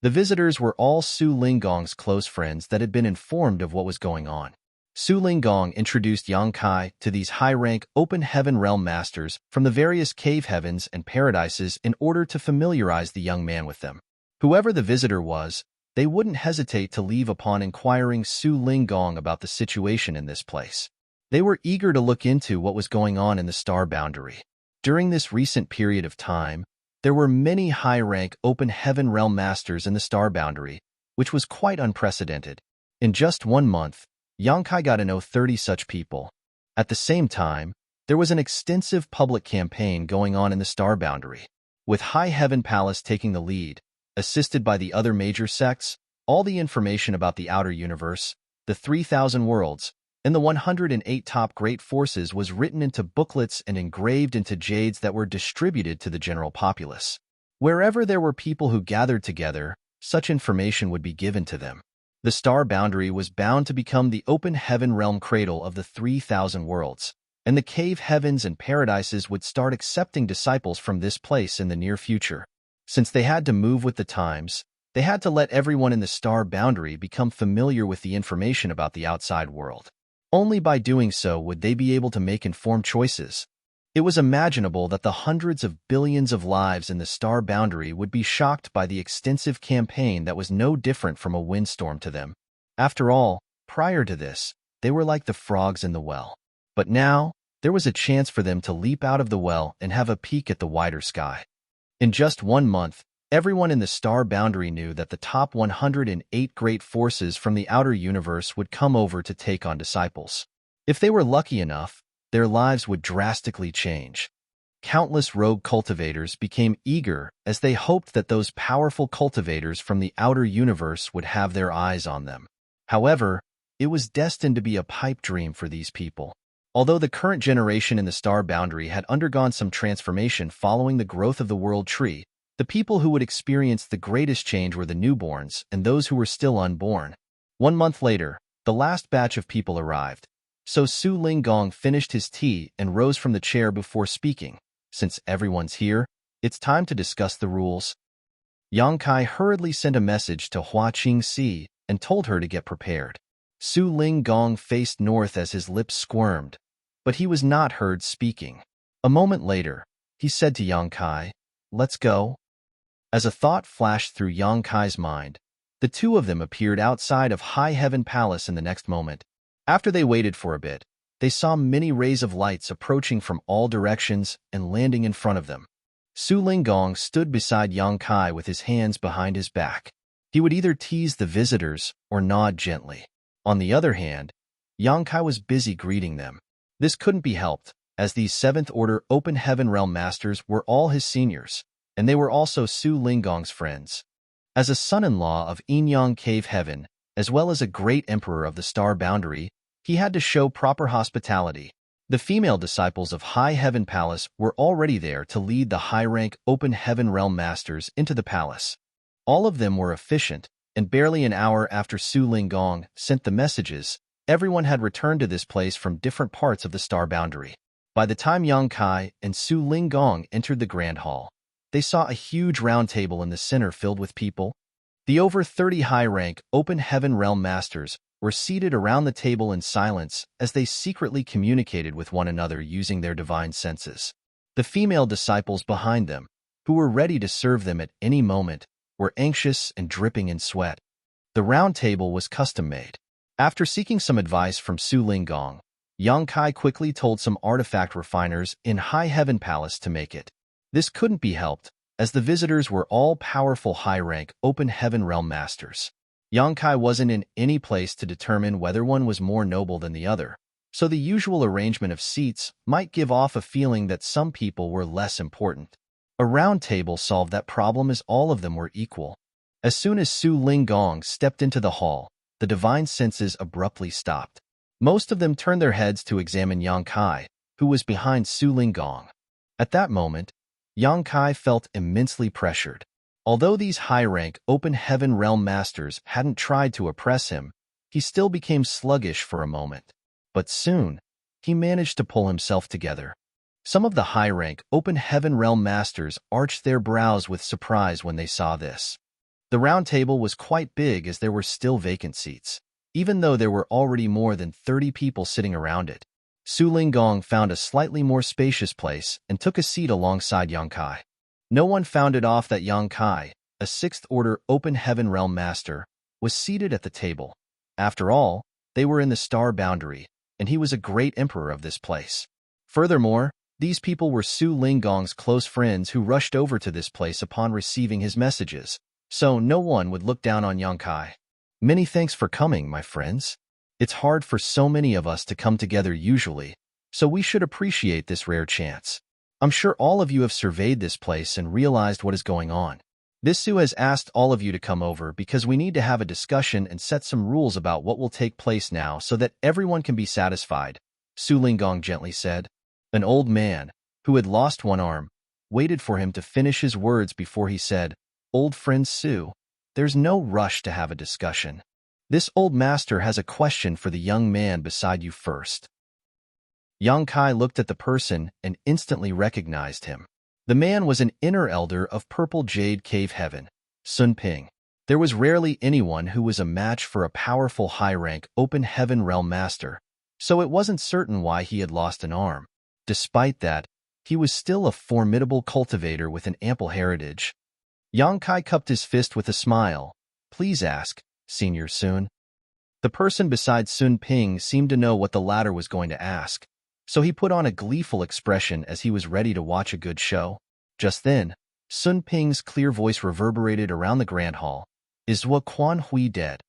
The visitors were all Su Linggong's close friends that had been informed of what was going on. Su Linggong introduced Yang Kai to these high-rank Open Heaven Realm Masters from the various cave heavens and paradises in order to familiarize the young man with them. Whoever the visitor was, they wouldn't hesitate to leave upon inquiring Su Linggong about the situation in this place. They were eager to look into what was going on in the star boundary. During this recent period of time, there were many high-rank open heaven realm masters in the star boundary, which was quite unprecedented. In just 1 month, Yangkai got to know 30 such people. At the same time, there was an extensive public campaign going on in the star boundary, with High Heaven Palace taking the lead, assisted by the other major sects. All the information about the outer universe, the 3,000 worlds, and the 108 top great forces was written into booklets and engraved into jades that were distributed to the general populace. Wherever there were people who gathered together, such information would be given to them. The star boundary was bound to become the open heaven realm cradle of the 3,000 worlds, and the cave heavens and paradises would start accepting disciples from this place in the near future. Since they had to move with the times, they had to let everyone in the star boundary become familiar with the information about the outside world. Only by doing so would they be able to make informed choices. It was imaginable that the hundreds of billions of lives in the star boundary would be shocked by the extensive campaign that was no different from a windstorm to them. After all, prior to this, they were like the frogs in the well. But now, there was a chance for them to leap out of the well and have a peek at the wider sky. In just 1 month, everyone in the star boundary knew that the top 108 great forces from the outer universe would come over to take on disciples. If they were lucky enough, their lives would drastically change. Countless rogue cultivators became eager as they hoped that those powerful cultivators from the outer universe would have their eyes on them. However, it was destined to be a pipe dream for these people. Although the current generation in the star boundary had undergone some transformation following the growth of the world tree, the people who would experience the greatest change were the newborns and those who were still unborn. 1 month later, the last batch of people arrived. So Su Linggong finished his tea and rose from the chair before speaking. Since everyone's here, it's time to discuss the rules. Yang Kai hurriedly sent a message to Hua Qingxi and told her to get prepared. Su Linggong faced north as his lips squirmed, but he was not heard speaking. A moment later, he said to Yang Kai, "Let's go." As a thought flashed through Yang Kai's mind, the two of them appeared outside of High Heaven Palace in the next moment. After they waited for a bit, they saw many rays of lights approaching from all directions and landing in front of them. Su Linggong stood beside Yang Kai with his hands behind his back. He would either tease the visitors or nod gently. On the other hand, Yang Kai was busy greeting them. This couldn't be helped, as these 7th Order Open Heaven Realm Masters were all his seniors, and they were also Su Linggong's friends. As a son-in-law of Enyang Cave Heaven, as well as a great emperor of the Star Boundary, he had to show proper hospitality. The female disciples of High Heaven Palace were already there to lead the high-rank Open Heaven Realm Masters into the palace. All of them were efficient, and barely an hour after Su Linggong sent the messages, everyone had returned to this place from different parts of the Star Boundary. By the time Yang Kai and Su Linggong entered the Grand Hall, they saw a huge round table in the center filled with people. The over 30 high-rank Open Heaven Realm Masters were seated around the table in silence as they secretly communicated with one another using their divine senses. The female disciples behind them, who were ready to serve them at any moment, were anxious and dripping in sweat. The round table was custom-made. After seeking some advice from Su Linggong, Yang Kai quickly told some artifact refiners in High Heaven Palace to make it. This couldn't be helped, as the visitors were all powerful high-rank Open Heaven Realm Masters. Yang Kai wasn't in any place to determine whether one was more noble than the other, so the usual arrangement of seats might give off a feeling that some people were less important. A round table solved that problem as all of them were equal. As soon as Su Linggong stepped into the hall, the divine senses abruptly stopped. Most of them turned their heads to examine Yang Kai, who was behind Su Linggong. At that moment, Yang Kai felt immensely pressured. Although these high-rank Open Heaven Realm Masters hadn't tried to oppress him, he still became sluggish for a moment. But soon, he managed to pull himself together. Some of the high-rank Open Heaven Realm Masters arched their brows with surprise when they saw this. The round table was quite big as there were still vacant seats, even though there were already more than 30 people sitting around it. Su Linggong found a slightly more spacious place and took a seat alongside Yang Kai. No one found it off that Yang Kai, a sixth-order open heaven realm master, was seated at the table. After all, they were in the star boundary, and he was a great emperor of this place. Furthermore, these people were Su Linggong's close friends who rushed over to this place upon receiving his messages, so no one would look down on Yang Kai. Many thanks for coming, my friends. It's hard for so many of us to come together usually, so we should appreciate this rare chance. I'm sure all of you have surveyed this place and realized what is going on. This Su has asked all of you to come over because we need to have a discussion and set some rules about what will take place now so that everyone can be satisfied, Su Linggong gently said. An old man, who had lost one arm, waited for him to finish his words before he said, Old friend Su, there's no rush to have a discussion. This old master has a question for the young man beside you first. Yang Kai looked at the person and instantly recognized him. The man was an inner elder of Purple Jade Cave Heaven, Sun Ping. There was rarely anyone who was a match for a powerful high-rank open heaven realm master, so it wasn't certain why he had lost an arm. Despite that, he was still a formidable cultivator with an ample heritage. Yang Kai cupped his fist with a smile. Please ask, Senior Sun. The person beside Sun Ping seemed to know what the latter was going to ask, so he put on a gleeful expression as he was ready to watch a good show. Just then, Sun Ping's clear voice reverberated around the grand hall. Is Zhuo Quan Hui dead?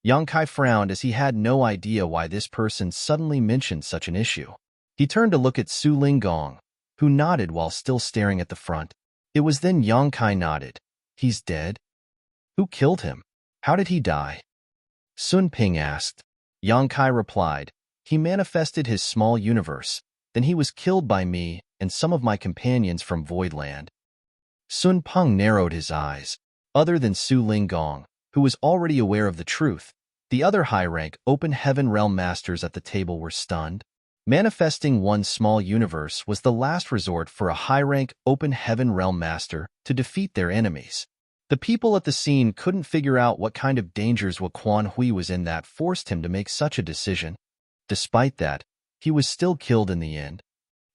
Yang Kai frowned as he had no idea why this person suddenly mentioned such an issue. He turned to look at Su Linggong, who nodded while still staring at the front. It was then Yang Kai nodded. He's dead? Who killed him? How did he die? Sun Ping asked. Yang Kai replied. He manifested his small universe, then he was killed by me and some of my companions from Voidland. Sun Peng narrowed his eyes. Other than Su Linggong, who was already aware of the truth, the other high-rank open heaven realm masters at the table were stunned. Manifesting one small universe was the last resort for a high-rank open heaven realm master to defeat their enemies. The people at the scene couldn't figure out what kind of dangers Zhuo Quan Hui was in that forced him to make such a decision. Despite that, he was still killed in the end.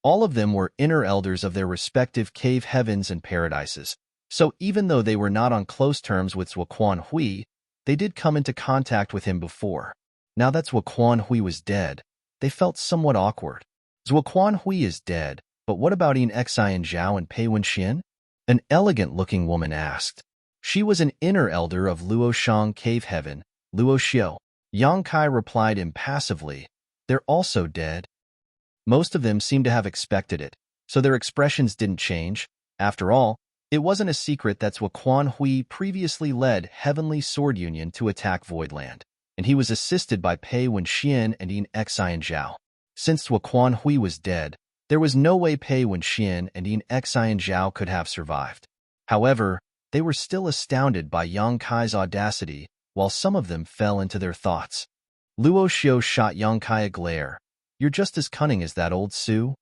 All of them were inner elders of their respective cave heavens and paradises, so even though they were not on close terms with Zhuo Quan Hui, they did come into contact with him before. Now that Zhuo Quan Hui was dead, they felt somewhat awkward. Zhuo Quan Hui is dead, but what about Yin Xian Zhao and Pei Wenxian? An elegant-looking woman asked. She was an inner elder of Luoshang Cave Heaven, Luoxiu. Yang Kai replied impassively. They're also dead. Most of them seemed to have expected it, so their expressions didn't change. After all, it wasn't a secret that Zhuo Quan Hui previously led Heavenly Sword Union to attack Voidland, and he was assisted by Pei Wenxian and Yin Xian Zhao. Since Zhuo Quan Hui was dead, there was no way Pei Wenxian and Yin Xian Zhao could have survived. However, they were still astounded by Yang Kai's audacity, while some of them fell into their thoughts. Luo Xiu shot Yang Kai a glare. You're just as cunning as that old Su?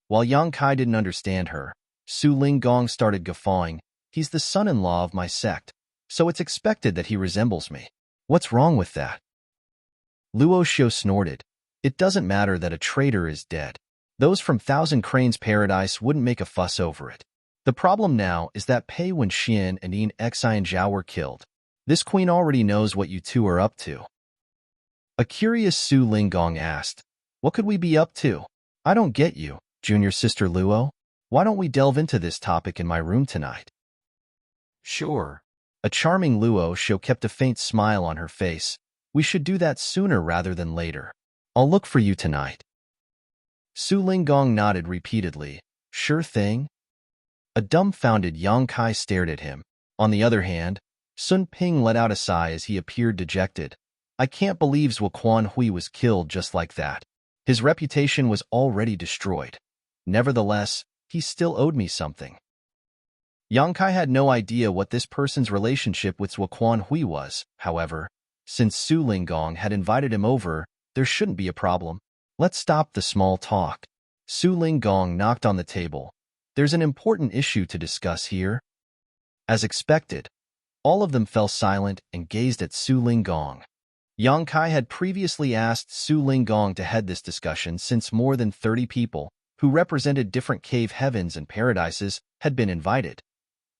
While Yang Kai didn't understand her, Su Linggong started guffawing. He's the son-in-law of my sect, so it's expected that he resembles me. What's wrong with that? Luo Xiu snorted. It doesn't matter that a traitor is dead. Those from Thousand Cranes Paradise wouldn't make a fuss over it. The problem now is that Pei Wenxian and Yin Xian Zhao were killed. This queen already knows what you two are up to. A curious Su Linggong asked, What could we be up to? I don't get you, junior sister Luo. Why don't we delve into this topic in my room tonight? Sure. A charming Luo Xiu kept a faint smile on her face. We should do that sooner rather than later. I'll look for you tonight. Su Linggong nodded repeatedly. Sure thing. A dumbfounded Yang Kai stared at him. On the other hand, Sun Ping let out a sigh as he appeared dejected. I can't believe Zhuo Quan Hui was killed just like that. His reputation was already destroyed. Nevertheless, he still owed me something. Yang Kai had no idea what this person's relationship with Zhuo Quan Hui was. However, since Su Linggong had invited him over, there shouldn't be a problem. Let's stop the small talk. Su Linggong knocked on the table. There's an important issue to discuss here. As expected, all of them fell silent and gazed at Su Linggong. Yang Kai had previously asked Su Linggong to head this discussion since more than 30 people, who represented different cave heavens and paradises, had been invited.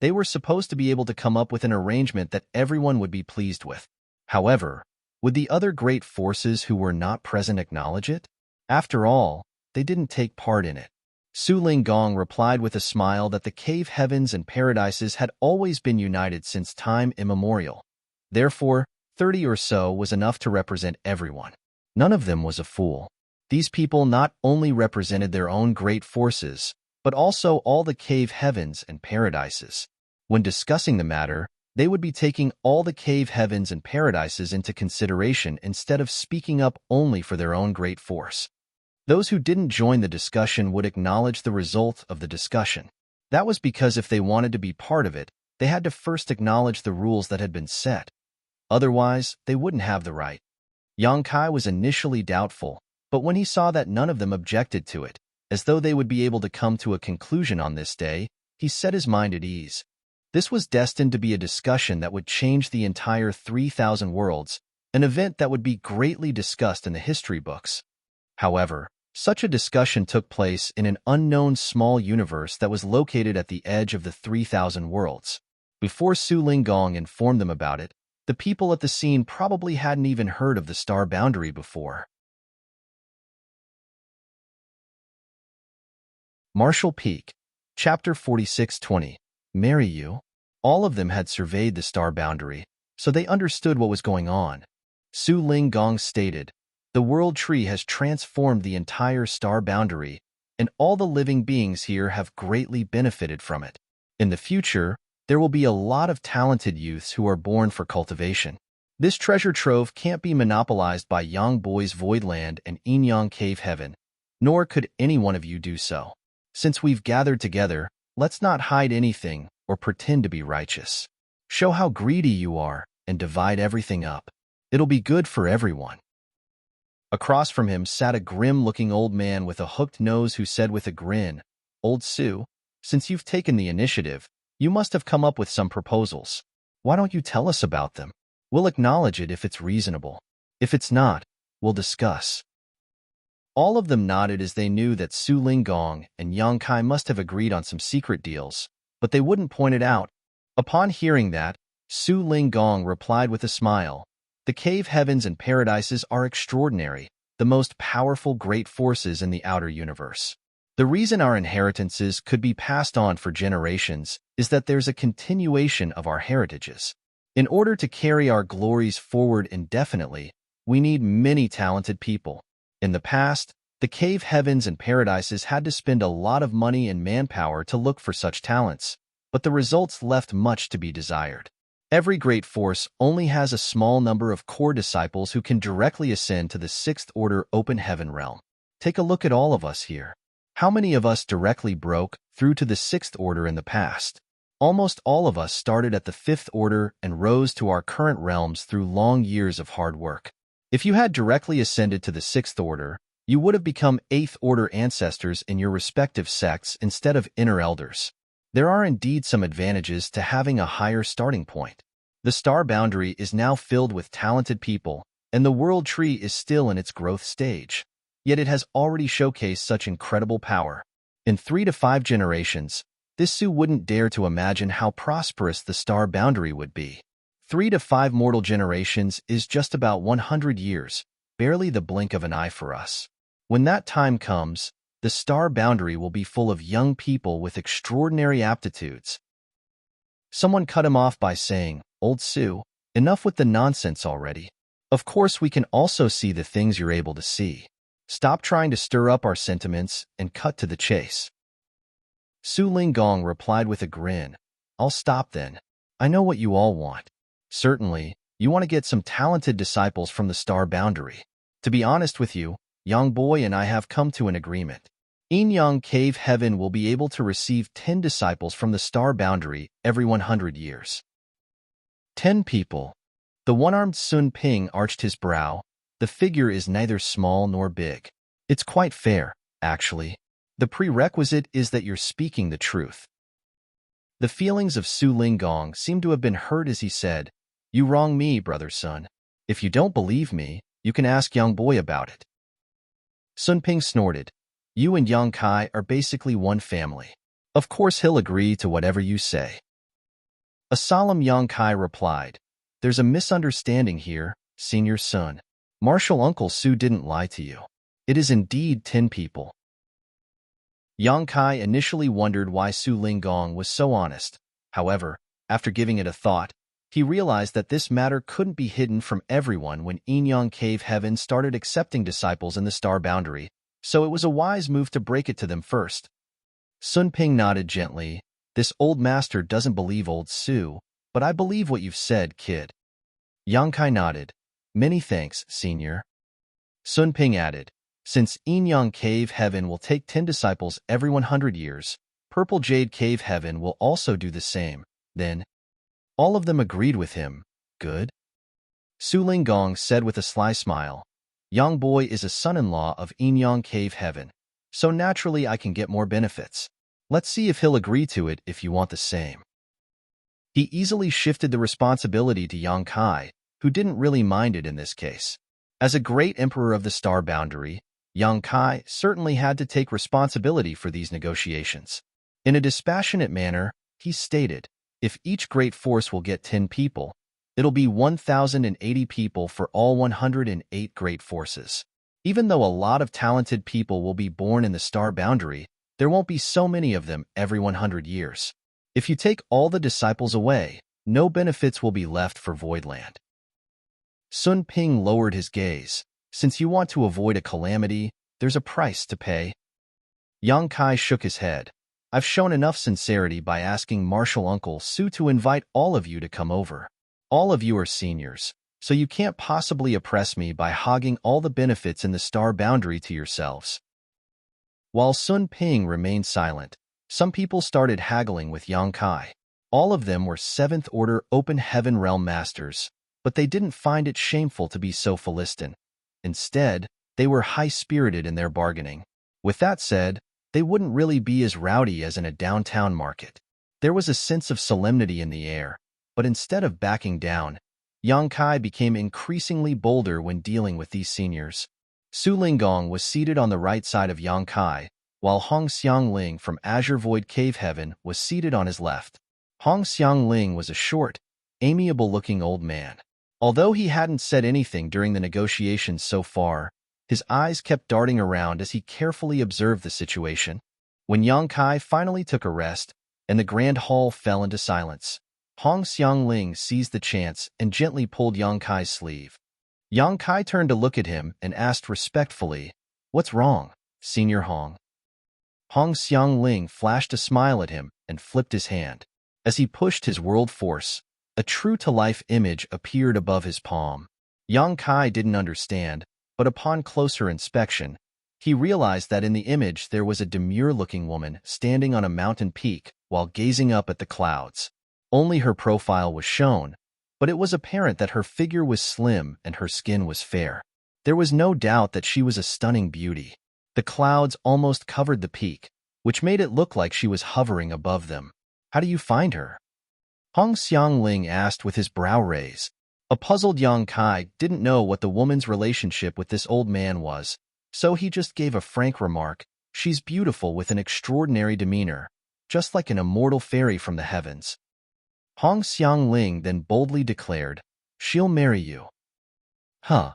They were supposed to be able to come up with an arrangement that everyone would be pleased with. However, would the other great forces who were not present acknowledge it? After all, they didn't take part in it. Su Linggong replied with a smile that the cave heavens and paradises had always been united since time immemorial. Therefore, 30 or so was enough to represent everyone. None of them was a fool. These people not only represented their own great forces, but also all the cave heavens and paradises. When discussing the matter, they would be taking all the cave heavens and paradises into consideration instead of speaking up only for their own great force. Those who didn't join the discussion would acknowledge the result of the discussion. That was because if they wanted to be part of it, they had to first acknowledge the rules that had been set. Otherwise, they wouldn't have the right. Yang Kai was initially doubtful, but when he saw that none of them objected to it, as though they would be able to come to a conclusion on this day, he set his mind at ease. This was destined to be a discussion that would change the entire 3,000 worlds, an event that would be greatly discussed in the history books. However, such a discussion took place in an unknown small universe that was located at the edge of the 3,000 worlds. Before Su Linggong informed them about it, the people at the scene probably hadn't even heard of the star boundary before. Marshall Peak, Chapter 46-20. Marry you? All of them had surveyed the star boundary, so they understood what was going on. Su Linggong stated, "The world tree has transformed the entire star boundary, and all the living beings here have greatly benefited from it. In the future, there will be a lot of talented youths who are born for cultivation. This treasure trove can't be monopolized by Yang Boy's Voidland and Enyang Cave Heaven, nor could any one of you do so. Since we've gathered together, let's not hide anything or pretend to be righteous. Show how greedy you are and divide everything up. It'll be good for everyone." Across from him sat a grim-looking old man with a hooked nose who said with a grin, "Old Su, since you've taken the initiative, you must have come up with some proposals. Why don't you tell us about them? We'll acknowledge it if it's reasonable. If it's not, we'll discuss." All of them nodded as they knew that Su Linggong and Yang Kai must have agreed on some secret deals, but they wouldn't point it out. Upon hearing that, Su Linggong replied with a smile, "The cave heavens and paradises are extraordinary, the most powerful great forces in the outer universe. The reason our inheritances could be passed on for generations is that there's a continuation of our heritages. In order to carry our glories forward indefinitely, we need many talented people. In the past, the cave heavens and paradises had to spend a lot of money and manpower to look for such talents, but the results left much to be desired. Every great force only has a small number of core disciples who can directly ascend to the sixth-order open heaven realm. Take a look at all of us here. How many of us directly broke through to the sixth order in the past? Almost all of us started at the fifth order and rose to our current realms through long years of hard work. If you had directly ascended to the sixth order, you would have become eighth-order ancestors in your respective sects instead of inner elders. There are indeed some advantages to having a higher starting point. The star boundary is now filled with talented people, and the world tree is still in its growth stage. Yet it has already showcased such incredible power. In 3 to 5 generations, this Su wouldn't dare to imagine how prosperous the star boundary would be. 3 to 5 mortal generations is just about 100 years, barely the blink of an eye for us. When that time comes, the star boundary will be full of young people with extraordinary aptitudes. Someone cut him off by saying, "Old Su, enough with the nonsense already. Of course we can also see the things you're able to see. Stop trying to stir up our sentiments and cut to the chase." Su Linggong replied with a grin, "I'll stop then. I know what you all want. Certainly, you want to get some talented disciples from the star boundary. To be honest with you, Yang Boy and I have come to an agreement. Enyang Cave Heaven will be able to receive 10 disciples from the star boundary every 100 years. 10 people. The one-armed Sun Ping arched his brow. The figure is neither small nor big. It's quite fair, actually. The prerequisite is that you're speaking the truth. The feelings of Su Linggong seemed to have been hurt as he said, "You wrong me, brother Sun. If you don't believe me, you can ask Yang Boy about it." Sun Ping snorted. "You and Yang Kai are basically one family. Of course he'll agree to whatever you say." A solemn young Kai replied, "There's a misunderstanding here, Senior Sun. Martial Uncle Su didn't lie to you. It is indeed 10 people." Yang Kai initially wondered why Su Linggong was so honest. However, after giving it a thought, he realized that this matter couldn't be hidden from everyone when Enyang Cave Heaven started accepting disciples in the star boundary, so it was a wise move to break it to them first. Sun Ping nodded gently. "This old master doesn't believe old Su, but I believe what you've said, kid." Yang Kai nodded. "Many thanks, senior." Sun Ping added, "Since Enyang Cave Heaven will take 10 disciples every 100 years, Purple Jade Cave Heaven will also do the same, then." All of them agreed with him. "Good." Su Linggong said with a sly smile, "Yang Boy is a son-in-law of Enyang Cave Heaven, so naturally I can get more benefits. Let's see if he'll agree to it if you want the same." He easily shifted the responsibility to Yang Kai, who didn't really mind it in this case. As a great emperor of the star boundary, Yang Kai certainly had to take responsibility for these negotiations. In a dispassionate manner, he stated, "If each great force will get 10 people, it'll be 1,080 people for all 108 great forces. Even though a lot of talented people will be born in the star boundary, there won't be so many of them every 100 years. If you take all the disciples away, no benefits will be left for Voidland." Sun Ping lowered his gaze. "Since you want to avoid a calamity, there's a price to pay." Yang Kai shook his head. "I've shown enough sincerity by asking Martial Uncle Su to invite all of you to come over. All of you are seniors, so you can't possibly oppress me by hogging all the benefits in the star boundary to yourselves." While Sun Ping remained silent, some people started haggling with Yang Kai. All of them were 7th Order Open Heaven Realm Masters, but they didn't find it shameful to be so Philistine. Instead, they were high-spirited in their bargaining. With that said, they wouldn't really be as rowdy as in a downtown market. There was a sense of solemnity in the air, but instead of backing down, Yang Kai became increasingly bolder when dealing with these seniors. Su Linggong was seated on the right side of Yang Kai, while Hong Xiangling from Azure Void Cave Heaven was seated on his left. Hong Xiangling was a short, amiable-looking old man. Although he hadn't said anything during the negotiations so far, his eyes kept darting around as he carefully observed the situation. When Yang Kai finally took a rest, and the grand hall fell into silence, Hong Xiangling seized the chance and gently pulled Yang Kai's sleeve. Yang Kai turned to look at him and asked respectfully, "What's wrong, Senior Hong?" Hong Xiangling flashed a smile at him and flipped his hand. As he pushed his world force, a true-to-life image appeared above his palm. Yang Kai didn't understand, but upon closer inspection, he realized that in the image there was a demure-looking woman standing on a mountain peak while gazing up at the clouds. Only her profile was shown, but it was apparent that her figure was slim and her skin was fair. There was no doubt that she was a stunning beauty. The clouds almost covered the peak, which made it look like she was hovering above them. "How do you find her?" Hong Xiangling asked with his brow raised. A puzzled Yang Kai didn't know what the woman's relationship with this old man was, so he just gave a frank remark, "She's beautiful with an extraordinary demeanor, just like an immortal fairy from the heavens." Hong Xiangling then boldly declared, "She'll marry you." Huh.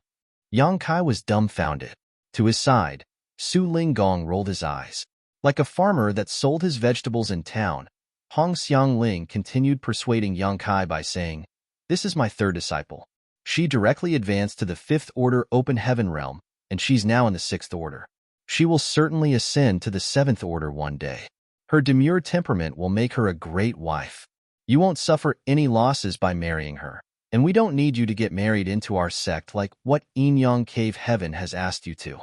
Yang Kai was dumbfounded. To his side, Su Linggong rolled his eyes. Like a farmer that sold his vegetables in town, Hong Xiangling continued persuading Yang Kai by saying, "This is my 3rd disciple. She directly advanced to the 5th Order Open Heaven Realm, and she's now in the 6th Order. She will certainly ascend to the 7th Order one day. Her demure temperament will make her a great wife. You won't suffer any losses by marrying her, and we don't need you to get married into our sect like what Enyang Cave Heaven has asked you to."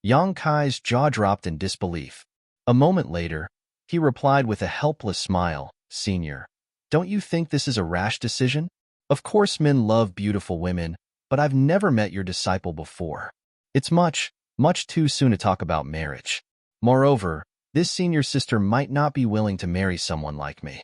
Yang Kai's jaw dropped in disbelief. A moment later, he replied with a helpless smile, "Senior, don't you think this is a rash decision? Of course men love beautiful women, but I've never met your disciple before. It's much too soon to talk about marriage. Moreover, this senior sister might not be willing to marry someone like me."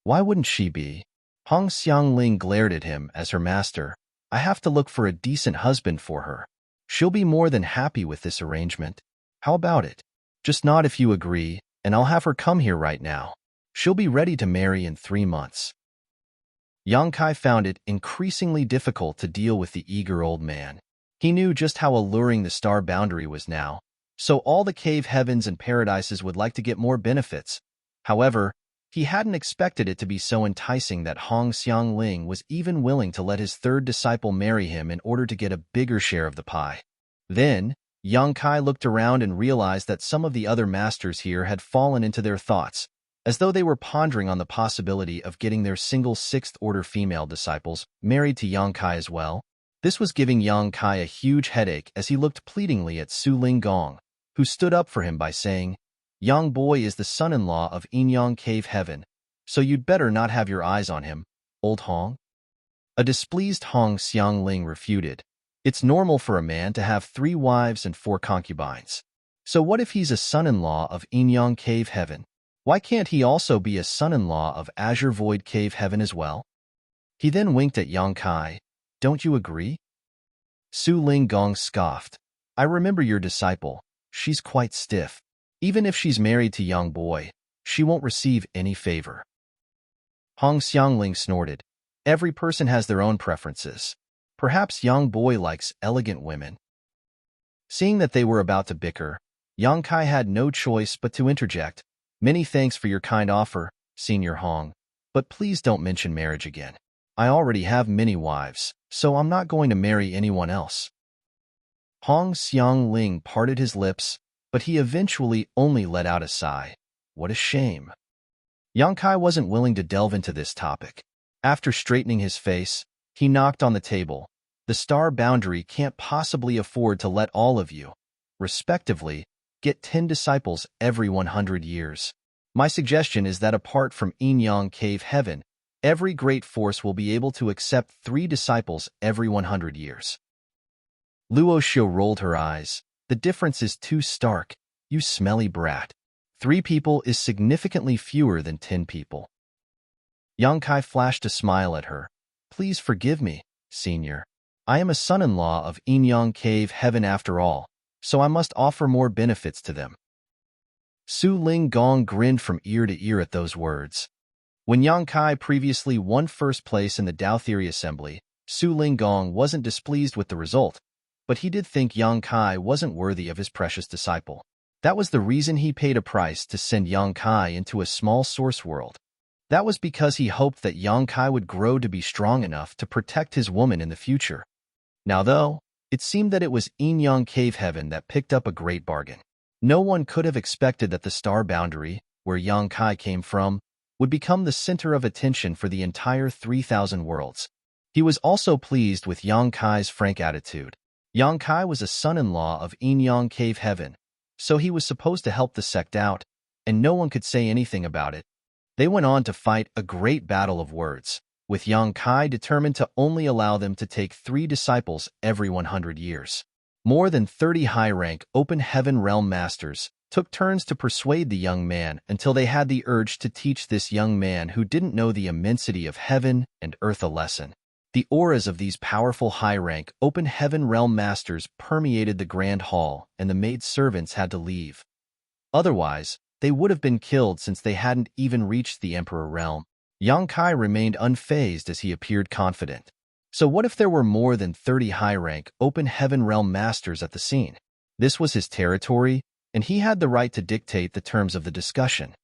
"Why wouldn't she be?" Hong Xiangling glared at him as her master. "I have to look for a decent husband for her. She'll be more than happy with this arrangement. How about it? Just nod if you agree, and I'll have her come here right now." She'll be ready to marry in 3 months. Yang Kai found it increasingly difficult to deal with the eager old man. He knew just how alluring the star boundary was now, so all the cave heavens and paradises would like to get more benefits. However, he hadn't expected it to be so enticing that Hong Xiangling was even willing to let his third disciple marry him in order to get a bigger share of the pie. Then, Yang Kai looked around and realized that some of the other masters here had fallen into their thoughts, as though they were pondering on the possibility of getting their single sixth-order female disciples married to Yang Kai as well. This was giving Yang Kai a huge headache as he looked pleadingly at Su Linggong, who stood up for him by saying, "Yang Boy is the son-in-law of Enyang Cave Heaven, so you'd better not have your eyes on him, old Hong." A displeased Hong Xiangling refuted, "It's normal for a man to have 3 wives and 4 concubines. So what if he's a son-in-law of Enyang Cave Heaven? Why can't he also be a son-in-law of Azure Void Cave Heaven as well?" He then winked at Yang Kai. "Don't you agree?" Su Linggong scoffed. "I remember your disciple. She's quite stiff. Even if she's married to Yang Boy, she won't receive any favor." Hong Xiangling snorted. "Every person has their own preferences. Perhaps Yang Boy likes elegant women." Seeing that they were about to bicker, Yang Kai had no choice but to interject. "Many thanks for your kind offer, Senior Hong, but please don't mention marriage again. I already have many wives, so I'm not going to marry anyone else." Hong Xiangling parted his lips, but he eventually only let out a sigh. What a shame. Yang Kai wasn't willing to delve into this topic. After straightening his face, he knocked on the table. "The star boundary can't possibly afford to let all of you, respectively, get 10 disciples every 100 years. My suggestion is that apart from Enyang Cave Heaven, every great force will be able to accept 3 disciples every 100 years. Luo Xiu rolled her eyes. "The difference is too stark, you smelly brat. 3 people is significantly fewer than 10 people. Yang Kai flashed a smile at her. "Please forgive me, Senior. I am a son-in-law of Enyang Cave Heaven after all, so I must offer more benefits to them." Su Linggong grinned from ear to ear at those words. When Yang Kai previously won first place in the Dao Theory Assembly, Su Linggong wasn't displeased with the result, but he did think Yang Kai wasn't worthy of his precious disciple. That was the reason he paid a price to send Yang Kai into a small source world. That was because he hoped that Yang Kai would grow to be strong enough to protect his woman in the future. Now though, it seemed that it was Enyang Cave Heaven that picked up a great bargain. No one could have expected that the star boundary, where Yang Kai came from, would become the center of attention for the entire 3,000 worlds. He was also pleased with Yang Kai's frank attitude. Yang Kai was a son-in-law of Enyang Cave Heaven, so he was supposed to help the sect out, and no one could say anything about it. They went on to fight a great battle of words, with Yang Kai determined to only allow them to take 3 disciples every 100 years. More than 30 high-rank Open Heaven Realm Masters took turns to persuade the young man until they had the urge to teach this young man who didn't know the immensity of heaven and earth a lesson. The auras of these powerful high-rank Open Heaven Realm Masters permeated the Grand Hall, and the maid-servants had to leave. Otherwise, they would have been killed since they hadn't even reached the Emperor Realm. Yang Kai remained unfazed as he appeared confident. So what if there were more than 30 high-rank Open Heaven Realm Masters at the scene? This was his territory, and he had the right to dictate the terms of the discussion.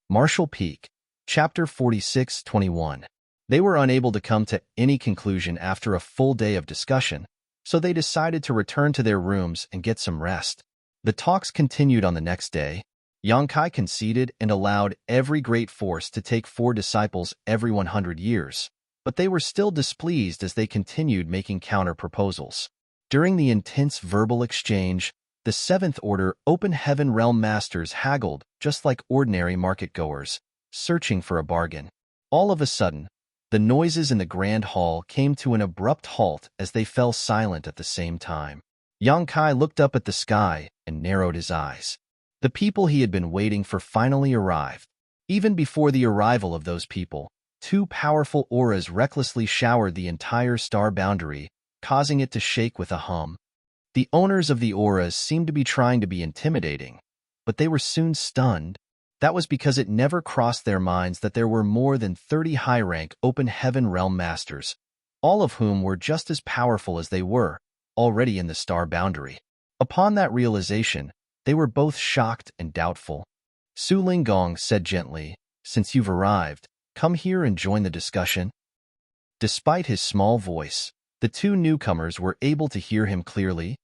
Marshall Peak, Chapter 46-21. They were unable to come to any conclusion after a full day of discussion, so they decided to return to their rooms and get some rest. The talks continued on the next day. Yang Kai conceded and allowed every great force to take 4 disciples every 100 years, but they were still displeased as they continued making counter-proposals. During the intense verbal exchange, the 7th Order Open Heaven Realm Masters haggled just like ordinary market-goers, searching for a bargain. All of a sudden, the noises in the Grand Hall came to an abrupt halt as they fell silent at the same time. Yang Kai looked up at the sky and narrowed his eyes. The people he had been waiting for finally arrived. Even before the arrival of those people, 2 powerful auras recklessly showered the entire star boundary, causing it to shake with a hum. The owners of the auras seemed to be trying to be intimidating, but they were soon stunned. That was because it never crossed their minds that there were more than 30 high-rank open heaven realm masters, all of whom were just as powerful as they were, already in the star boundary. Upon that realization, they were both shocked and doubtful. Su Linggong said gently, "Since you've arrived, come here and join the discussion." Despite his small voice, the two newcomers were able to hear him clearly.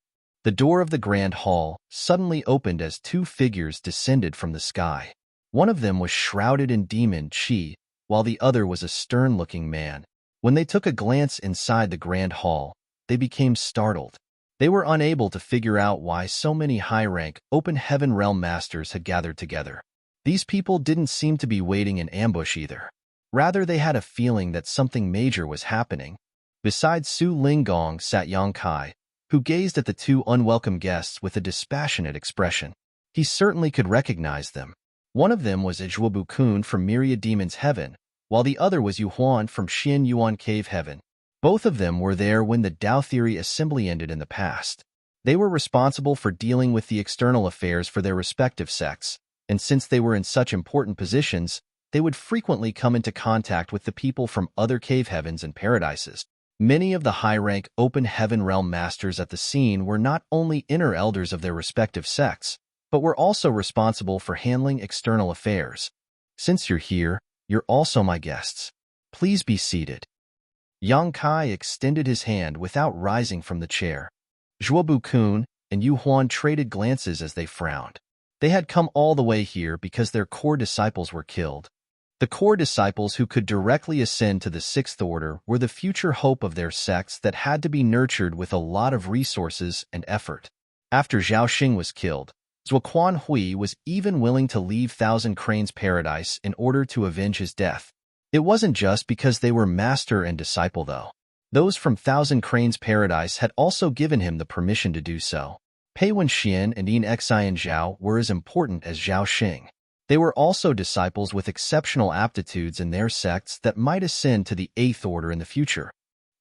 The door of the grand hall suddenly opened as two figures descended from the sky. One of them was shrouded in demon chi, while the other was a stern-looking man. When they took a glance inside the grand hall, they became startled. They were unable to figure out why so many high-rank open heaven realm masters had gathered together. These people didn't seem to be waiting in ambush either. Rather, they had a feeling that something major was happening. Beside Su Linggong sat Yang Kai, who gazed at the two unwelcome guests with a dispassionate expression. He certainly could recognize them. One of them was Zhuobu Kun from Myriad Demon's Heaven, while the other was Yu Huan from Xian Yuan Cave Heaven. Both of them were there when the Tao Theory Assembly ended in the past. They were responsible for dealing with the external affairs for their respective sects, and since they were in such important positions, they would frequently come into contact with the people from other cave heavens and paradises. Many of the high-rank open heaven realm masters at the scene were not only inner elders of their respective sects, but were also responsible for handling external affairs. Since you're here, you're also my guests. Please be seated. Yang Kai extended his hand without rising from the chair. Zhuobu Kun and Yu Huan traded glances as they frowned. They had come all the way here because their core disciples were killed. The core disciples who could directly ascend to the Sixth Order were the future hope of their sects that had to be nurtured with a lot of resources and effort. After Zhao Xing was killed, Zuoquan Hui was even willing to leave Thousand Cranes Paradise in order to avenge his death. It wasn't just because they were master and disciple, though. Those from Thousand Cranes Paradise had also given him the permission to do so. Pei Wenxian and Yin Xian Zhao were as important as Zhao Xing. They were also disciples with exceptional aptitudes in their sects that might ascend to the Eighth Order in the future.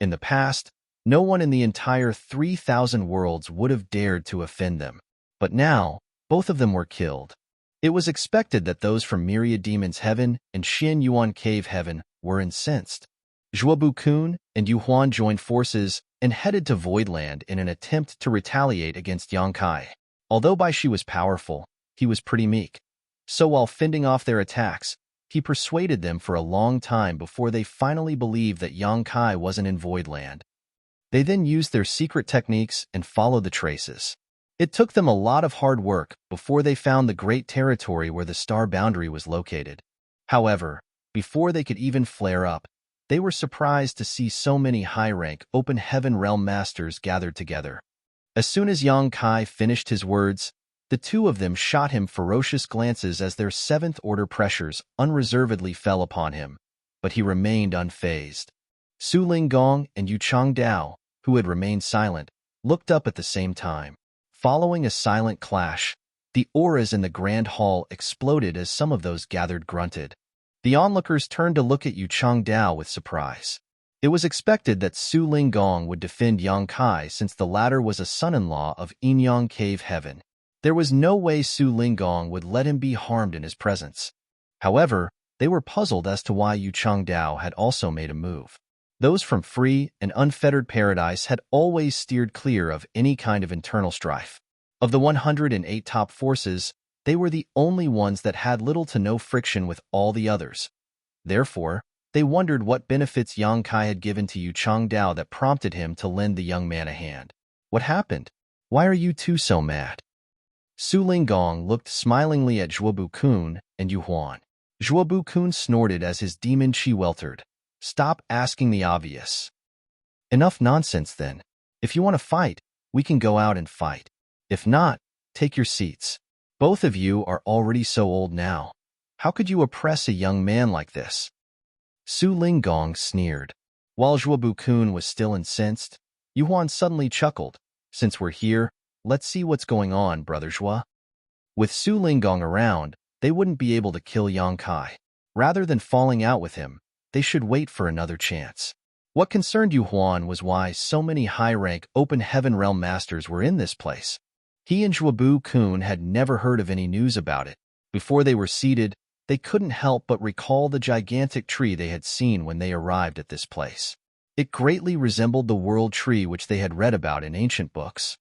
In the past, no one in the entire 3,000 worlds would have dared to offend them. But now, both of them were killed. It was expected that those from Myriad Demon's Heaven and Xian Yuan Cave Heaven were incensed. Zhuobu Kun and Yu Huan joined forces and headed to Voidland in an attempt to retaliate against Yang Kai. Although Bai Shi was powerful, he was pretty meek. So while fending off their attacks, he persuaded them for a long time before they finally believed that Yang Kai wasn't in Voidland. They then used their secret techniques and followed the traces. It took them a lot of hard work before they found the great territory where the star boundary was located. However, before they could even flare up, they were surprised to see so many high-rank open heaven realm masters gathered together. As soon as Yang Kai finished his words, the two of them shot him ferocious glances as their seventh order pressures unreservedly fell upon him, but he remained unfazed. Su Linggong and Yu Changdao, who had remained silent, looked up at the same time. Following a silent clash, the auras in the grand hall exploded as some of those gathered grunted. The onlookers turned to look at Yu Changdao with surprise. It was expected that Su Linggong would defend Yang Kai since the latter was a son-in-law of Yinyang Cave Heaven. There was no way Su Linggong would let him be harmed in his presence. However, they were puzzled as to why Yu Changdao had also made a move. Those from Free and Unfettered Paradise had always steered clear of any kind of internal strife. Of the 108 top forces, they were the only ones that had little to no friction with all the others. Therefore, they wondered what benefits Yang Kai had given to Yu Changdao that prompted him to lend the young man a hand. What happened? Why are you two so mad? Su Linggong looked smilingly at Zhuobu Kun and Yu Huan. Zhuobu Kun snorted as his demon chi weltered. Stop asking the obvious. Enough nonsense then. If you want to fight, we can go out and fight. If not, take your seats. Both of you are already so old now. How could you oppress a young man like this? Su Linggong sneered. While Zhuobu Kun was still incensed, Yu Huan suddenly chuckled. Since we're here, let's see what's going on, Brother Zhua. With Su Linggong around, they wouldn't be able to kill Yang Kai. Rather than falling out with him, they should wait for another chance. What concerned Yu Huan was why so many high-rank open heaven realm masters were in this place. He and Zhuobu Kun had never heard of any news about it. Before they were seated, they couldn't help but recall the gigantic tree they had seen when they arrived at this place. It greatly resembled the world tree which they had read about in ancient books.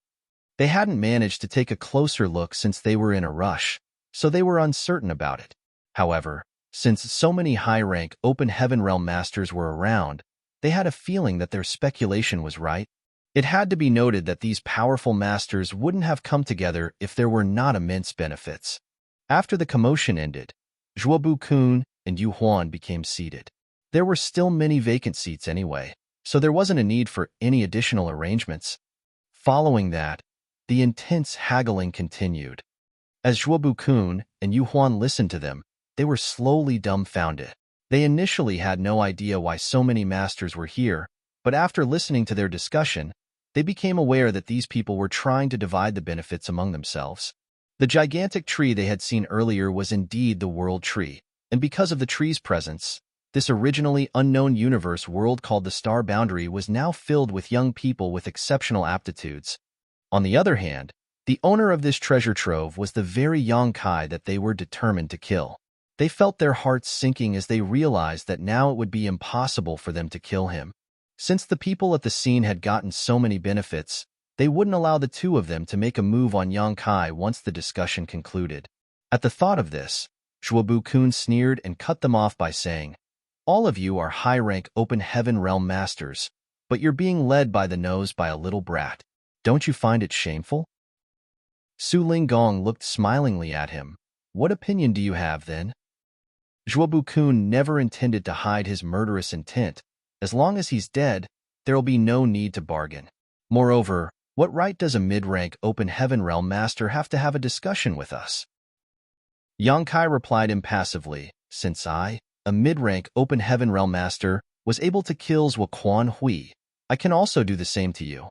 They hadn't managed to take a closer look since they were in a rush, so they were uncertain about it. However, since so many high-rank open heaven realm masters were around, they had a feeling that their speculation was right. It had to be noted that these powerful masters wouldn't have come together if there were not immense benefits. After the commotion ended, Zhuobu Kun and Yu Huan became seated. There were still many vacant seats anyway, so there wasn't a need for any additional arrangements. Following that, the intense haggling continued. As Zhuobu Kun and Yu Huan listened to them, they were slowly dumbfounded. They initially had no idea why so many masters were here, but after listening to their discussion, they became aware that these people were trying to divide the benefits among themselves. The gigantic tree they had seen earlier was indeed the world tree, and because of the tree's presence, this originally unknown universe world called the Star Boundary was now filled with young people with exceptional aptitudes. On the other hand, the owner of this treasure trove was the very Yongkai that they were determined to kill. They felt their hearts sinking as they realized that now it would be impossible for them to kill him. Since the people at the scene had gotten so many benefits, they wouldn't allow the two of them to make a move on Yongkai once the discussion concluded. At the thought of this, Zhuobu Kun sneered and cut them off by saying, "All of you are high-rank open heaven realm masters, but you're being led by the nose by a little brat. Don't you find it shameful?" Su Linggong looked smilingly at him. "What opinion do you have, then?" Zhuobu Kun never intended to hide his murderous intent. As long as he's dead, there'll be no need to bargain. Moreover, what right does a mid-rank open heaven realm master have to have a discussion with us? Yongkai replied impassively, "Since I, a mid-rank open heaven realm master, was able to kill Zhuoquan Hui, I can also do the same to you."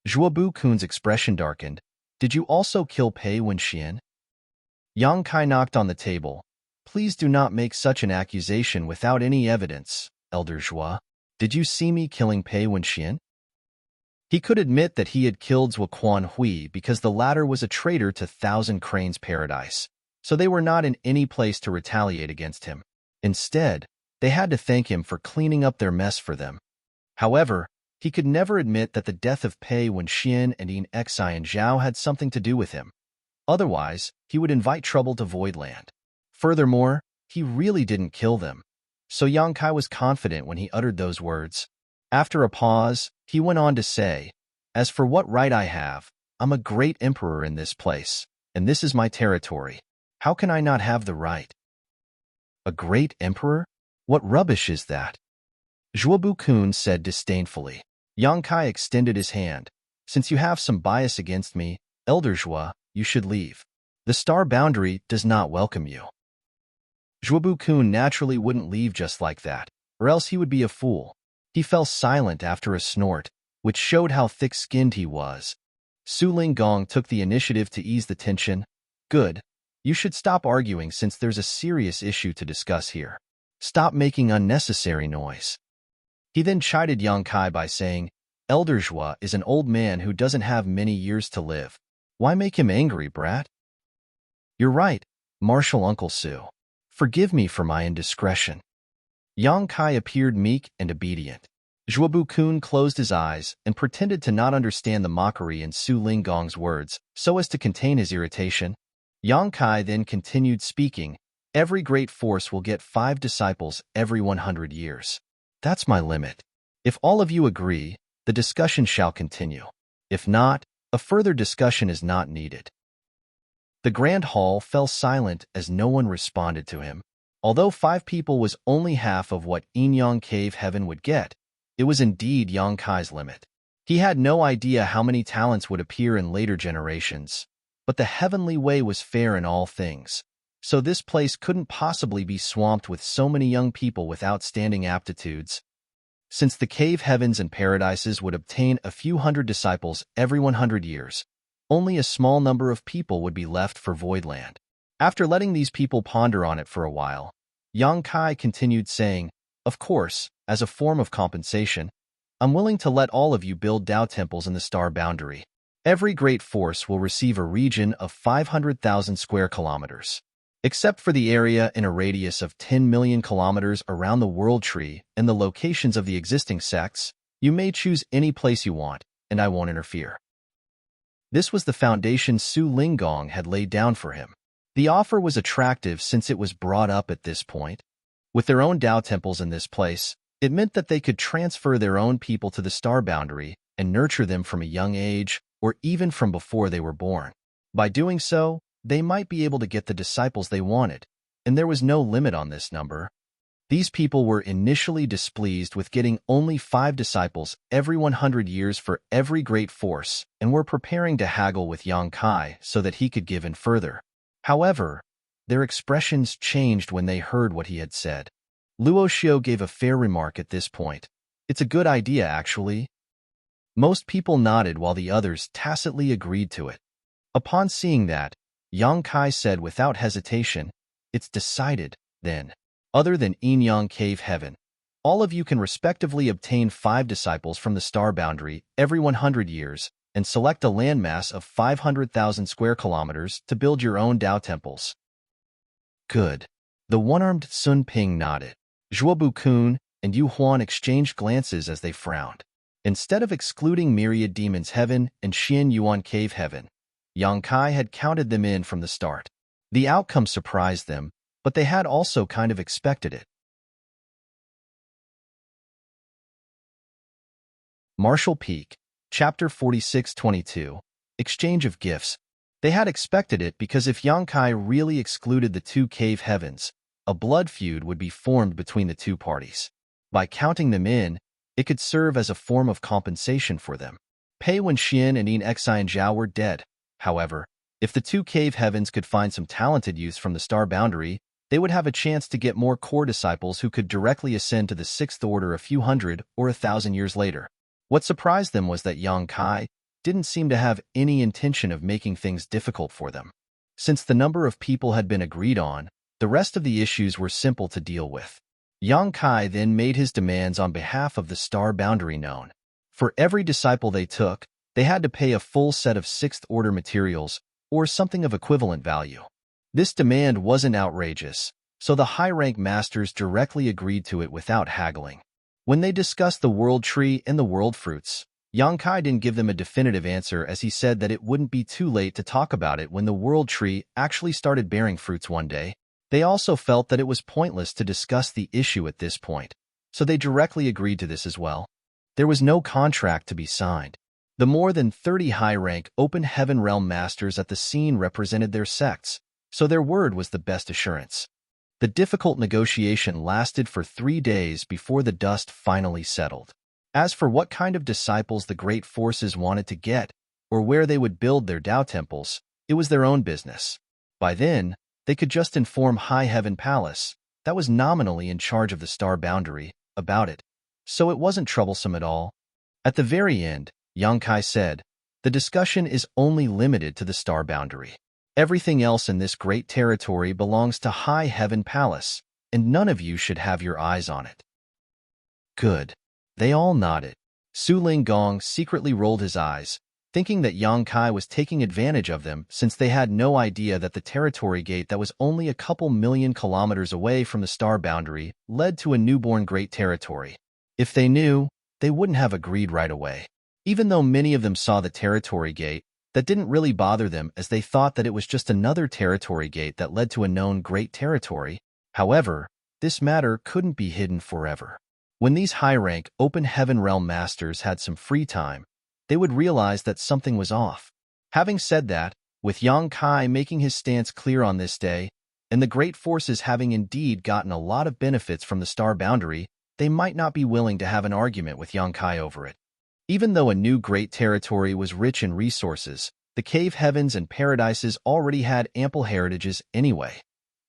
Zhuobu Kun's expression darkened. "Did you also kill Pei Wenxian?" Yongkai knocked on the table. "Please do not make such an accusation without any evidence, Elder Zhua. Did you see me killing Pei Wenxian?" He could admit that he had killed Zhuoquan Hui because the latter was a traitor to Thousand Cranes Paradise, so they were not in any place to retaliate against him. Instead, they had to thank him for cleaning up their mess for them. However, he could never admit that the death of Pei Wenxian and Yin Xi and Zhao had something to do with him. Otherwise, he would invite trouble to Voidland. Furthermore, he really didn't kill them. So Yongkai was confident when he uttered those words. After a pause, he went on to say, "As for what right I have, I'm a great emperor in this place, and this is my territory. How can I not have the right?" "A great emperor? What rubbish is that?" Zhuobu Kun said disdainfully. Yongkai extended his hand. "Since you have some bias against me, Elder Zhua, you should leave. The Star Boundary does not welcome you." Zhuobu Kun naturally wouldn't leave just like that, or else he would be a fool. He fell silent after a snort, which showed how thick-skinned he was. Su Linggong took the initiative to ease the tension. "Good. You should stop arguing since there's a serious issue to discuss here. Stop making unnecessary noise." He then chided Yongkai by saying, "Elder Zhua is an old man who doesn't have many years to live. Why make him angry, brat?" "You're right, Martial Uncle Su. Forgive me for my indiscretion." Yongkai appeared meek and obedient. Zhuobu Kun closed his eyes and pretended to not understand the mockery in Su Linggong's words so as to contain his irritation. Yongkai then continued speaking, "Every great force will get 5 disciples every 100 years. That's my limit. If all of you agree, the discussion shall continue. If not, a further discussion is not needed." The Grand Hall fell silent as no one responded to him. Although 5 people was only half of what Yinyang Cave Heaven would get, it was indeed Yongkai's limit. He had no idea how many talents would appear in later generations, but the heavenly way was fair in all things, so this place couldn't possibly be swamped with so many young people with outstanding aptitudes. Since the cave heavens and paradises would obtain a few hundred disciples every 100 years, only a small number of people would be left for Voidland. After letting these people ponder on it for a while, Yongkai continued saying, Of course, as a form of compensation, I'm willing to let all of you build Tao temples in the star boundary. Every great force will receive a region of 500,000 square kilometers. Except for the area in a radius of 10 million kilometers around the world tree and the locations of the existing sects, you may choose any place you want, and I won't interfere. This was the foundation Su Linggong had laid down for him. The offer was attractive since it was brought up at this point. With their own Tao temples in this place, it meant that they could transfer their own people to the star boundary and nurture them from a young age or even from before they were born. By doing so, they might be able to get the disciples they wanted, and there was no limit on this number. These people were initially displeased with getting only 5 disciples every 100 years for every great force and were preparing to haggle with Yang Kai so that he could give in further. However, their expressions changed when they heard what he had said. Luo Xiao gave a fair remark at this point. It's a good idea, actually. Most people nodded while the others tacitly agreed to it. Upon seeing that, Yang Kai said without hesitation, "It's decided, then. Other than Yin Yang Cave Heaven, all of you can respectively obtain 5 disciples from the star boundary every 100 years and select a landmass of 500,000 square kilometers to build your own Tao temples." Good. The one-armed Sun Ping nodded. Zhuobu Kun and Yu Huan exchanged glances as they frowned. Instead of excluding Myriad Demons Heaven and Xian Yuan Cave Heaven, Yang Kai had counted them in from the start. The outcome surprised them, but they had also kind of expected it. Martial Peak, Chapter 46-22, Exchange of Gifts. They had expected it because if Yang Kai really excluded the 2 cave heavens, a blood feud would be formed between the 2 parties. By counting them in, it could serve as a form of compensation for them. Pei Wenxian and Yin Xian Zhao were dead. However, if the 2 cave heavens could find some talented use from the star boundary, they would have a chance to get more core disciples who could directly ascend to the 6th order a few hundred or 1,000 years later. What surprised them was that Yang Kai didn't seem to have any intention of making things difficult for them. Since the number of people had been agreed on, the rest of the issues were simple to deal with. Yang Kai then made his demands on behalf of the star boundary known. For every disciple they took, they had to pay a full set of 6th order materials or something of equivalent value. This demand wasn't outrageous, so the high-rank masters directly agreed to it without haggling. When they discussed the world tree and the world fruits, Yang Kai didn't give them a definitive answer as he said that it wouldn't be too late to talk about it when the world tree actually started bearing fruits one day. They also felt that it was pointless to discuss the issue at this point, so they directly agreed to this as well. There was no contract to be signed. The more than 30 high-rank Open Heaven Realm masters at the scene represented their sects, so their word was the best assurance. The difficult negotiation lasted for 3 days before the dust finally settled. As for what kind of disciples the great forces wanted to get, or where they would build their Tao temples, it was their own business. By then, they could just inform High Heaven Palace, that was nominally in charge of the star boundary, about it, so it wasn't troublesome at all. At the very end, Yang Kai said, "The discussion is only limited to the star boundary. Everything else in this great territory belongs to High Heaven Palace, and none of you should have your eyes on it." Good. They all nodded. Su Linggong secretly rolled his eyes, thinking that Yang Kai was taking advantage of them since they had no idea that the territory gate that was only a couple million kilometers away from the star boundary led to a newborn great territory. If they knew, they wouldn't have agreed right away. Even though many of them saw the territory gate, that didn't really bother them as they thought that it was just another territory gate that led to a known great territory. However, this matter couldn't be hidden forever. When these high-rank Open Heaven Realm masters had some free time, they would realize that something was off. Having said that, with Yang Kai making his stance clear on this day, and the great forces having indeed gotten a lot of benefits from the star boundary, they might not be willing to have an argument with Yang Kai over it. Even though a new great territory was rich in resources, the cave heavens and paradises already had ample heritages anyway.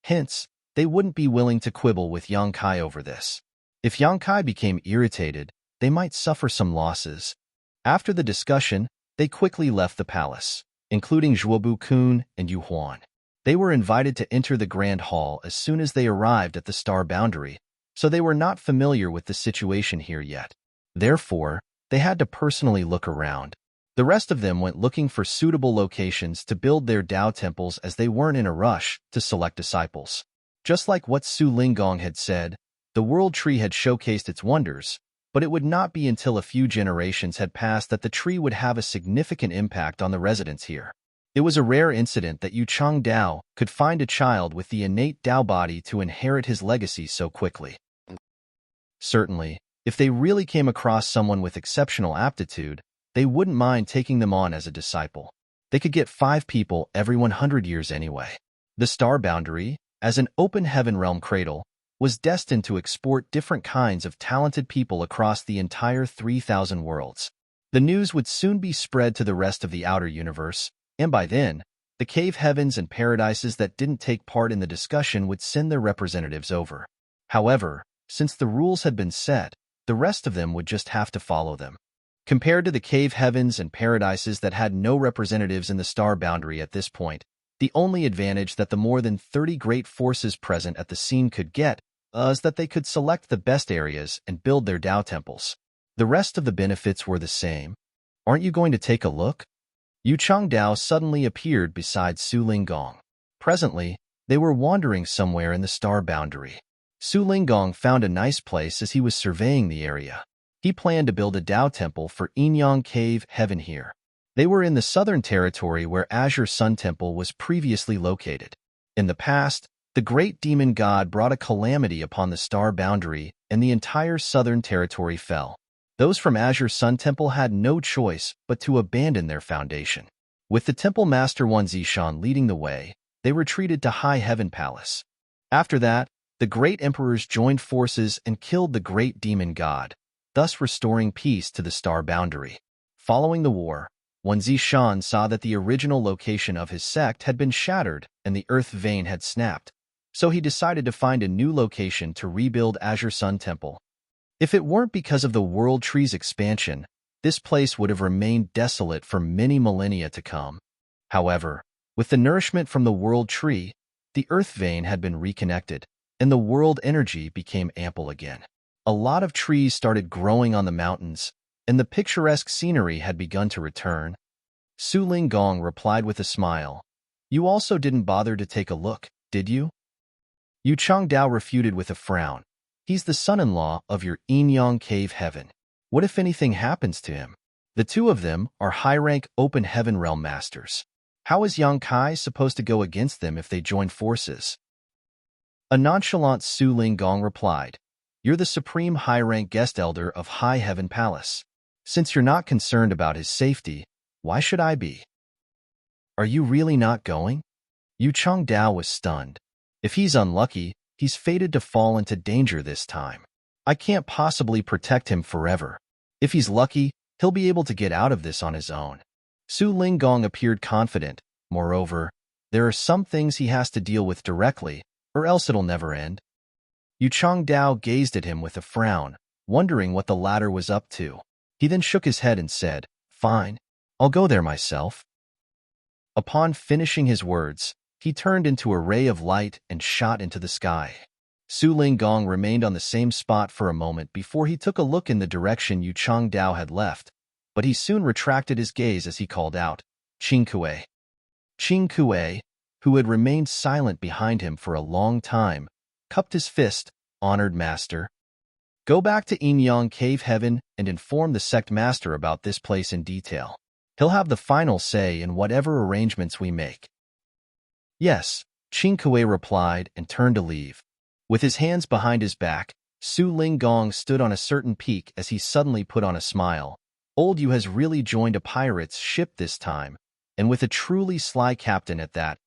Hence, they wouldn't be willing to quibble with Yang Kai over this. If Yang Kai became irritated, they might suffer some losses. After the discussion, they quickly left the palace, including Zhuobu Kun and Yu Huan. They were invited to enter the Grand Hall as soon as they arrived at the star boundary, so they were not familiar with the situation here yet. Therefore, they had to personally look around. The rest of them went looking for suitable locations to build their Tao temples, as they weren't in a rush to select disciples. Just like what Su Linggong had said, the world tree had showcased its wonders, but it would not be until a few generations had passed that the tree would have a significant impact on the residents here. It was a rare incident that Yu Changdao could find a child with the innate Tao body to inherit his legacy so quickly. Certainly, if they really came across someone with exceptional aptitude, they wouldn't mind taking them on as a disciple. They could get 5 people every 100 years anyway. The star boundary, as an open heaven realm cradle, was destined to export different kinds of talented people across the entire 3,000 worlds. The news would soon be spread to the rest of the outer universe, and by then, the cave heavens and paradises that didn't take part in the discussion would send their representatives over. However, since the rules had been set, the rest of them would just have to follow them. Compared to the cave heavens and paradises that had no representatives in the star boundary at this point, the only advantage that the more than 30 great forces present at the scene could get is that they could select the best areas and build their Tao temples. The rest of the benefits were the same. Aren't you going to take a look? Yu Changdao suddenly appeared beside Su Linggong. Presently, they were wandering somewhere in the star boundary. Su Linggong found a nice place as he was surveying the area. He planned to build a Tao temple for Enyang Cave Heaven here. They were in the southern territory where Azure Sun Temple was previously located. In the past, the great demon god brought a calamity upon the star boundary, and the entire southern territory fell. Those from Azure Sun Temple had no choice but to abandon their foundation. With the temple master Wan Zishan leading the way, they retreated to High Heaven Palace. After that, the great emperors joined forces and killed the great demon god, thus restoring peace to the star boundary. Following the war, Wan Zishan saw that the original location of his sect had been shattered and the earth vein had snapped, so he decided to find a new location to rebuild Azure Sun Temple. If it weren't because of the World Tree's expansion, this place would have remained desolate for many millennia to come. However, with the nourishment from the World Tree, the earth vein had been reconnected, and the world energy became ample again. A lot of trees started growing on the mountains, and the picturesque scenery had begun to return. Su Linggong replied with a smile. You also didn't bother to take a look, did you? Yu Changdao refuted with a frown. He's the son-in-law of your Enyang Cave Heaven. What if anything happens to him? The two of them are high-rank open heaven realm masters. How is Yang Kai supposed to go against them if they join forces? A nonchalant Su Linggong replied. You're the supreme high-rank guest elder of High Heaven Palace. Since you're not concerned about his safety, why should I be? Are you really not going? Yu Changdao was stunned. If he's unlucky, he's fated to fall into danger this time. I can't possibly protect him forever. If he's lucky, he'll be able to get out of this on his own. Su Linggong appeared confident. Moreover, there are some things he has to deal with directly, or else it'll never end. Yu Changdao gazed at him with a frown, wondering what the latter was up to. He then shook his head and said, Fine, I'll go there myself. Upon finishing his words, he turned into a ray of light and shot into the sky. Su Linggong remained on the same spot for a moment before he took a look in the direction Yu Changdao had left, but he soon retracted his gaze as he called out, Qing Kuei. Qing Kuei, who had remained silent behind him for a long time, cupped his fist. Honored master. Go back to Enyang Cave Heaven and inform the sect master about this place in detail. He'll have the final say in whatever arrangements we make. Yes, Qing Kuei replied and turned to leave. With his hands behind his back, Su Linggong stood on a certain peak as he suddenly put on a smile. Old Yu has really joined a pirate's ship this time, and with a truly sly captain at that.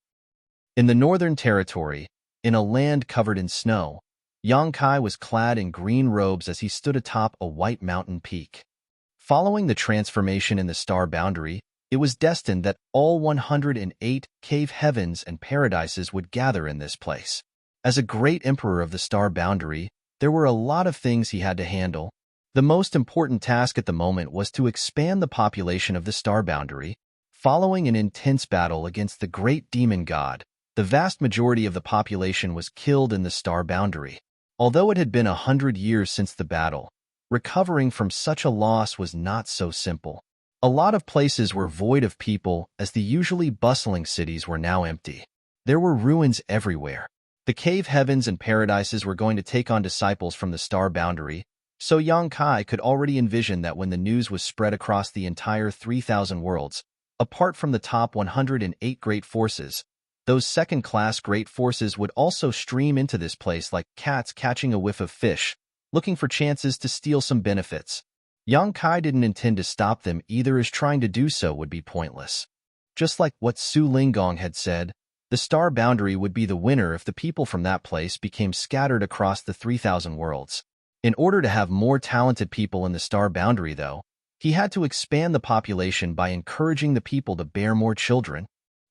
In the Northern Territory, in a land covered in snow, Yang Kai was clad in green robes as he stood atop a white mountain peak. Following the transformation in the star boundary, it was destined that all 108 cave heavens and paradises would gather in this place. As a great emperor of the star boundary, there were a lot of things he had to handle. The most important task at the moment was to expand the population of the star boundary. Following an intense battle against the great demon god, the vast majority of the population was killed in the star boundary. Although it had been 100 years since the battle, recovering from such a loss was not so simple. A lot of places were void of people, as the usually bustling cities were now empty. There were ruins everywhere. The cave heavens and paradises were going to take on disciples from the star boundary, so Yang Kai could already envision that when the news was spread across the entire 3,000 worlds, apart from the top 108 great forces, those second-class great forces would also stream into this place like cats catching a whiff of fish, looking for chances to steal some benefits. Yang Kai didn't intend to stop them either, as trying to do so would be pointless. Just like what Su Linggong had said, the star boundary would be the winner if the people from that place became scattered across the 3,000 worlds. In order to have more talented people in the star boundary, though, he had to expand the population by encouraging the people to bear more children.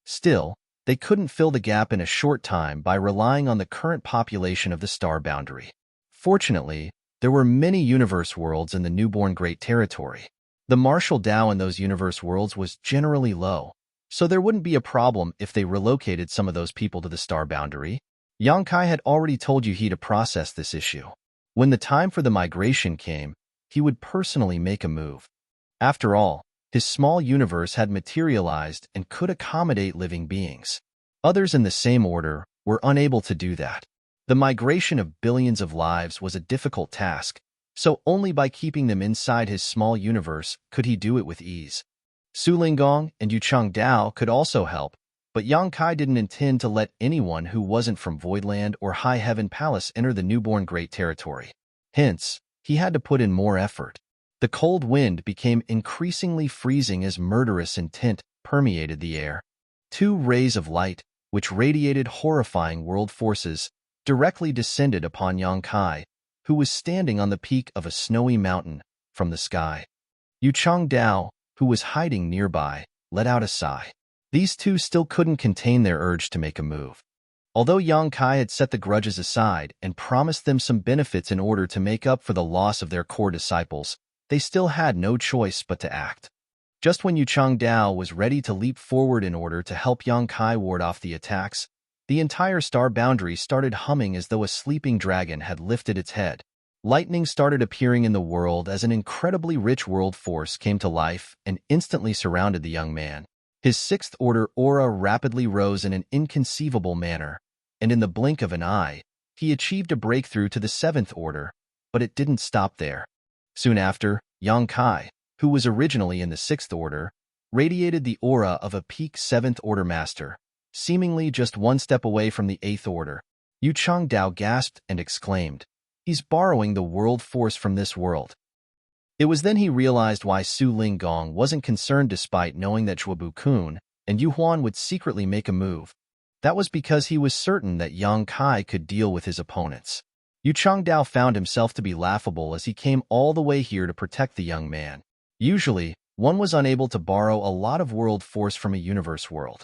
Still, they couldn't fill the gap in a short time by relying on the current population of the star boundary. Fortunately, there were many universe worlds in the newborn Great Territory. The martial Tao in those universe worlds was generally low, so there wouldn't be a problem if they relocated some of those people to the star boundary. Yang Kai had already told Yu He to process this issue. When the time for the migration came, he would personally make a move. After all, his small universe had materialized and could accommodate living beings. Others in the same order were unable to do that. The migration of billions of lives was a difficult task, so only by keeping them inside his small universe could he do it with ease. Su Linggong and Yu Changdao could also help, but Yang Kai didn't intend to let anyone who wasn't from Voidland or High Heaven Palace enter the newborn Great Territory. Hence, he had to put in more effort. The cold wind became increasingly freezing as murderous intent permeated the air. Two rays of light, which radiated horrifying world forces, directly descended upon Yang Kai, who was standing on the peak of a snowy mountain, from the sky. Yu Changdao, who was hiding nearby, let out a sigh. These two still couldn't contain their urge to make a move. Although Yang Kai had set the grudges aside and promised them some benefits in order to make up for the loss of their core disciples, they still had no choice but to act. Just when Yu Changdao was ready to leap forward in order to help Yang Kai ward off the attacks, the entire star boundary started humming as though a sleeping dragon had lifted its head. Lightning started appearing in the world as an incredibly rich world force came to life and instantly surrounded the young man. His sixth-order aura rapidly rose in an inconceivable manner, and in the blink of an eye, he achieved a breakthrough to the seventh order, but it didn't stop there. Soon after, Yang Kai, who was originally in the sixth order, radiated the aura of a peak seventh-order master, seemingly just one step away from the eighth order. Yu Changdao gasped and exclaimed, "He's borrowing the world force from this world." It was then he realized why Su Linggong wasn't concerned despite knowing that Zhuobu Kun and Yu Huan would secretly make a move. That was because he was certain that Yang Kai could deal with his opponents. Yu Changdao found himself to be laughable as he came all the way here to protect the young man. Usually, one was unable to borrow a lot of world force from a universe world.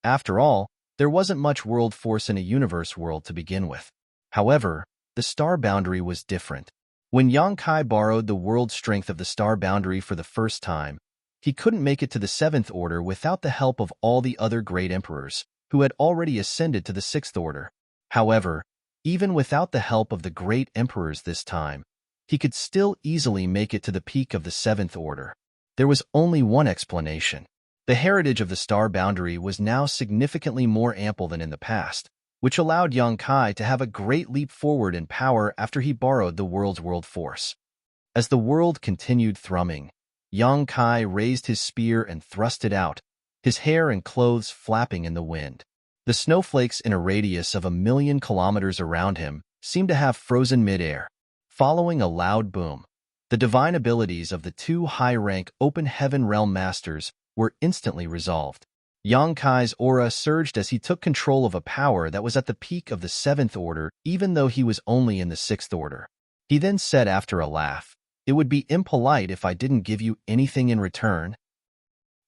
After all, there wasn't much world force in a universe world to begin with. However, the star boundary was different. When Yang Kai borrowed the world strength of the star boundary for the first time, he couldn't make it to the seventh order without the help of all the other great emperors, who had already ascended to the sixth order. However, even without the help of the great emperors this time, he could still easily make it to the peak of the seventh order. There was only one explanation. The heritage of the star boundary was now significantly more ample than in the past, which allowed Yang Kai to have a great leap forward in power after he borrowed the world's world force. As the world continued thrumming, Yang Kai raised his spear and thrust it out, his hair and clothes flapping in the wind. The snowflakes in a radius of 1,000,000 kilometers around him seemed to have frozen mid-air. Following a loud boom, the divine abilities of the two high-rank open heaven realm masters were instantly resolved. Yang Kai's aura surged as he took control of a power that was at the peak of the seventh order, even though he was only in the sixth order. He then said after a laugh, "It would be impolite if I didn't give you anything in return."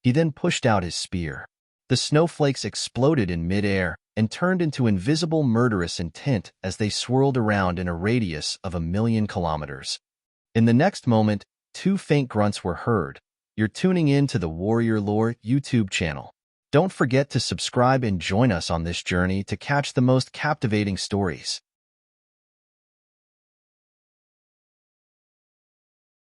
He then pushed out his spear. The snowflakes exploded in mid-air and turned into invisible murderous intent as they swirled around in a radius of 1,000,000 kilometers. In the next moment, two faint grunts were heard. You're tuning in to the Warrior Lore YouTube channel. Don't forget to subscribe and join us on this journey to catch the most captivating stories.